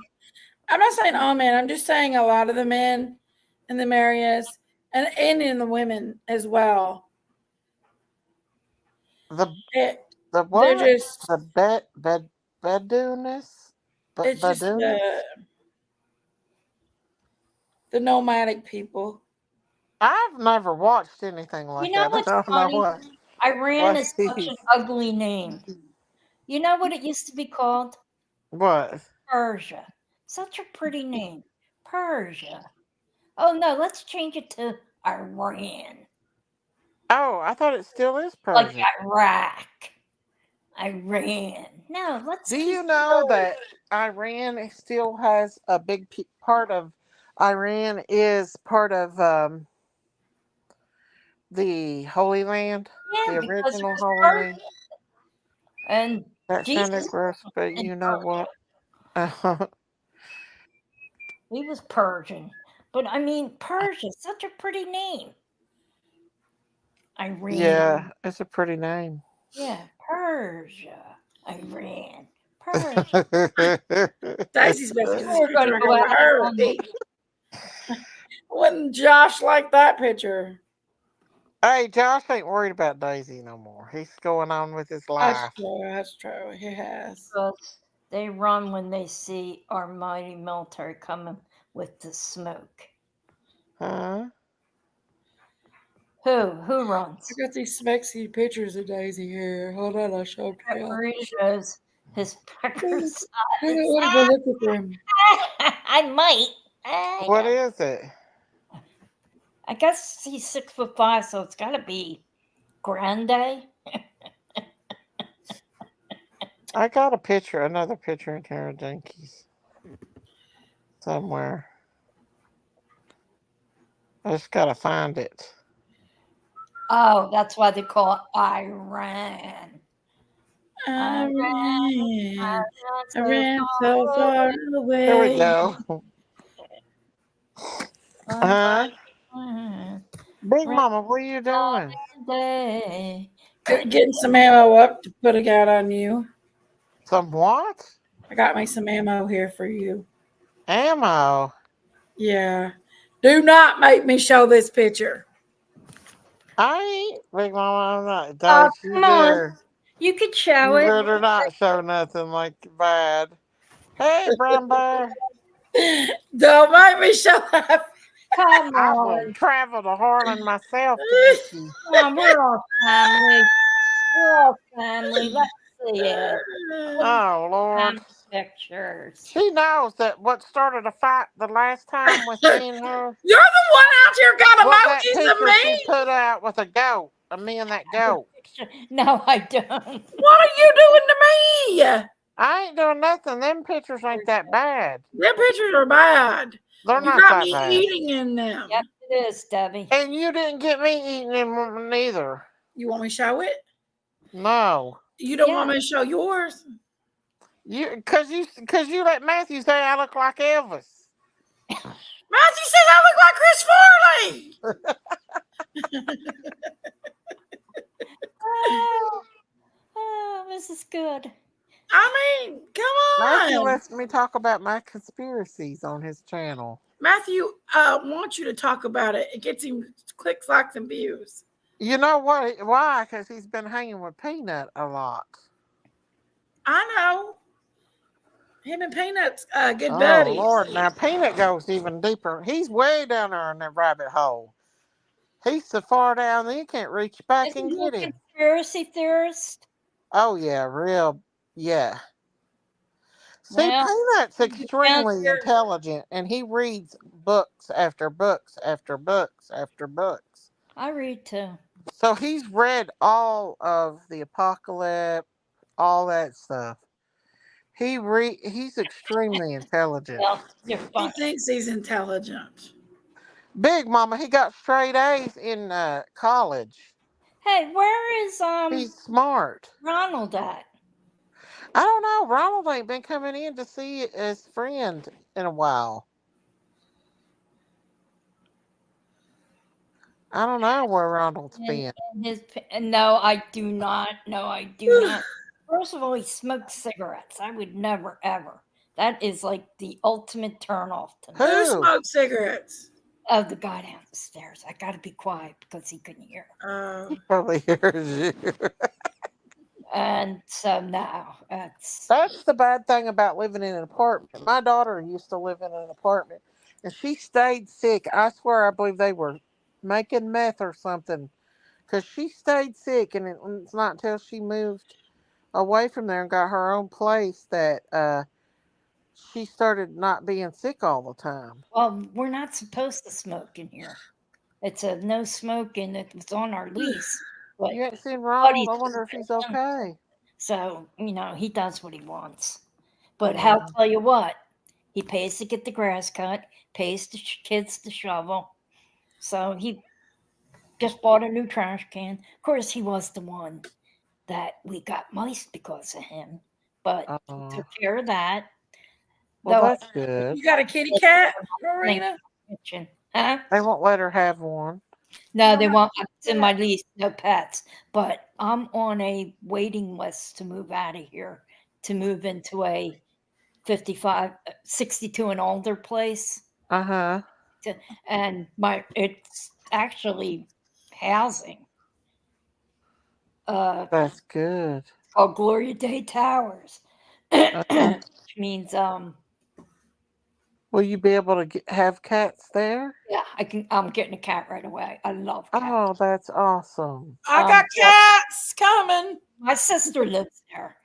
Speaker 4: I'm not saying all men. I'm just saying a lot of the men in the areas and in the women as well.
Speaker 1: The what?
Speaker 4: They're just
Speaker 1: the bedounness.
Speaker 4: It's just the nomadic people.
Speaker 1: I've never watched anything like that.
Speaker 3: What's
Speaker 1: I don't
Speaker 3: funny?
Speaker 1: know what.
Speaker 3: Iran is such an ugly name. You know what it used to be called?
Speaker 1: What?
Speaker 3: Persia. Such a pretty name. Persia. Oh no, let's change it to Iran.
Speaker 1: Oh, I thought it still is Persia.
Speaker 3: Like Iraq. Iran. No, let's
Speaker 1: Do
Speaker 3: keep
Speaker 1: you know that Iran still has a big part of Iran is part of the Holy Land,
Speaker 3: yeah,
Speaker 1: the
Speaker 3: because it
Speaker 1: original
Speaker 3: was
Speaker 1: Holy
Speaker 3: Persian,
Speaker 1: Land?
Speaker 3: and
Speaker 1: That sounded
Speaker 3: Jesus
Speaker 1: gross, but
Speaker 3: in
Speaker 1: you know
Speaker 3: Persia.
Speaker 1: what?
Speaker 3: He was Persian. But I mean, Persia, such a pretty name. Iran.
Speaker 1: Yeah, it's a pretty name.
Speaker 3: Yeah, Persia. Iran. Persia.
Speaker 4: Stacy's supposed to get this
Speaker 3: We're going
Speaker 4: picture
Speaker 3: to
Speaker 4: I
Speaker 3: go
Speaker 4: got
Speaker 3: out
Speaker 4: with her.
Speaker 3: on the.
Speaker 4: Wouldn't Josh like that picture?
Speaker 1: Hey, Josh ain't worried about Daisy no more. He's going on with his
Speaker 4: That's
Speaker 1: life.
Speaker 4: true. That's true. He has.
Speaker 3: Because they run when they see our mighty military coming with the smoke.
Speaker 1: Huh?
Speaker 3: Who
Speaker 4: I
Speaker 3: runs?
Speaker 4: got these smexy pictures of Daisy here. Hold on, I'll show them to you.
Speaker 3: Marie shows his pecker size.
Speaker 4: I don't want to go look at them.
Speaker 3: I might. I
Speaker 1: What
Speaker 3: know.
Speaker 1: is it?
Speaker 3: I guess he's 6'5", so it's got to be grande.
Speaker 1: I got a picture, another picture in Tara Jenkins somewhere. I just gotta find it.
Speaker 3: Oh, that's why they call it Iran.
Speaker 4: I
Speaker 3: Iran,
Speaker 4: ran. I
Speaker 3: so
Speaker 4: ran so
Speaker 3: far
Speaker 4: far
Speaker 1: Here we
Speaker 4: away.
Speaker 1: go. Huh?
Speaker 3: away.
Speaker 1: Big Mama, what are you doing?
Speaker 3: Day.
Speaker 4: Getting some ammo up to put out on you.
Speaker 1: Some what?
Speaker 4: I got me some ammo here for you.
Speaker 1: Ammo.
Speaker 4: Yeah. Do not make me show this picture.
Speaker 1: I ain't, Big Mama, I'm not.
Speaker 3: Oh,
Speaker 1: Don't you
Speaker 3: come on.
Speaker 1: dare.
Speaker 3: You could show
Speaker 1: You
Speaker 3: it.
Speaker 1: better not show nothing like bad. Hey, Brown Bear.
Speaker 4: Don't make me show that.
Speaker 3: Come
Speaker 1: I will
Speaker 3: on.
Speaker 1: travel to Harlan myself to get you.
Speaker 3: Come on. We're all family. We're all family. Let's see it.
Speaker 1: Oh, Lord.
Speaker 3: Family pictures.
Speaker 1: She knows that what started a fight the last time with me and her
Speaker 4: You're the one out here got
Speaker 1: was that
Speaker 4: emojis of
Speaker 1: picture she
Speaker 4: me.
Speaker 1: put out with a goat. Me and that goat.
Speaker 3: No, I don't.
Speaker 4: What are you doing to me?
Speaker 1: I ain't doing nothing. Them pictures ain't that bad.
Speaker 4: Their pictures are bad.
Speaker 1: They're
Speaker 4: You
Speaker 1: not
Speaker 4: got
Speaker 1: that
Speaker 4: me
Speaker 1: bad.
Speaker 4: eating in them.
Speaker 3: Yep, it is, Debbie.
Speaker 1: And you didn't get me eating them neither.
Speaker 4: You want me to show it?
Speaker 1: No.
Speaker 4: You don't
Speaker 3: Yeah.
Speaker 4: want me to show yours?
Speaker 1: Cause you let Matthew say I look like Elvis.
Speaker 4: Matthew says I look like Chris Farley.
Speaker 3: Oh, this is good.
Speaker 4: I mean, come
Speaker 1: Matthew
Speaker 4: on.
Speaker 1: lets me talk about my conspiracies on his channel.
Speaker 4: Matthew wants you to talk about it. It gets him clicks, likes, and views.
Speaker 1: You know what? Why? Because he's been hanging with Peanut a lot.
Speaker 4: I know. Him and Peanut's good
Speaker 1: Oh,
Speaker 4: buddies.
Speaker 1: Lord. Now, Peanut goes even deeper. He's way down there in that rabbit hole. He's so far down there you can't reach back
Speaker 3: Isn't
Speaker 1: and
Speaker 3: he a
Speaker 1: get him.
Speaker 3: conspiracy theorist?
Speaker 1: Oh, yeah. Yeah. See,
Speaker 3: Well,
Speaker 1: Peanut's
Speaker 3: he's down
Speaker 1: extremely
Speaker 3: here.
Speaker 1: intelligent, and he reads books after books after books after books.
Speaker 3: I read too.
Speaker 1: So he's read all of the Apocalypse, all that stuff. He's extremely intelligent.
Speaker 3: Well, you're
Speaker 4: He
Speaker 3: fine.
Speaker 4: thinks he's intelligent.
Speaker 1: Big Mama, he got straight A's in college.
Speaker 3: Hey, where is
Speaker 1: He's smart.
Speaker 3: Ronald at?
Speaker 1: I don't know. Ronald ain't been coming in to see his friend in a while. I don't know where Ronald's been.
Speaker 3: No, I do not. No, I do not. First of all, he smokes cigarettes. I would never, ever. That is like the ultimate turnoff to me.
Speaker 1: Who?
Speaker 4: Who smokes cigarettes?
Speaker 3: Oh, the guy downstairs. I got to be quiet because he couldn't hear.
Speaker 1: He probably hears you.
Speaker 3: And so no,
Speaker 1: That's the bad thing about living in an apartment. My daughter used to live in an apartment, and she stayed sick. I swear, I believe they were making meth or something, because she stayed sick, and it's not until she moved away from there and got her own place that she started not being sick all the time.
Speaker 3: well, we're not supposed to smoke in here. It's a no smoking. It was on our lease. But
Speaker 1: You ain't seen
Speaker 3: Buddy's
Speaker 1: Ronald? I wonder if he's okay.
Speaker 3: So, he does what he wants. But I'll tell you what, he pays to get the grass cut, pays the kids to shovel. So he just bought a new trash can. Of course, he was the one that we got mice because of him, but he
Speaker 1: Oh,
Speaker 3: took care of that.
Speaker 1: well,
Speaker 3: Though
Speaker 1: that's good.
Speaker 4: You got a kitty cat, Marina?
Speaker 3: kitchen. Huh?
Speaker 1: They won't let her have one.
Speaker 3: No,
Speaker 4: No,
Speaker 3: they
Speaker 4: not
Speaker 3: won't. It's in my
Speaker 4: yet.
Speaker 3: lease, no pets. But I'm on a waiting list to move out of here, to move into a 55, 62 and older place.
Speaker 1: Uh-huh.
Speaker 3: And it's actually housing.
Speaker 1: That's good.
Speaker 3: Called Gloria Day Towers,
Speaker 1: Uh-huh.
Speaker 3: which means
Speaker 1: Will you be able to have cats there?
Speaker 3: yeah, I'm getting a cat right away. I love cats.
Speaker 1: Oh, that's awesome.
Speaker 4: I got
Speaker 3: Yeah,
Speaker 4: cats coming.
Speaker 3: my sister lives there.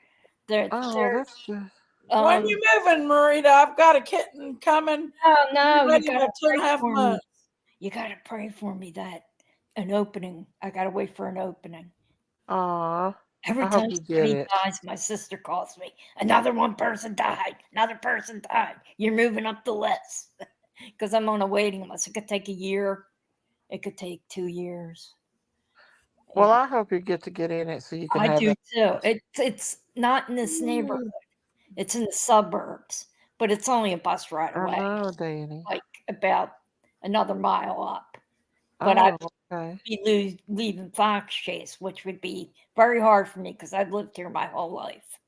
Speaker 1: Oh, that's good.
Speaker 4: When you moving, Marita? I've got a kitten coming.
Speaker 3: no, you
Speaker 4: Ready
Speaker 3: gotta
Speaker 4: about 2.5
Speaker 3: pray for me.
Speaker 4: months.
Speaker 3: You gotta pray for me that an opening. I gotta wait for an opening.
Speaker 1: Aw,
Speaker 3: Every
Speaker 1: I hope
Speaker 3: time
Speaker 1: you get
Speaker 3: somebody
Speaker 1: it.
Speaker 3: dies, my sister calls me. Another one person died. Another person died. You're moving up the list because I'm on a waiting list. It could take a year. It could take 2 years.
Speaker 1: Well, I hope you get to get in it so you can
Speaker 3: I
Speaker 1: have
Speaker 3: do
Speaker 1: it.
Speaker 3: too. It's not in this neighborhood. It's in the suburbs, but it's only a bus ride
Speaker 1: I
Speaker 3: away,
Speaker 1: know, Danny.
Speaker 3: like about another mile up. But
Speaker 1: Oh,
Speaker 3: I'd
Speaker 1: okay.
Speaker 3: be leaving Fox Chase, which would be very hard for me because I've lived here my whole life.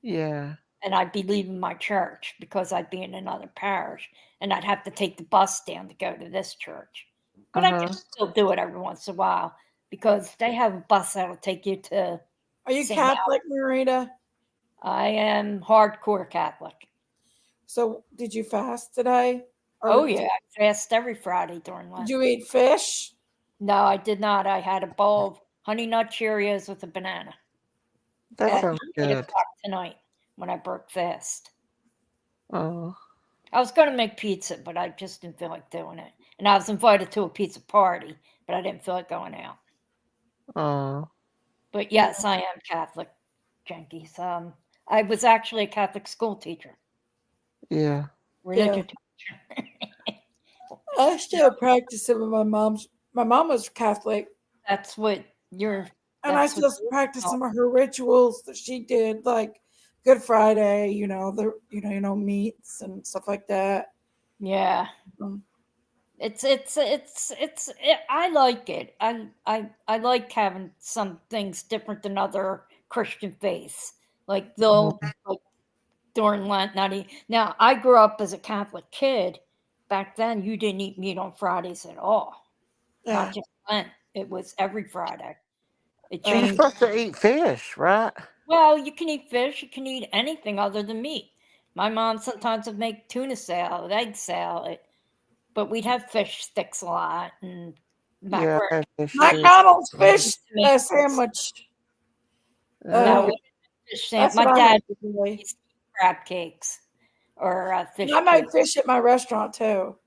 Speaker 1: Yeah.
Speaker 3: And I'd be leaving my church because I'd be in another parish, and I'd have to take the bus down to go to this church. But I
Speaker 1: Uh-huh.
Speaker 3: can still do it every once in a while because they have a bus that'll take you to
Speaker 4: Are you
Speaker 3: St.
Speaker 4: Catholic, Marita?
Speaker 3: I am hardcore Catholic.
Speaker 4: So did you fast today? Or
Speaker 3: Oh yeah, I fast every Friday during
Speaker 4: did
Speaker 3: Lent.
Speaker 4: you eat fish?
Speaker 3: No, I did not. I had a bowl of Honey Nut Cheerios with a banana
Speaker 1: That
Speaker 3: at
Speaker 1: sounds
Speaker 3: 8
Speaker 1: good.
Speaker 3: o'clock tonight when I broke fast.
Speaker 1: Oh.
Speaker 3: I was going to make pizza, but I just didn't feel like doing it. And I was invited to a pizza party, but I didn't feel like going out.
Speaker 1: Oh.
Speaker 3: But yes, I am Catholic, Jenkins. I was actually a Catholic school teacher,
Speaker 1: Yeah.
Speaker 3: religion teacher.
Speaker 4: I still practice it with my mom's. My mom was Catholic,
Speaker 3: That's what you're.
Speaker 4: and I still practice some of her rituals that she did, like Good Friday. Meats and stuff like that.
Speaker 3: Yeah.
Speaker 4: Um,
Speaker 3: I like it. I like having some things different than other Christian faiths. Like they'll like during Lent not eat. Now I grew up as a Catholic kid. Back then you didn't eat meat on Fridays at all.
Speaker 4: yeah.
Speaker 3: Not just Lent. It was every Friday. It
Speaker 1: You're
Speaker 3: changed.
Speaker 1: supposed to eat fish, right?
Speaker 3: Well, you can eat fish, you can eat anything other than meat. My mom sometimes would make tuna salad, egg salad, but we'd have fish sticks a lot and
Speaker 1: Yeah,
Speaker 3: macaroni.
Speaker 1: I had fish too.
Speaker 4: McDonald's fish
Speaker 3: Tomatoes.
Speaker 4: sandwich.
Speaker 3: No,
Speaker 1: Uh,
Speaker 3: fish
Speaker 4: That's
Speaker 3: sandwich. My
Speaker 4: what I
Speaker 3: dad
Speaker 4: had to do.
Speaker 3: used to eat crab cakes or fish
Speaker 4: I made
Speaker 3: cakes.
Speaker 4: fish at my restaurant too.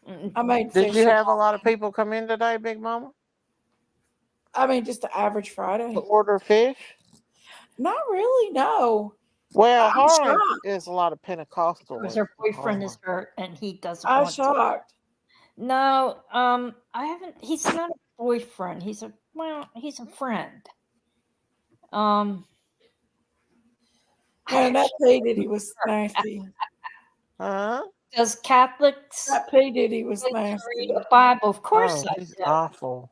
Speaker 3: Mm,
Speaker 4: I made
Speaker 1: did
Speaker 4: fish.
Speaker 1: you have a lot of people come in today, Big Mama,
Speaker 4: I mean, just the average
Speaker 1: to
Speaker 4: Friday.
Speaker 1: order fish?
Speaker 4: Not really. No.
Speaker 1: Well,
Speaker 4: I'm
Speaker 1: Harlan
Speaker 4: shocked.
Speaker 1: is a lot of Pentecostal.
Speaker 3: Because
Speaker 1: in
Speaker 3: her boyfriend is
Speaker 1: Harlan.
Speaker 3: hurt and he doesn't
Speaker 4: I'm
Speaker 3: want to.
Speaker 4: shocked.
Speaker 3: No, I haven't. He's not a boyfriend. He's a friend. Um,
Speaker 4: Man, that P. Diddy was nasty.
Speaker 1: Huh?
Speaker 3: does Catholics
Speaker 4: That P. Diddy was
Speaker 3: like to
Speaker 4: nasty.
Speaker 3: read a Bible? Of course
Speaker 1: Oh,
Speaker 3: I
Speaker 1: he's
Speaker 3: do.
Speaker 1: awful.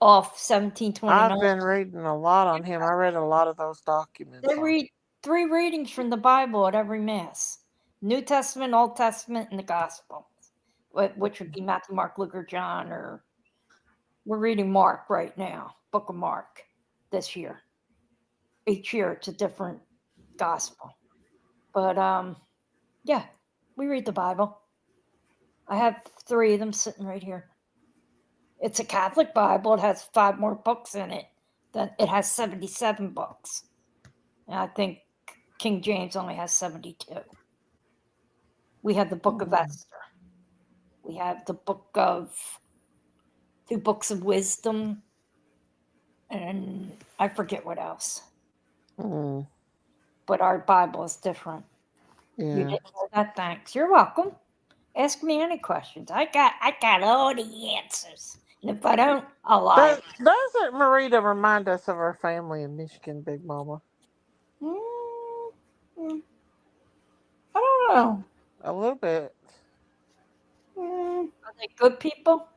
Speaker 3: Off
Speaker 1: I've
Speaker 3: 1729.
Speaker 1: been reading a lot on him. I read a lot of those documents.
Speaker 3: They read 3 readings from the Bible at every Mass: New Testament, Old Testament, and the Gospel, which would be Matthew, Mark, Luke, or John. Or we're reading Mark right now, Book of Mark, this year. Each year it's a different Gospel, but yeah, we read the Bible. I have 3 of them sitting right here. It's a Catholic Bible. It has 5 more books in it. It has 77 books. And I think King James only has 72. We have the Book of Esther. We have the book of 2 books of wisdom. And I forget what else.
Speaker 1: Mm,
Speaker 3: but our Bible is different. You
Speaker 1: yeah.
Speaker 3: didn't know that? Thanks. You're welcome. Ask me any questions. I got all the answers. And if I don't, I'll lie.
Speaker 1: Doesn't Marita remind us of our family in Michigan, Big Mama?
Speaker 3: Mm, mm, I don't know.
Speaker 1: A little bit.
Speaker 3: Are they good people?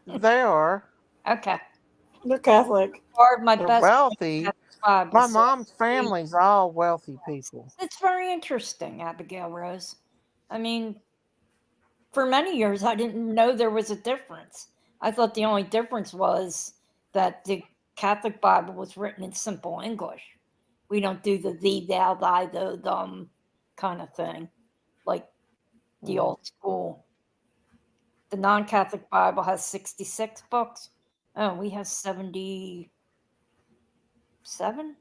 Speaker 1: They are.
Speaker 3: Okay.
Speaker 4: They're Catholic.
Speaker 3: Or my
Speaker 1: They're
Speaker 3: best
Speaker 1: wealthy.
Speaker 3: Bible.
Speaker 1: My
Speaker 3: So
Speaker 1: mom's family's all wealthy people.
Speaker 3: it's very interesting, Abigail Rose. I mean, for many years, I didn't know there was a difference. I thought the only difference was that the Catholic Bible was written in simple English. We don't do the thee, thou, thy, thou, them kind of thing, like the
Speaker 1: Mm.
Speaker 3: old school. The non Catholic Bible has 66 books. Oh, we have 77?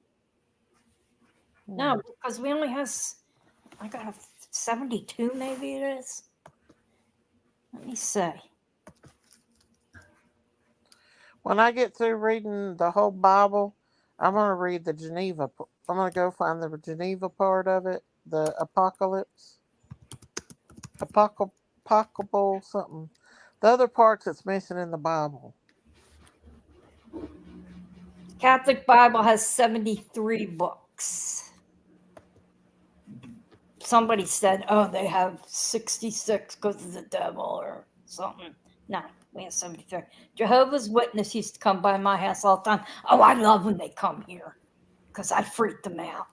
Speaker 3: No,
Speaker 1: Mm.
Speaker 3: because we only have, I got a 72 maybe it is. Let me see.
Speaker 1: When I get through reading the whole Bible, I'm going to read the Geneva. I'm going to go find the Geneva part of it, the Apocalypse, Apocalypse something. The other parts that's missing in the Bible.
Speaker 3: Catholic Bible has 73 books. Somebody said, oh, they have 66 because of the devil or something. No, we have 73. Jehovah's Witness used to come by my house all the time. Oh, I love when they come here because I freak them out.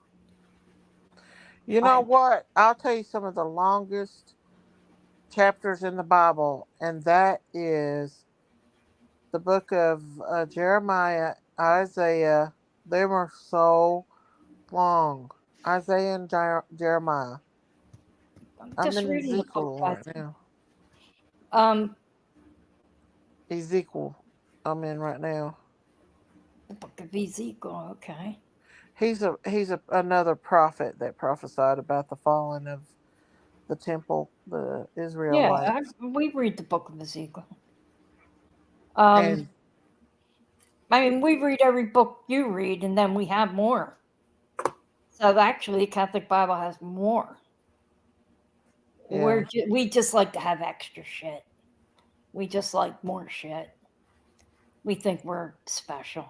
Speaker 1: You know what? I'll tell you some of the longest chapters in the Bible, and that is the book of Jeremiah, Isaiah. They were so long. Isaiah and Jeremiah.
Speaker 3: I'm
Speaker 1: I'm
Speaker 3: just
Speaker 1: in
Speaker 3: reading the book.
Speaker 1: Ezekiel right now.
Speaker 3: Um,
Speaker 1: Ezekiel, I'm in right now.
Speaker 3: the book of Ezekiel. Okay.
Speaker 1: He's another prophet that prophesied about the falling of the temple, the
Speaker 3: Yeah,
Speaker 1: Israelites,
Speaker 3: we read the book of Ezekiel. Um,
Speaker 1: and
Speaker 3: I mean, we read every book you read, and then we have more. So actually, the Catholic Bible has more.
Speaker 1: yeah,
Speaker 3: We just like to have extra shit. We just like more shit. We think we're special.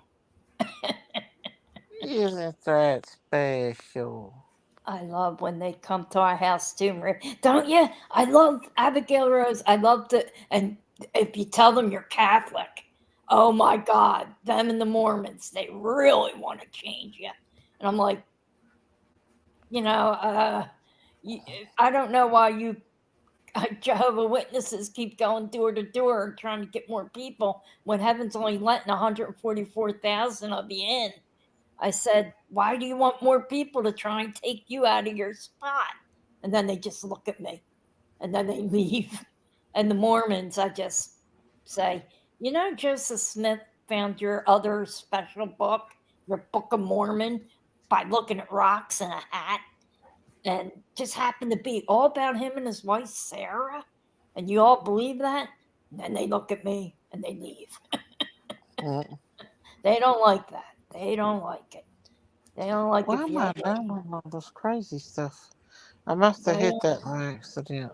Speaker 1: isn't that special?
Speaker 3: I love when they come to our house too, don't you? I love Abigail Rose. I love to, and if you tell them you're Catholic, oh my God, them and the Mormons, they really want to change you. And I'm like, you know, I don't know why you Jehovah Witnesses keep going door to door and trying to get more people when heaven's only letting 144,000 of you in. I said, why do you want more people to try and take you out of your spot? And then they just look at me and then they leave. And the Mormons, I just say, you know, Joseph Smith found your other special book, your Book of Mormon, by looking at rocks in a hat, and just happened to be all about him and his wife, Sarah. And you all believe that? And then they look at me and they leave.
Speaker 1: Mm.
Speaker 3: They don't like that. They don't like it. They don't like
Speaker 1: Why
Speaker 3: if
Speaker 1: am
Speaker 3: you
Speaker 1: I downloading all this crazy stuff? I must have hit that by accident.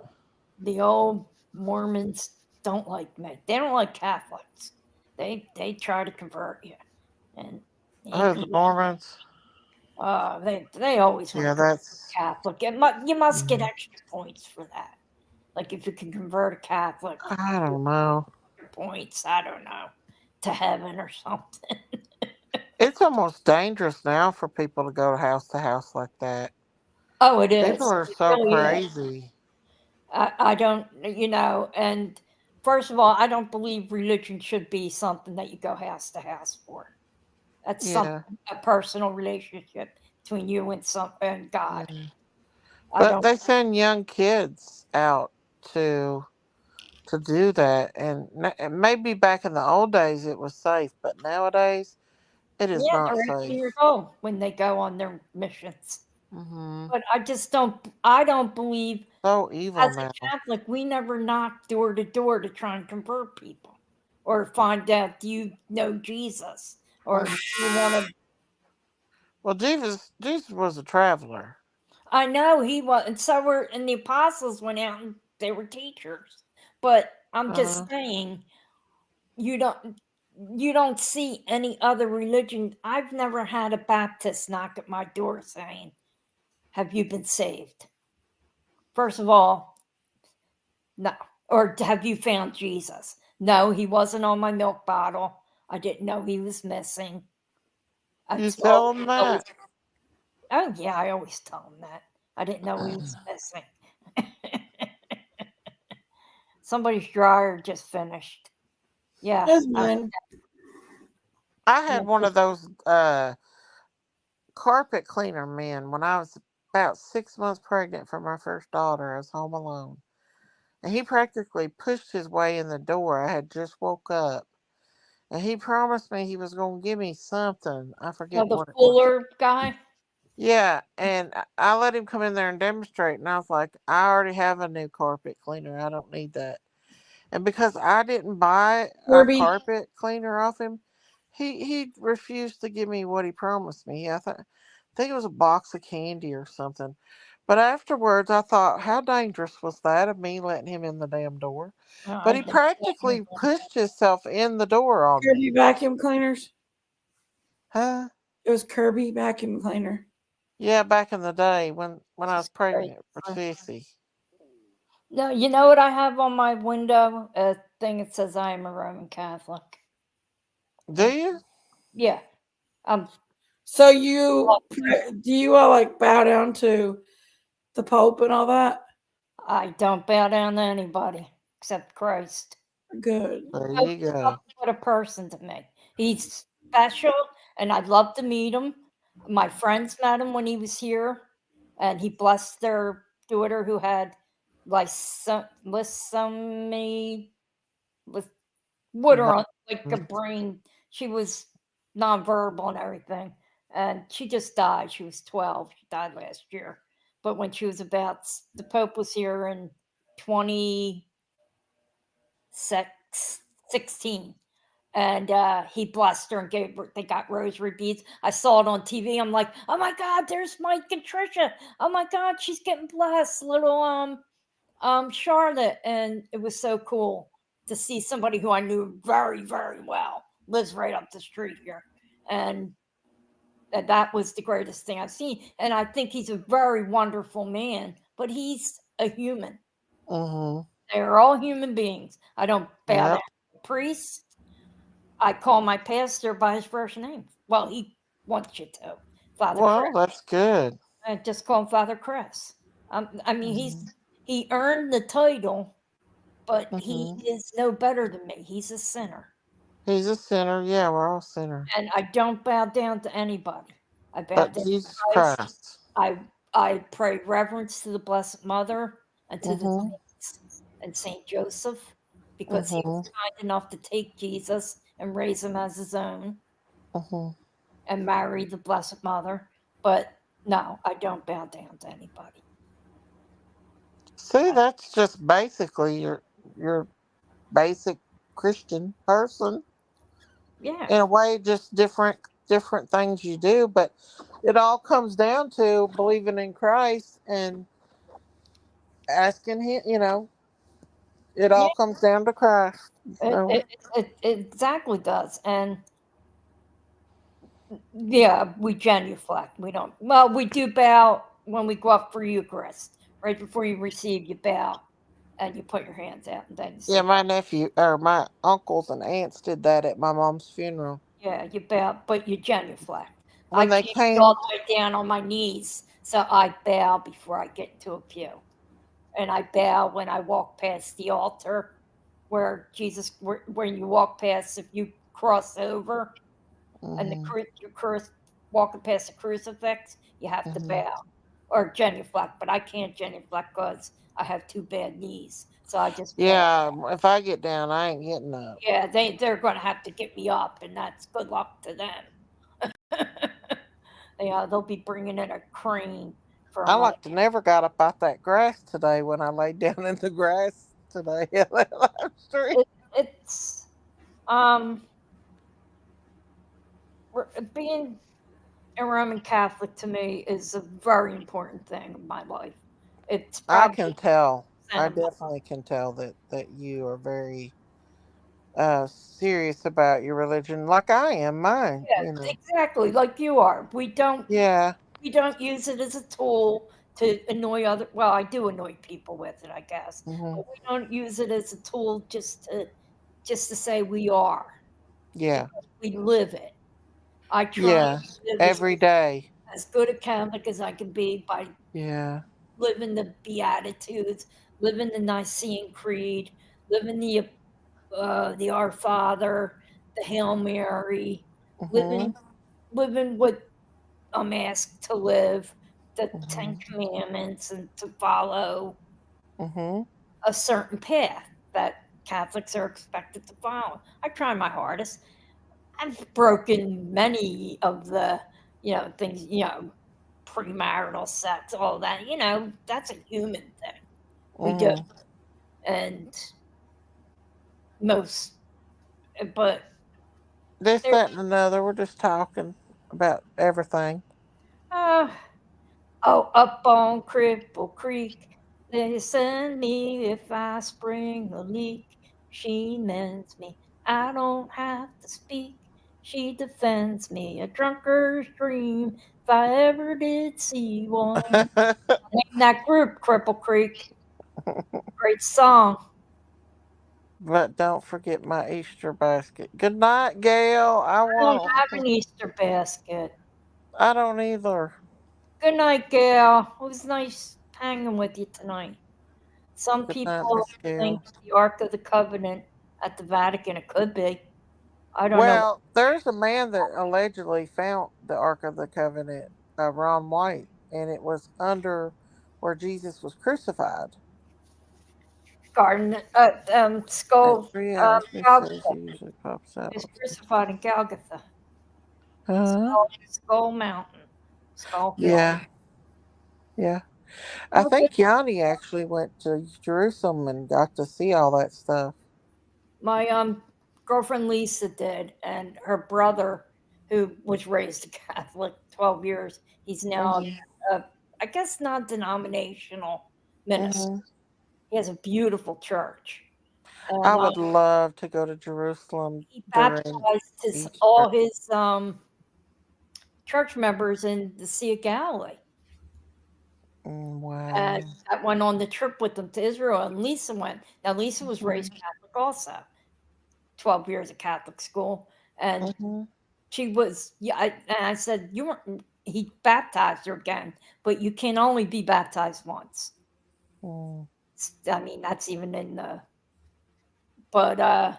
Speaker 3: the old Mormons don't like me. They don't like Catholics. They try to convert you, and
Speaker 1: Oh, the Mormons.
Speaker 3: they always want
Speaker 1: Yeah,
Speaker 3: to convert
Speaker 1: that's.
Speaker 3: a Catholic. You must get
Speaker 1: Mm,
Speaker 3: extra points for that. Like if you can convert a Catholic,
Speaker 1: I don't know.
Speaker 3: points. I don't know, to heaven or something.
Speaker 1: It's almost dangerous now for people to go to house like that.
Speaker 3: Oh, it
Speaker 1: People
Speaker 3: is.
Speaker 1: are
Speaker 3: It
Speaker 1: so
Speaker 3: really is.
Speaker 1: crazy.
Speaker 3: I don't, and first of all, I don't believe religion should be something that you go house to house for. That's
Speaker 1: Yeah,
Speaker 3: something, a personal relationship between you and God.
Speaker 1: yeah.
Speaker 3: I
Speaker 1: But
Speaker 3: don't.
Speaker 1: they send young kids out to to do that, and maybe back in the old days it was safe, but nowadays it is
Speaker 3: Yeah,
Speaker 1: not
Speaker 3: they're 18
Speaker 1: safe.
Speaker 3: years old when they go on their missions.
Speaker 1: Hmm.
Speaker 3: But I just don't. I don't believe
Speaker 1: So evil
Speaker 3: as a
Speaker 1: now.
Speaker 3: Catholic we never knock door to try and convert people, or find out do you know Jesus, or do you want to.
Speaker 1: Well, Jesus was a traveler.
Speaker 3: I know he was, and so were, and the apostles went out and they were teachers. But I'm
Speaker 1: Uh,
Speaker 3: just saying, you don't you don't see any other religion. I've never had a Baptist knock at my door saying, "Have you been saved?" First of all, no. Or have you found Jesus? No, he wasn't on my milk bottle. I didn't know he was missing.
Speaker 1: you
Speaker 3: That's
Speaker 1: tell them
Speaker 3: always,
Speaker 1: that.
Speaker 3: oh yeah, I always tell him that. I didn't know he was missing. Somebody's dryer just finished. Yeah,
Speaker 4: That's mine.
Speaker 1: I had one of those carpet cleaner men when I was about 6 months pregnant for my first daughter. I was home alone. And he practically pushed his way in the door. I had just woke up. And he promised me he was going to give me something. I forget
Speaker 3: the
Speaker 1: what it was.
Speaker 3: Fuller guy.
Speaker 1: Yeah, and I let him come in there and demonstrate. And I was like, I already have a new carpet cleaner. I don't need that. And because I didn't buy a
Speaker 4: Kirby.
Speaker 1: carpet cleaner off him, he refused to give me what he promised me. I think it was a box of candy or something. But afterwards, I thought, how dangerous was that of me letting him in the damn door? But
Speaker 3: I
Speaker 1: he
Speaker 3: didn't.
Speaker 1: practically pushed himself in the door on
Speaker 4: Kirby
Speaker 1: me.
Speaker 4: vacuum cleaners.
Speaker 1: Huh?
Speaker 4: It was Kirby vacuum cleaner.
Speaker 1: Yeah, back in the day when I was
Speaker 3: Great.
Speaker 1: pregnant for Sissy.
Speaker 3: No, you know what I have on my window? A thing that says I am a Roman Catholic.
Speaker 1: Do you?
Speaker 3: Yeah. Um,
Speaker 4: So do you all like bow down to the Pope and all that?
Speaker 3: I don't bow down to anybody except Christ.
Speaker 4: Good.
Speaker 1: There
Speaker 3: Pope
Speaker 1: you
Speaker 3: is
Speaker 1: go.
Speaker 3: nothing but a person to me. He's special, and I'd love to meet him. My friends met him when he was here, and he blessed their daughter who had lysome with water on, like a brain. She was nonverbal and everything, and she just died. She was 12. She died last year. But when she was the Pope was here in 2016, and he blessed her and gave her. They got rosary beads. I saw it on TV. I'm like, oh my God, there's Mike and Trisha. Oh my God, she's getting blessed, little Charlotte, and it was so cool to see somebody who I knew very, very well lives right up the street here, and that was the greatest thing I've seen. And I think he's a very wonderful man, but he's a human.
Speaker 1: Mm-hmm.
Speaker 3: They're all human beings. I don't bow down
Speaker 1: Yep.
Speaker 3: to priests. I call my pastor by his first name. Well, he wants you to, Father
Speaker 1: Well,
Speaker 3: Chris.
Speaker 1: that's good.
Speaker 3: I just call him Father Chris. I mean,
Speaker 1: Mm-hmm.
Speaker 3: he earned the title, but he
Speaker 1: Mm-hmm.
Speaker 3: is no better than me. He's a sinner.
Speaker 1: He's a sinner. Yeah, we're all sinners.
Speaker 3: And I don't bow down to anybody. I bow
Speaker 1: But
Speaker 3: down to
Speaker 1: Jesus
Speaker 3: Christ.
Speaker 1: Christ.
Speaker 3: I pray reverence to the Blessed Mother and to the
Speaker 1: Mm-hmm.
Speaker 3: saints and Saint Joseph, because he was
Speaker 1: Mm-hmm.
Speaker 3: kind enough to take Jesus and raise him as his own
Speaker 1: Mm-hmm.
Speaker 3: and marry the Blessed Mother. But no, I don't bow down to anybody.
Speaker 1: See, that's just basically your basic Christian person.
Speaker 3: Yeah.
Speaker 1: In a way, just different things you do, but it all comes down to believing in Christ and asking him. It
Speaker 3: Yeah,
Speaker 1: all comes down to Christ.
Speaker 3: it,
Speaker 1: So
Speaker 3: it, it exactly does. And yeah, we genuflect. We don't, well, we do bow when we go up for Eucharist. Right before you receive, you bow and you put your hands out and then you
Speaker 1: yeah,
Speaker 3: say,
Speaker 1: my nephew or my uncles and aunts did that at my mom's funeral
Speaker 3: yeah, you bow, but you genuflect. I
Speaker 1: when they
Speaker 3: can't get all
Speaker 1: came.
Speaker 3: the way down on my knees, so I bow before I get into a pew. And I bow when I walk past the altar where Jesus, when you walk past, if you cross over and
Speaker 1: Hmm.
Speaker 3: you're walking past the crucifix, you have to
Speaker 1: Hmm.
Speaker 3: bow or genuflect. But I can't genuflect because I have two bad knees, so I just bow.
Speaker 1: Yeah, if I get down, I ain't getting up.
Speaker 3: Yeah, they're going to have to get me up, and that's good luck to them. Yeah, they'll be bringing in a crane for
Speaker 1: I
Speaker 3: my.
Speaker 1: like to never got up out that grass today when I laid down in the grass today at that street.
Speaker 3: It's um being And Roman Catholic to me is a very important thing in my life. It's
Speaker 1: I
Speaker 3: probably
Speaker 1: can tell. I
Speaker 3: 10% of my
Speaker 1: definitely can tell that you are very serious about your religion, like I am mine. You
Speaker 3: yeah,
Speaker 1: know.
Speaker 3: exactly like you are.
Speaker 1: Yeah.
Speaker 3: We don't use it as a tool to annoy other. Well, I do annoy people with it, I guess,
Speaker 1: Hmm.
Speaker 3: but we don't use it as a tool just to say we are
Speaker 1: Yeah.
Speaker 3: because we live it. I try
Speaker 1: Yeah.
Speaker 3: and live
Speaker 1: Every day.
Speaker 3: as good a Catholic as I can be by
Speaker 1: Yeah.
Speaker 3: living the Beatitudes, living the Nicene Creed, living the Our Father, the Hail Mary, living
Speaker 1: Mhm.
Speaker 3: living what I'm asked to live, the Ten
Speaker 1: Mhm.
Speaker 3: Commandments, and to follow
Speaker 1: Mhm.
Speaker 3: a certain path that Catholics are expected to follow. I try my hardest. I've broken many of the, things, premarital sex, all that. That's a human thing. We do,
Speaker 1: Mhm.
Speaker 3: and most, but
Speaker 1: This,
Speaker 3: there.
Speaker 1: that, and another. We're just talking about everything.
Speaker 3: Uh, oh, up on Cripple Creek, they send me if I spring a leak. She mends me. I don't have to speak. She defends me. A drunkard's dream, if I ever did see one. Name that group, Cripple Creek. Great song.
Speaker 1: But don't forget my Easter basket. Good night, Gail. I
Speaker 3: I don't
Speaker 1: want.
Speaker 3: have an Easter basket.
Speaker 1: I don't either.
Speaker 3: Good night, Gail. It was nice hanging with you tonight. Some
Speaker 1: Good night,
Speaker 3: people
Speaker 1: Miss
Speaker 3: think
Speaker 1: Gail.
Speaker 3: the Ark of the Covenant at the Vatican. It could be. I don't know.
Speaker 1: Well, there's a man that allegedly found the Ark of the Covenant, Ron White, and it was under where Jesus was crucified.
Speaker 3: Garden,
Speaker 1: At
Speaker 3: skull,
Speaker 1: 3 hours, he says
Speaker 3: Golgotha.
Speaker 1: he usually pops out.
Speaker 3: He was crucified in Golgotha,
Speaker 1: Huh?
Speaker 3: Skull Mountain, Skull Hill.
Speaker 1: Yeah, yeah. I
Speaker 3: Okay.
Speaker 1: think Yanni actually went to Jerusalem and got to see all that stuff.
Speaker 3: My girlfriend Lisa did, and her brother, who was raised a Catholic 12 years, he's now,
Speaker 1: Hmm.
Speaker 3: I guess, non-denominational minister.
Speaker 1: Hmm.
Speaker 3: He has a beautiful church,
Speaker 1: I
Speaker 3: and
Speaker 1: would love to go to Jerusalem
Speaker 3: he
Speaker 1: during
Speaker 3: baptized
Speaker 1: Easter.
Speaker 3: all his church members in the Sea of Galilee.
Speaker 1: Wow.
Speaker 3: And I went on the trip with them to Israel, and Lisa went. Now, Lisa was raised
Speaker 1: Hmm.
Speaker 3: Catholic also, 12 years of Catholic school. And
Speaker 1: Hmm.
Speaker 3: she was, yeah, and I said, you weren't, he baptized her again, but you can only be baptized once.
Speaker 1: Mm.
Speaker 3: I mean, that's even in the, but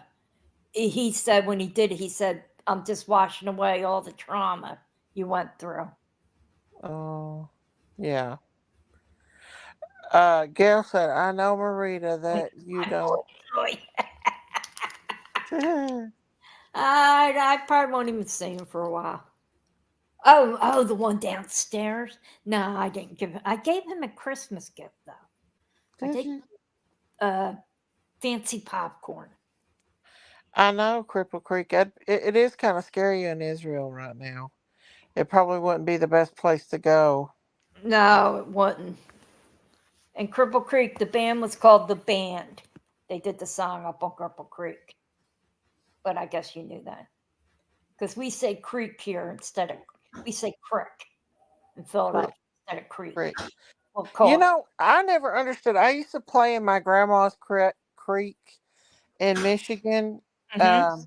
Speaker 3: he said when he did it, he said, I'm just washing away all the trauma you went through.
Speaker 1: Oh, yeah. Gail said, I know, Marita, that you
Speaker 3: My
Speaker 1: don't.
Speaker 3: boy. I probably won't even see him for a while. Oh, the one downstairs. No, I didn't give him. I gave him a Christmas gift though. I
Speaker 1: Did
Speaker 3: did
Speaker 1: you?
Speaker 3: uh fancy popcorn.
Speaker 1: I know, Cripple Creek. It is kind of scary in Israel right now. It probably wouldn't be the best place to go.
Speaker 3: No, it wasn't. And Cripple Creek, the band was called The Band. They did the song up on Cripple Creek. But I guess you knew that. Because we say creek here instead of, we say crick in
Speaker 1: Cre-
Speaker 3: Philadelphia instead of creek.
Speaker 1: Creek.
Speaker 3: We'll
Speaker 1: You
Speaker 3: call it.
Speaker 1: know, I never understood. I used to play in my grandma's creek in Michigan.
Speaker 3: Mm-hmm.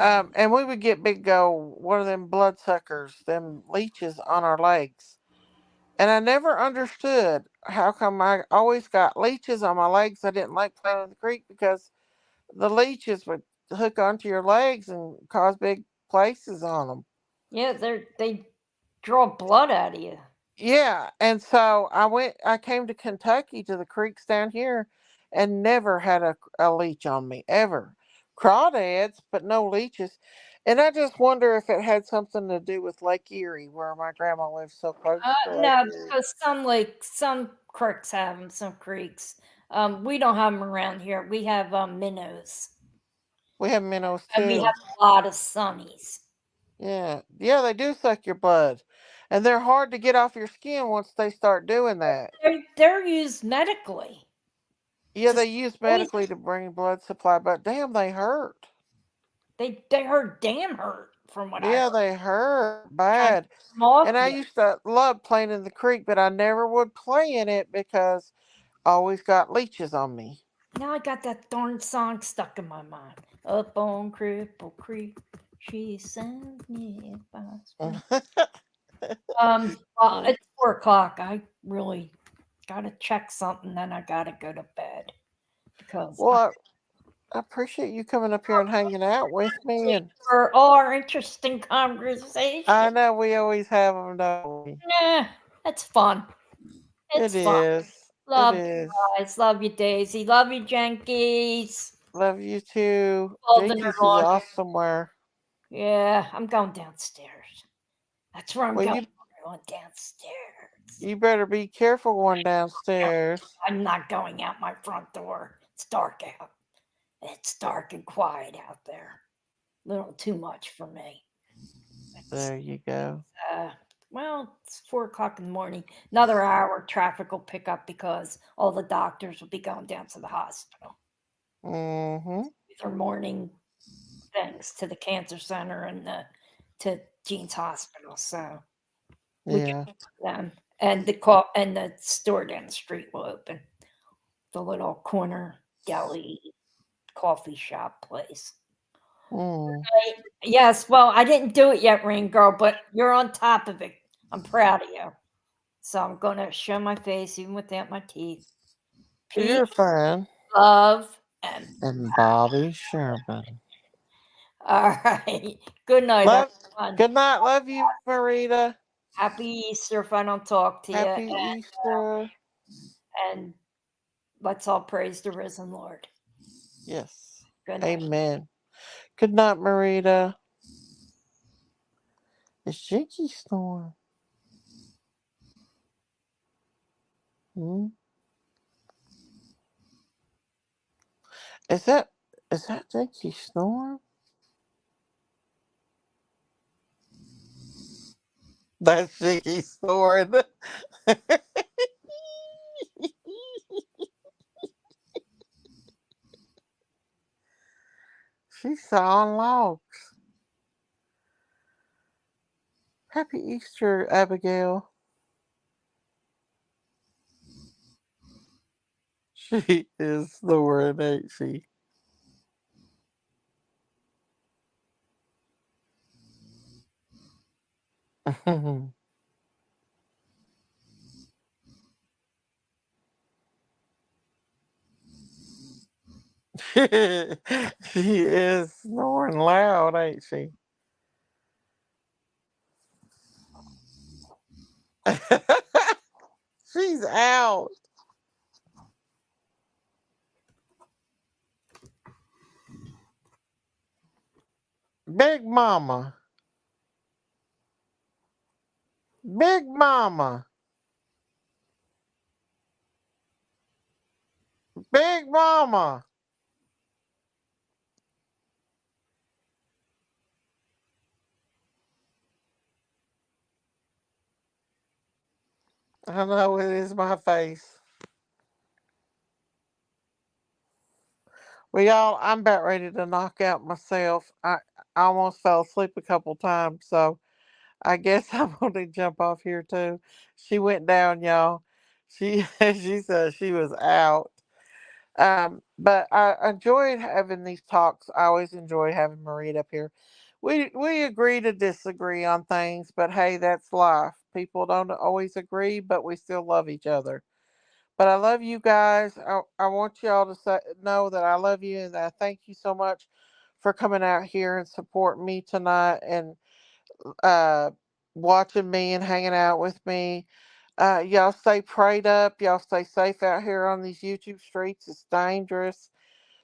Speaker 1: Um, and we would get big one of them bloodsuckers, them leeches on our legs. And I never understood how come I always got leeches on my legs. I didn't like playing in the creek because the leeches would hook onto your legs and cause big places on them.
Speaker 3: Yeah, they draw blood out of you.
Speaker 1: Yeah, and so I came to Kentucky to the creeks down here and never had a leech on me ever. Crawdads, but no leeches. And I just wonder if it had something to do with Lake Erie, where my grandma lives so close to Lake
Speaker 3: No,
Speaker 1: Erie.
Speaker 3: because some creeks have them, some creeks. We don't have them around here. We have minnows,
Speaker 1: We have minnows
Speaker 3: and we
Speaker 1: too.
Speaker 3: have a lot of sunnies.
Speaker 1: Yeah. Yeah, they do suck your blood. And they're hard to get off your skin once they start doing that.
Speaker 3: They're used medically
Speaker 1: Yeah,
Speaker 3: to
Speaker 1: they use
Speaker 3: poison.
Speaker 1: medically to bring blood supply, but damn, they hurt.
Speaker 3: They hurt damn hurt from what I
Speaker 1: Yeah,
Speaker 3: heard.
Speaker 1: they hurt
Speaker 3: Trying to
Speaker 1: bad.
Speaker 3: get them off
Speaker 1: And I
Speaker 3: you.
Speaker 1: used to love playing in the creek, but I never would play in it because I always got leeches on me.
Speaker 3: Now I got that darn song stuck in my mind. Up on Cripple Creek, she sent me a bicycle. Well, it's 4 o'clock. I really gotta check something, then I gotta go to bed because
Speaker 1: Well, I appreciate you coming up here and hanging out with me. And
Speaker 3: for all our interesting conversation.
Speaker 1: I know we always have them, don't we?
Speaker 3: Yeah, it's fun.
Speaker 1: It
Speaker 3: It's fun.
Speaker 1: is. It
Speaker 3: Love
Speaker 1: is.
Speaker 3: you guys. Love you, Daisy. Love you, Jenkies.
Speaker 1: Love you too.
Speaker 3: Folding her
Speaker 1: Jinkies is
Speaker 3: laundry.
Speaker 1: off somewhere.
Speaker 3: Yeah, I'm going downstairs. That's where I'm
Speaker 1: Well,
Speaker 3: going. I'm going downstairs.
Speaker 1: you better be careful going downstairs.
Speaker 3: I'm not going out my front door. It's dark out. It's dark and quiet out there. A little too much for me.
Speaker 1: There you go.
Speaker 3: Well, it's 4 o'clock in the morning. Another hour traffic will pick up because all the doctors will be going down to the hospital.
Speaker 1: Mm-hmm.
Speaker 3: Their morning things to the cancer center and to Jean's hospital. So we
Speaker 1: Yeah.
Speaker 3: get them, and the store down the street will open. The little corner deli coffee shop place.
Speaker 1: Mm.
Speaker 3: Yes, well, I didn't do it yet, Rain Girl, but you're on top of it. I'm proud of you. So I'm gonna show my face even without my teeth.
Speaker 1: You're
Speaker 3: Peace,
Speaker 1: fine.
Speaker 3: love, and
Speaker 1: And Bobby Sherman.
Speaker 3: all right. Good night,
Speaker 1: Love.
Speaker 3: everyone.
Speaker 1: Good night. Love you, Marita.
Speaker 3: Happy Easter if I don't talk to you.
Speaker 1: Happy Easter.
Speaker 3: And let's all praise the risen Lord.
Speaker 1: Yes.
Speaker 3: Good night.
Speaker 1: Amen. Good night, Marita. Is Jinky snoring? Hmm? Is that Jinky snoring? That's Jinky snoring. She's sawing logs. Happy Easter, Abigail. She is snoring, ain't she? She is snoring loud, ain't she? She's out. Big Mama. Big Mama. Big Mama. I know it is my face. Well, y'all, I'm about ready to knock out myself. I almost fell asleep a couple times, so I guess I'm going to jump off here too. She went down, y'all. She she said she was out. But I enjoyed having these talks. I always enjoy having Marie up here. We agree to disagree on things, but hey, that's life. People don't always agree, but we still love each other. But I love you guys. I want y'all to know that I love you and that I thank you so much for coming out here and supporting me tonight and uh, watching me and hanging out with me. Y'all stay prayed up. Y'all stay safe out here on these YouTube streets. It's dangerous.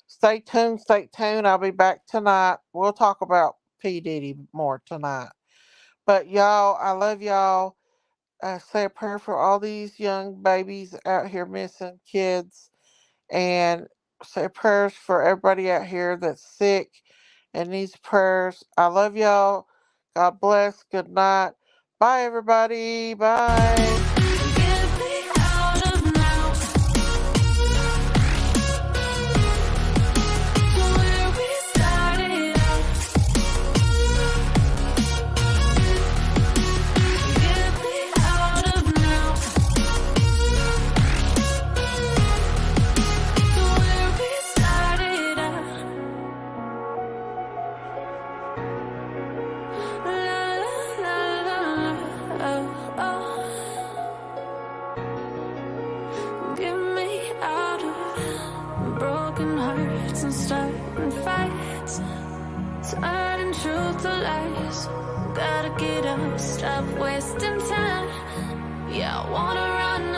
Speaker 1: Stay tuned. Stay tuned. I'll be back tonight. We'll talk about P. Diddy more tonight. But y'all, I love y'all. Say a prayer for all these young babies out here missing kids. And say prayers for everybody out here that's sick and needs prayers. I love y'all. God bless. Good night. Bye, everybody. Bye.
Speaker 2: Get me out of now. Where we started out. Get me out of now. Where we started out. La la la la, oh, oh. Get me out of broken hearts and starting fights, turning truth to lies. Gotta get up, stop wasting time. Yeah, I wanna run